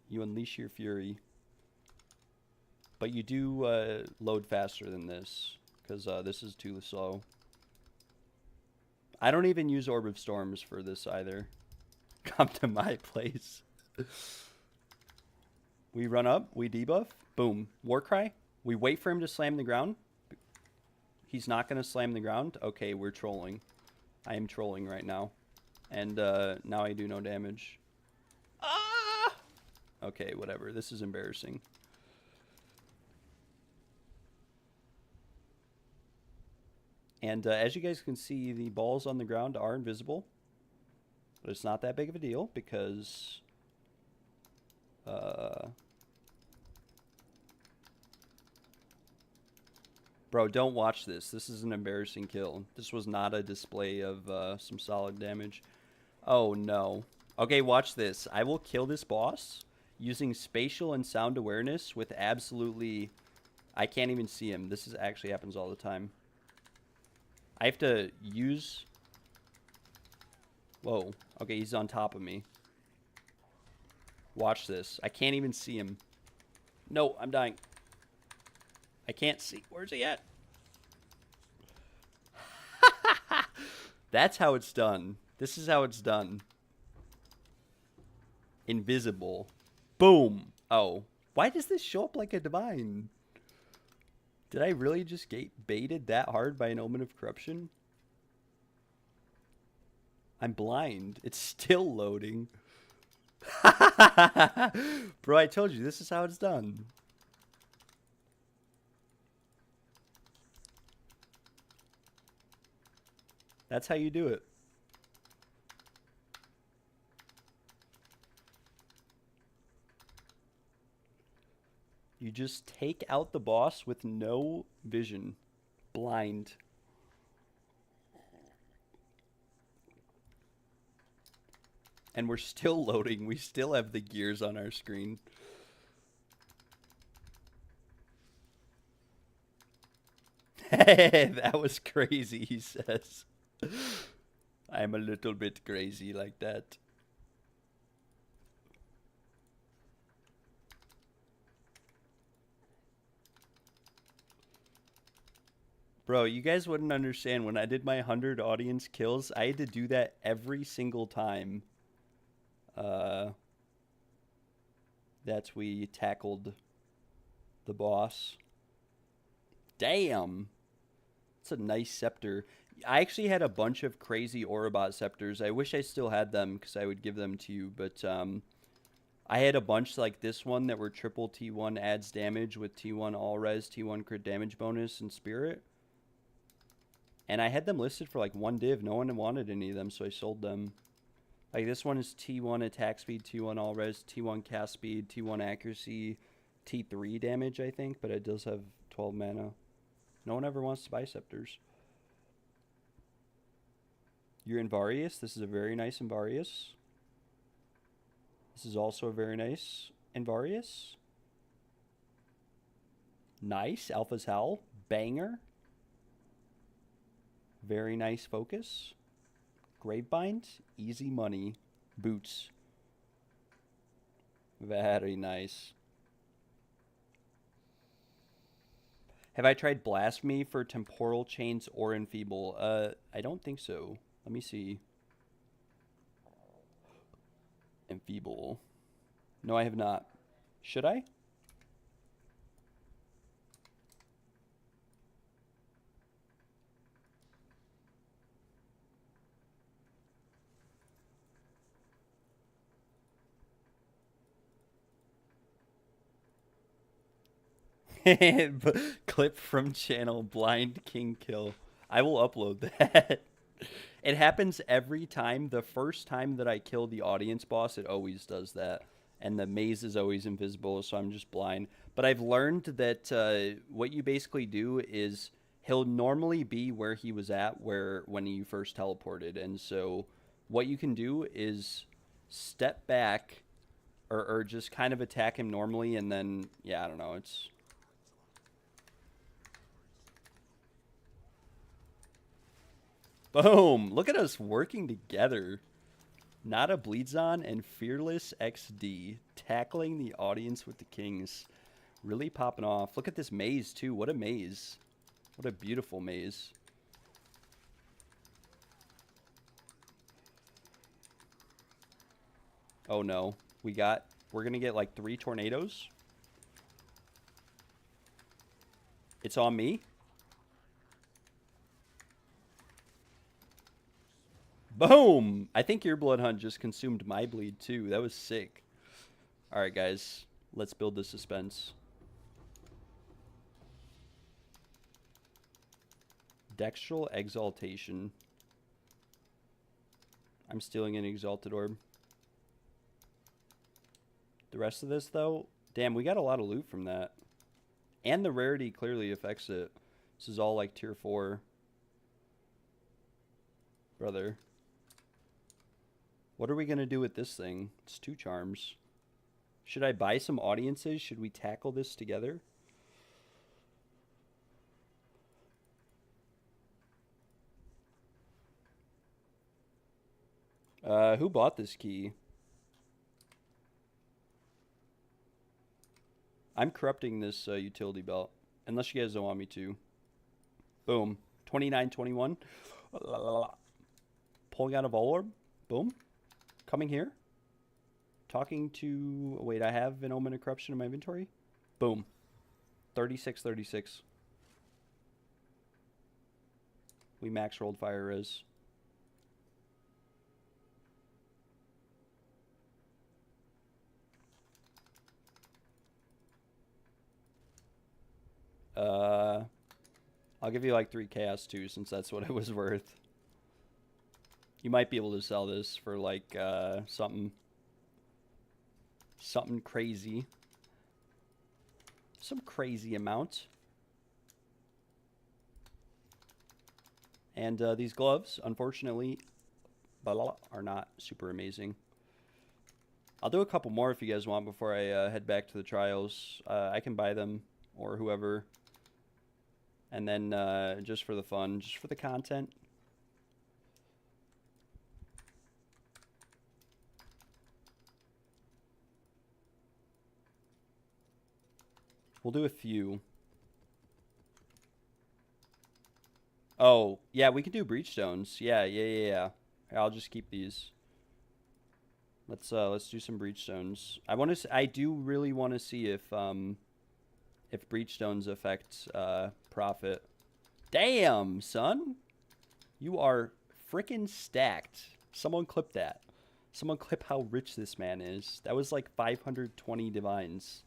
S1: You unleash your fury. But you do load faster than this. Because this is too slow. I don't even use Orb of Storms for this either. Come to my place. We run up. We debuff. Boom. Warcry. We wait for him to slam the ground. He's not going to slam the ground. Okay, we're trolling. I am trolling right now. And now I do no damage. Ah! Okay, whatever. This is embarrassing. And as you guys can see, the balls on the ground are invisible. But it's not that big of a deal because... Bro, don't watch this. This is an embarrassing kill. This was not a display of some solid damage. Oh, no. Okay, watch this. I will kill this boss using spatial and sound awareness with absolutely... I can't even see him. This actually happens all the time. I have to use... Whoa. Okay, he's on top of me. Watch this. I can't even see him. No, I'm dying. I can't see. Where's he at? That's how it's done. This is how it's done. Invisible. Boom. Oh. Why does this show up like a divine? Did I really just get baited that hard by an Omen of Corruption? I'm blind. It's still loading. Bro, I told you, this is how it's done. That's how you do it. You just take out the boss with no vision. Blind. And we're still loading. We still have the gears on our screen. Hey, that was crazy, he says. I'm a little bit crazy like that. Bro, you guys wouldn't understand. When I did my 100 audience kills, I had to do that every single time. That we tackled the boss. Damn. It's a nice scepter. I actually had a bunch of crazy Orobot scepters. I wish I still had them because I would give them to you. But I had a bunch like this one that were triple T1 adds damage with T1 all res, T1 crit damage bonus, and spirit. And I had them listed for like 1 div. No one wanted any of them, so I sold them. Like this one is T1 attack speed, T1 all res, T1 cast speed, T1 accuracy, T3 damage, I think. But it does have 12 mana. No one ever wants to buy scepters. You're Invarius. This is a very nice Invarius. This is also a very nice Invarius. Nice. Alpha's Hell. Banger. Very nice focus. Gravebind. Easy money. Boots. Very nice. Have I tried Blasphemy for Temporal Chains or Enfeeble? I don't think so. Let me see. Enfeeble. No, I have not. Should I? Clip from channel Blind King Kill. I will upload that. It happens every time. The first time that I kill the audience boss, it always does that. And the maze is always invisible, so I'm just blind. But I've learned that what you basically do is he'll normally be where he was at when you first teleported. And so what you can do is step back or just kind of attack him normally, and then, yeah, I don't know, it's... Boom! Look at us working together. Nada Bleeds On and Fearless XD tackling the audience with the kings. Really popping off. Look at this maze, too. What a maze. What a beautiful maze. Oh, no. We're going to get like 3 tornadoes. It's on me. Boom! I think your Blood Hunt just consumed my bleed, too. That was sick. Alright, guys. Let's build the suspense. Dextral Exaltation. I'm stealing an Exalted Orb. The rest of this, though... Damn, we got a lot of loot from that. And the rarity clearly affects it. This is all like tier 4. Brother. What are we going to do with this thing? It's 2 charms. Should I buy some audiences? Should we tackle this together? Who bought this key? I'm corrupting this utility belt. Unless you guys don't want me to. Boom. 29-21. Pulling out a Vol Orb. Boom. Coming here. Talking to... Wait, I have Anullment and Corruption in my inventory? Boom. 36-36. We max rolled Fire Res. I'll give you like 3 chaos too, since that's what it was worth. You might be able to sell this for like something crazy. Some crazy amount. And these gloves, unfortunately, are not super amazing. I'll do a couple more if you guys want before I head back to the trials. I can buy them, or whoever. And then just for the fun, just for the content. We'll do a few. Oh, yeah, we can do breachstones. Yeah. I'll just keep these. Let's do some breachstones. I do really want to see if breachstones affect profit. Damn, son. You are freaking stacked. Someone clip that. Someone clip how rich this man is. That was like 520 divines.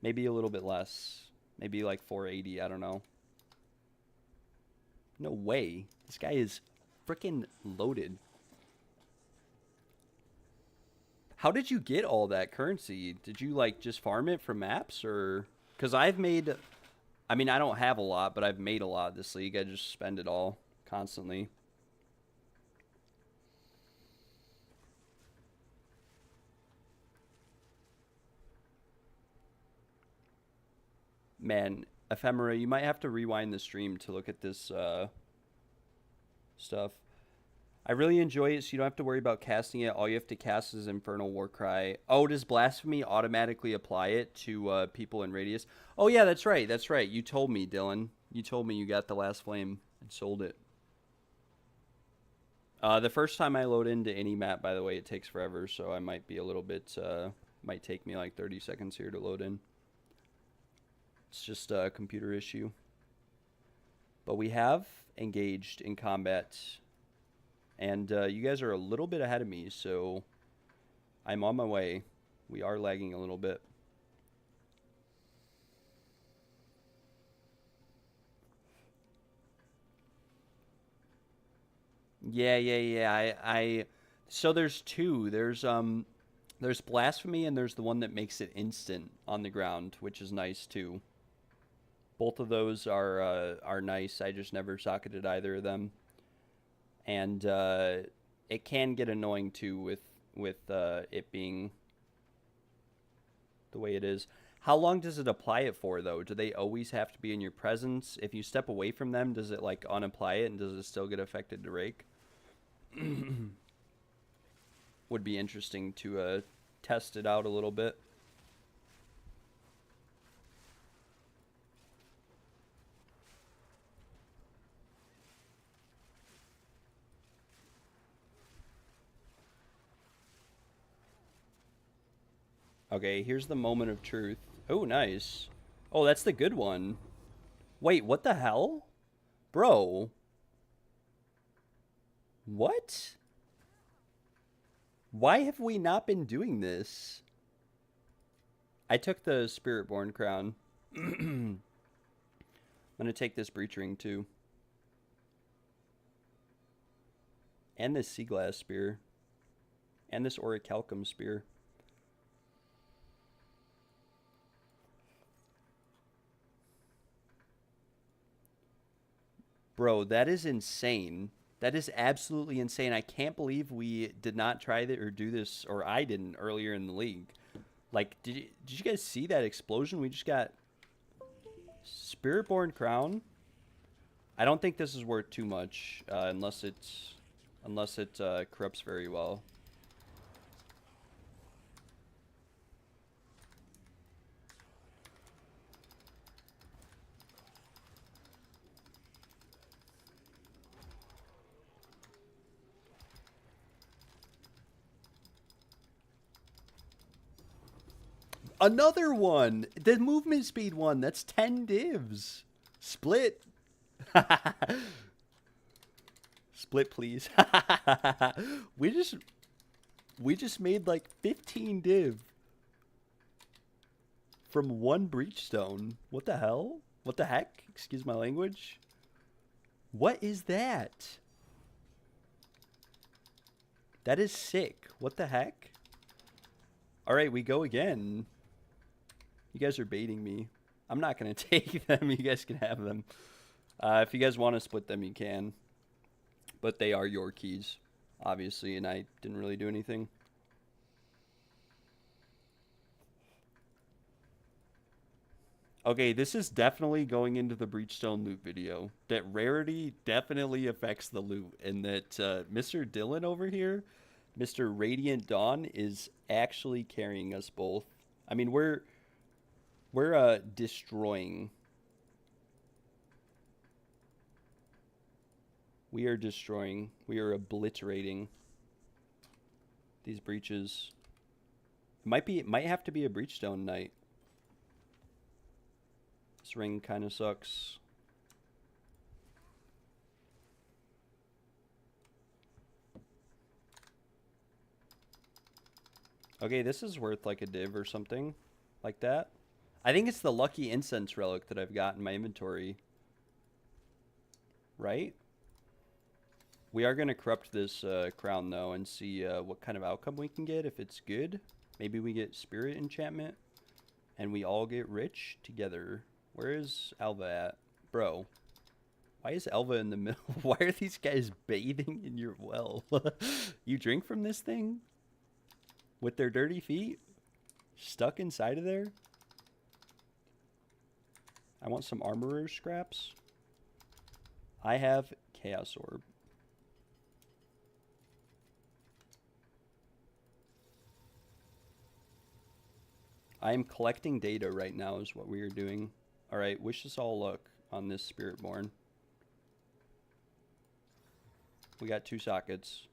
S1: Maybe a little bit less. Maybe like 480, I don't know. No way. This guy is freaking loaded. How did you get all that currency? Did you like just farm it from maps, or... Because I've made... I mean, I don't have a lot, but I've made a lot this league. I just spend it all constantly. Man, Ephemera, you might have to rewind the stream to look at this stuff. I really enjoy it, so you don't have to worry about casting it. All you have to cast is Infernal Warcry. Oh, does Blasphemy automatically apply it to people in Radius? Oh, yeah, that's right. That's right. You told me, Dylan. You told me you got the Last Flame and sold it. The first time I load into any map, by the way, it takes forever, so I might be a little bit, might take me like 30 seconds here to load in. It's just a computer issue. But we have engaged in combat, and you guys are a little bit ahead of me, so I'm on my way. We are lagging a little bit. Yeah. So there's two. There's blasphemy, and there's the one that makes it instant on the ground, which is nice too. Both of those are nice. I just never socketed either of them, and it can get annoying too with it being the way it is. How long does it apply it for, though? Do they always have to be in your presence? If you step away from them, does it like unapply it, and does it still get affected to rake? Would be interesting to test it out a little bit. Okay, here's the moment of truth. Oh, nice. Oh, that's the good one. Wait, what the hell? Bro. What? Why have we not been doing this? I took the Spiritborn crown. I'm gonna take this breach ring too. And this sea glass spear. And this orichalcum spear. Bro, that is insane. That is absolutely insane. I can't believe we did not try that or do this, or I didn't earlier in the league. Like, did you guys see that explosion? We just got Spiritborn crown. I don't think this is worth too much, unless it corrupts very well. Another one! The movement speed one! That's 10 divs! Split! Split, please. we just made like 15 div from one breachstone. What the hell? What the heck? Excuse my language. What is that? That is sick. What the heck? Alright, we go again. You guys are baiting me. I'm not going to take them. You guys can have them. If you guys want to split them, you can. But they are your keys, obviously, and I didn't really do anything. Okay, this is definitely going into the Breachstone loot video. That rarity definitely affects the loot, and that Mr. Dylan over here, Mr. Radiant Dawn, is actually carrying us both. I mean, we're destroying. We are destroying. We are obliterating these breaches. It might have to be a Breachstone night. This ring kind of sucks. Okay, this is worth like a div or something like that. I think it's the lucky incense relic that I've got in my inventory. Right? We are going to corrupt this crown, though, and see what kind of outcome we can get. If it's good, maybe we get spirit enchantment, and we all get rich together. Where is Alva at? Bro, why is Alva in the middle? Why are these guys bathing in your well? You drink from this thing? With their dirty feet? Stuck inside of there? I want some armorer scraps. I have Chaos Orb. I am collecting data right now is what we are doing. Alright, wish us all luck on this Spiritborn. We got 2 sockets.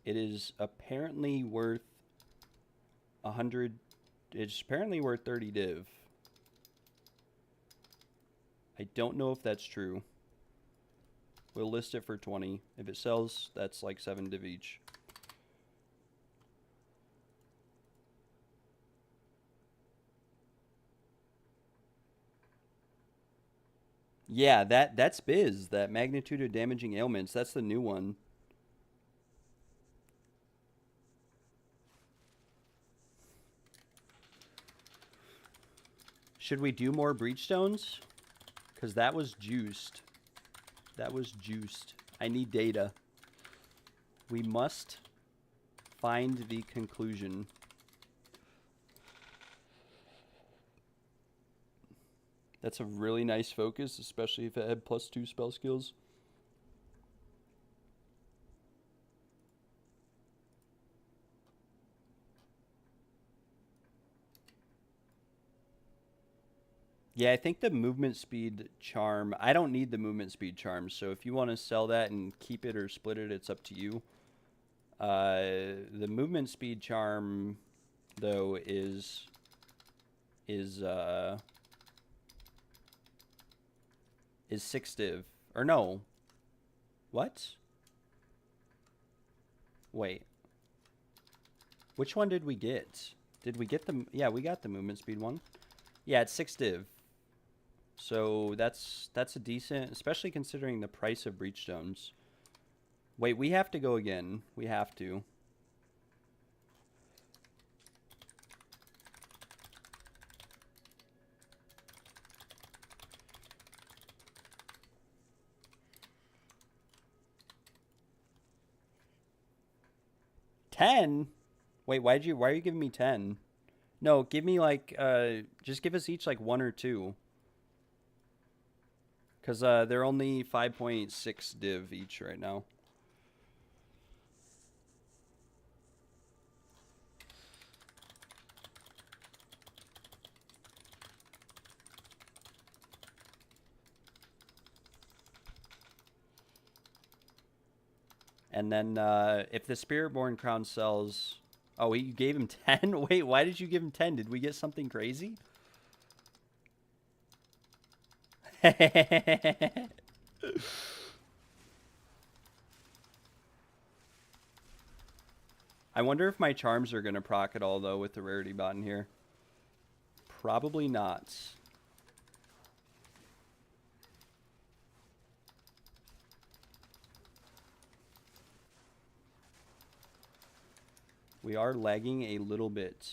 S1: It is apparently worth 100. It's apparently worth 30 div. I don't know if that's true. We'll list it for 20. If it sells, that's like 7 div each. Yeah, that's Biz. That magnitude of damaging ailments. That's the new one. Should we do more breachstones? Because that was juiced. That was juiced. I need data. We must find the conclusion. That's a really nice focus, especially if it had +2 spell skills. Yeah, I think the movement speed charm, I don't need the movement speed charm, so if you want to sell that and keep it or split it, it's up to you. The movement speed charm, though, is 6 div. Or no. What? Wait. Which one did we get? Did we get the... Yeah, we got the movement speed one. Yeah, it's 6 div. So that's a decent... Especially considering the price of breachstones. Wait, we have to go again. We have to. $10? Wait, why are you giving me 10? No, give me like just give us each like 1 or 2. Cuz they're only 5.6 div each right now. And then if the Spiritborn Crown sells... Oh, you gave him 10? Wait, why did you give him 10? Did we get something crazy? I wonder if my charms are going to proc at all, though, with the rarity bot in here. Probably not. We are lagging a little bit.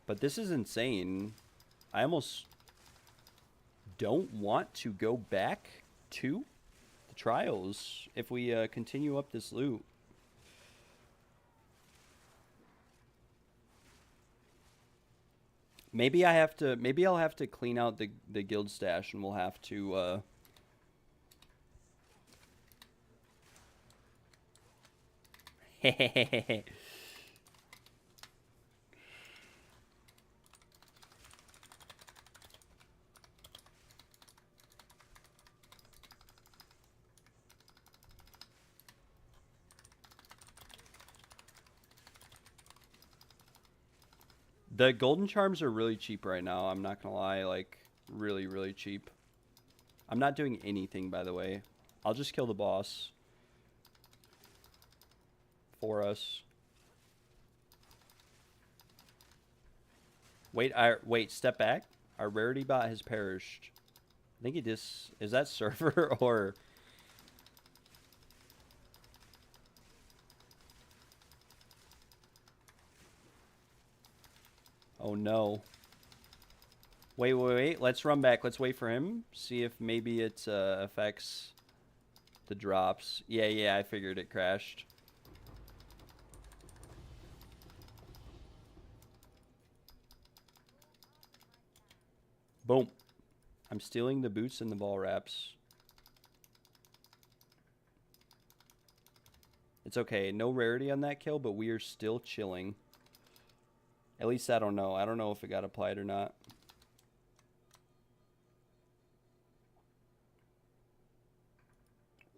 S1: But this is insane. I almost don't want to go back to the trials if we continue up this loot. Maybe I'll have to clean out the guild stash, and we'll have to The golden charms are really cheap right now. I'm not gonna lie, like really, really cheap. I'm not doing anything, by the way. I'll just kill the boss for us. Wait, step back. Our rarity bot has perished. I think is that server or... Oh no. Wait. Let's run back. Let's wait for him. See if maybe it affects the drops. Yeah, I figured it crashed. Boom. I'm stealing the boots and the ball wraps. It's okay. No rarity on that kill, but we are still chilling. At least I don't know. I don't know if it got applied or not.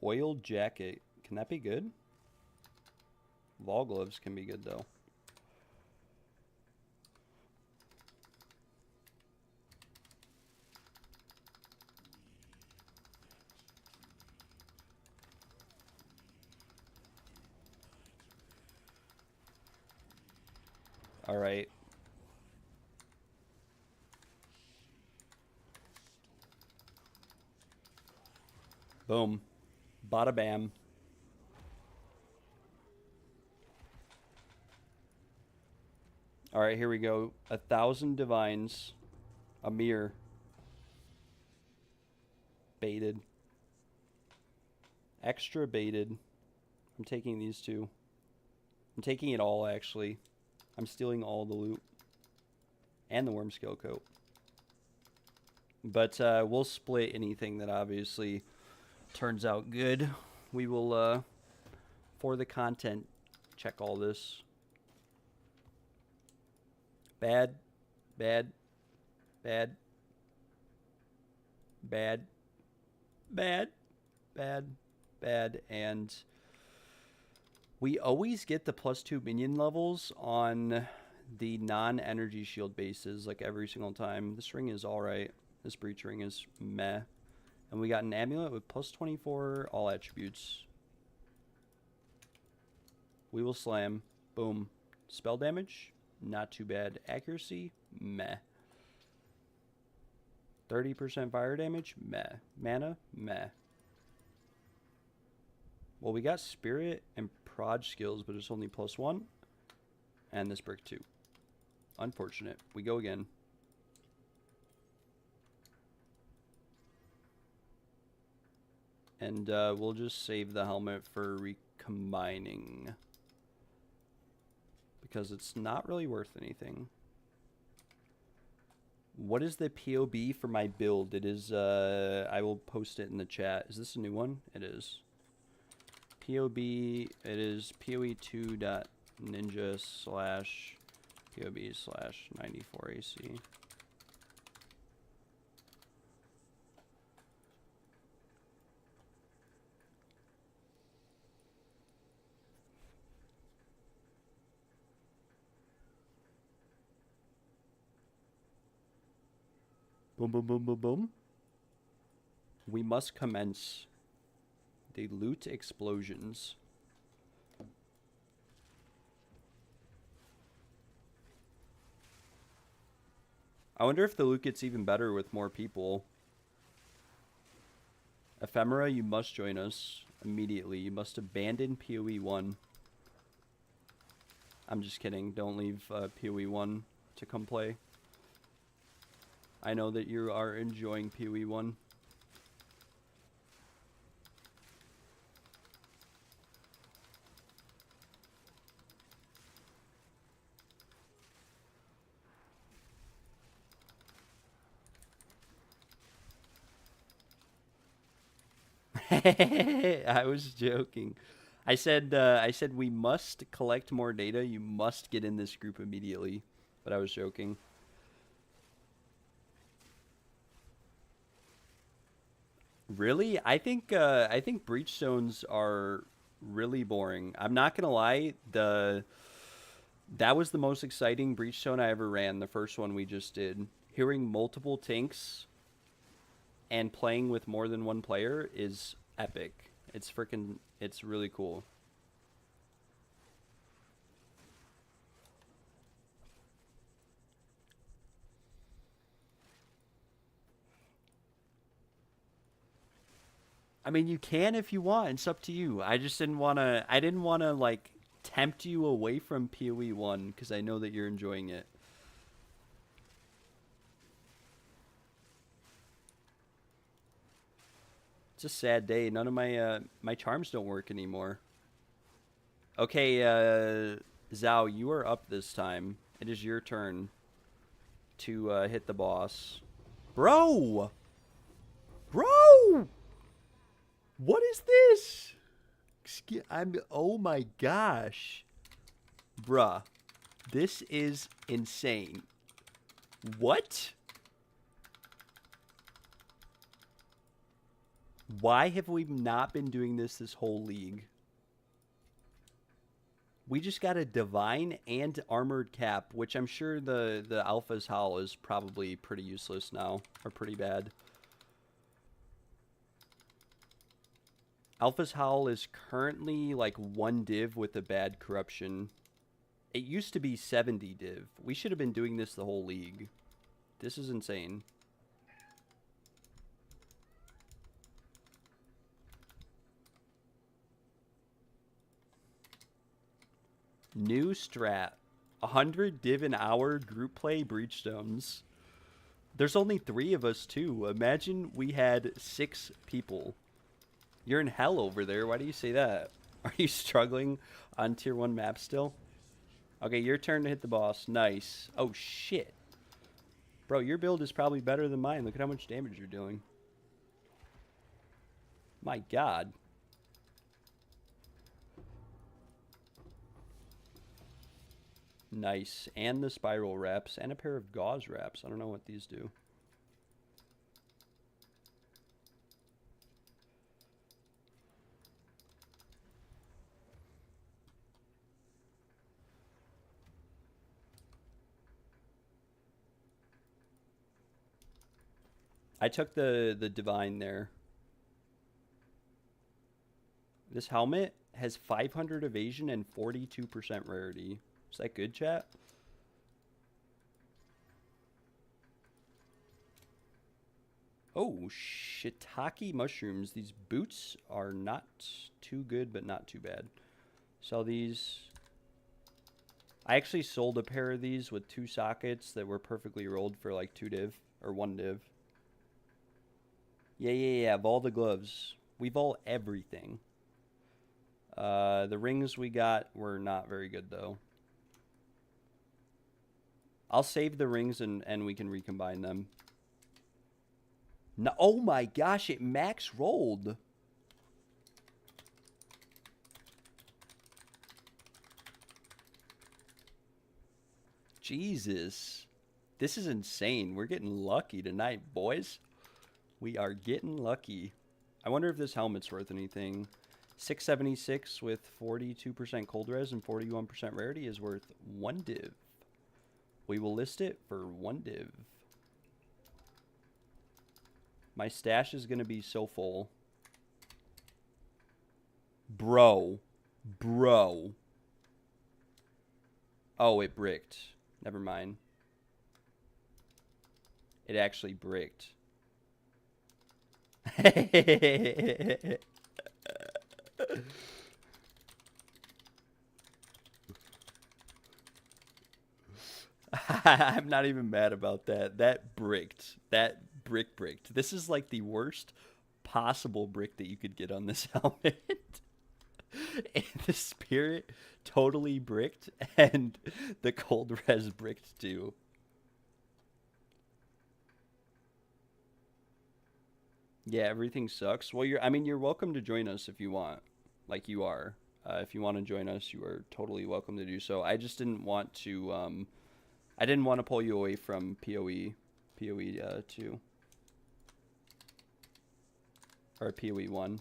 S1: Oil jacket. Can that be good? Vol gloves can be good, though. All right. Boom. Bada bam. All right, here we go. 1,000 divines. A mirror. Baited. Extra baited. I'm taking these two. I'm taking it all, actually. I'm stealing all the loot. And the worm scale coat. But we'll split anything that obviously turns out good. We will, for the content, check all this. Bad, bad, bad, bad, bad, bad, bad, and we always get the +2 minion levels on the non-energy shield bases, like every single time. This ring is alright. This breach ring is meh. And we got an amulet with +24 all attributes. We will slam. Boom. Spell damage, not too bad. Accuracy, meh. 30% fire damage, meh. Mana, meh. Well, we got spirit and prod skills, but it's only +1. And this brick too. Unfortunate. We go again. And we'll just save the helmet for recombining. Because it's not really worth anything. What is the POB for my build? It is, I will post it in the chat. Is this a new one? It is. POB, it is POE2.ninja/POB/94AC. Boom, boom, boom, boom, boom. We must commence the loot explosions. I wonder if the loot gets even better with more people. Ephemera, you must join us immediately. You must abandon PoE1. I'm just kidding. Don't leave PoE1 to come play. I know that you are enjoying PoE1. I was joking. I said we must collect more data. You must get in this group immediately. But I was joking. Really? I think breach zones are really boring. I'm not gonna lie. That was the most exciting breach zone I ever ran. The first one we just did. Hearing multiple tanks and playing with more than one player is epic. It's really cool. I mean, you can if you want. It's up to you. I just didn't want to like tempt you away from PoE1 because I know that you're enjoying it. It's a sad day. None of my charms don't work anymore. Okay, Zhao, you are up this time. It is your turn to hit the boss. Bro! Bro! What is this? Oh my gosh. Bruh. This is insane. What? Why have we not been doing this whole league? We just got a divine and armored cap, which I'm sure the Alpha's Howl is probably pretty useless now, or pretty bad. Alpha's Howl is currently like 1 div with a bad corruption. It used to be 70 div. We should have been doing this the whole league. This is insane. New strat. 100 div an hour group play breachstones. There's only 3 of us too. Imagine we had 6 people. You're in hell over there. Why do you say that? Are you struggling on tier 1 map still? Okay, your turn to hit the boss. Nice. Oh, shit. Bro, your build is probably better than mine. Look at how much damage you're doing. My god. Nice. And the spiral wraps. And a pair of gauze wraps. I don't know what these do. I took the divine there. This helmet has 500 evasion and 42% rarity. Is that good, chat? Oh, shiitake mushrooms. These boots are not too good, but not too bad. Sell these. I actually sold a pair of these with 2 sockets that were perfectly rolled for like 2 div, or 1 div. Yeah, of all the gloves. We vol everything. The rings we got were not very good, though. I'll save the rings and we can recombine them. No, oh my gosh, it max rolled. Jesus. This is insane. We're getting lucky tonight, boys. We are getting lucky. I wonder if this helmet's worth anything. 676 with 42% cold res and 41% rarity is worth 1 div. We will list it for 1 div. My stash is going to be so full. Bro. Oh, it bricked. Never mind. It actually bricked. I'm not even mad about that. That bricked. That bricked. This is like the worst possible brick that you could get on this helmet. And the spirit totally bricked, and the cold res bricked too. Yeah, everything sucks. Well, you're welcome to join us if you want. Like you are. If you want to join us, you are totally welcome to do so. I just didn't want to I didn't want to pull you away from PoE 2 or PoE 1.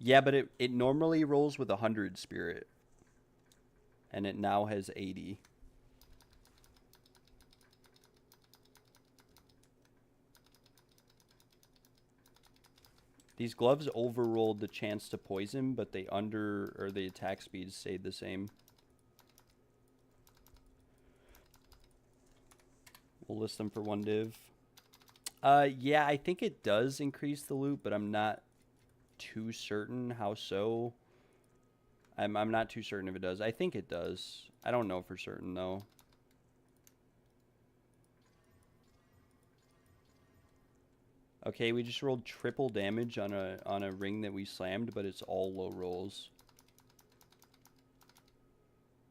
S1: Yeah, but it normally rolls with 100 spirit, and it now has 80. These gloves overrolled the chance to poison, but the attack speeds stayed the same. We'll list them for 1 div. Yeah, I think it does increase the loot, but I'm not too certain how so. I'm not too certain if it does. I think it does. I don't know for certain though. Okay, we just rolled triple damage on a ring that we slammed, but it's all low rolls.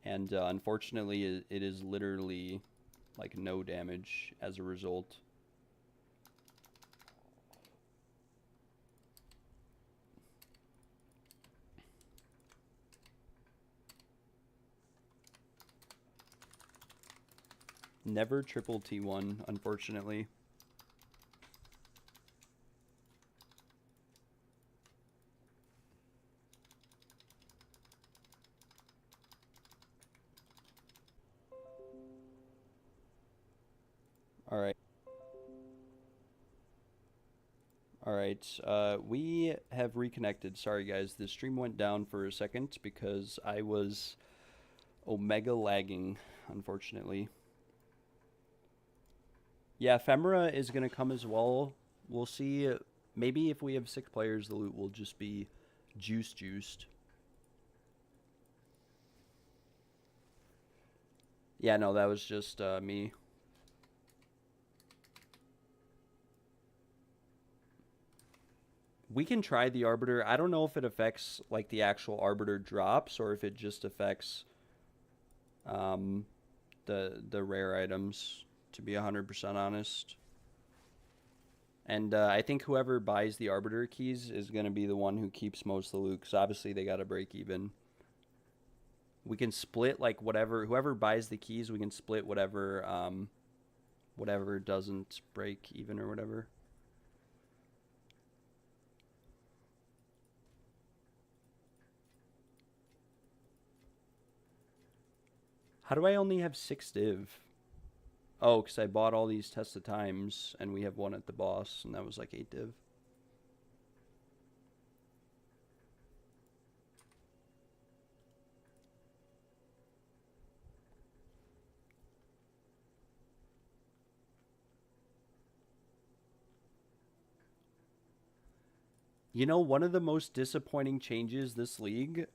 S1: And unfortunately, it is literally like no damage as a result. Never triple T1, unfortunately. All right. All right. We have reconnected. Sorry, guys. The stream went down for a second because I was omega lagging, unfortunately. Yeah, Ephemera is going to come as well. We'll see. Maybe if we have 6 players, the loot will just be juiced. Yeah, no, that was just me. We can try the Arbiter. I don't know if it affects like the actual Arbiter drops or if it just affects the rare items, to be 100% honest. And I think whoever buys the Arbiter keys is going to be the one who keeps most of the loot, because obviously they got to break even. We can split like whatever, whoever buys the keys, we can split whatever whatever doesn't break even or whatever. How do I only have 6 div? Oh, because I bought all these test of times, and we have 1 at the boss, and that was like 8 div. You know, one of the most disappointing changes this league,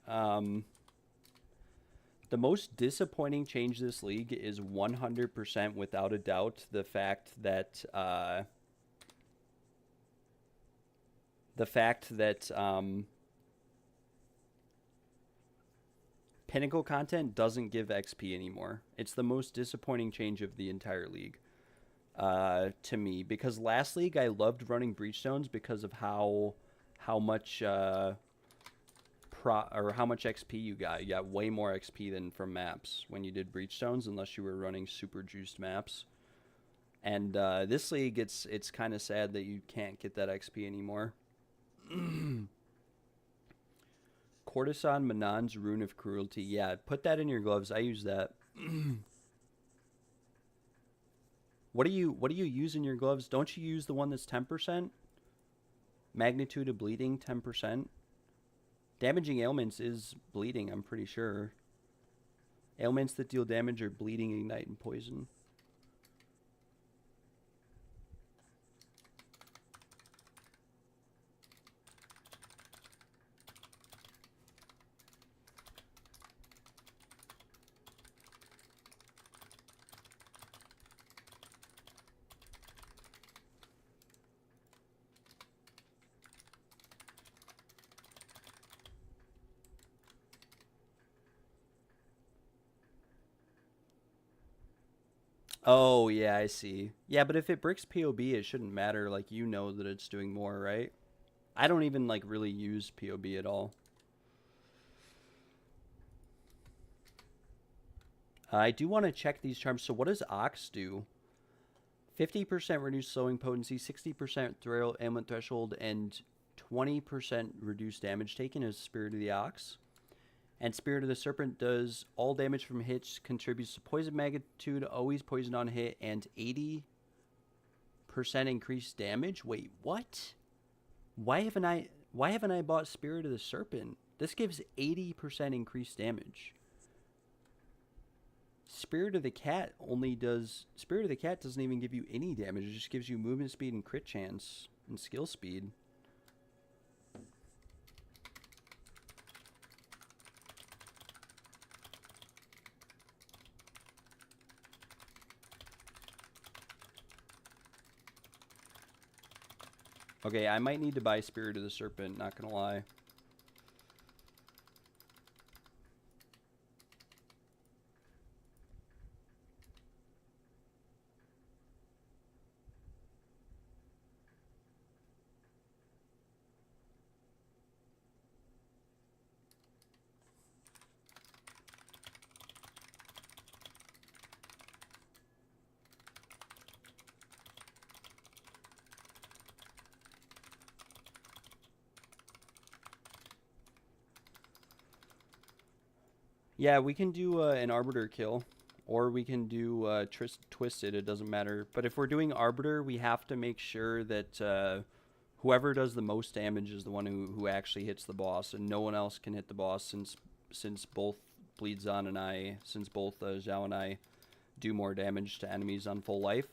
S1: the most disappointing change this league is 100% without a doubt the fact that Pinnacle content doesn't give XP anymore. It's the most disappointing change of the entire league to me, because last league I loved running Breachstones because of how much how much XP you got. You got way more XP than from maps when you did Breachstones, unless you were running super juiced maps. And this league, it's kind of sad that you can't get that XP anymore. Courtesan Manon's Rune of Cruelty. Yeah, put that in your gloves. I use that. What do you use in your gloves? Don't you use the one that's 10%? Magnitude of bleeding, 10%. Damaging ailments is bleeding, I'm pretty sure. Ailments that deal damage are bleeding, ignite, and poison. Oh, yeah, I see. Yeah, but if it bricks POB, it shouldn't matter. Like, you know that it's doing more, right? I don't even, like, really use POB at all. I do want to check these charms. So what does Ox do? 50% reduced slowing potency, 60% ailment threshold, and 20% reduced damage taken is Spirit of the Ox. And Spirit of the Serpent does all damage from hits, contributes to poison magnitude, always poison on hit, and 80% increased damage. Wait, what? Why haven't I bought Spirit of the Serpent? This gives 80% increased damage. Spirit of the Cat doesn't even give you any damage. It just gives you movement speed and crit chance and skill speed. Okay, I might need to buy Spirit of the Serpent, not gonna lie. Yeah, we can do an Arbiter kill. Or we can do Twisted, it doesn't matter. But if we're doing Arbiter, we have to make sure that whoever does the most damage is the one who actually hits the boss, and no one else can hit the boss since both Bleedzon and I, since both Zhao and I do more damage to enemies on full life.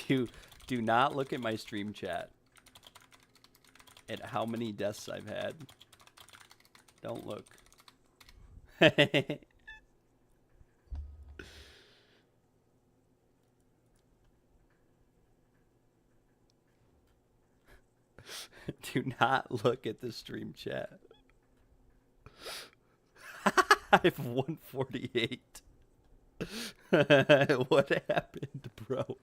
S1: Do not look at my stream chat at how many deaths I've had. Don't look. Do not look at the stream chat. I have 148. What happened, bro?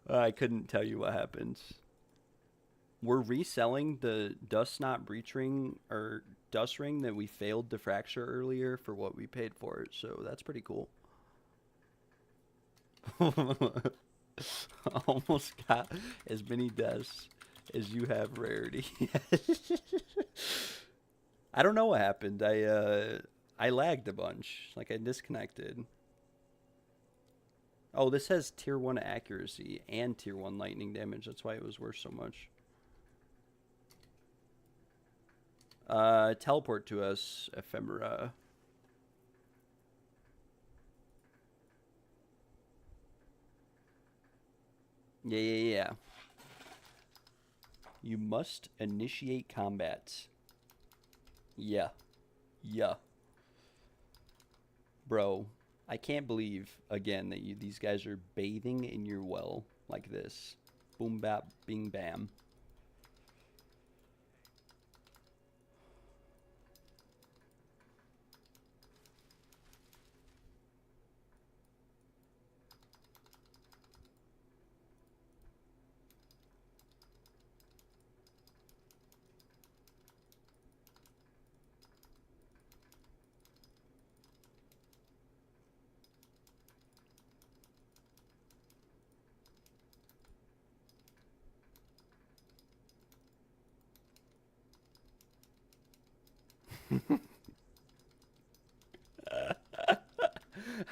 S1: I couldn't tell you what happened. We're reselling the Dust Knot Breach Ring, or Dust Ring, that we failed to fracture earlier for what we paid for it, so that's pretty cool. Almost got as many deaths as you have rarity. I don't know what happened. I lagged a bunch. Like, I disconnected. Oh, this has tier 1 accuracy and tier 1 lightning damage. That's why it was worth so much. Teleport to us, Ephemera. Yeah. You must initiate combat. Yeah. Bro, I can't believe, again, that these guys are bathing in your well like this. Boom, bap, bing, bam.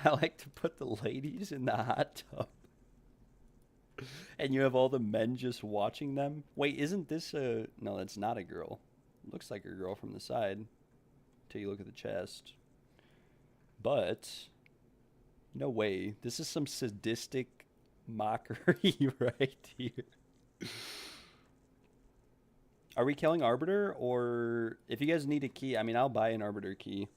S1: I like to put the ladies in the hot tub. And you have all the men just watching them. Wait, isn't this a... No, that's not a girl. Looks like a girl from the side. Till you look at the chest. But... no way. This is some sadistic mockery right here. Are we killing Arbiter? Or... if you guys need a key, I mean, I'll buy an Arbiter key.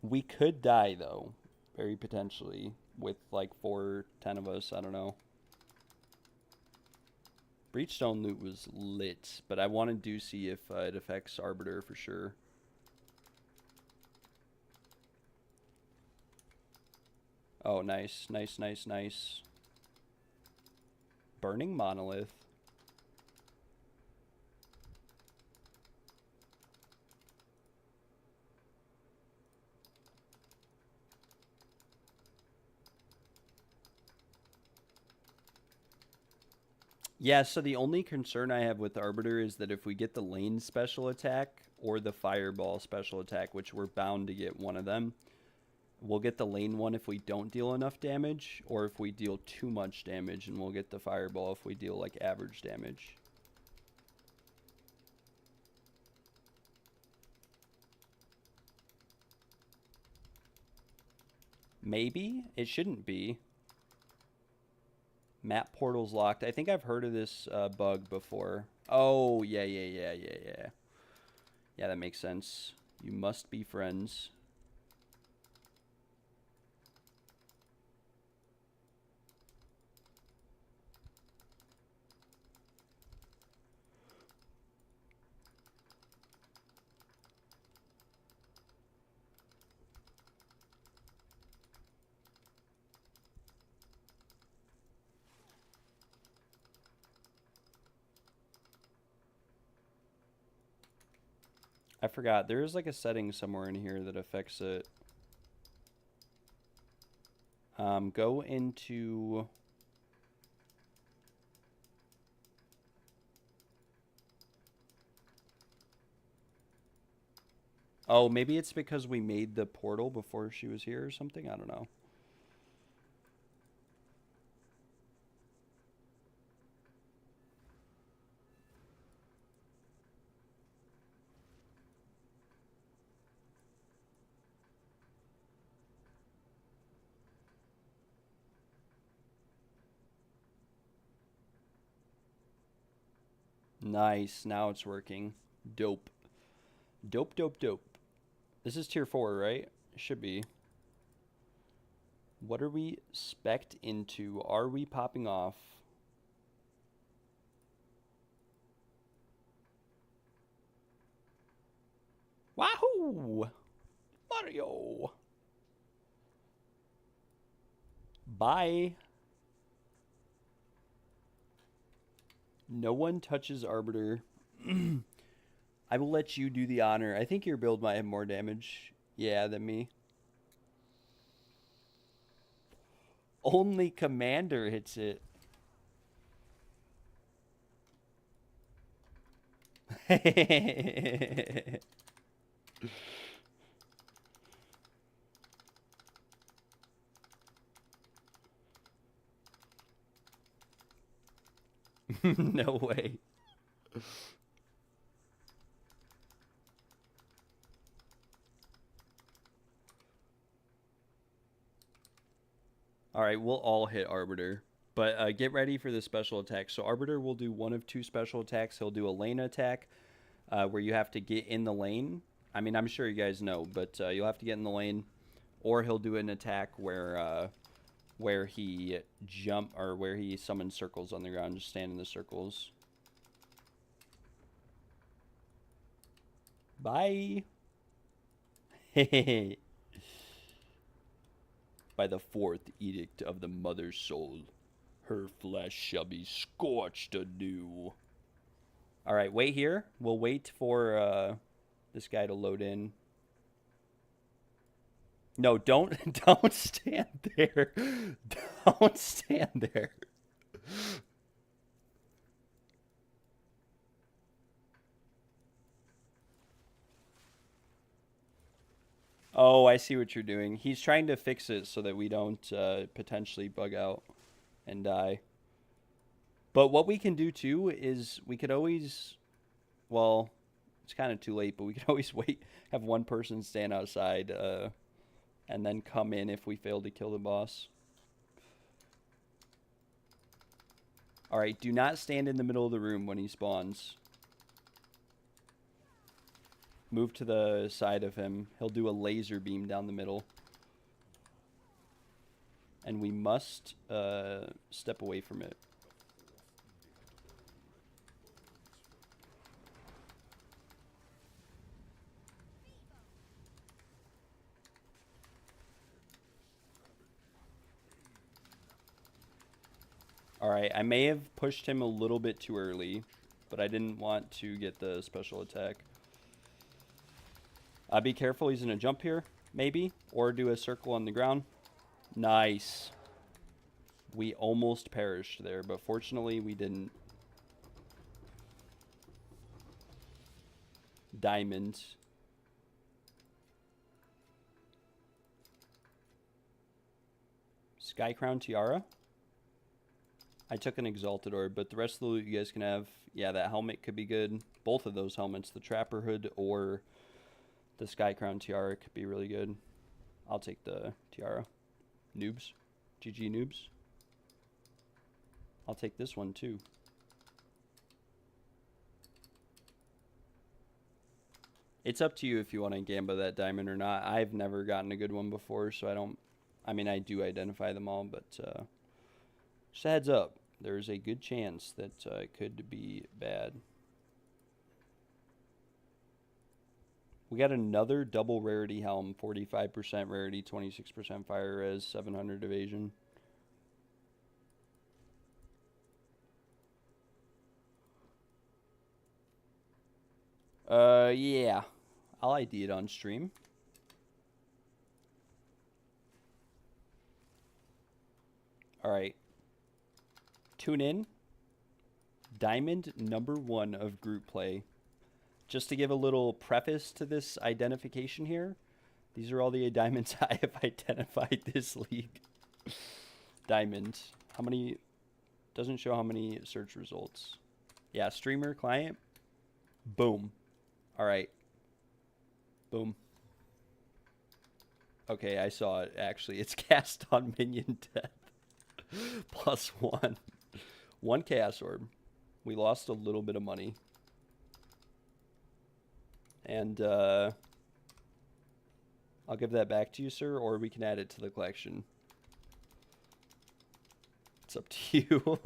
S1: We could die, though. Very potentially. With, like, 10 of us. I don't know. Breachstone loot was lit. But I wanted to see if it affects Arbiter for sure. Oh, nice. Nice. Burning Monolith. Yeah, so the only concern I have with Arbiter is that if we get the lane special attack or the fireball special attack, which we're bound to get one of them, we'll get the lane one if we don't deal enough damage, or if we deal too much damage, and we'll get the fireball if we deal like average damage. Maybe? It shouldn't be. Map portal's locked. I think I've heard of this bug before. Oh, yeah. Yeah, that makes sense. You must be friends. I forgot. There is like a setting somewhere in here that affects it. Go into... Oh, maybe it's because we made the portal before she was here or something? I don't know. Nice. Now it's working. Dope. Dope, dope, dope. This is tier 4, right? Should be. What are we spec'd into? Are we popping off? Wahoo! Mario! Bye! No one touches Arbiter. I will let you do the honor. I think your build might have more damage, yeah, than me. Only Commander hits it. No way. All right, we'll all hit Arbiter. But get ready for the special attack. So Arbiter will do one of two special attacks. He'll do a lane attack where you have to get in the lane. I mean, I'm sure you guys know, but you'll have to get in the lane. Or he'll do an attack where he where he summons circles on the ground. Just stand in the circles. Bye. By the fourth edict of the mother's soul, her flesh shall be scorched anew. All right, wait here. We'll wait for this guy to load in. No, don't stand there. Don't stand there. Oh, I see what you're doing. He's trying to fix it so that we don't potentially bug out and die. But what we can do too is we could always, well, it's kind of too late, but we could always wait, have one person stand outside and then come in if we fail to kill the boss. All right, do not stand in the middle of the room when he spawns. Move to the side of him. He'll do a laser beam down the middle. And we must step away from it. Alright, I may have pushed him a little bit too early, but I didn't want to get the special attack. Be careful, he's going to jump here, maybe, or do a circle on the ground. Nice. We almost perished there, but fortunately we didn't. Diamond. Sky Crown Tiara. I took an Exalted Orb, but the rest of the loot you guys can have. Yeah, that helmet could be good. Both of those helmets, the Trapper Hood or the Sky Crown Tiara, could be really good. I'll take the Tiara. Noobs. GG noobs. I'll take this one too. It's up to you if you want to Gamba that diamond or not. I've never gotten a good one before, so I don't... I mean, I do identify them all, but just a heads up. There's a good chance that it could be bad. We got another double rarity helm. 45% rarity, 26% fire res, 700 evasion. Yeah. I'll ID it on stream. Alright. Tune in. Diamond #1 of group play. just to give a little preface to this identification here, these are all the diamonds I have identified this league. Diamond. How many? Doesn't show how many search results. Yeah, streamer, client. Boom. All right. Boom. Okay, I saw it, actually. It's cast on minion death. +1. 1 chaos orb. We lost a little bit of money. And, I'll give that back to you, sir, or we can add it to the collection. It's up to you.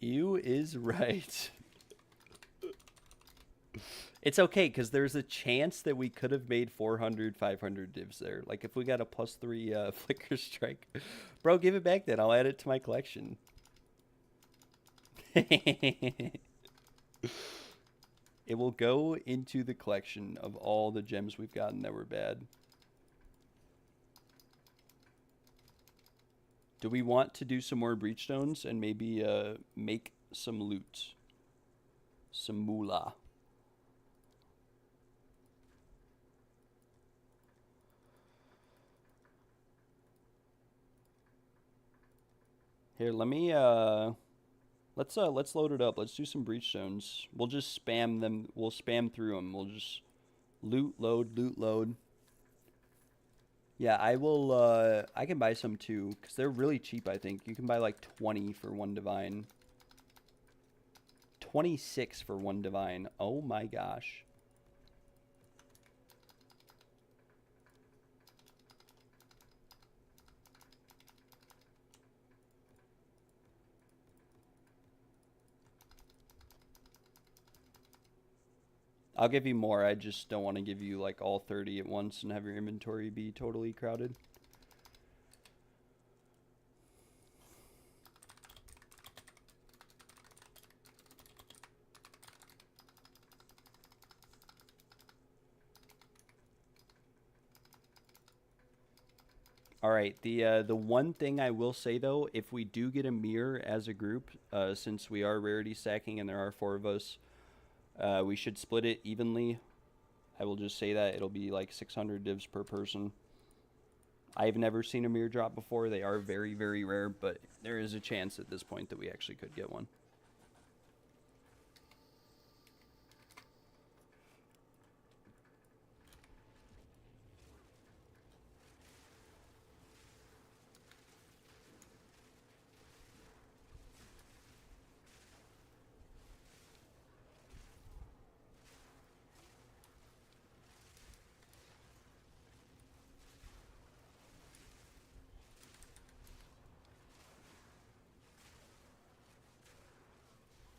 S1: You is right. It's okay, because there's a chance that we could have made 400, 500 divs there. Like, if we got a +3 flicker strike. Bro, give it back then. I'll add it to my collection. It will go into the collection of all the gems we've gotten that were bad. Do we want to do some more breachstones and maybe make some loot? Some moolah. Here, let me let's load it up. Let's do some breachstones. We'll just spam them. We'll spam through them. We'll just loot load. Yeah, I will I can buy some too, cuz they're really cheap, I think. You can buy like 20 for 1 divine. 26 for 1 divine. Oh my gosh. I'll give you more. I just don't want to give you like all 30 at once and have your inventory be totally crowded. All right, the one thing I will say though, if we do get a mirror as a group, since we are rarity stacking and there are 4 of us, we should split it evenly. I will just say that it'll be like 600 divs per person. I've never seen a mirror drop before. They are very, very rare, but there is a chance at this point that we actually could get one.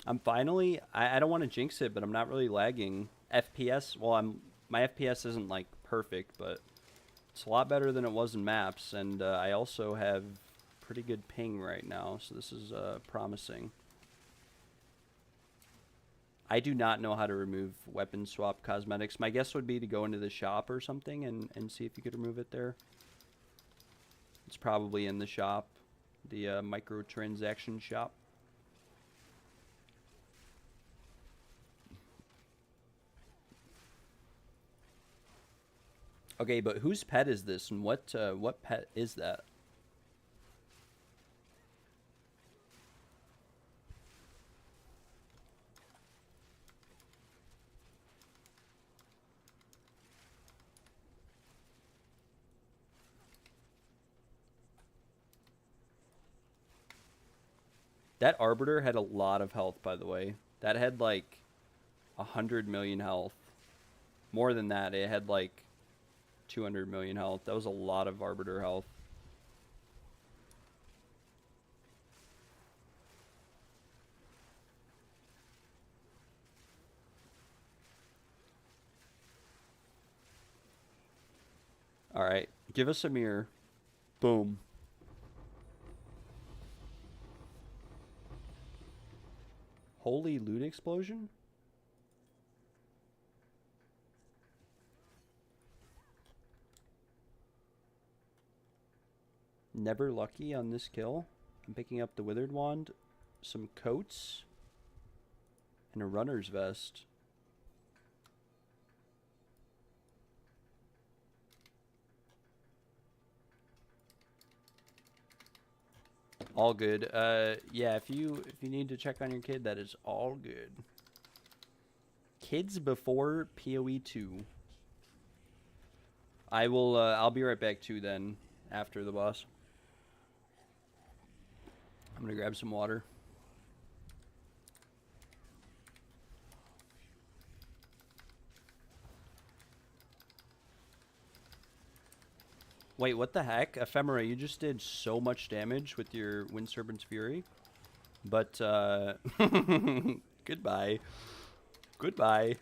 S1: I'm finally, I don't want to jinx it, but I'm not really lagging. FPS, well, my FPS isn't like perfect, but it's a lot better than it was in maps, and I also have pretty good ping right now, so this is promising. I do not know how to remove weapon swap cosmetics. My guess would be to go into the shop or something and see if you could remove it there. It's probably in the shop, the microtransaction shop. Okay, but whose pet is this, and what pet is that? That Arbiter had a lot of health, by the way. That had like 100 million health. More than that, it had like 200 million health. That was a lot of Arbiter health. Alright, give us a mirror. Boom. Holy loot explosion? Never lucky on this kill. I'm picking up the Withered Wand. some coats, and a runner's vest. All good. Yeah, if you need to check on your kid, that is all good. Kids before PoE2. I will I'll be right back too then after the boss. I'm going to grab some water. Wait, what the heck? Ephemera, you just did so much damage with your Wind Serpent's Fury. But, goodbye. Goodbye.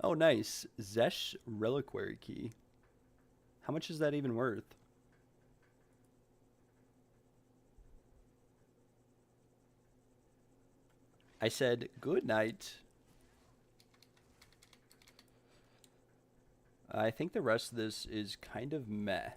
S1: Oh, nice. Zesh Reliquary Key. How much is that even worth? I said good night. I think the rest of this is kind of meh.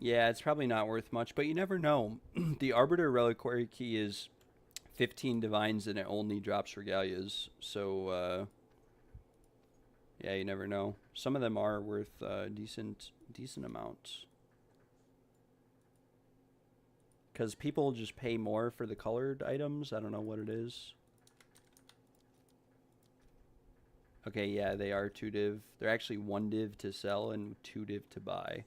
S1: Yeah, it's probably not worth much, but you never know. The Arbiter Reliquary Key is 15 divines and it only drops regalias, so yeah, you never know. Some of them are worth decent amounts. Because people just pay more for the colored items. I don't know what it is. Okay, yeah, they are 2 div. They're actually 1 div to sell and 2 div to buy.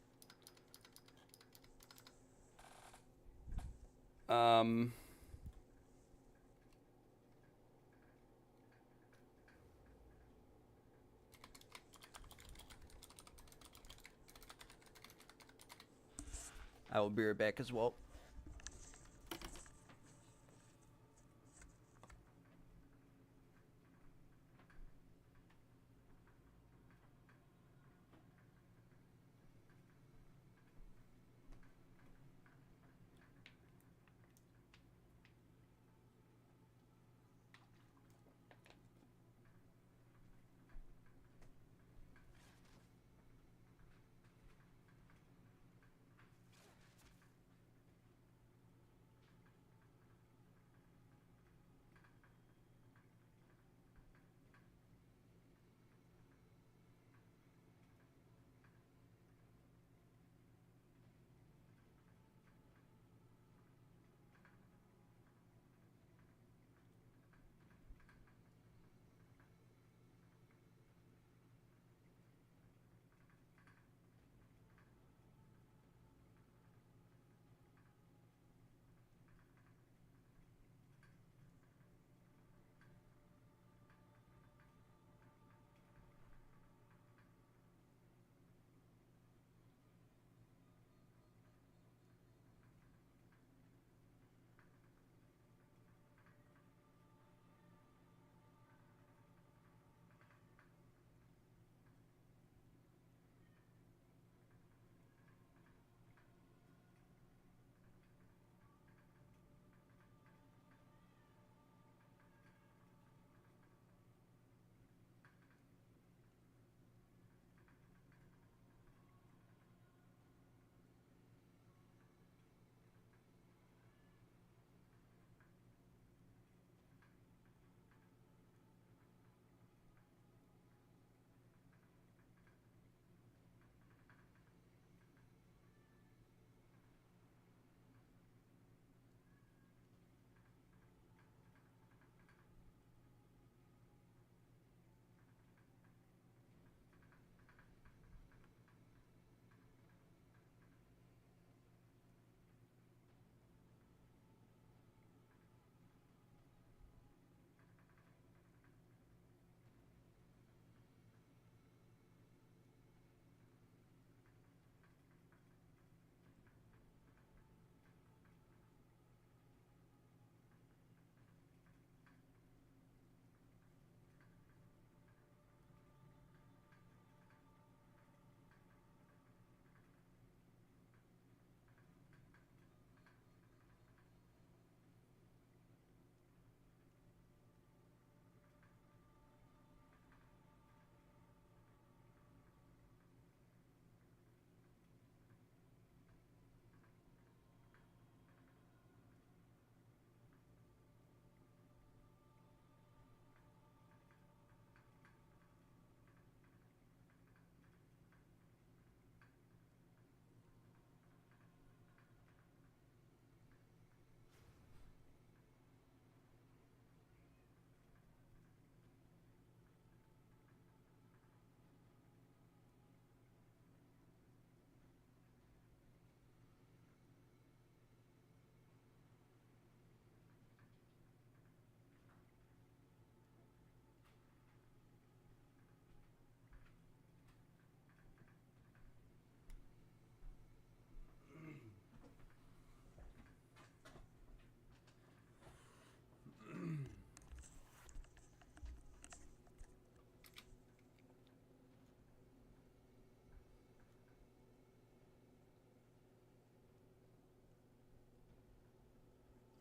S1: I will be right back as well.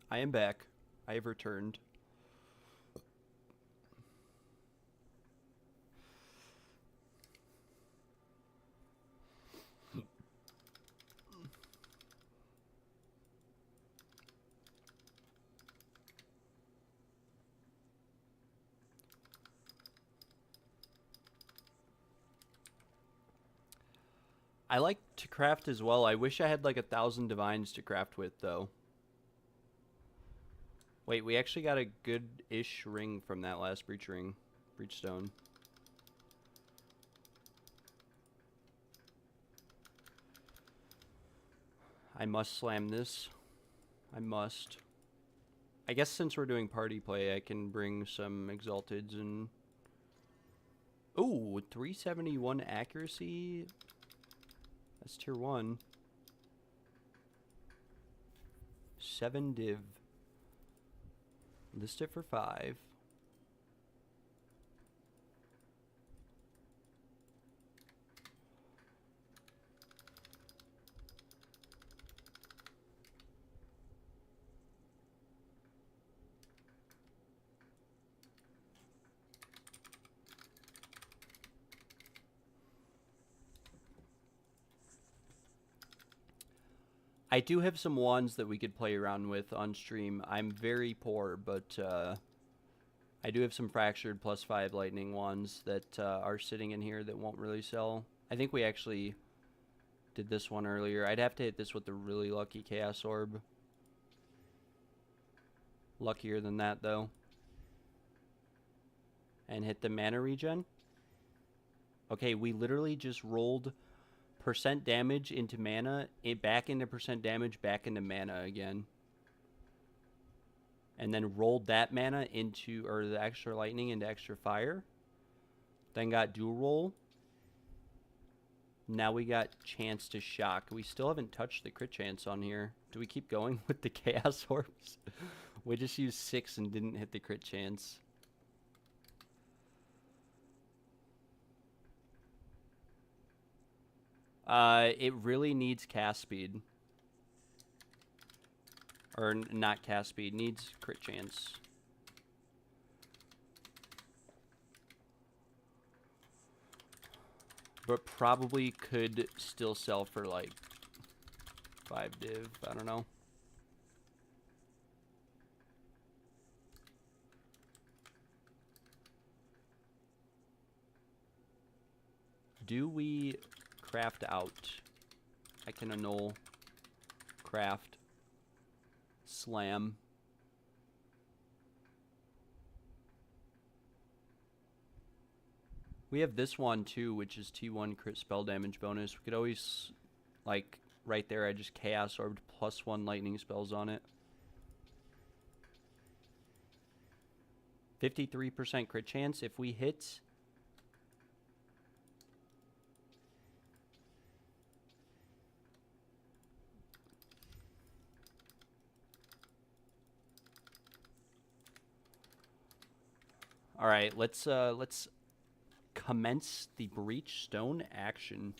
S1: I am back. I have returned. I like to craft as well. I wish I had like 1,000 divines to craft with, though. Wait, we actually got a good-ish ring from that last breach ring. Breach stone. I must slam this. I must. I guess since we're doing party play, I can bring some exalteds and... Ooh, 371 accuracy. That's tier 1. 7 div. List it for 5. I do have some wands that we could play around with on stream. I'm very poor, but I do have some fractured +5 lightning wands that are sitting in here that won't really sell. I think we actually did this one earlier. I'd have to hit this with the really lucky chaos orb. Luckier than that, though. And hit the mana regen. Okay, we literally just rolled percent damage into mana, back into percent damage, back into mana again. And then rolled that mana into, or the extra lightning into extra fire. Then got dual roll. Now we got chance to shock. We still haven't touched the crit chance on here. Do we keep going with the chaos orbs? We just used 6 and didn't hit the crit chance. It really needs cast speed. Or not cast speed, needs crit chance. But probably could still sell for like 5 div, I don't know. Do we craft out? I can annul, craft, slam. We have this one too, which is T1 crit spell damage bonus. We could always, like, right there, I just chaos orbed +1 lightning spells on it. 53% crit chance. If we hit... All right, let's commence the breach stone action.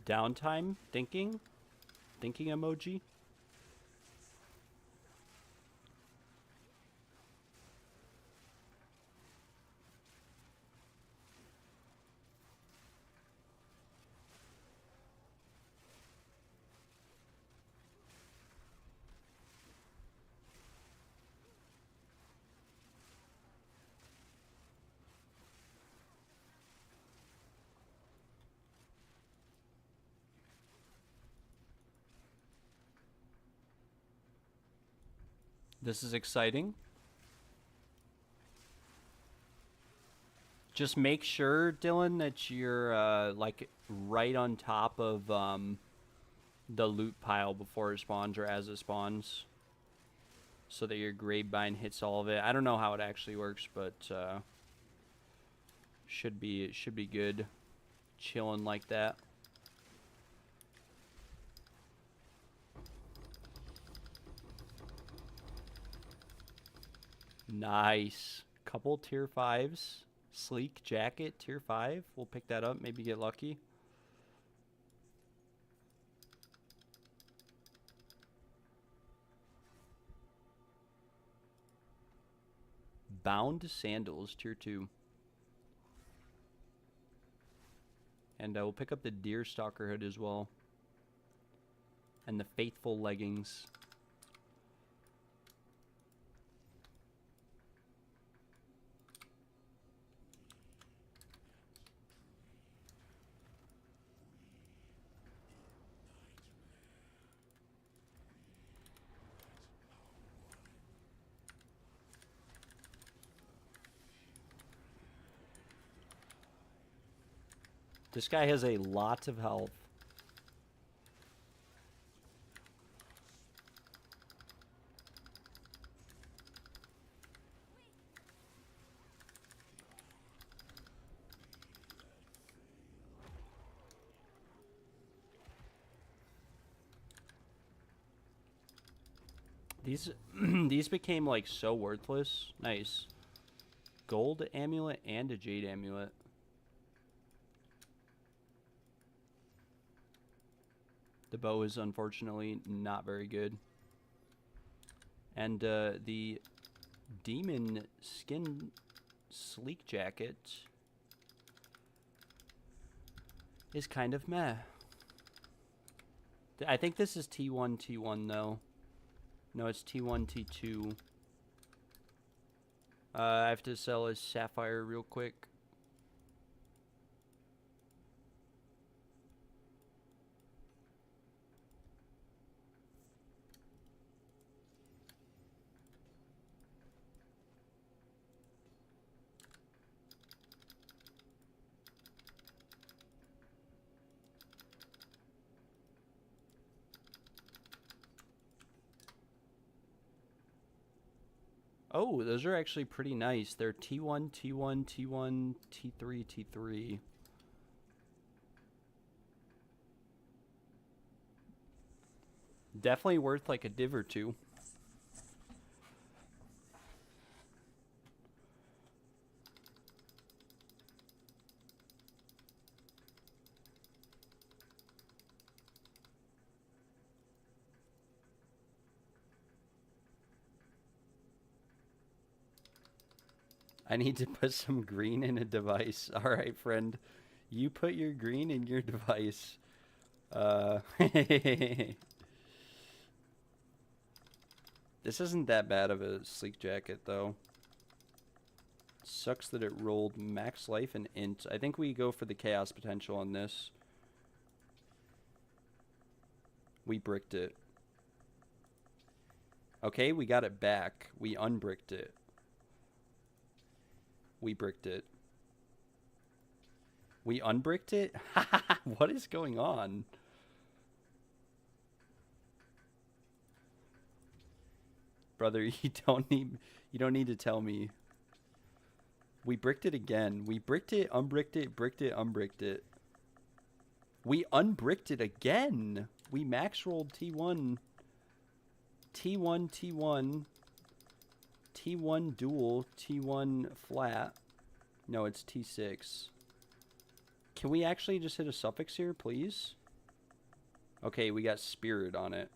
S1: Downtime, thinking emoji. This is exciting. Just make sure, Dylan, that you're like right on top of the loot pile before it spawns or as it spawns, so that your Gravebind hits all of it. I don't know how it actually works, but it should be good, chilling like that. Nice. Couple tier 5s. Sleek jacket, tier 5. We'll pick that up, maybe get lucky. Bound sandals, tier 2. And we'll pick up the Deerstalker hood as well. And the Faithful leggings. This guy has a lot of health. These became like so worthless. Nice. Gold amulet and a jade amulet. The bow is unfortunately not very good. And the demon skin sleek jacket is kind of meh. I think this is T1 though. No, it's T1 T2. I have to sell a sapphire real quick. Oh, those are actually pretty nice. They're T1, T1, T1, T3, T3. Definitely worth like a div or two. I need to put some green in a device. All right, friend. You put your green in your device. This isn't that bad of a sleek jacket, though. Sucks that it rolled max life and int. I think we go for the chaos potential on this. We bricked it. Okay, we got it back. We unbricked it. We bricked it. We unbricked it? What is going on? Brother, you don't need to tell me. We bricked it again. We bricked it, unbricked it, bricked it, unbricked it. We unbricked it again. We max rolled T1. T1, T1. T1 dual, T1 flat. No, it's T6. Can we actually just hit a suffix here, please? Okay, we got spirit on it.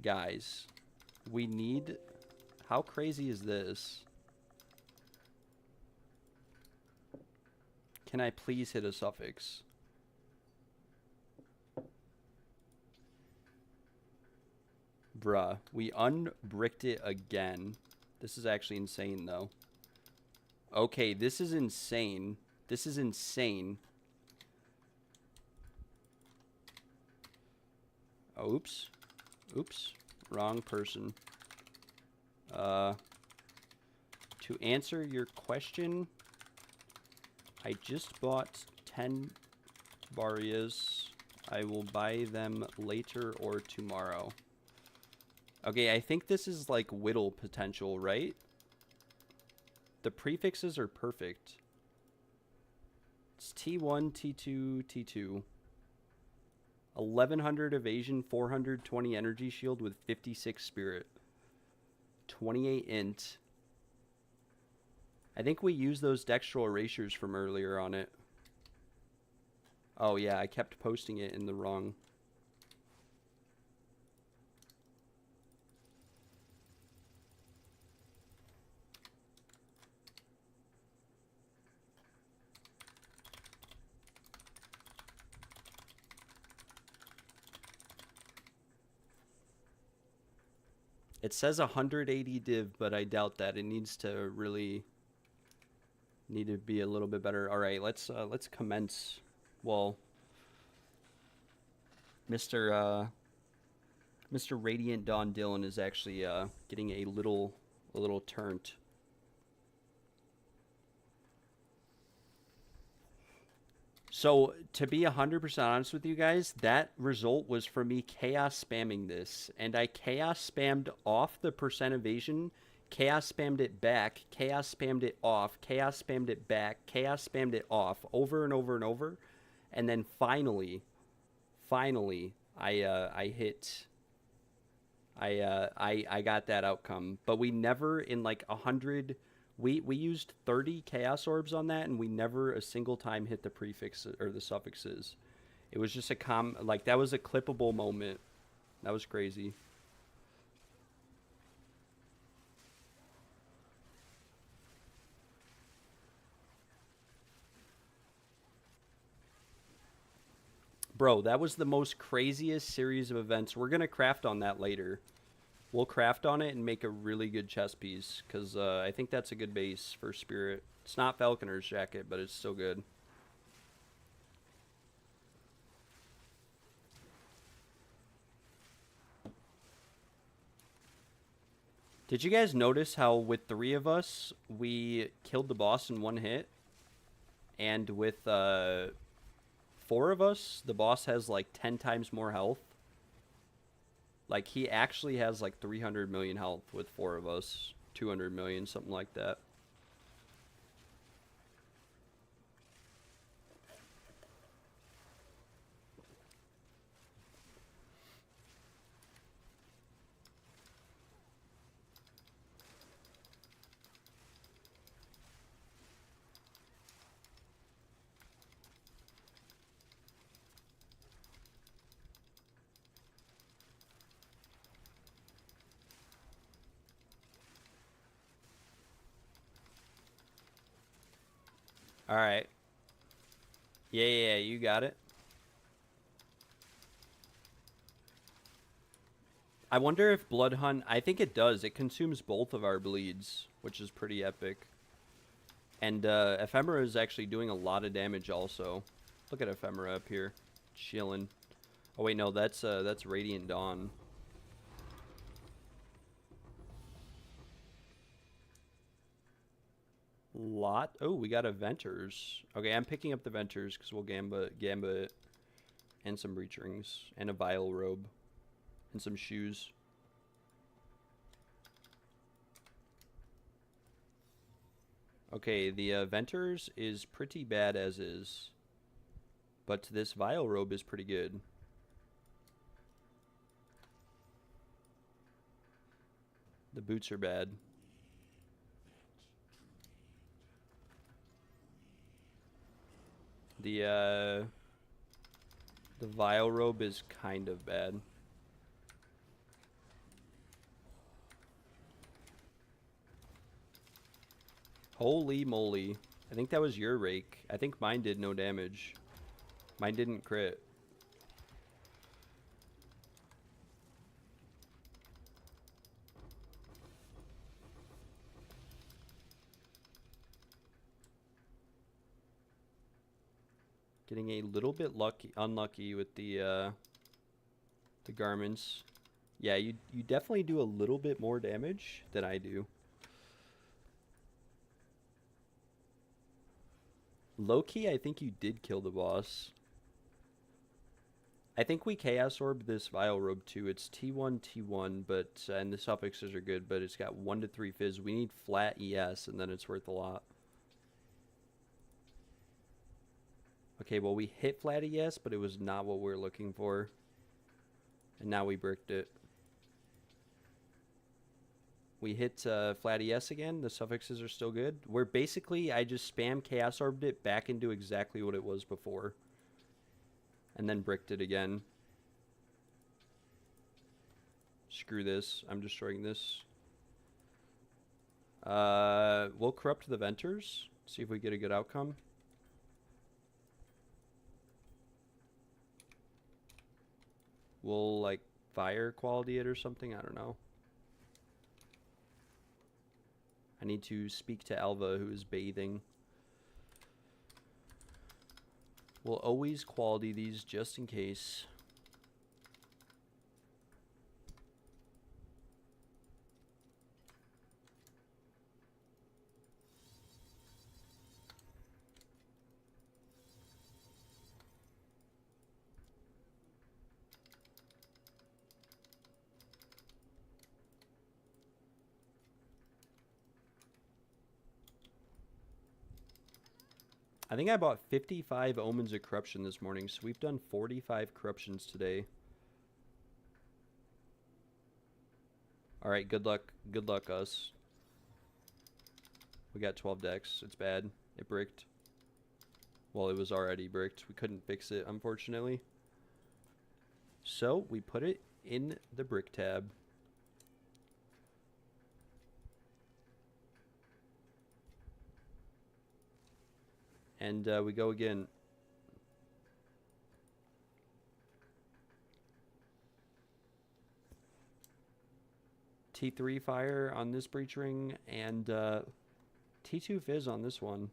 S1: Guys, we need... How crazy is this? Can I please hit a suffix? Bruh, we unbricked it again. This is actually insane, though. Okay, this is insane. This is insane. Oh, oops. Oops. Wrong person. To answer your question, I just bought 10 Barias. I will buy them later or tomorrow. Okay, I think this is like whittle potential, right? The prefixes are perfect. It's T1, T2, T2. 1100 evasion, 420 energy shield with 56 spirit. 28 int. I think we used those dextral erasures from earlier on it. Oh yeah, I kept posting it in the wrong. It says 180 div, but I doubt that. It needs to really be a little bit better. All right, let's commence. Well, Mr. Radiant Dawn Dillon is actually getting a little turnt. So, to be 100% honest with you guys, that result was for me chaos spamming this. And I chaos spammed off the percent evasion, chaos spammed it back, chaos spammed it off, chaos spammed it back, chaos spammed it off, over and over and over. And then finally, I got that outcome. But we never, in like 100... We used 30 chaos orbs on that, and we never a single time hit the prefixes or the suffixes. It was just like that was a clippable moment. That was crazy. Bro, that was the most craziest series of events. We're gonna craft on that later. We'll craft on it and make a really good chess piece, because I think that's a good base for Spirit. It's not Falconer's Jacket, but it's still good. Did you guys notice how with 3 of us, we killed the boss in 1 hit? And with 4 of us, the boss has like 10 times more health. Like, he actually has like 300 million health with 4 of us. 200 million, something like that. Alright. Yeah, you got it. I wonder if Blood Hunt... I think it does. It consumes both of our bleeds, which is pretty epic. And Ephemera is actually doing a lot of damage also. Look at Ephemera up here. Chilling. Oh, wait, no. That's Radiant Dawn. Oh, we got a Venters. Okay, I'm picking up the Venters because we'll Gamba it. And some Breach Rings. And a Vile Robe. And some shoes. Okay, the Venters is pretty bad as is. But this Vile Robe is pretty good. The boots are bad. The Vile Robe is kind of bad. Holy moly. I think that was your rake. I think mine did no damage. Mine didn't crit. Getting a little bit unlucky with the garments. Yeah, you definitely do a little bit more damage than I do. Low-key, I think you did kill the boss. I think we Chaos Orb this Vile Robe too. It's T1, T1, but and the suffixes are good, but it's got 1 to 3 fizz. We need flat ES, and then it's worth a lot. Okay, well, we hit flat ES, but it was not what we were looking for. And now we bricked it. We hit flat ES again. The suffixes are still good. We're basically, I just spam Chaos Orbed it back into exactly what it was before. And then bricked it again. Screw this. I'm destroying this. We'll corrupt the Venters. See if we get a good outcome. We'll, like, fire quality it or something. I don't know. I need to speak to Alva, who is bathing. We'll always quality these just in case. I think I bought 55 Omens of Corruption this morning, so we've done 45 corruptions today. Alright, good luck. Good luck, us. We got 12 decks. It's bad. It bricked. Well, it was already bricked. We couldn't fix it, unfortunately. So, we put it in the brick tab. And we go again. T3 fire on this breach ring and T2 fizz on this one.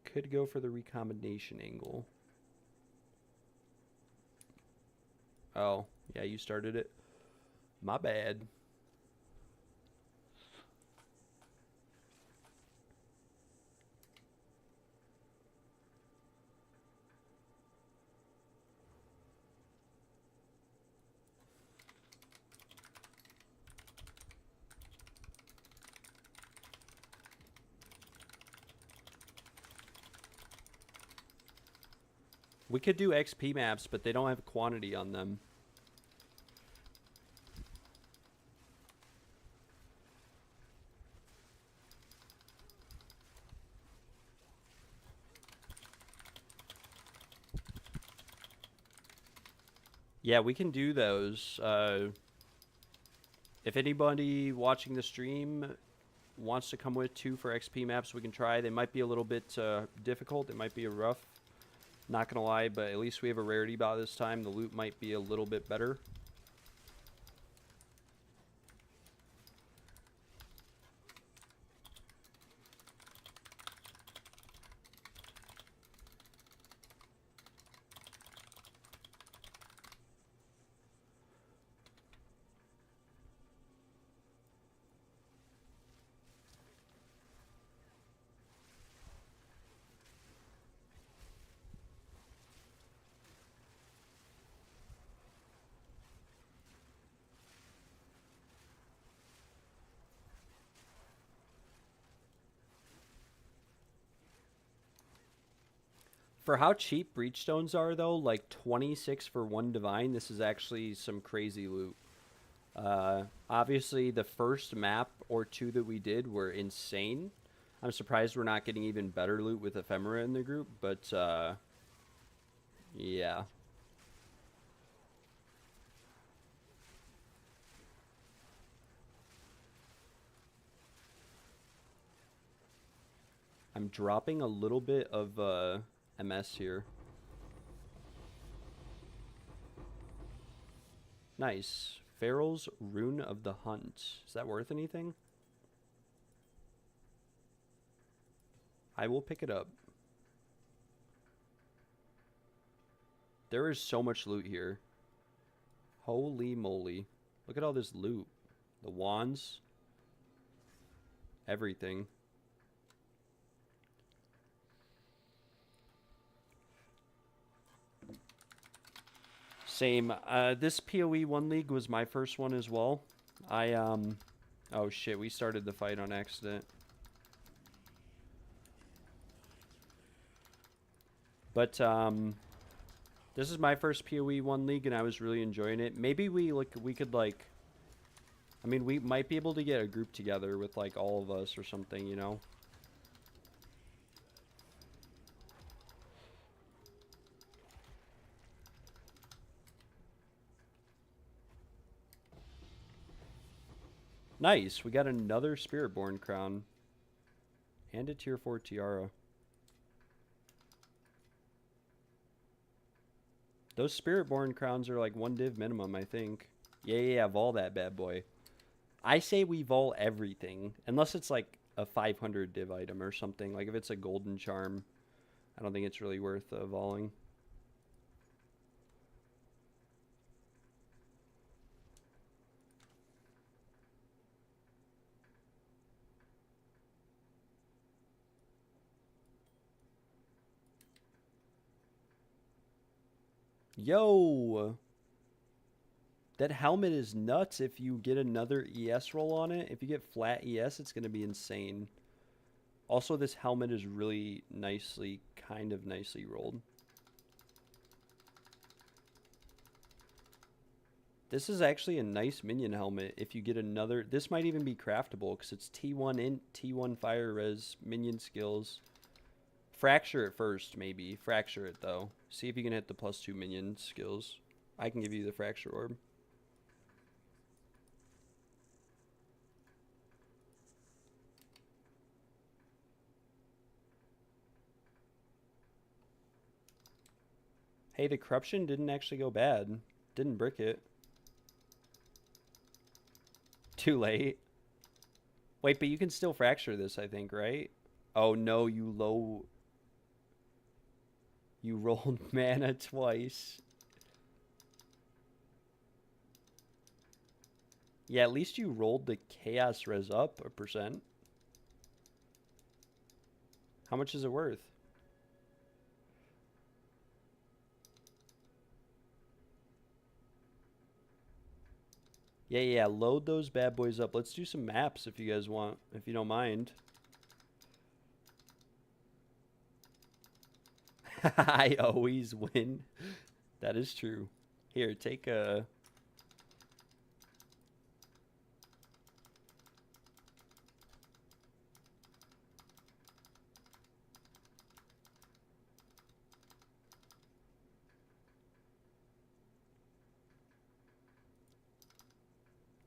S1: Could go for the recombination angle. Oh, yeah, you started it. My bad. We could do XP maps, but they don't have quantity on them. Yeah, we can do those. If anybody watching the stream wants to come with 2 for XP maps, we can try. They might be a little bit difficult. It might be rough. Not gonna lie, but at least we have a rarity bot this time. The loot might be a little bit better. For how cheap breach stones are, though, like 26 for 1 divine, this is actually some crazy loot. Obviously, the first map or 2 that we did were insane. I'm surprised we're not getting even better loot with Ephemera in the group, but yeah. I'm dropping a little bit of MS here. Nice. Farrell's Rune of the Hunt. Is that worth anything? I will pick it up. There is so much loot here. Holy moly. Look at all this loot. The wands. Everything. Same. This PoE 1 League was my first one as well. Oh shit, we started the fight on accident. But, this is my first PoE 1 League, and I was really enjoying it. Maybe we could, like... I mean, we might be able to get a group together with, like, all of us or something, you know? Nice, we got another Spiritborn crown. And a tier 4 tiara. Those Spiritborn crowns are like 1 div minimum, I think. Yeah, vol that bad boy. I say we vol everything. Unless it's like a 500 div item or something. Like if it's a golden charm, I don't think it's really worth voling. Yo! That helmet is nuts if you get another ES roll on it. If you get flat ES, it's going to be insane. Also, this helmet is really nicely, kind of nicely rolled. This is actually a nice minion helmet if you get another... This might even be craftable because it's T1 int, T1 fire res, minion skills. Fracture it first, maybe. Fracture it, though. See if you can hit the +2 minion skills. I can give you the fracture orb. Hey, the corruption didn't actually go bad. Didn't brick it. Too late. Wait, but you can still fracture this, I think, right? Oh, no, you rolled mana twice. Yeah, at least you rolled the chaos res up a %. How much is it worth? Yeah, load those bad boys up. Let's do some maps if you guys want, if you don't mind. I always win. That is true. Here, take a...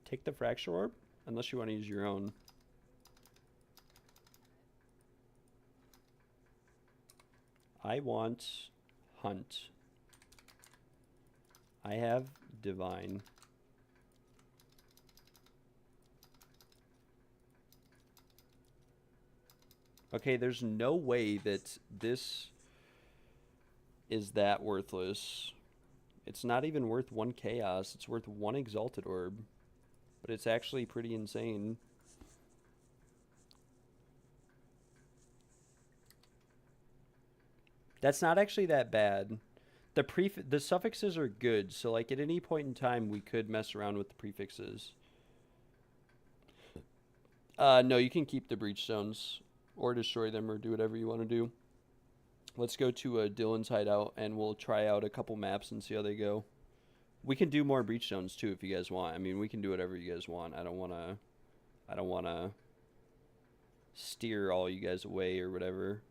S1: Take the fracture orb, unless you want to use your own. I want hunt. I have divine. Okay, there's no way that this is that worthless. It's not even worth 1 chaos. It's worth 1 exalted orb. But it's actually pretty insane. That's not actually that bad. The suffixes are good, so like at any point in time we could mess around with the prefixes. No, you can keep the breach stones or destroy them or do whatever you want to do. Let's go to Dylan's hideout and we'll try out a couple maps and see how they go. We can do more breach stones too if you guys want. I mean, we can do whatever you guys want. I don't want to steer all you guys away or whatever.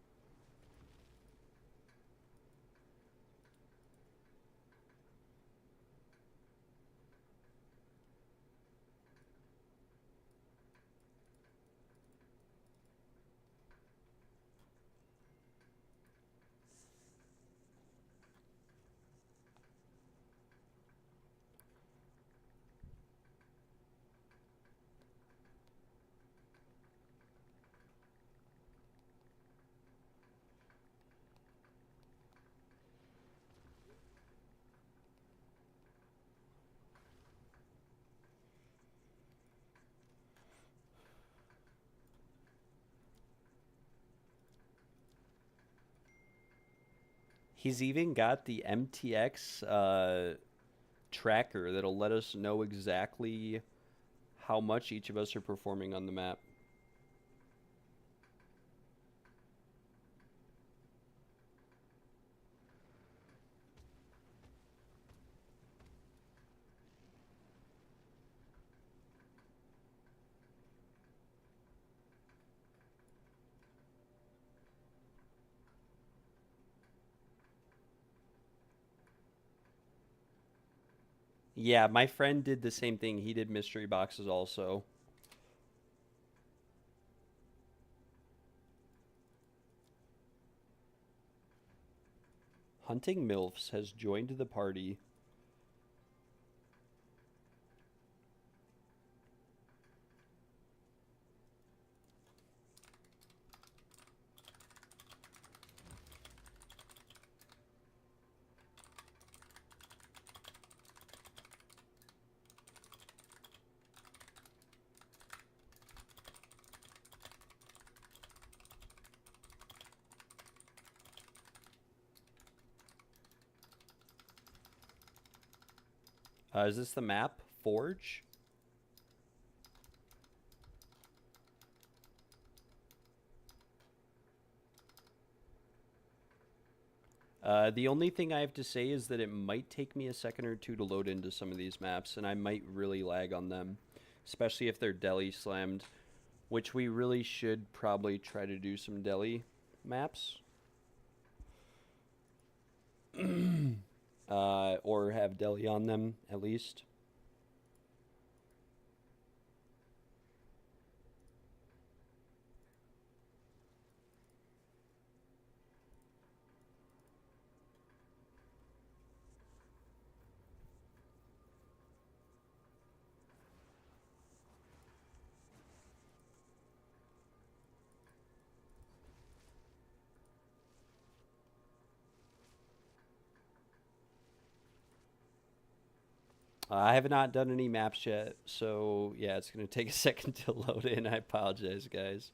S1: He's even got the MTX tracker that'll let us know exactly how much each of us are performing on the map. Yeah, my friend did the same thing. He did mystery boxes also. Hunting MILFs has joined the party. Is this the map? Forge? The only thing I have to say is that it might take me a second or two to load into some of these maps, and I might really lag on them, especially if they're deli slammed, which we really should probably try to do some deli maps. Or have deli on them, at least. I have not done any maps yet, so yeah, it's going to take a second to load in. I apologize, guys.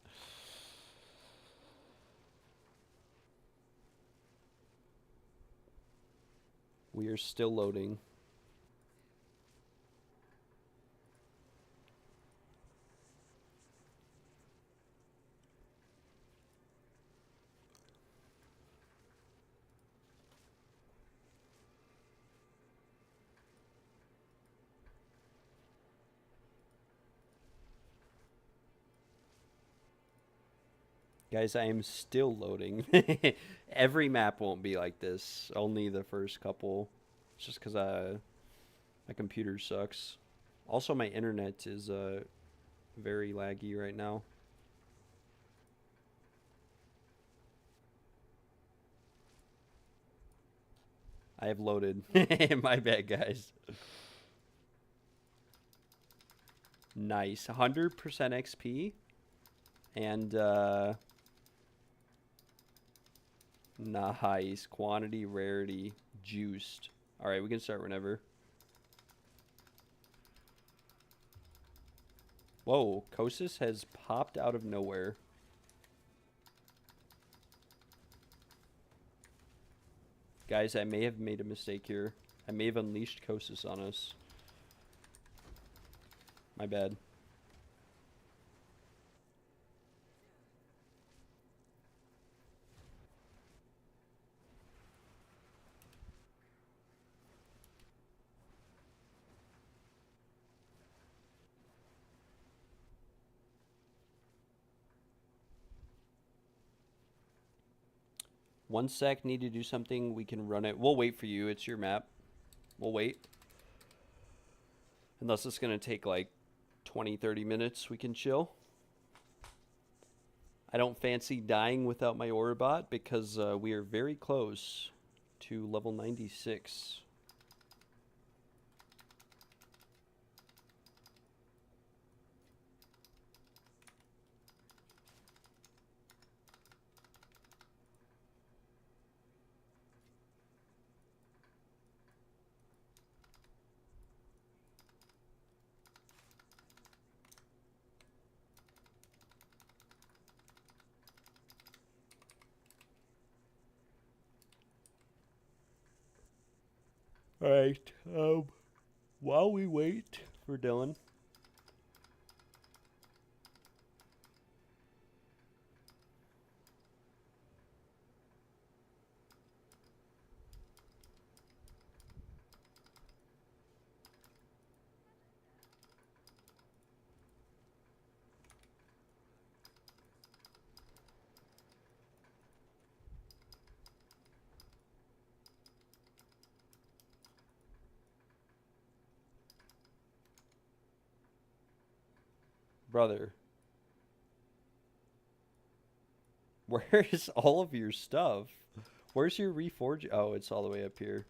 S1: We are still loading. Guys, I am still loading. Every map won't be like this. Only the first couple. It's just because my computer sucks. Also, my internet is very laggy right now. I have loaded. My bad, guys. Nice. 100% XP. And, nice. Quantity, rarity, juiced. Alright, we can start whenever. Whoa, Kosis has popped out of nowhere. Guys, I may have made a mistake here. I may have unleashed Kosis on us. My bad. One sec, need to do something. We can run it. We'll wait for you. It's your map. We'll wait. Unless it's going to take like 20, 30 minutes, we can chill. I don't fancy dying without my Orabot because we are very close to level 96. All right. While we wait for Dylan. Brother, where's all of your stuff? Where's your reforge? Oh, it's all the way up here.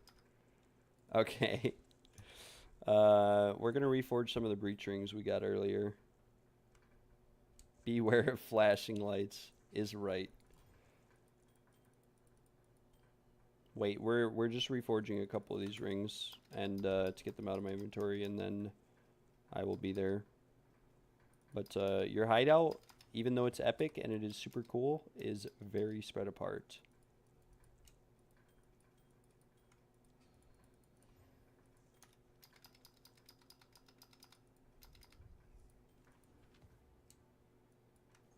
S1: Okay. We're gonna reforge some of the breach rings we got earlier. Beware of flashing lights is right. Wait, we're just reforging a couple of these rings and to get them out of my inventory, and then I will be there. But your hideout, even though it's epic and it is super cool, is very spread apart.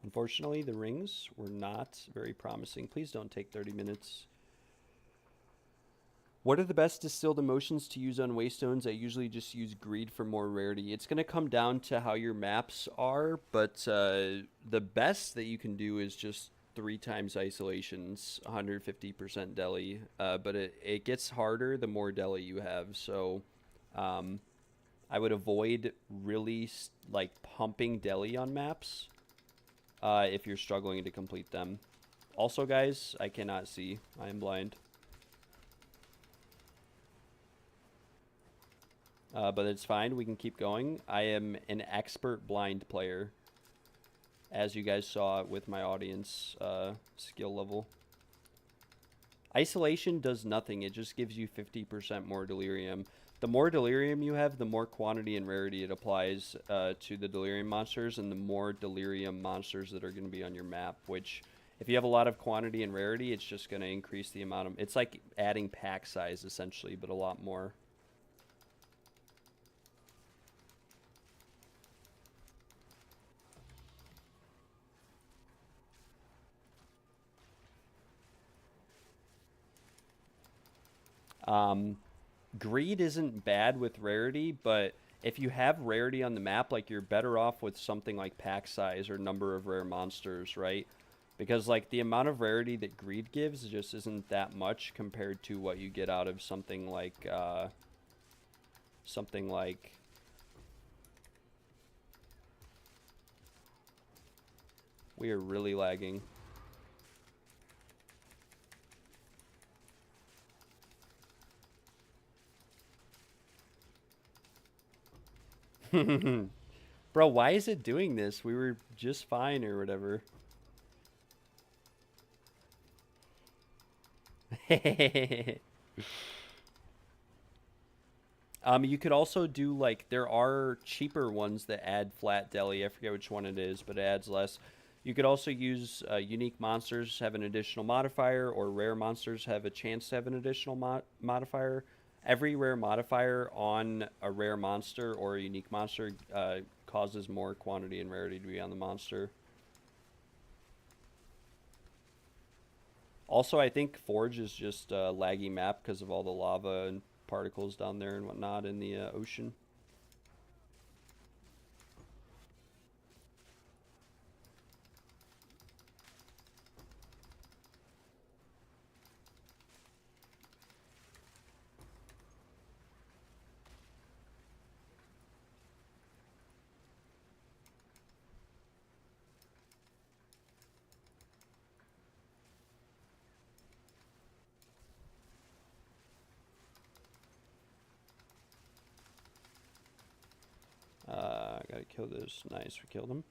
S1: Unfortunately, the rings were not very promising. Please don't take 30 minutes. What are the best distilled emotions to use on Waystones? I usually just use greed for more rarity. It's going to come down to how your maps are, but the best that you can do is just 3 times isolations, 150% deli. But it gets harder the more deli you have, so I would avoid really like pumping deli on maps if you're struggling to complete them. Also, guys, I cannot see. I am blind. But it's fine. We can keep going. I am an expert blind player, as you guys saw with my audience skill level. Isolation does nothing. It just gives you 50% more delirium. The more delirium you have, the more quantity and rarity it applies to the delirium monsters, and the more delirium monsters that are going to be on your map, which if you have a lot of quantity and rarity, it's just going to increase the amount of... It's like adding pack size, essentially, but a lot more. Greed isn't bad with rarity, but if you have rarity on the map, like, you're better off with something like pack size or number of rare monsters, right? Because, like, the amount of rarity that greed gives just isn't that much compared to what you get out of something like, we are really lagging. Bro, why is it doing this? We were just fine or whatever. You could also do, like, there are cheaper ones that add flat deli. I forget which one it is, but it adds less. You could also use unique monsters have an additional modifier, or rare monsters have a chance to have an additional modifier. Every rare modifier on a rare monster or a unique monster causes more quantity and rarity to be on the monster. Also, I think Forge is just a laggy map because of all the lava and particles down there and whatnot in the ocean. Gotta kill this. Nice, we killed him.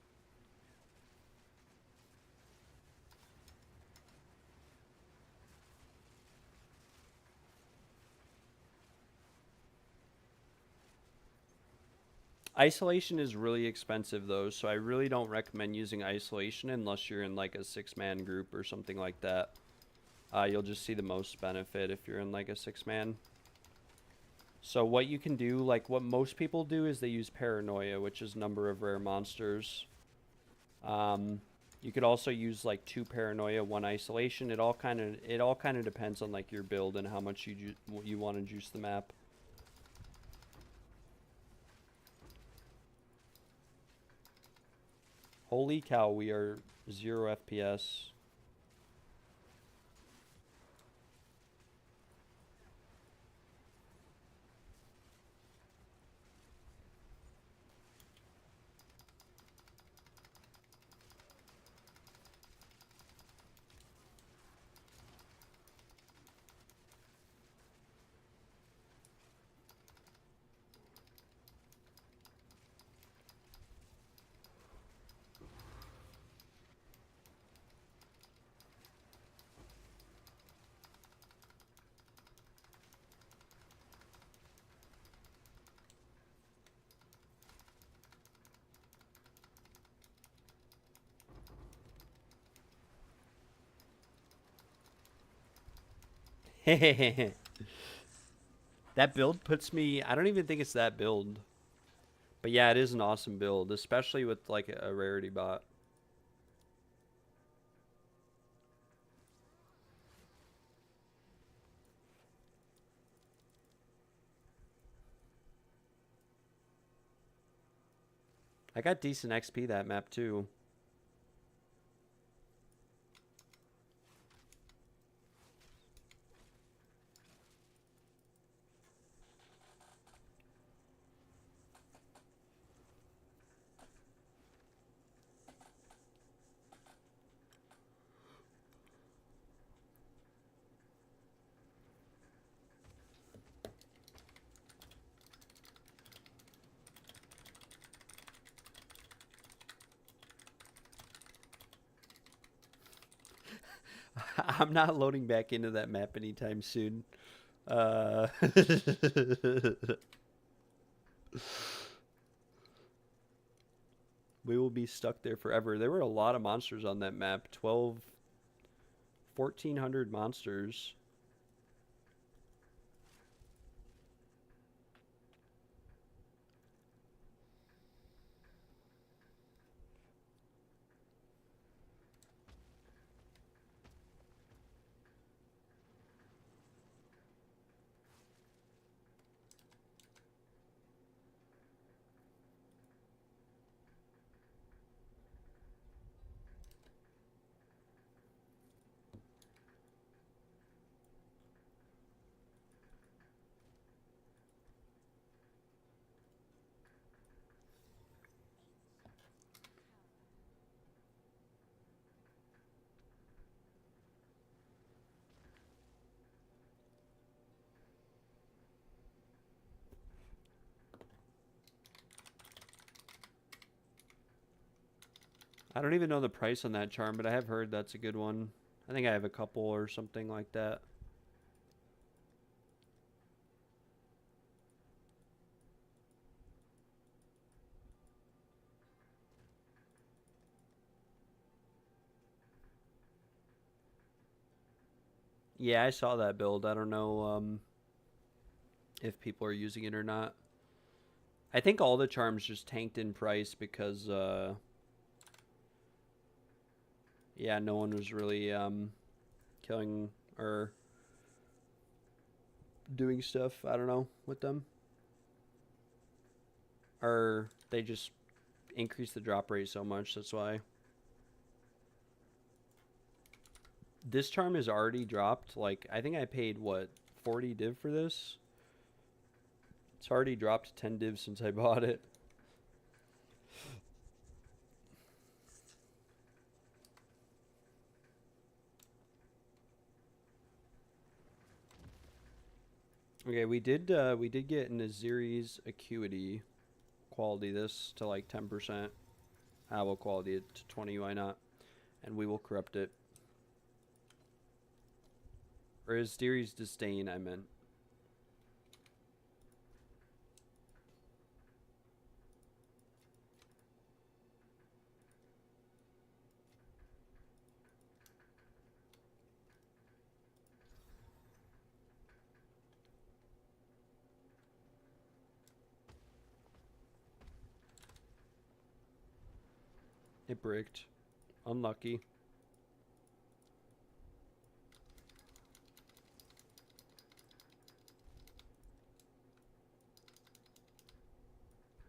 S1: Isolation is really expensive though, so I really don't recommend using isolation unless you're in like a 6-man group or something like that. You'll just see the most benefit if you're in like a 6-man. So what you can do, like what most people do, is they use paranoia, which is number of rare monsters. You could also use like 2 paranoia, 1 isolation. It all kind of depends on like your build and how much you want to juice the map. Holy cow, we are 0 FPS. That build puts me, I don't even think it's that build. But yeah, it is an awesome build, especially with like a rarity bot. I got decent XP that map too. I'm not loading back into that map anytime soon. Uh, we will be stuck there forever. There were a lot of monsters on that map. 1,400 monsters. I don't even know the price on that charm, but I have heard that's a good one. I think I have a couple or something like that. Yeah, I saw that build. I don't know if people are using it or not. I think all the charms just tanked in price because, yeah, no one was really killing or doing stuff. I don't know with them, or they just increased the drop rate so much. That's why. This charm is already dropped. Like, I think I paid, what, 40 div for this? It's already dropped 10 div since I bought it. Okay, we did get an Aziri's Acuity quality this to like 10%. I will quality it to 20, why not? And we will corrupt it. Or Aziri's Disdain, I meant. It bricked. Unlucky.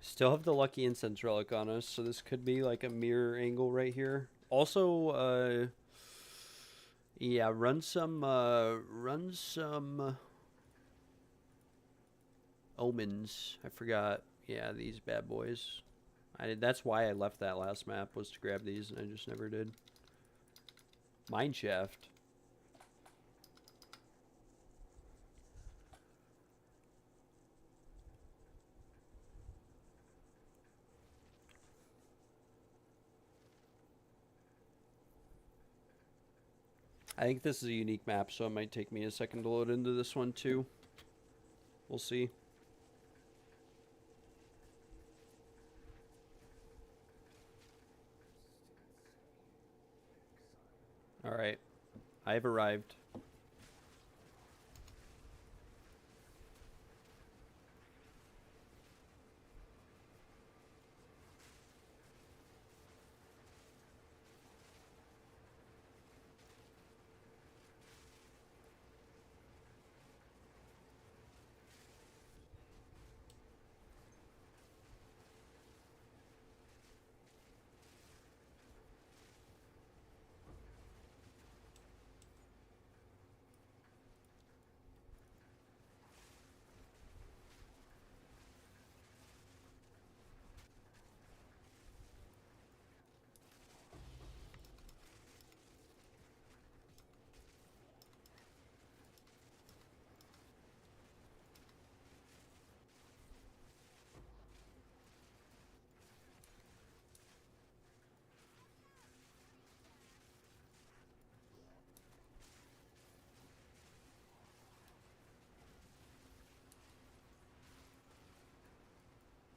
S1: Still have the lucky incense relic on us, so this could be like a mirror angle right here. Also, yeah, run some omens. I forgot. Yeah, these bad boys. That's why I left that last map, was to grab these, and I just never did. Mineshaft. I think this is a unique map, so it might take me a second to load into this one too. We'll see. Alright. I have arrived.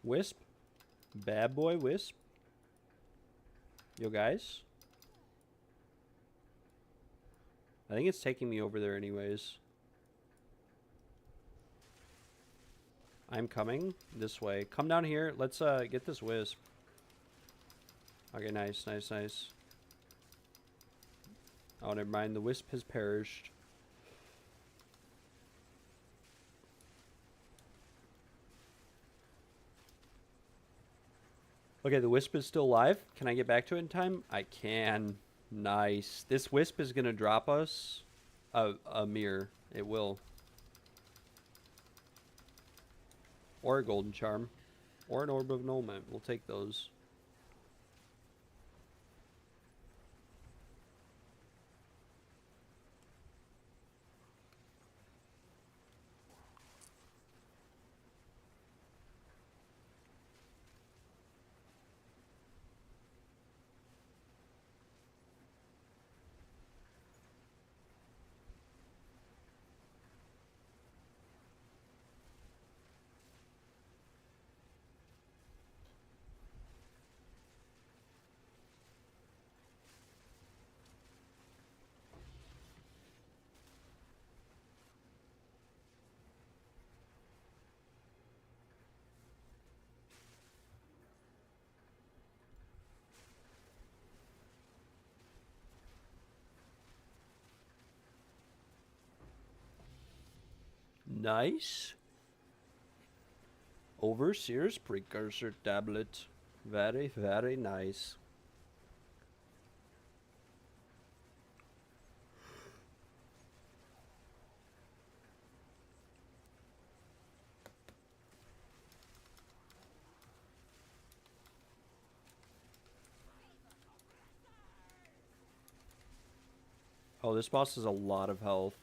S1: Wisp? Bad boy Wisp? Yo, guys? I think it's taking me over there anyways. I'm coming this way. Come down here. Let's get this Wisp. Okay, nice, nice, nice. Oh, never mind. The Wisp has perished. Okay, the Wisp is still alive. Can I get back to it in time? I can. Nice. This Wisp is going to drop us a mirror. It will. Or a golden charm. Or an orb of annulment. We'll take those. Nice. Overseer's precursor tablet. Very, very nice. Oh, this boss has a lot of health.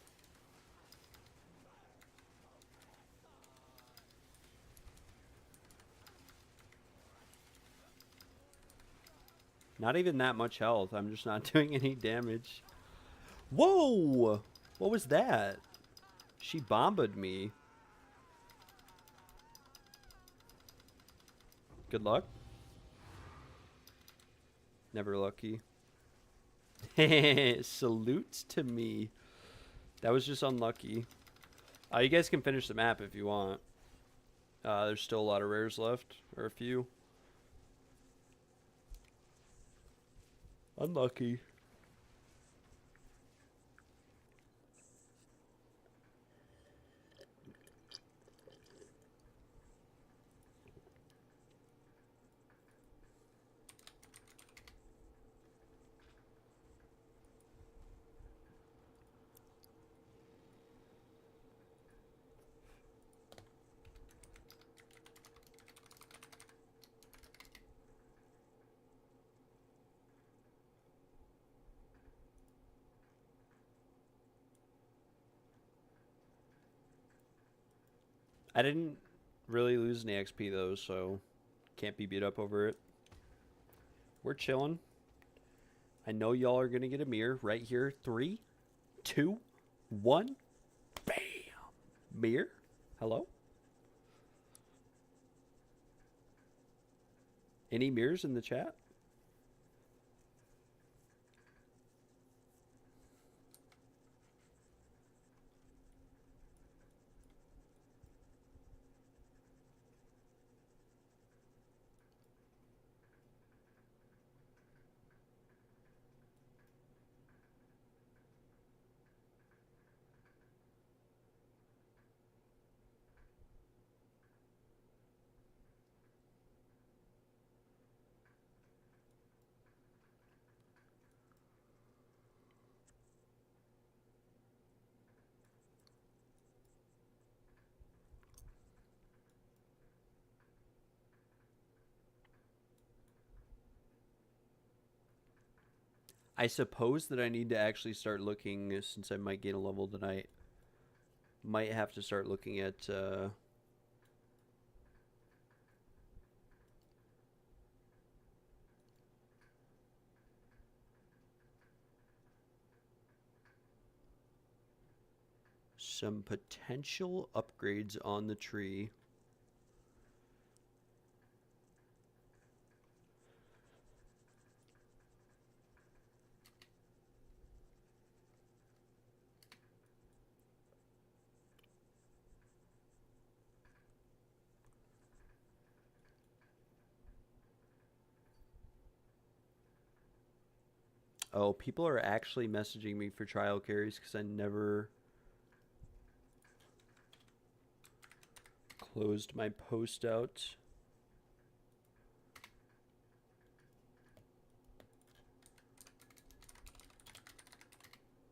S1: Not even that much health. I'm just not doing any damage. Whoa! What was that? She bombed me. Good luck. Never lucky. Salute to me. That was just unlucky. You guys can finish the map if you want. There's still a lot of rares left. Or a few. Unlucky. I didn't really lose any XP though, so can't be beat up over it. We're chilling. I know y'all are gonna get a mirror right here. 3, 2, 1. Bam! Mirror? Hello? Any mirrors in the chat? I suppose that I need to actually start looking, since I might gain a level tonight. Might have to start looking at some potential upgrades on the tree. Oh, people are actually messaging me for trial carries because I never closed my post out.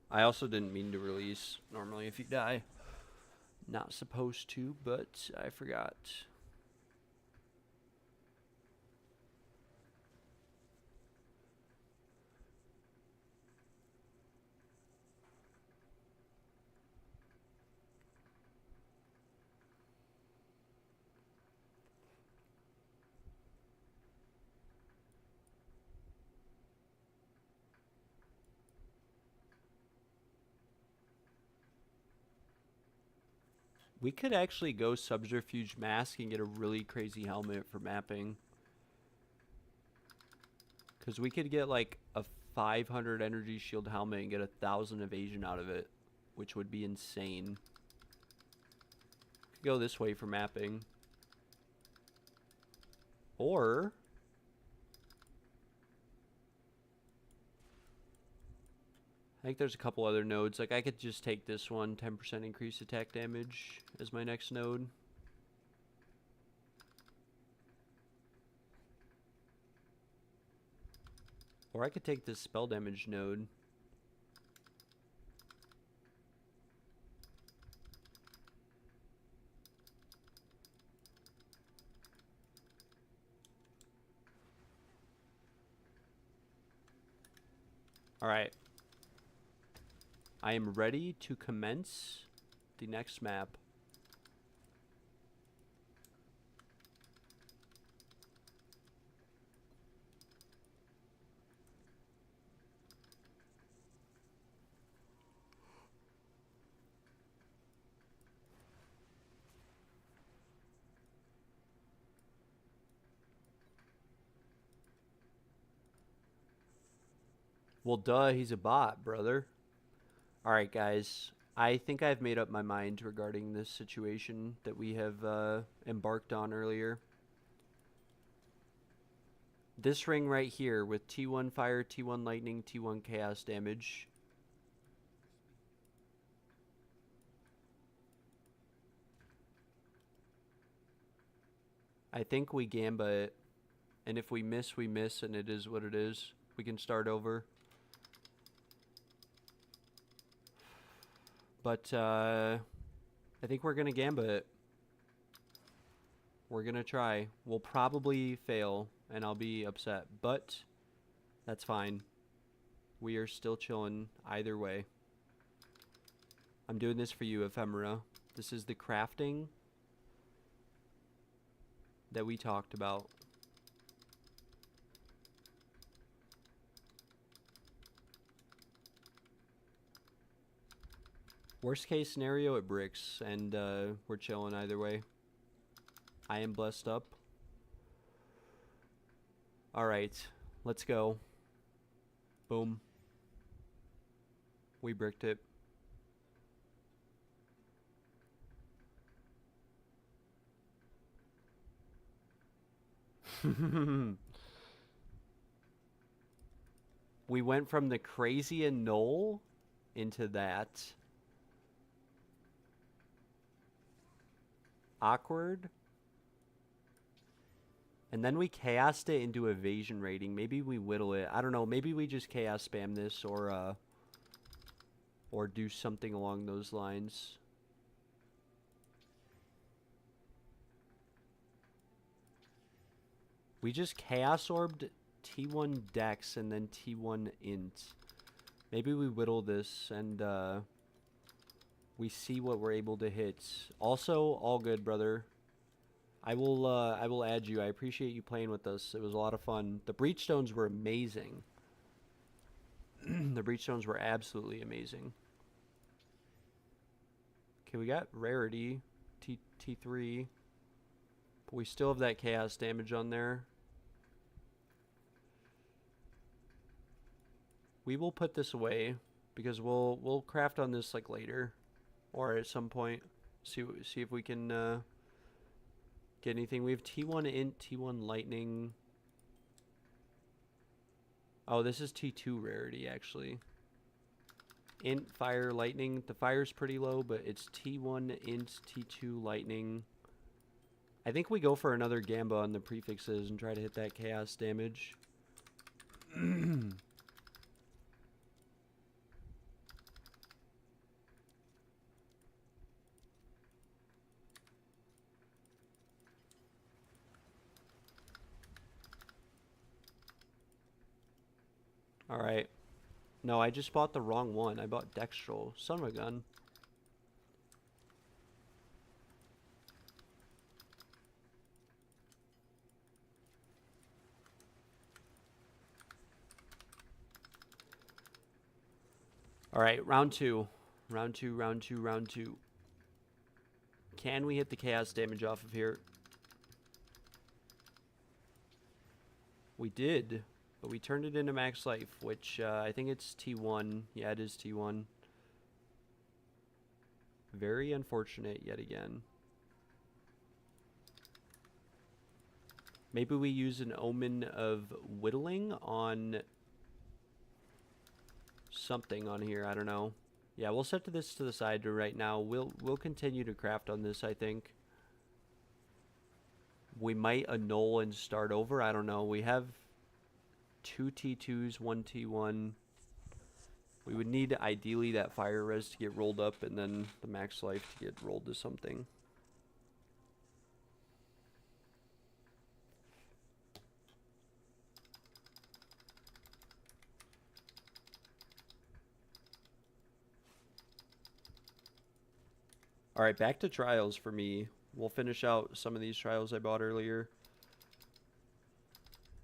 S1: I also didn't mean to release. Normally if you die, not supposed to, but I forgot. We could actually go Subterfuge Mask and get a really crazy helmet for mapping. Because we could get like a 500 energy shield helmet and get 1,000 evasion out of it, which would be insane. Could go this way for mapping. Or I think there's a couple other nodes. Like I could just take this one, 10% increased attack damage as my next node. Or I could take this spell damage node. Alright. I am ready to commence the next map. Well, duh, he's a bot, brother. Alright, guys. I think I've made up my mind regarding this situation that we have embarked on earlier. This ring right here with T1 fire, T1 lightning, T1 chaos damage. I think we gamba it. And if we miss, we miss, and it is what it is. We can start over. But I think we're going to gamba it. We're going to try. We'll probably fail, and I'll be upset. But that's fine. We are still chilling either way. I'm doing this for you, Ephemera. This is the crafting that we talked about. Worst case scenario, it bricks, and we're chilling either way. I am blessed up. Alright, let's go. Boom. We bricked it. We went from the crazy and null into that. Awkward. And then we chaosed it into evasion rating. Maybe we whittle it. I don't know. Maybe we just chaos spam this or do something along those lines. We just chaos orbed T1 dex and then T1 int. Maybe we whittle this and we see what we're able to hit. Also, all good, brother. I will add you. I appreciate you playing with us. It was a lot of fun. The breachstones were amazing. The breachstones were absolutely amazing. Okay, we got rarity, T3, but we still have that chaos damage on there. We will put this away because we'll craft on this like later or at some point. See if we can get anything. We have T1 int, T1 lightning. Oh, this is T2 rarity actually. Int, fire, lightning. The fire's pretty low, but it's T1 int, T2 lightning. I think we go for another gamba on the prefixes and try to hit that chaos damage. Alright. No, I just bought the wrong one. I bought Dextral. Son of a gun. Alright, round two. Round two, round two, round two. Can we hit the chaos damage off of here? We did. But we turned it into max life, which I think it's T1. Yeah, it is T1. Very unfortunate yet again. Maybe we use an omen of whittling on something on here. I don't know. Yeah, we'll set this to the side right now. We'll continue to craft on this, I think. We might annul and start over. I don't know. We have 2 T2s, 1 T1. We would need, ideally, that fire res to get rolled up and then the max life to get rolled to something. Alright, back to trials for me. We'll finish out some of these trials I bought earlier.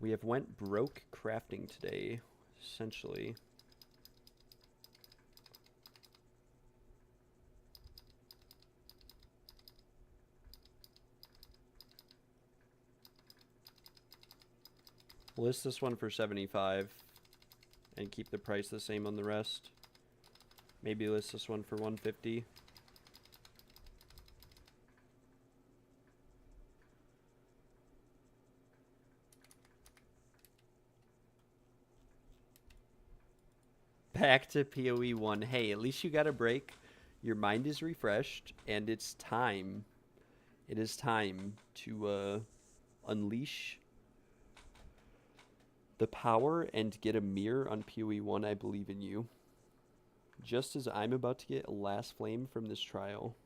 S1: We have went broke crafting today, essentially. List this one for 75 and keep the price the same on the rest. Maybe list this one for 150. Back to PoE1. Hey, at least you got a break. Your mind is refreshed, and it's time. It is time to unleash the power and get a mirror on PoE1. I believe in you. Just as I'm about to get a last flame from this trial.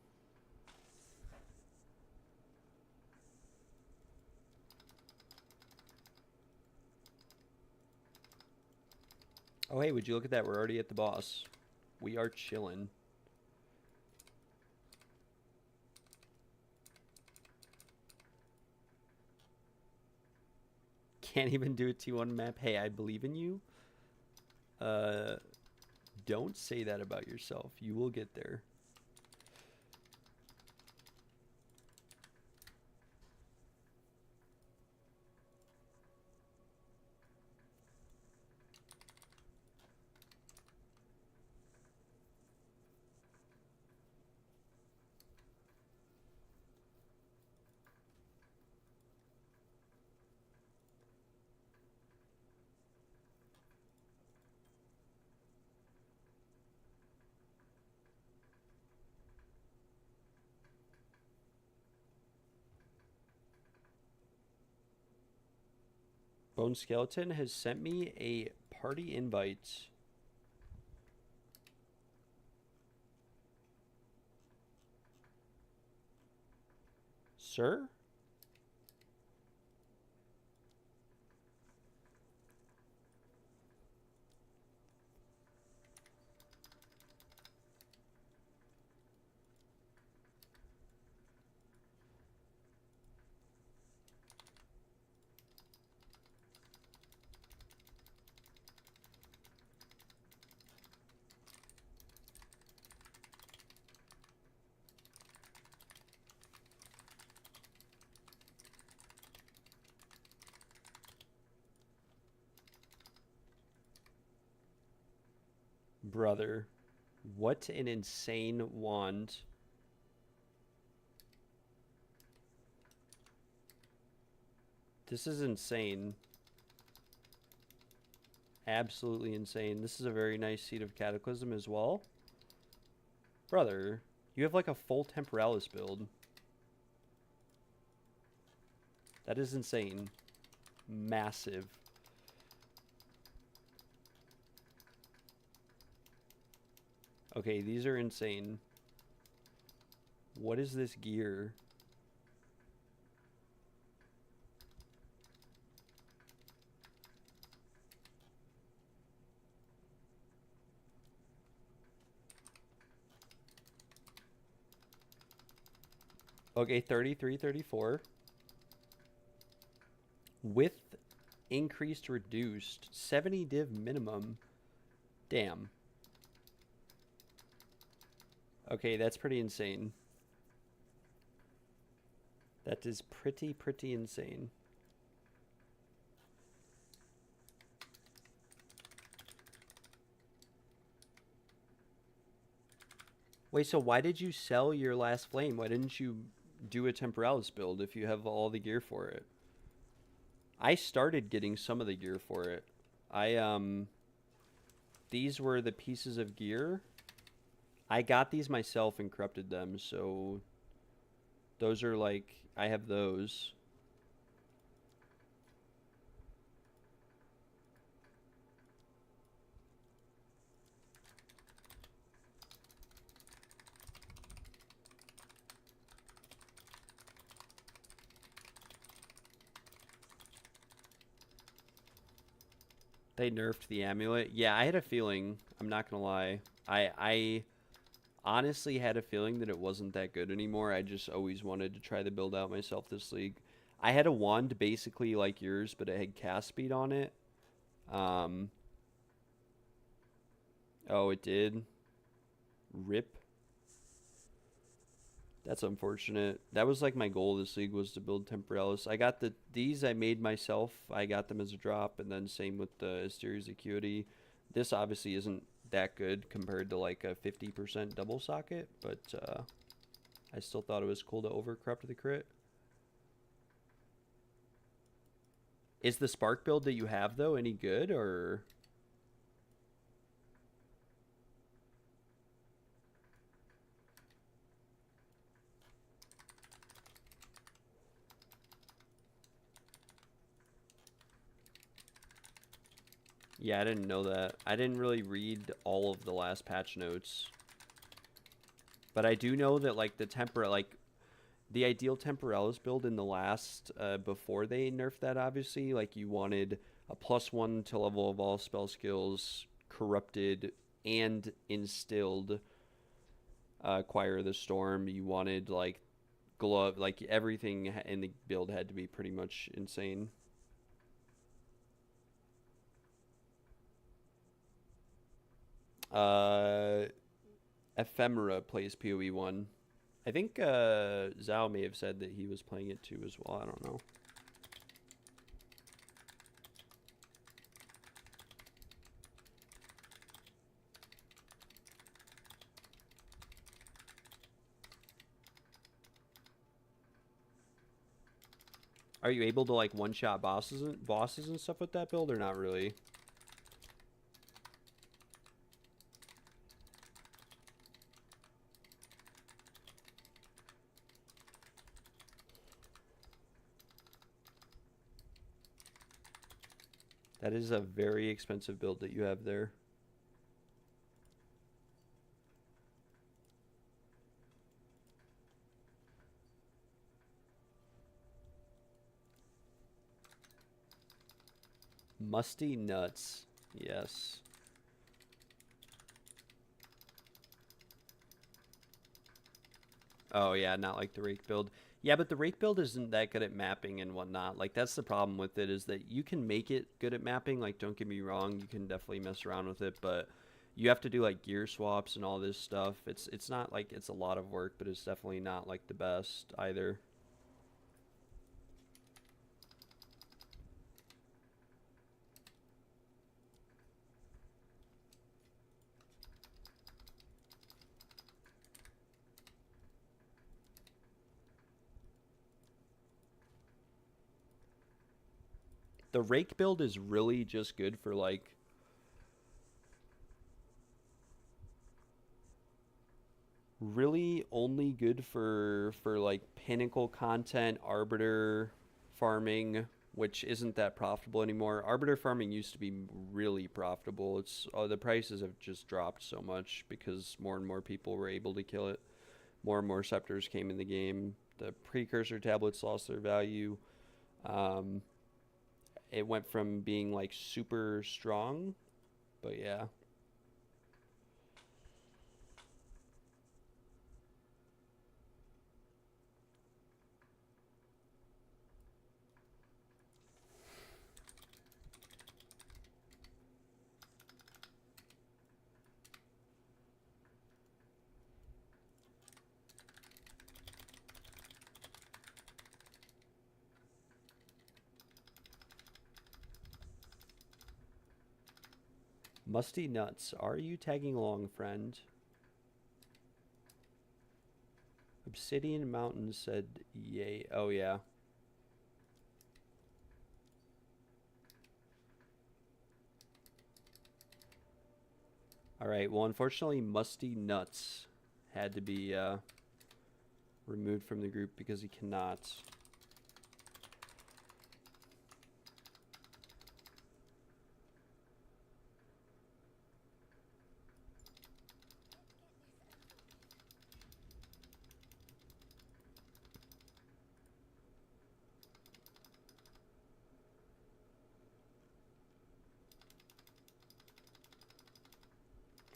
S1: Oh, hey, would you look at that? We're already at the boss. We are chilling. Can't even do a T1 map. Hey, I believe in you. Don't say that about yourself. You will get there. Bone Skeleton has sent me a party invite. Sir? Brother, what an insane wand. This is insane. Absolutely insane. This is a very nice Seed of Cataclysm as well. Brother, you have like a full Temporalis build. That is insane. Massive. Okay, these are insane. What is this gear? Okay, 33, 34. With increased reduced. 70 div minimum. Damn. Okay, that's pretty insane. That is pretty insane. Wait, so why did you sell your last flame? Why didn't you do a Temporalis build if you have all the gear for it? I started getting some of the gear for it. These were the pieces of gear. I got these myself and corrupted them, so those are like, I have those. They nerfed the amulet. Yeah, I had a feeling. I'm not gonna lie. I honestly had a feeling that it wasn't that good anymore. I just always wanted to try the build out myself this league. I had a wand basically like yours, but it had cast speed on it. Oh, it did. Rip. That's unfortunate. That was like my goal this league, was to build Temporalis. I got these I made myself. I got them as a drop, and then same with the Asteria's Acuity. This obviously isn't that good compared to like a 50% double socket, but I still thought it was cool to overcorrupt the crit. Is the Spark build that you have though any good, or? Yeah, I didn't know that. I didn't really read all of the last patch notes. But I do know that, like, the ideal Temporalis build in the last, before they nerfed that, obviously, like, you wanted a +1 to level of all spell skills, corrupted, and instilled Choir of the Storm. You wanted, like, glove, like, everything in the build had to be pretty much insane. Ephemera plays PoE1. I think Zhao may have said that he was playing it too as well. I don't know. Are you able to, like, one-shot bosses and stuff with that build, or not really? That is a very expensive build that you have there. Musty Nuts. Yes. Oh, yeah, not like the Rake build. Yeah, but the Rake build isn't that good at mapping and whatnot. Like, that's the problem with it, is that you can make it good at mapping. Like, don't get me wrong, you can definitely mess around with it, but you have to do, like, gear swaps and all this stuff. It's not, like, it's a lot of work, but it's definitely not, like, the best either. The Rake build is really just good for, like, really only good for like Pinnacle content, Arbiter farming, which isn't that profitable anymore. Arbiter farming used to be really profitable. It's the prices have just dropped so much because more and more people were able to kill it. More and more scepters came in the game. The precursor tablets lost their value. Um, it went from being like super strong, but yeah. Musty Nuts, are you tagging along, friend? Obsidian Mountain said yay. Oh, yeah. Alright, well, unfortunately, Musty Nuts had to be removed from the group because he cannot.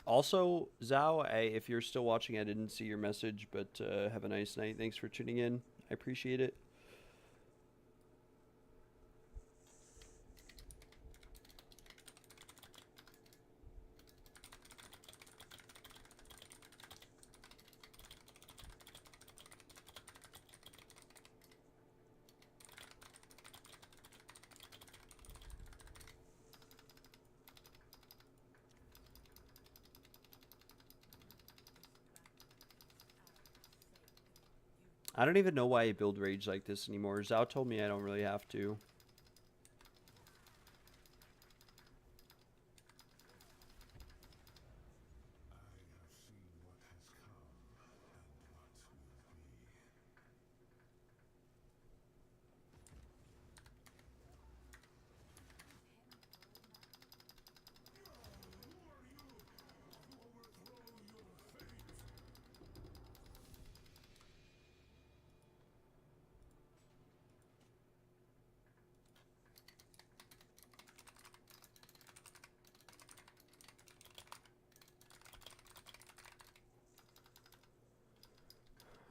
S1: Also, Zhao, if you're still watching, I didn't see your message, but have a nice night. Thanks for tuning in. I appreciate it. I don't even know why I build rage like this anymore. Zhao told me I don't really have to.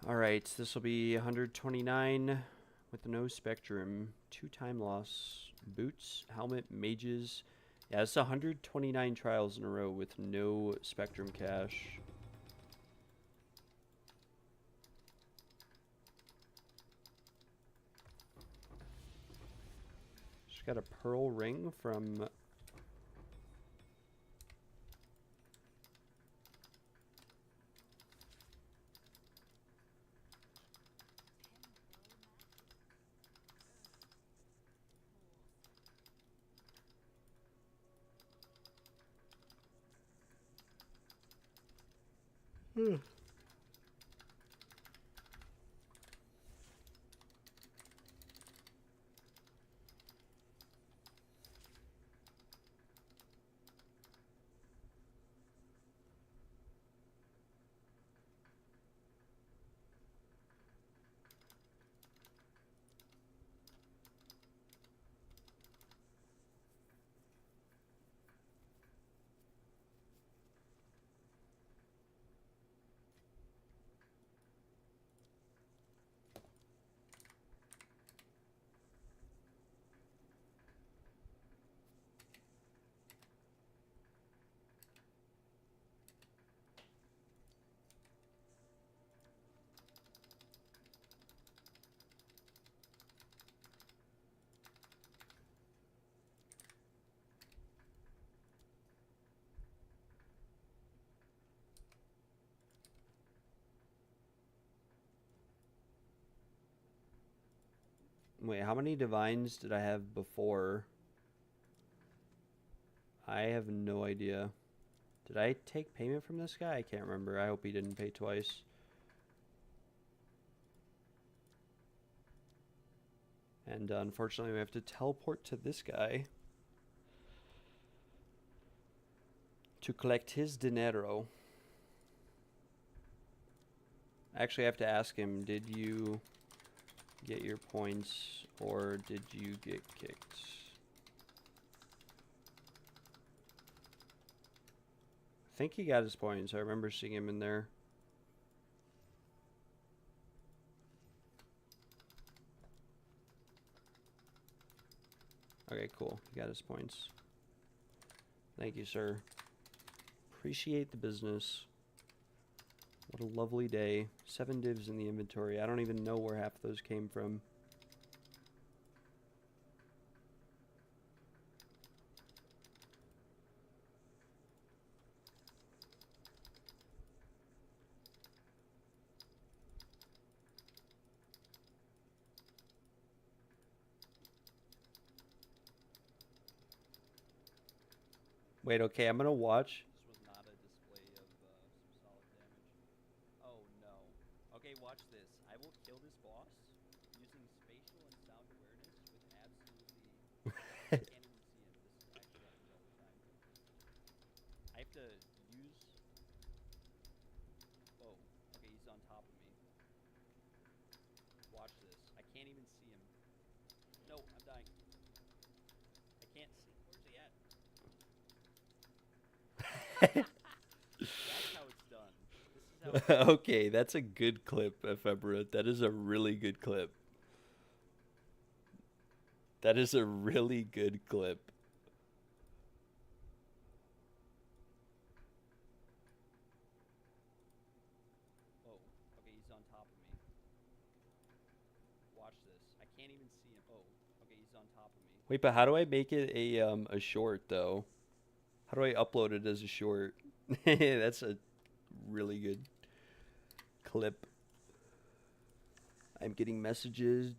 S1: Alright, this will be 129 with no spectrum. 2 time loss. Boots, helmet, mages. Yeah, it's 129 trials in a row with no spectrum cash. Just got a pearl ring from... Wait, how many divines did I have before? I have no idea. Did I take payment from this guy? I can't remember. I hope he didn't pay twice. And unfortunately, we have to teleport to this guy to collect his dinero. Actually, I have to ask him, did you get your points or did you get kicked? I think he got his points. I remember seeing him in there. Okay, cool. He got his points. Thank you, sir. Appreciate the business. What a lovely day. 7 divs in the inventory. I don't even know where half of those came from. Wait, okay, I'm gonna watch. This was not a display of some solid damage. Oh no. Okay, watch this. I will kill this boss using spatial and sound awareness with absolutely... I can't even see him. This actually happens all the time. I have to use... Oh, okay, he's on top of me. Watch this. I can't even see him. No, I'm dying. I can't see. Where's he at? That's how it's done. This is how it's done. Okay, that's a good clip, Ephemera. That is a really good clip. That is a really good clip. Oh, okay, he's on top of me. Watch this. I can't even see him. Oh, okay, he's on top of me. Wait, but how do I make it a short though? How do I upload it as a short? That's a really good clip. I'm getting messaged.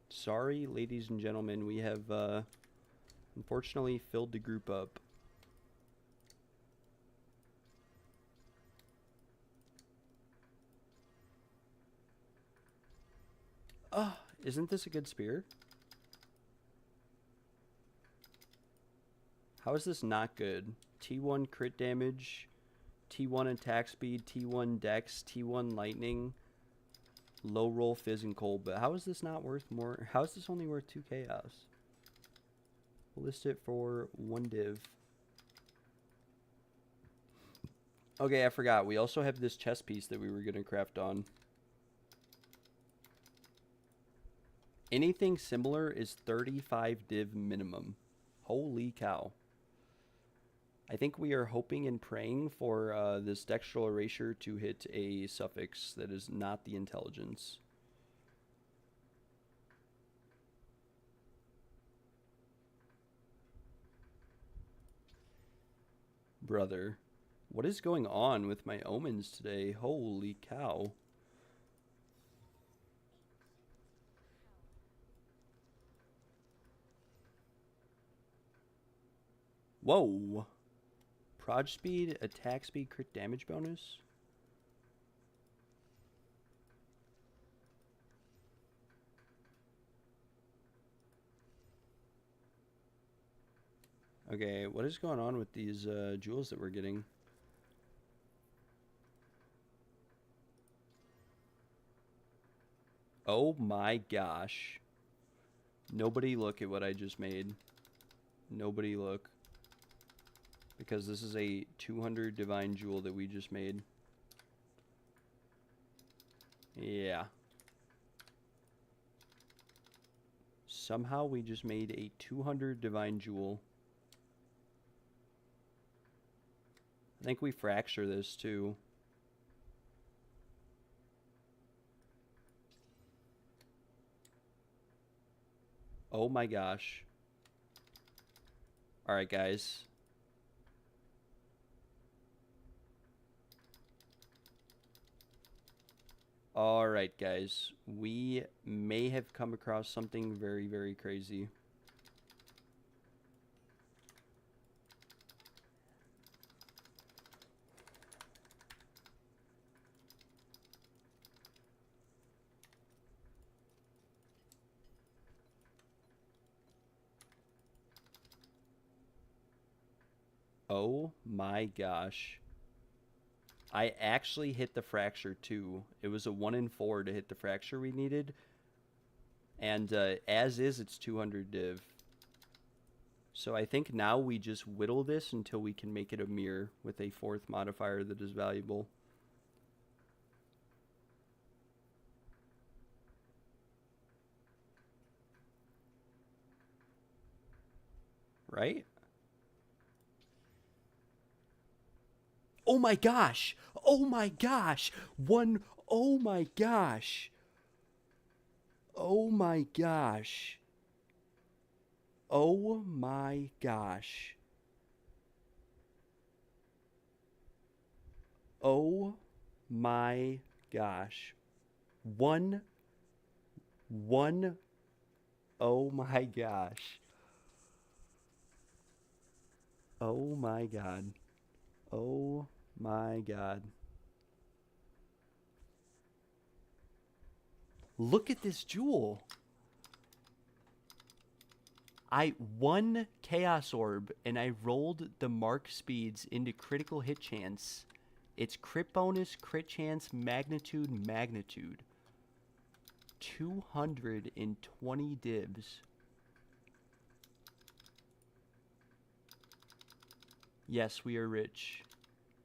S1: Sorry, ladies and gentlemen, we have unfortunately filled the group up. Oh, isn't this a good spear? How is this not good? T1 crit damage, T1 attack speed, T1 dex, T1 lightning, low roll fizz and cold. But how is this not worth more? How is this only worth 2 chaos? We'll list it for 1 div. Okay, I forgot. We also have this chest piece that we were going to craft on. Anything similar is 35 div minimum. Holy cow. I think we are hoping and praying for this dextral erasure to hit a suffix that is not the intelligence. Brother, what is going on with my omens today? Holy cow. Whoa. Proj speed, attack speed, crit damage bonus. Okay, what is going on with these jewels that we're getting? Oh my gosh. Nobody look at what I just made. Nobody look. Because this is a 200 divine jewel that we just made. Yeah. Somehow we just made a 200 divine jewel. I think we fracture this too. Oh my gosh. Alright, guys. Alright, guys. We may have come across something very, very crazy. Oh my gosh. I actually hit the fracture too. It was a 1 in 4 to hit the fracture we needed. And as is, it's 200 div. So I think now we just whittle this until we can make it a mirror with a 4th modifier that is valuable. Right? Oh my gosh! Oh my gosh! Oh my gosh! Oh my gosh! Oh my gosh! Oh my gosh! One. Oh my gosh! Oh my god! Oh my god! Look at this jewel. I won Chaos Orb and I rolled the mark speeds into critical hit chance. It's crit bonus, crit chance, magnitude, magnitude. 220 divs. Yes, we are rich.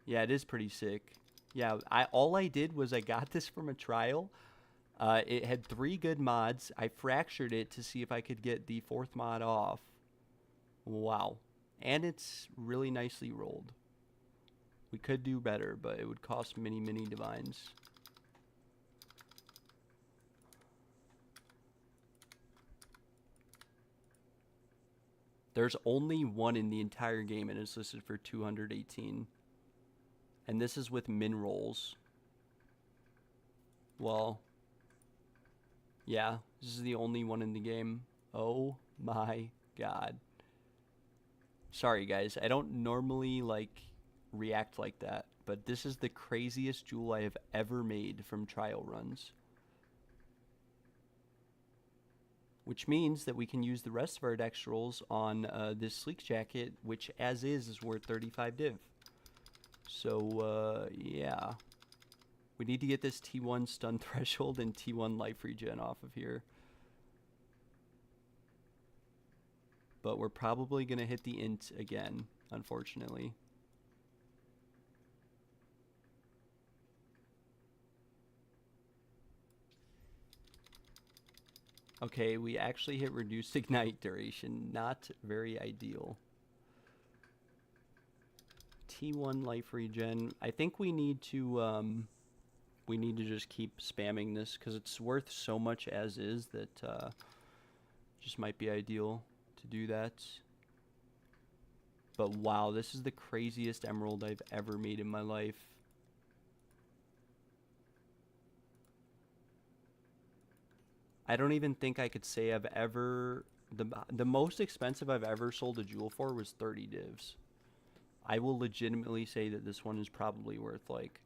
S1: Yeah, it is pretty sick. Yeah, all I did was I got this from a trial. It had 3 good mods. I fractured it to see if I could get the 4th mod off. Wow. And it's really nicely rolled. We could do better, but it would cost many, many divines. There's only one in the entire game, and it's listed for 218. And this is with min rolls. Well, yeah, this is the only one in the game. Oh my god. Sorry, guys. I don't normally, react like that. But this is the craziest jewel I have ever made from trial runs. Which means that we can use the rest of our dex rolls on this sleek jacket, which as is worth 35 div. So, yeah. We need to get this T1 stun threshold and T1 life regen off of here. but we're probably going to hit the int again, unfortunately. Okay, we actually hit reduced ignite duration. Not very ideal. T1 life regen. I think we need to just keep spamming this because it's worth so much as is that just might be ideal to do that. But wow, this is the craziest emerald I've ever made in my life. I don't even think I could say I've ever... The most expensive I've ever sold a jewel for was 30 divs. I will legitimately say that this one is probably worth, like...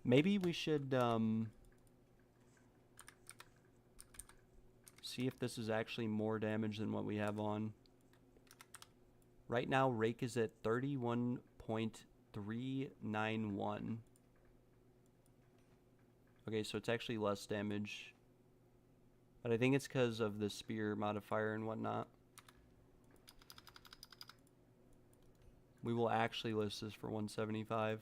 S1: Maybe we should, see if this is actually more damage than what we have on. Right now, Rake is at 31.391. Okay, so it's actually less damage. But I think it's because of the spear modifier and whatnot. We will actually list this for 175.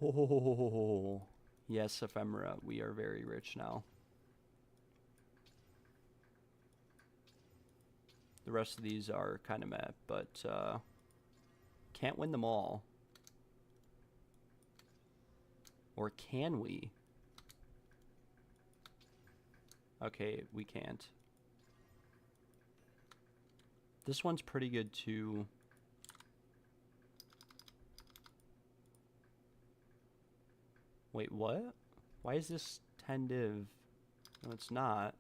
S1: Oh, yes, ephemera. We are very rich now. The rest of these are kind of meh, but can't win them all. Or can we? Okay, we can't. This one's pretty good too. Wait, what? Why is this 10 div? No, it's not.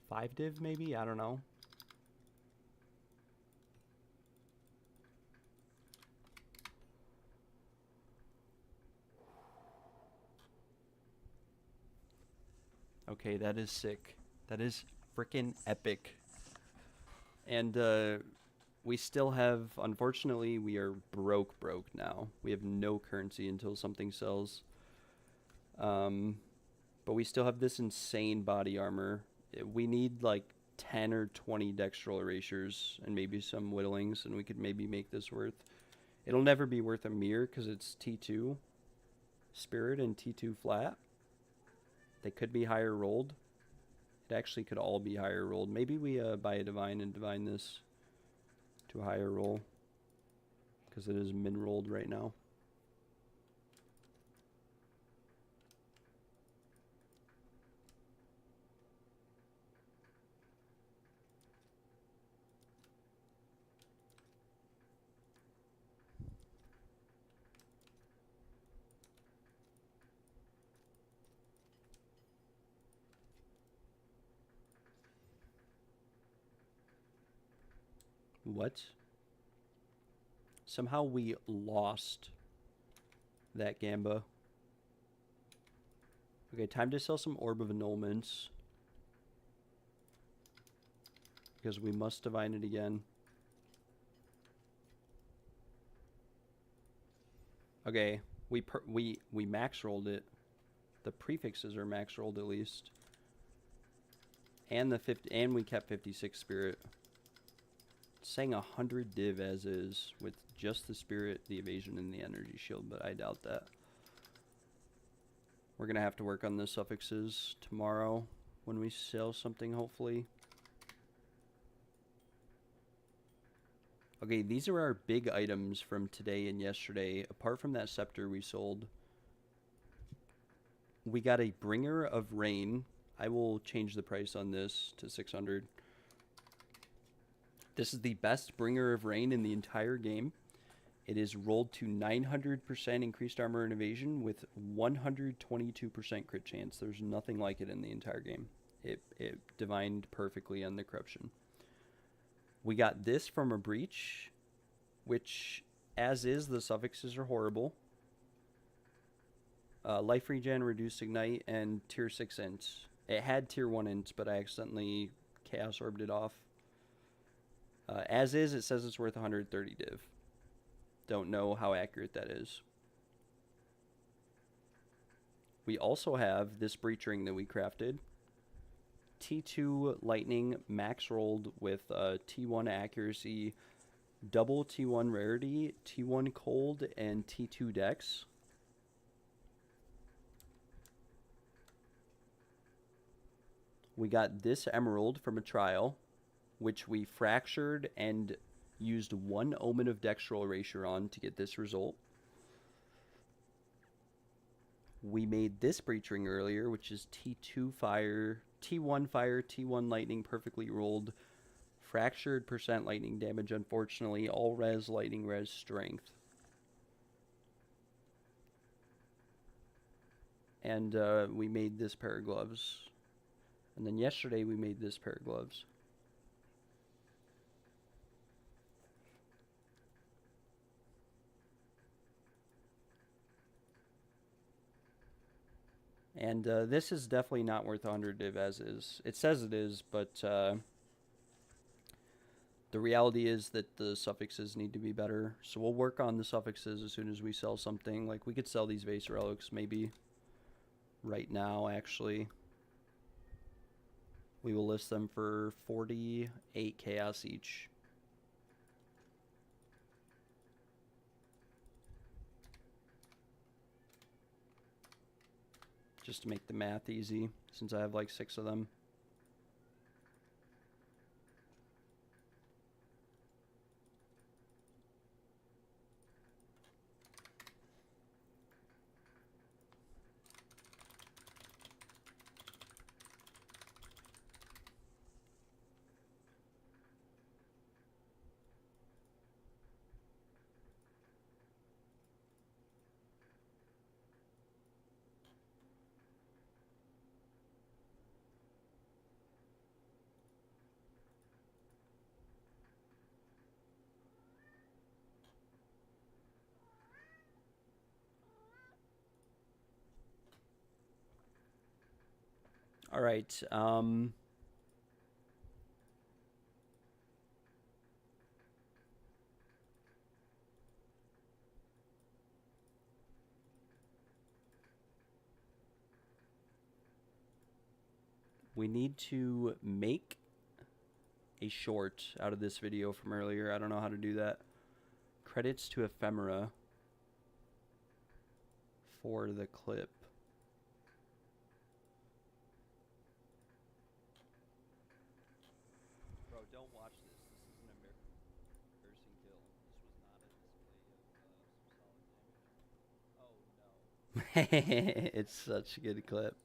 S1: 5 div maybe? I don't know. Okay, that is sick. That is freaking epic. And we still have, unfortunately, we are broke now. We have no currency until something sells. But we still have this insane body armor. We need like 10 or 20 dextral erasures and maybe some whittlings, and we could maybe make this worth. It'll never be worth a mirror because it's T2 spirit and T2 flat. They could be higher rolled. It actually could all be higher rolled. Maybe we buy a divine and divine this to a higher roll because it is min rolled right now. What? Somehow we lost that Gamba. Okay, time to sell some Orb of Annulments. Because we must divine it again. Okay, we max rolled it. The prefixes are max rolled at least. And the 50 and we kept 56 spirit. Saying 100 div as is with just the spirit, the evasion, and the energy shield, but I doubt that. We're gonna have to work on the suffixes tomorrow when we sell something, hopefully. Okay, these are our big items from today and yesterday. Apart from that scepter we sold, we got a Bringer of Rain. I will change the price on this to 600. This is the best Bringer of Rain in the entire game. It is rolled to 900% increased armor and evasion with 122% crit chance. There's nothing like it in the entire game. It divined perfectly on the corruption. We got this from a breach, which, as is, the suffixes are horrible. Life regen, reduced ignite, and tier 6 int. It had tier 1 int, but I accidentally chaos orbed it off. As is, it says it's worth 130 div. Don't know how accurate that is. We also have this breach ring that we crafted. T2 lightning max rolled with T1 accuracy, double T1 rarity, T1 cold, and T2 dex. We got this emerald from a trial, which we fractured and used 1 omen of dextral erasure on to get this result. We made this breach ring earlier, which is T2 fire, T1 fire, T1 lightning perfectly rolled, fractured percent lightning damage, unfortunately, all res lightning res strength. And we made this pair of gloves. And then yesterday we made this pair of gloves. And this is definitely not worth 100 div as is. It says it is, but the reality is that the suffixes need to be better. So we'll work on the suffixes as soon as we sell something. Like, we could sell these vase relics maybe right now, actually. We will list them for 48 chaos each. Just to make the math easy, since I have like 6 of them. All right. We need to make a short out of this video from earlier. I don't know how to do that. Credits to Ephemera for the clip. Bro, don't watch this. This is an embarrassing kill. This was not a display of some solid damage. Oh no. It's such a good clip.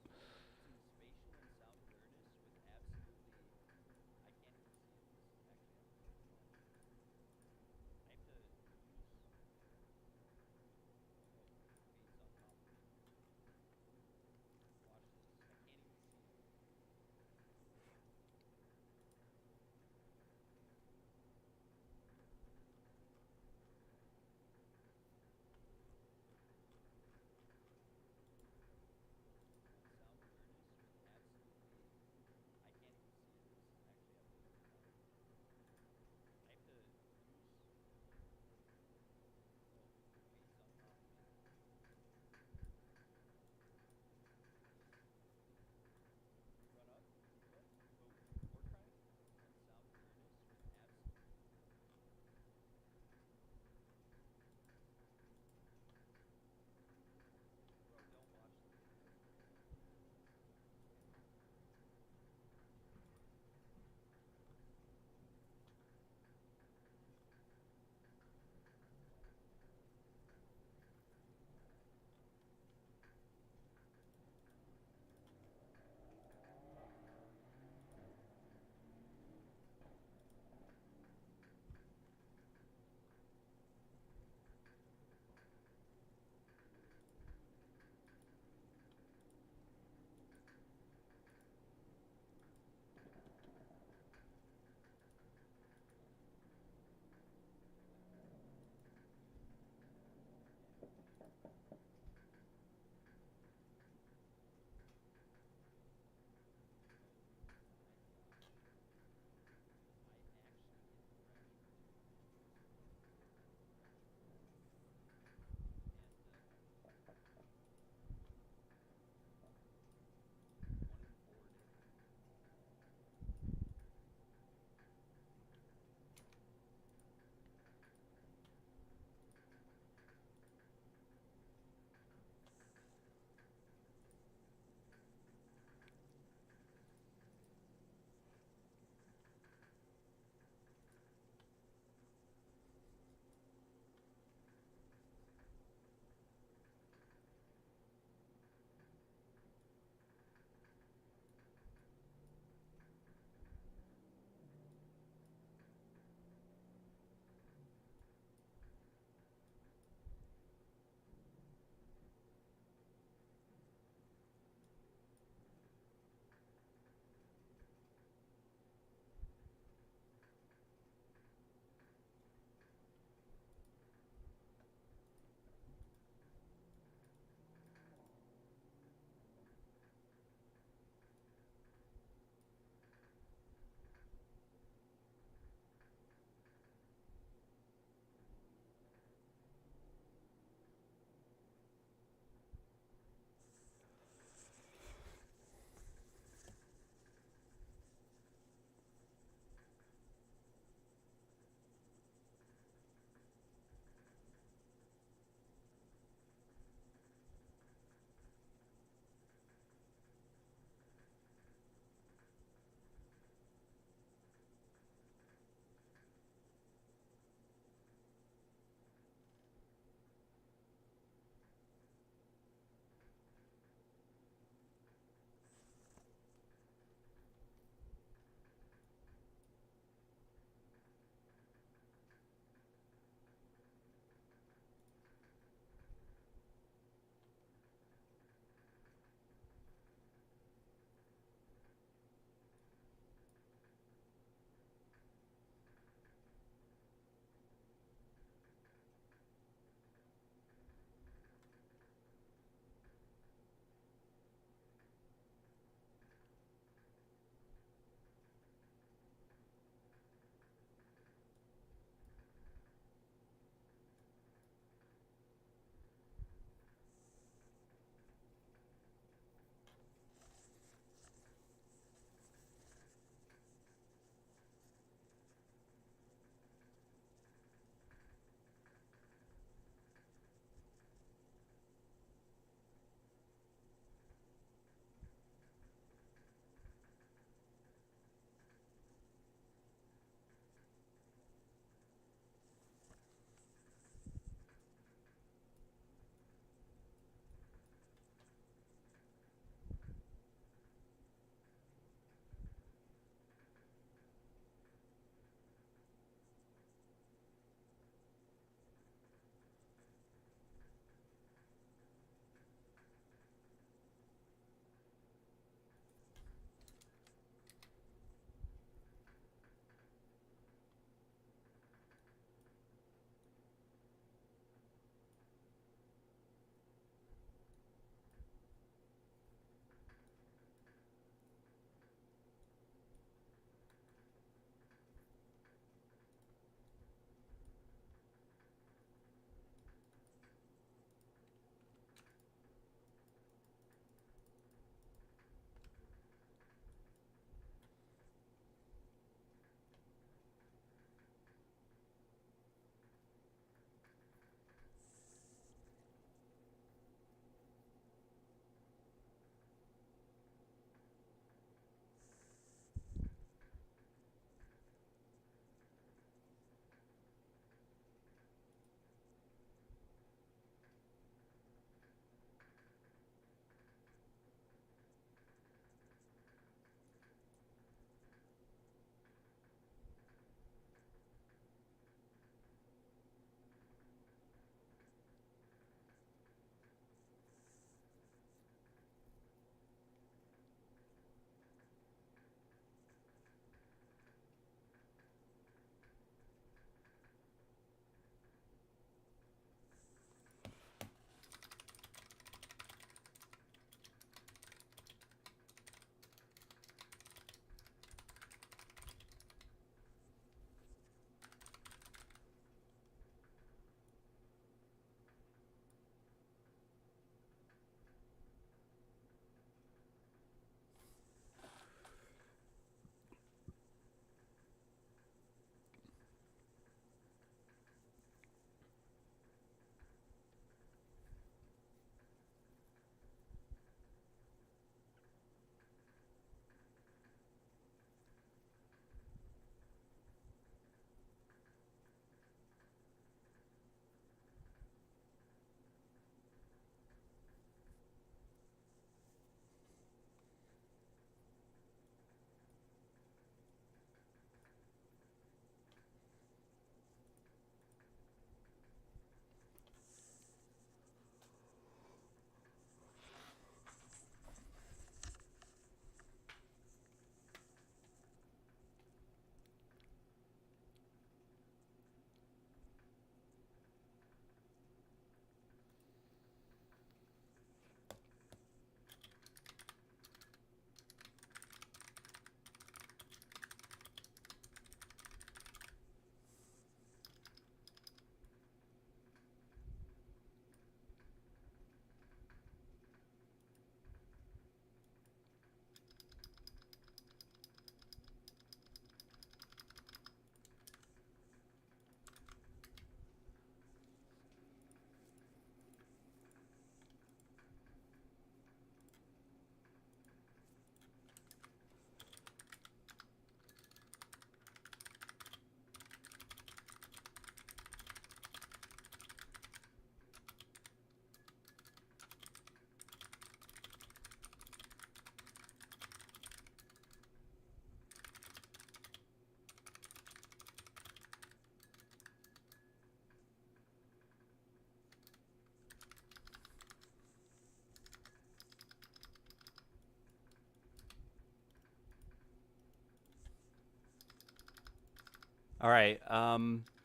S1: All right.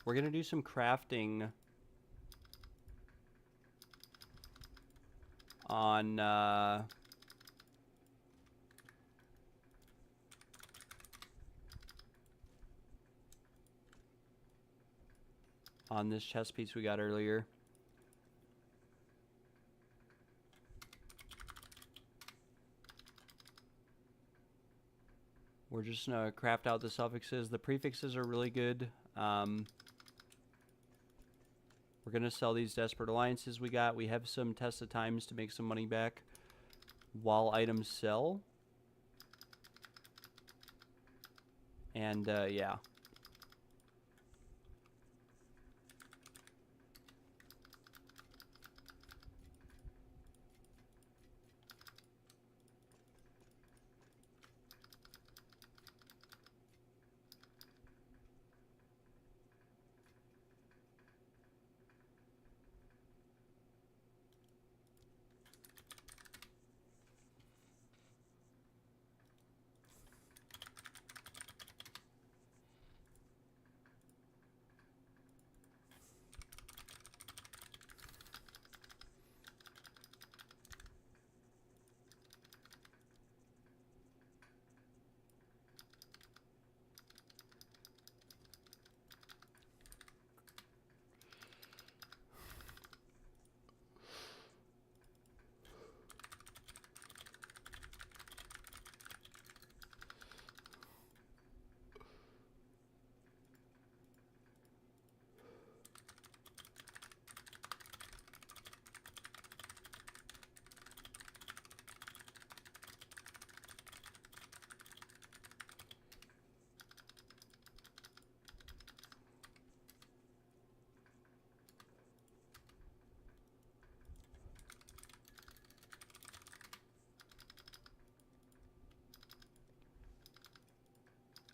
S1: We're gonna do some crafting on this chest piece we got earlier. We're just gonna craft out the suffixes. The prefixes are really good. We're gonna sell these desperate alliances we got. We have some tested times to make some money back while items sell. And yeah.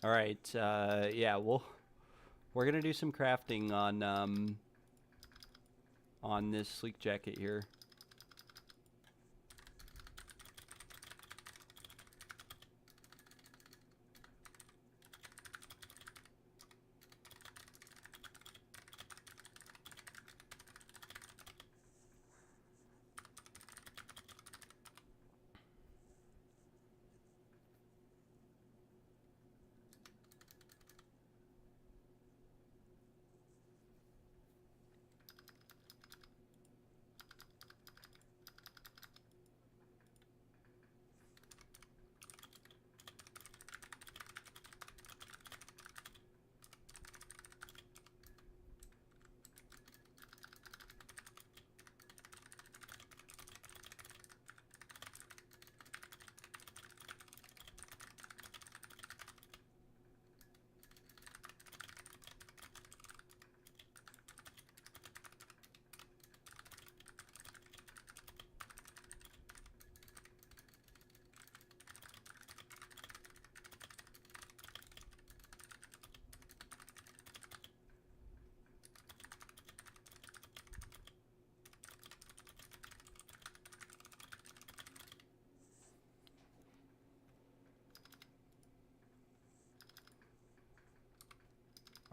S1: All right. Yeah. We're gonna do some crafting on this sleek jacket here.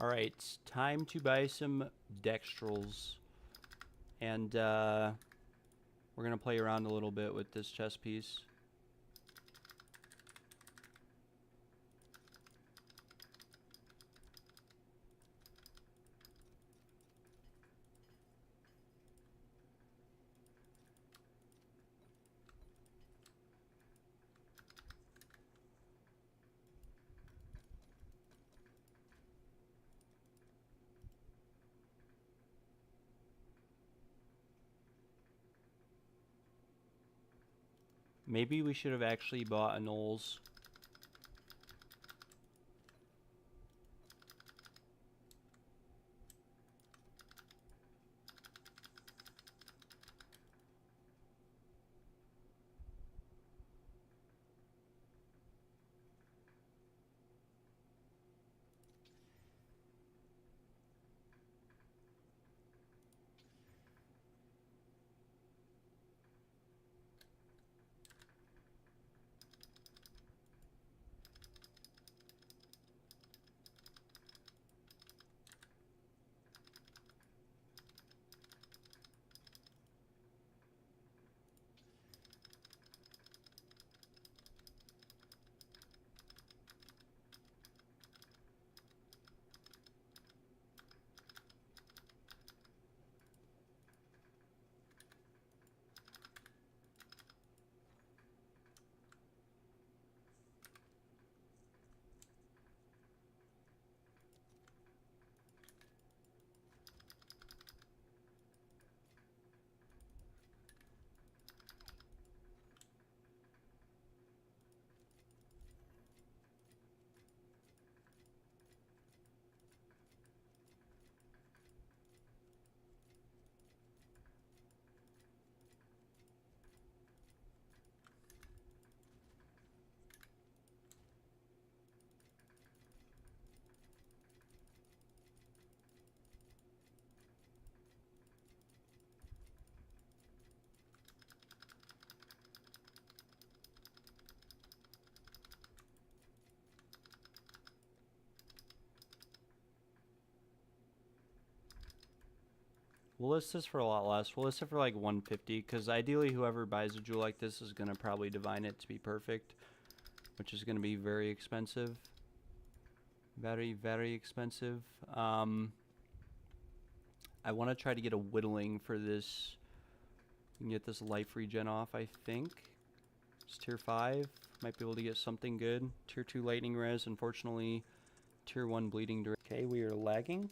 S1: All right, time to buy some dextrals, and we're gonna play around a little bit with this chest piece. Maybe we should have actually bought Annulls. We'll list this for a lot less. We'll list it for like 150, because ideally whoever buys a jewel like this is going to probably divine it to be perfect, which is going to be very expensive. Very, very expensive. I want to try to get a whittling for this. You can get this life regen off, I think. It's tier 5. Might be able to get something good. Tier 2 lightning res, unfortunately. Tier 1 bleeding. Okay, we are lagging.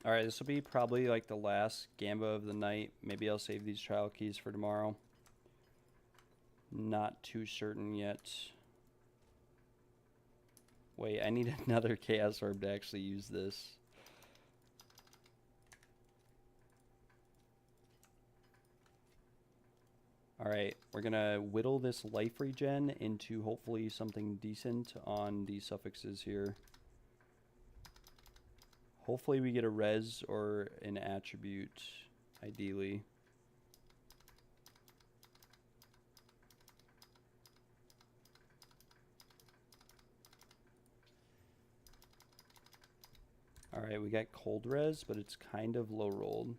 S1: Alright, this will be probably like the last Gamba of the night. Maybe I'll save these trial keys for tomorrow. Not too certain yet. Wait, I need another Chaos Orb to actually use this. Alright, we're gonna whittle this life regen into hopefully something decent on these suffixes here. Hopefully we get a res or an attribute, ideally. Alright, we got cold res, but it's kind of low rolled.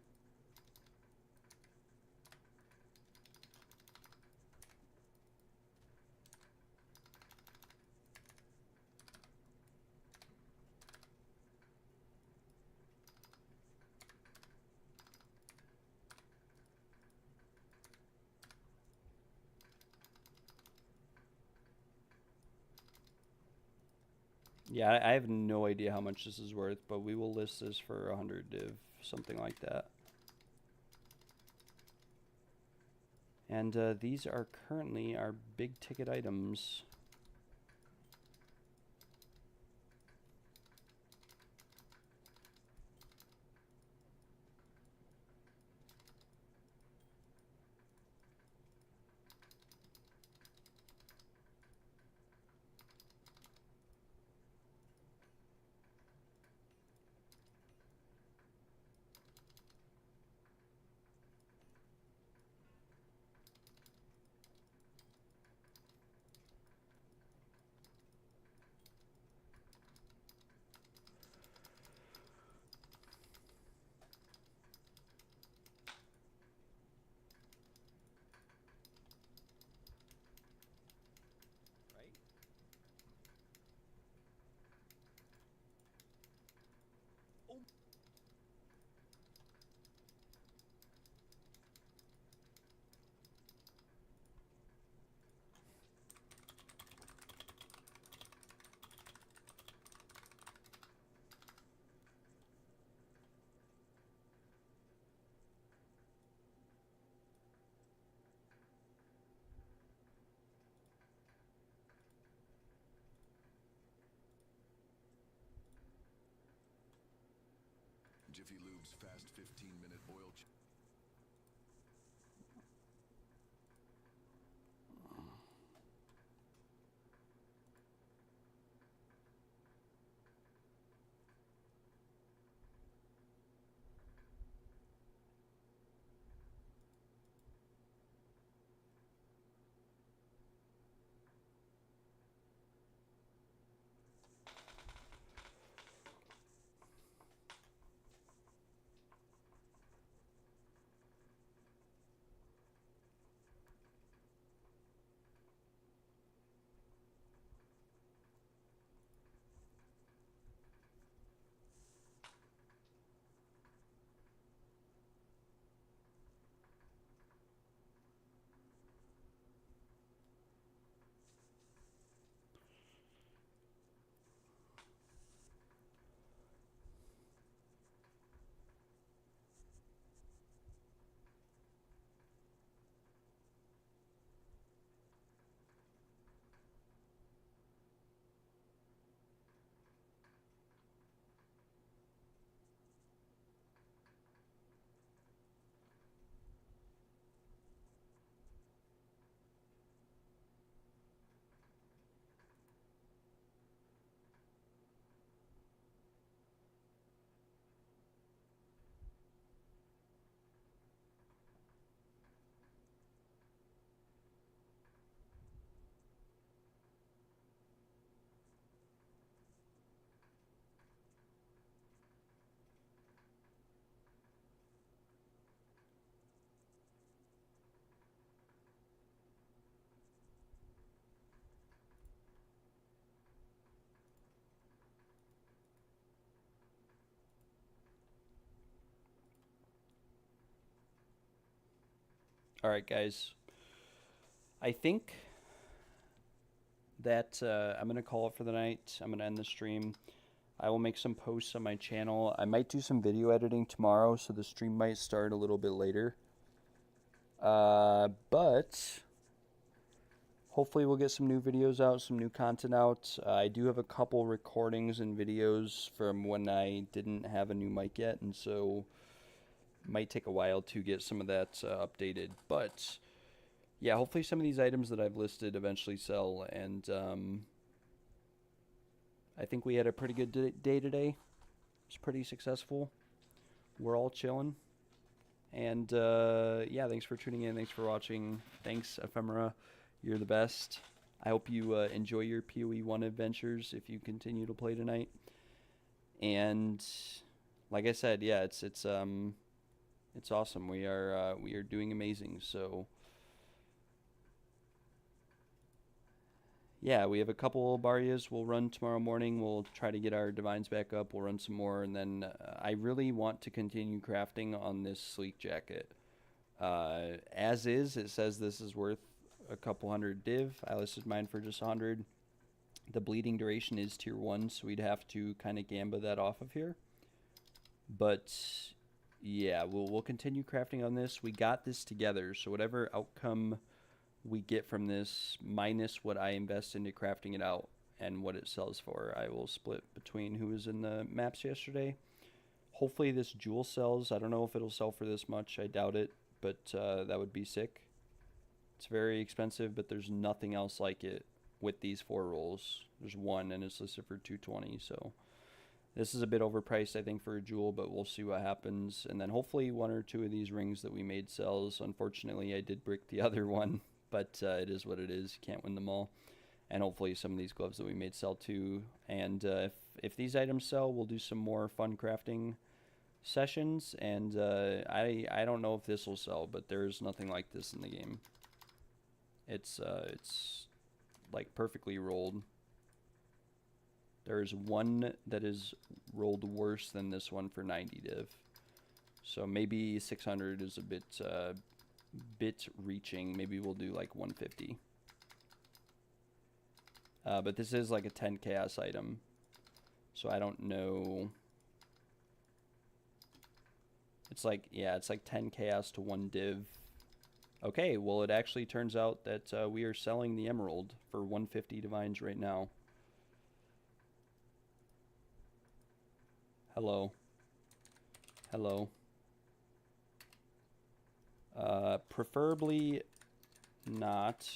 S1: Yeah, I have no idea how much this is worth, but we will list this for 100 div, something like that. And these are currently our big ticket items.
S2: Jiffy Lube's fast 15-minute oil.
S1: All right, guys. I think that I'm going to call it for the night. I'm going to end the stream. I will make some posts on my channel. I might do some video editing tomorrow, so the stream might start a little bit later. But hopefully we'll get some new videos out, some new content out. I do have a couple recordings and videos from when I didn't have a new mic yet, and so it might take a while to get some of that updated. But yeah, hopefully some of these items that I've listed eventually sell, and I think we had a pretty good day today. It's pretty successful. We're all chilling. And yeah, thanks for tuning in. Thanks for watching. Thanks, Ephemera. You're the best. I hope you enjoy your PoE1 adventures if you continue to play tonight. And like I said, yeah, it's awesome. We are doing amazing. So yeah, we have a couple Barias we'll run tomorrow morning. We'll try to get our Divines back up. We'll run some more, and then I really want to continue crafting on this Sleek Jacket. As is, it says this is worth a couple hundred div. I listed mine for just 100. The bleeding duration is tier 1, so we'd have to kind of gamba that off of here. But yeah, we'll continue crafting on this. We got this together, so whatever outcome we get from this minus what I invest into crafting it out and what it sells for, I will split between who was in the maps yesterday. Hopefully this jewel sells. I don't know if it'll sell for this much. I doubt it, but that would be sick. It's very expensive, but there's nothing else like it with these 4 rolls. There's one, and it's listed for 220, so this is a bit overpriced, I think, for a jewel, but we'll see what happens. And then hopefully 1 or 2 of these rings that we made sells. Unfortunately, I did brick the other one, but it is what it is. You can't win them all. And hopefully some of these gloves that we made sell too. And if these items sell, we'll do some more fun crafting sessions. And I don't know if this will sell, but there's nothing like this in the game. It's like perfectly rolled. There's one that is rolled worse than this one for 90 div. So maybe 600 is a bit reaching. Maybe we'll do like 150. But this is like a 10 chaos item, so I don't know. It's like, yeah, it's like 10 chaos to 1 div. Okay, well, it actually turns out that we are selling the emerald for 150 divines right now. Hello. Hello. Preferably not.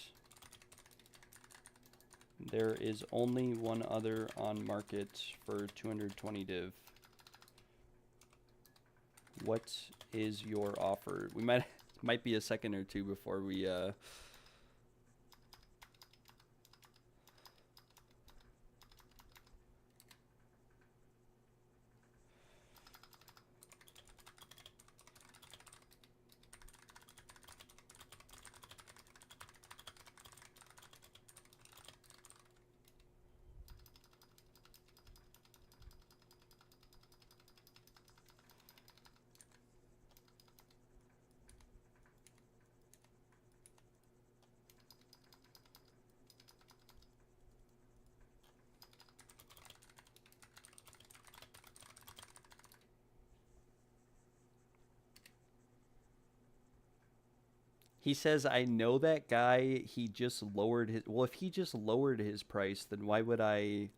S1: There is only one other on market for 220 div. What is your offer? We might be a second or two before we He says, I know that guy, he just lowered his... Well, if he just lowered his price, then why would I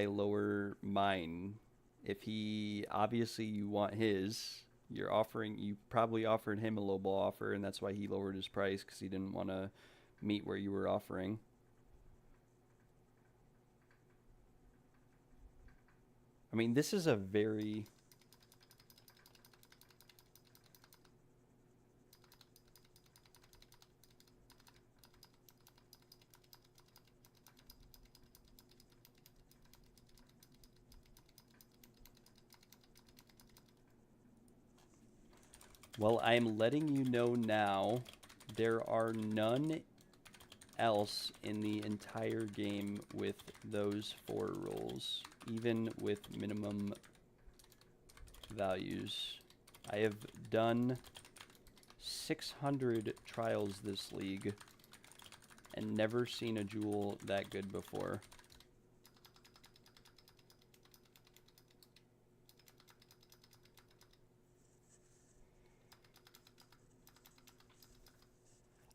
S1: lower mine? If he... Obviously, you want his. You're offering... You probably offered him a lowball offer, and that's why he lowered his price, because he didn't want to meet where you were offering. I mean, this is a very... Well, I'm letting you know now, there are none else in the entire game with those 4 rolls, even with minimum values. I have done 600 trials this league and never seen a jewel that good before.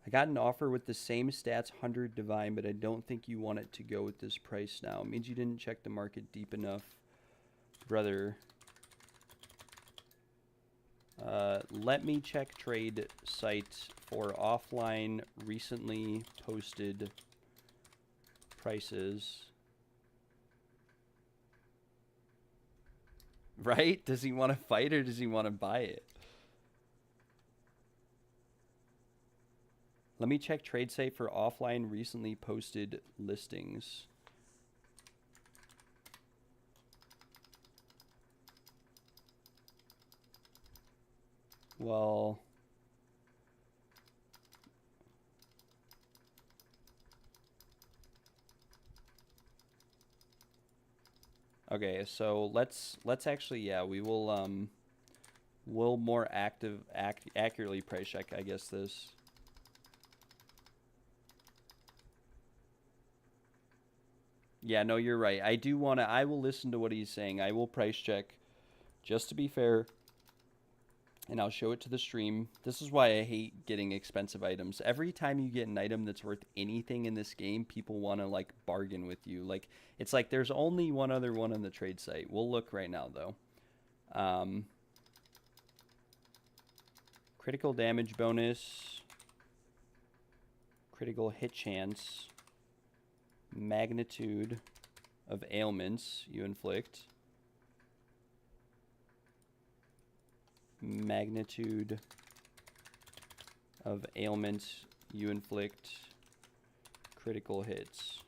S1: I got an offer with the same stats, 100 divine, but I don't think you want it to go with this price now. It means you didn't check the market deep enough. Brother. Let me check trade sites for offline recently posted prices. Right? Does he want to fight or does he want to buy it? Let me check trade site for offline recently posted listings. Well, okay, so let's actually, yeah, we'll more accurately price check, I guess, this. Yeah, no, you're right. I will listen to what he's saying. I will price check just to be fair. And I'll show it to the stream. This is why I hate getting expensive items. Every time you get an item that's worth anything in this game, people want to, like, bargain with you. Like, it's like there's only one other one on the trade site. We'll look right now, though. Critical damage bonus. Critical hit chance. Magnitude of ailments you inflict. Magnitude of ailments you inflict, critical hits.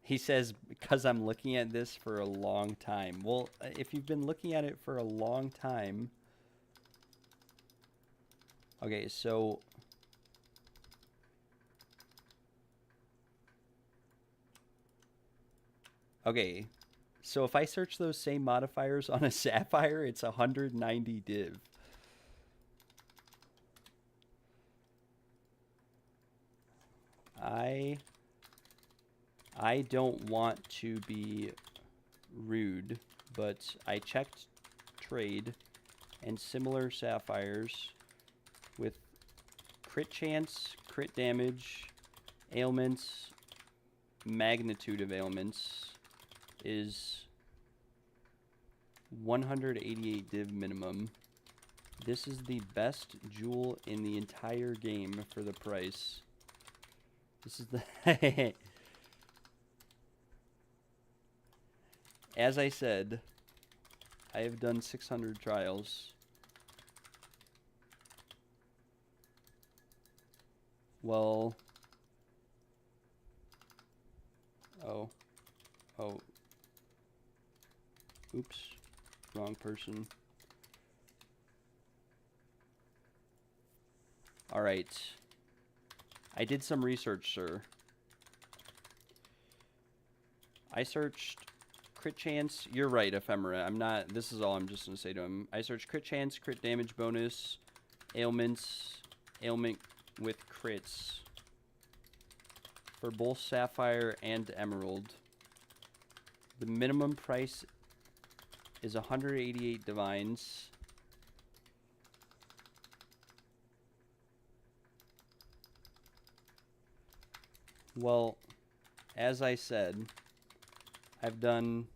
S1: He says, because I'm looking at this for a long time. Well, if you've been looking at it for a long time... Okay, so... Okay, so if I search those same modifiers on a Sapphire, it's 190 div. I don't want to be rude, but I checked trade and similar Sapphires with crit chance, crit damage, ailments, magnitude of ailments is 188 div minimum. This is the best jewel in the entire game for the price. This is the... As I said, I have done 600 trials. Well... Oh. Oops. Wrong person. Alright. I did some research, sir. I searched crit chance. You're right, Ephemera. I'm not... This is all I'm just going to say to him. I searched crit chance, crit damage bonus, ailments, ailment with crits for both Sapphire and Emerald. The minimum price is 188 divines. Well, as I said, I've done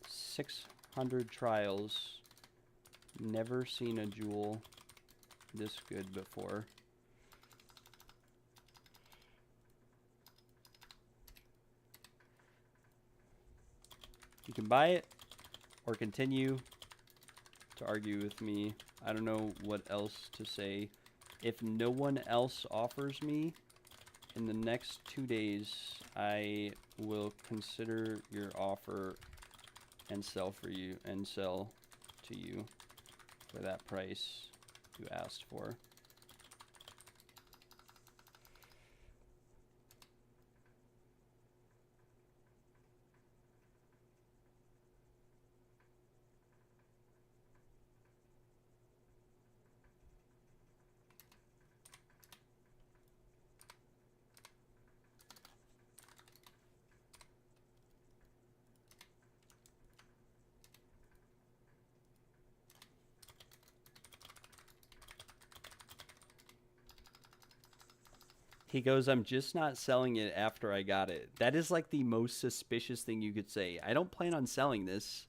S1: 600 trials, never seen a jewel this good before. You can buy it or continue to argue with me. I don't know what else to say. If no one else offers me in the next 2 days, I will consider your offer and sell to you for that price you asked for. He goes, I'm just not selling it after I got it. That is like the most suspicious thing you could say. I don't plan on selling this.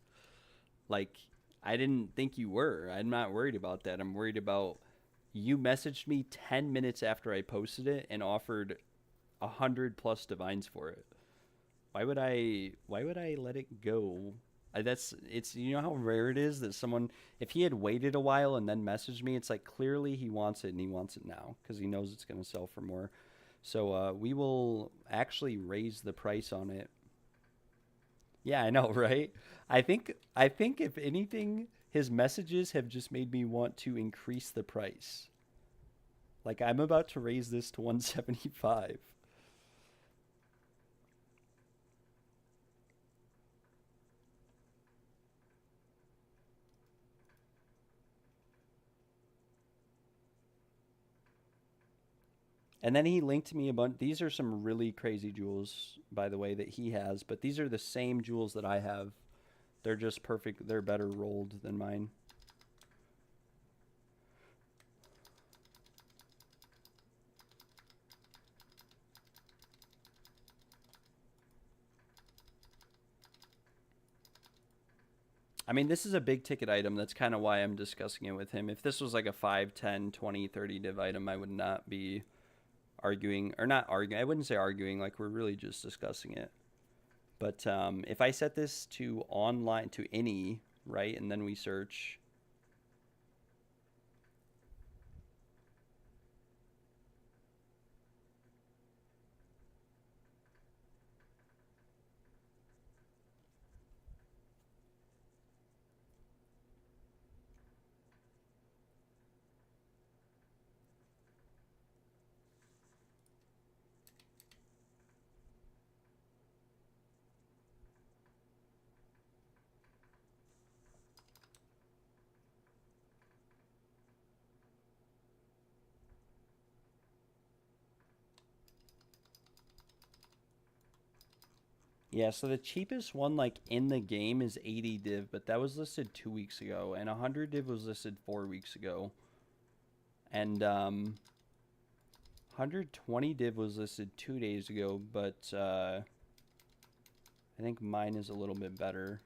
S1: Like, I didn't think you were. I'm not worried about that. I'm worried about you messaged me 10 minutes after I posted it and offered 100+ divines for it. Why would I let it go? It's you know how rare it is that someone, if he had waited a while and then messaged me, it's like clearly he wants it and he wants it now because he knows it's going to sell for more. So we will actually raise the price on it. Yeah, I know, right? I think if anything, his messages have just made me want to increase the price. Like I'm about to raise this to 175. And then he linked me a bunch. These are some really crazy jewels, by the way, that he has. But these are the same jewels that I have. They're just perfect. They're better rolled than mine. I mean, this is a big ticket item. That's kind of why I'm discussing it with him. If this was like a 5, 10, 20, 30 div item, I would not be arguing. Or not arguing. I wouldn't say arguing. Like, we're really just discussing it. But if I set this to online, to any, right, and then we search. Yeah, so the cheapest one like in the game is 80 div, but that was listed 2 weeks ago, and 100 div was listed 4 weeks ago, and 120 div was listed 2 days ago, but I think mine is a little bit better.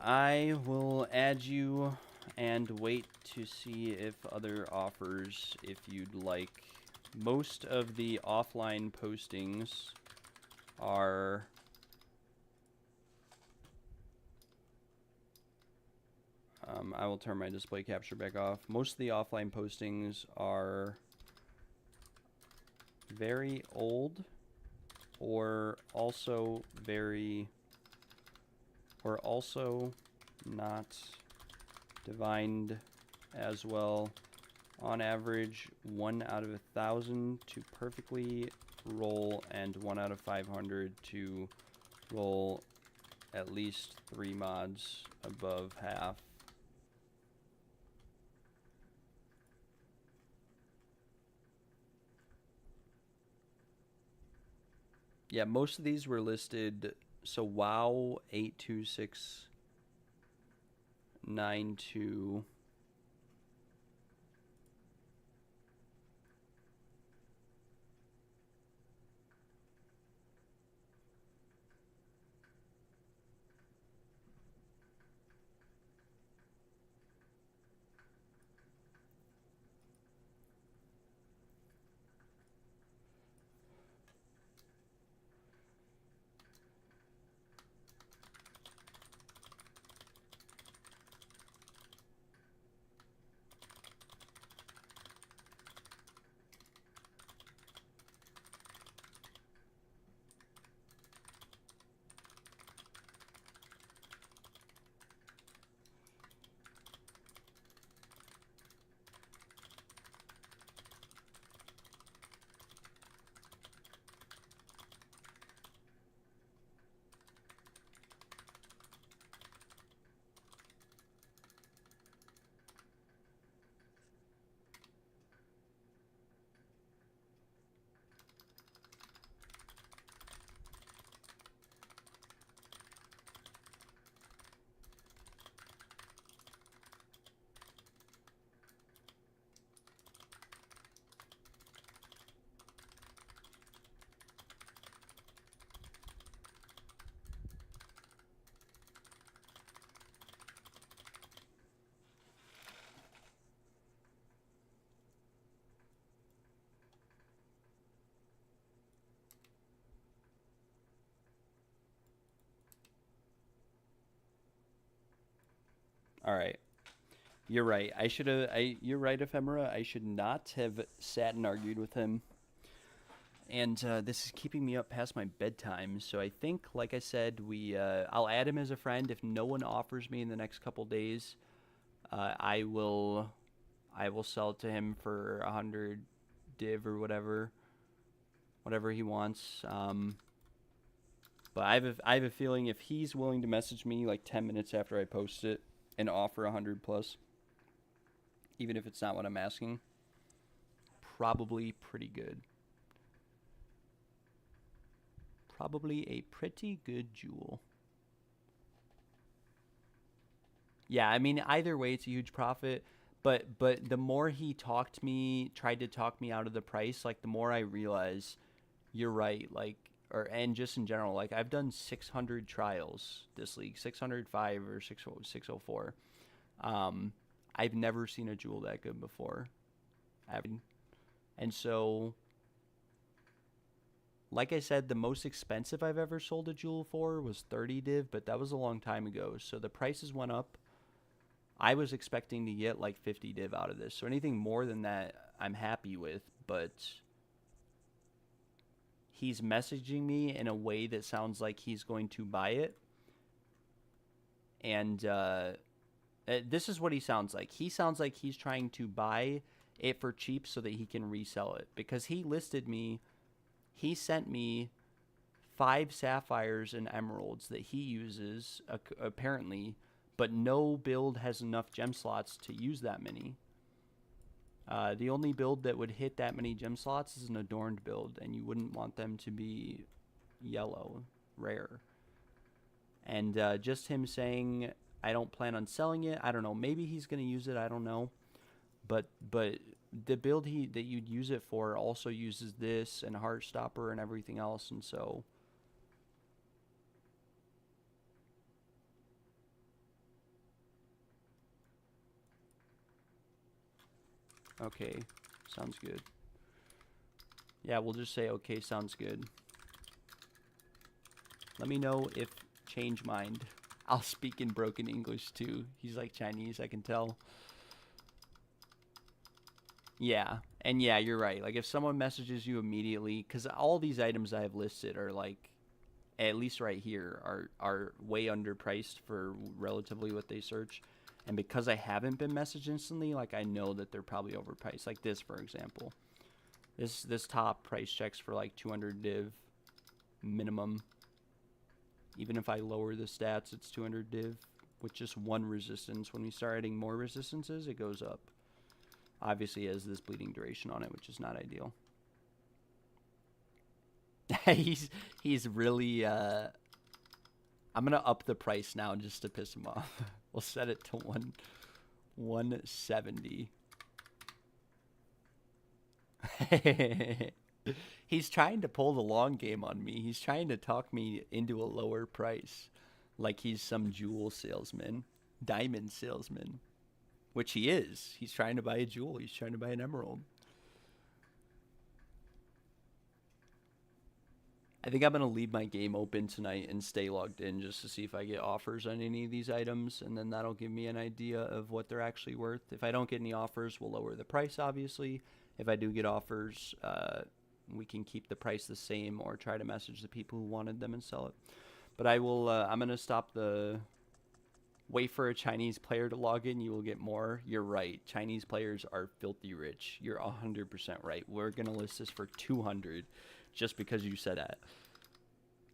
S1: I will add you and wait to see if other offers, if you'd like. Most of the offline postings are I will turn my display capture back off. Most of the offline postings are very old or also not divined as well. On average, 1 out of 1,000 to perfectly roll, and 1 out of 500 to roll at least 3 mods above half. Yeah, most of these were listed. So WoW 82692. All right. You're right. I should have. You're right, Ephemera. I should not have sat and argued with him. And this is keeping me up past my bedtime. So I think, like I said, I'll add him as a friend. If no one offers me in the next couple days, I will sell it to him for 100 div or whatever he wants. But I have a feeling if he's willing to message me like 10 minutes after I post it and offer 100 plus, even if it's not what I'm asking, probably pretty good. Probably a pretty good jewel. Yeah, I mean, either way, it's a huge profit. But the more he tried to talk me out of the price, like the more I realize you're right. Like, and just in general, like I've done 600 trials this league, 605 or 604. I've never seen a jewel that good before. And so, like I said, the most expensive I've ever sold a jewel for was 30 div, but that was a long time ago. So the prices went up. I was expecting to get like 50 div out of this. So anything more than that, I'm happy with. But he's messaging me in a way that sounds like he's going to buy it. And this is what he sounds like. He sounds like he's trying to buy it for cheap so that he can resell it. Because he sent me 5 sapphires and emeralds that he uses, apparently, but no build has enough gem slots to use that many. The only build that would hit that many gem slots is an adorned build, and you wouldn't want them to be yellow, rare. And just him saying, I don't plan on selling it, I don't know, maybe he's going to use it, I don't know. But the build that you'd use it for also uses this and Heartstopper and everything else, and so okay, sounds good. Yeah, we'll just say okay, sounds good. Let me know if change mind. I'll speak in broken English too. He's like Chinese, I can tell. Yeah, and yeah, you're right. Like if someone messages you immediately, because all these items I have listed are like, at least right here, are way underpriced for relatively what they search. And because I haven't been messaged instantly, like I know that they're probably overpriced. Like this, for example. This top price checks for like 200 div minimum. Even if I lower the stats, it's 200 div with just one resistance. When we start adding more resistances, it goes up. Obviously, it has this bleeding duration on it, which is not ideal. he's really. I'm gonna up the price now just to piss him off. We'll set it to 170. He's trying to pull the long game on me. He's trying to talk me into a lower price, like he's some jewel salesman, diamond salesman. Which he is. He's trying to buy a jewel. He's trying to buy an emerald. I think I'm going to leave my game open tonight and stay logged in just to see if I get offers on any of these items. And then that'll give me an idea of what they're actually worth. If I don't get any offers, we'll lower the price, obviously. If I do get offers, we can keep the price the same or try to message the people who wanted them and sell it. But I will, I'm going to stop the... Wait for a Chinese player to log in, you will get more. You're right. Chinese players are filthy rich. You're 100% right. We're going to list this for 200 just because you said that.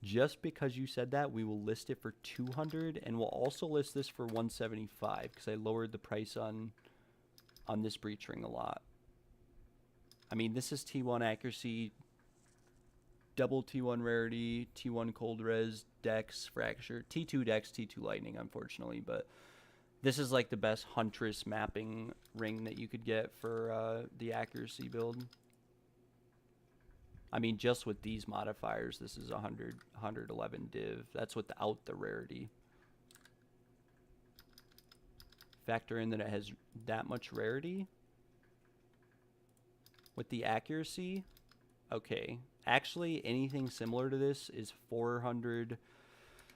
S1: Just because you said that, we will list it for 200, and we'll also list this for 175 because I lowered the price on this breach ring a lot. I mean, this is T1 accuracy, double T1 rarity, T1 cold res, dex, fracture, T2 dex, T2 lightning, unfortunately, but this is like the best huntress mapping ring that you could get for the accuracy build. I mean, just with these modifiers, this is 111 div. That's without the rarity. Factor in that it has that much rarity with the accuracy. Okay. Actually, anything similar to this is 400.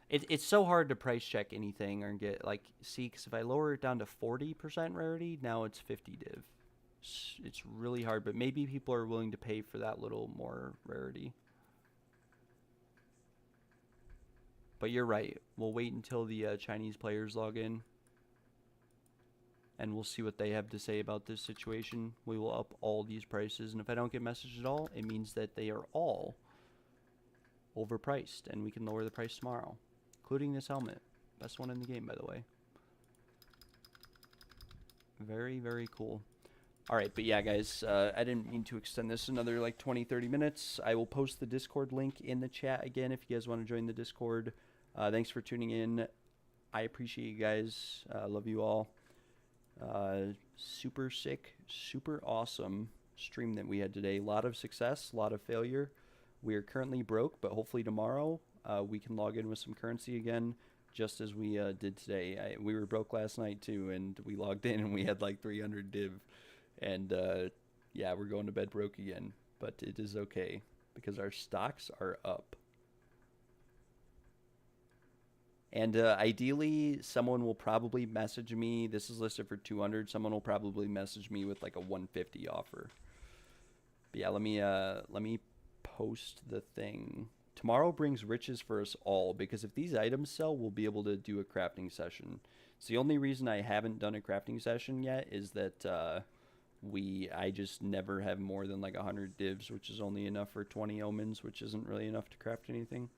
S1: It's so hard to price check anything or get, like, see, because if I lower it down to 40% rarity, now it's 50 div. It's really hard, but maybe people are willing to pay for that little more rarity. But you're right. We'll wait until the Chinese players log in, and we'll see what they have to say about this situation. We will up all these prices, and if I don't get messaged at all, it means that they are all overpriced, and we can lower the price tomorrow, including this helmet. Best one in the game, by the way. Very, very cool. All right, but yeah, guys, I didn't mean to extend this another like 20, 30 minutes. I will post the Discord link in the chat again if you guys want to join the Discord. Thanks for tuning in. I appreciate you guys. Love you all. Super sick, super awesome stream that we had today. A lot of success, a lot of failure. We are currently broke, but hopefully tomorrow we can log in with some currency again, just as we did today. We were broke last night too, and we logged in and we had like 300 div. And yeah, we're going to bed broke again, but it is okay because our stocks are up. And ideally, someone will probably message me. This is listed for 200. Someone will probably message me with like a 150 offer. But yeah, let me post the thing. Tomorrow brings riches for us all, because if these items sell, we'll be able to do a crafting session. So the only reason I haven't done a crafting session yet is that I just never have more than like 100 divs, which is only enough for 20 omens, which isn't really enough to craft anything.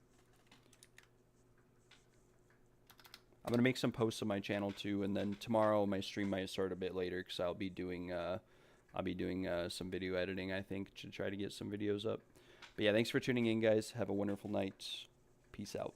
S1: I'm gonna make some posts on my channel too, and then tomorrow my stream might start a bit later because I'll be doing some video editing, I think, to try to get some videos up. But yeah, thanks for tuning in, guys. Have a wonderful night. Peace out.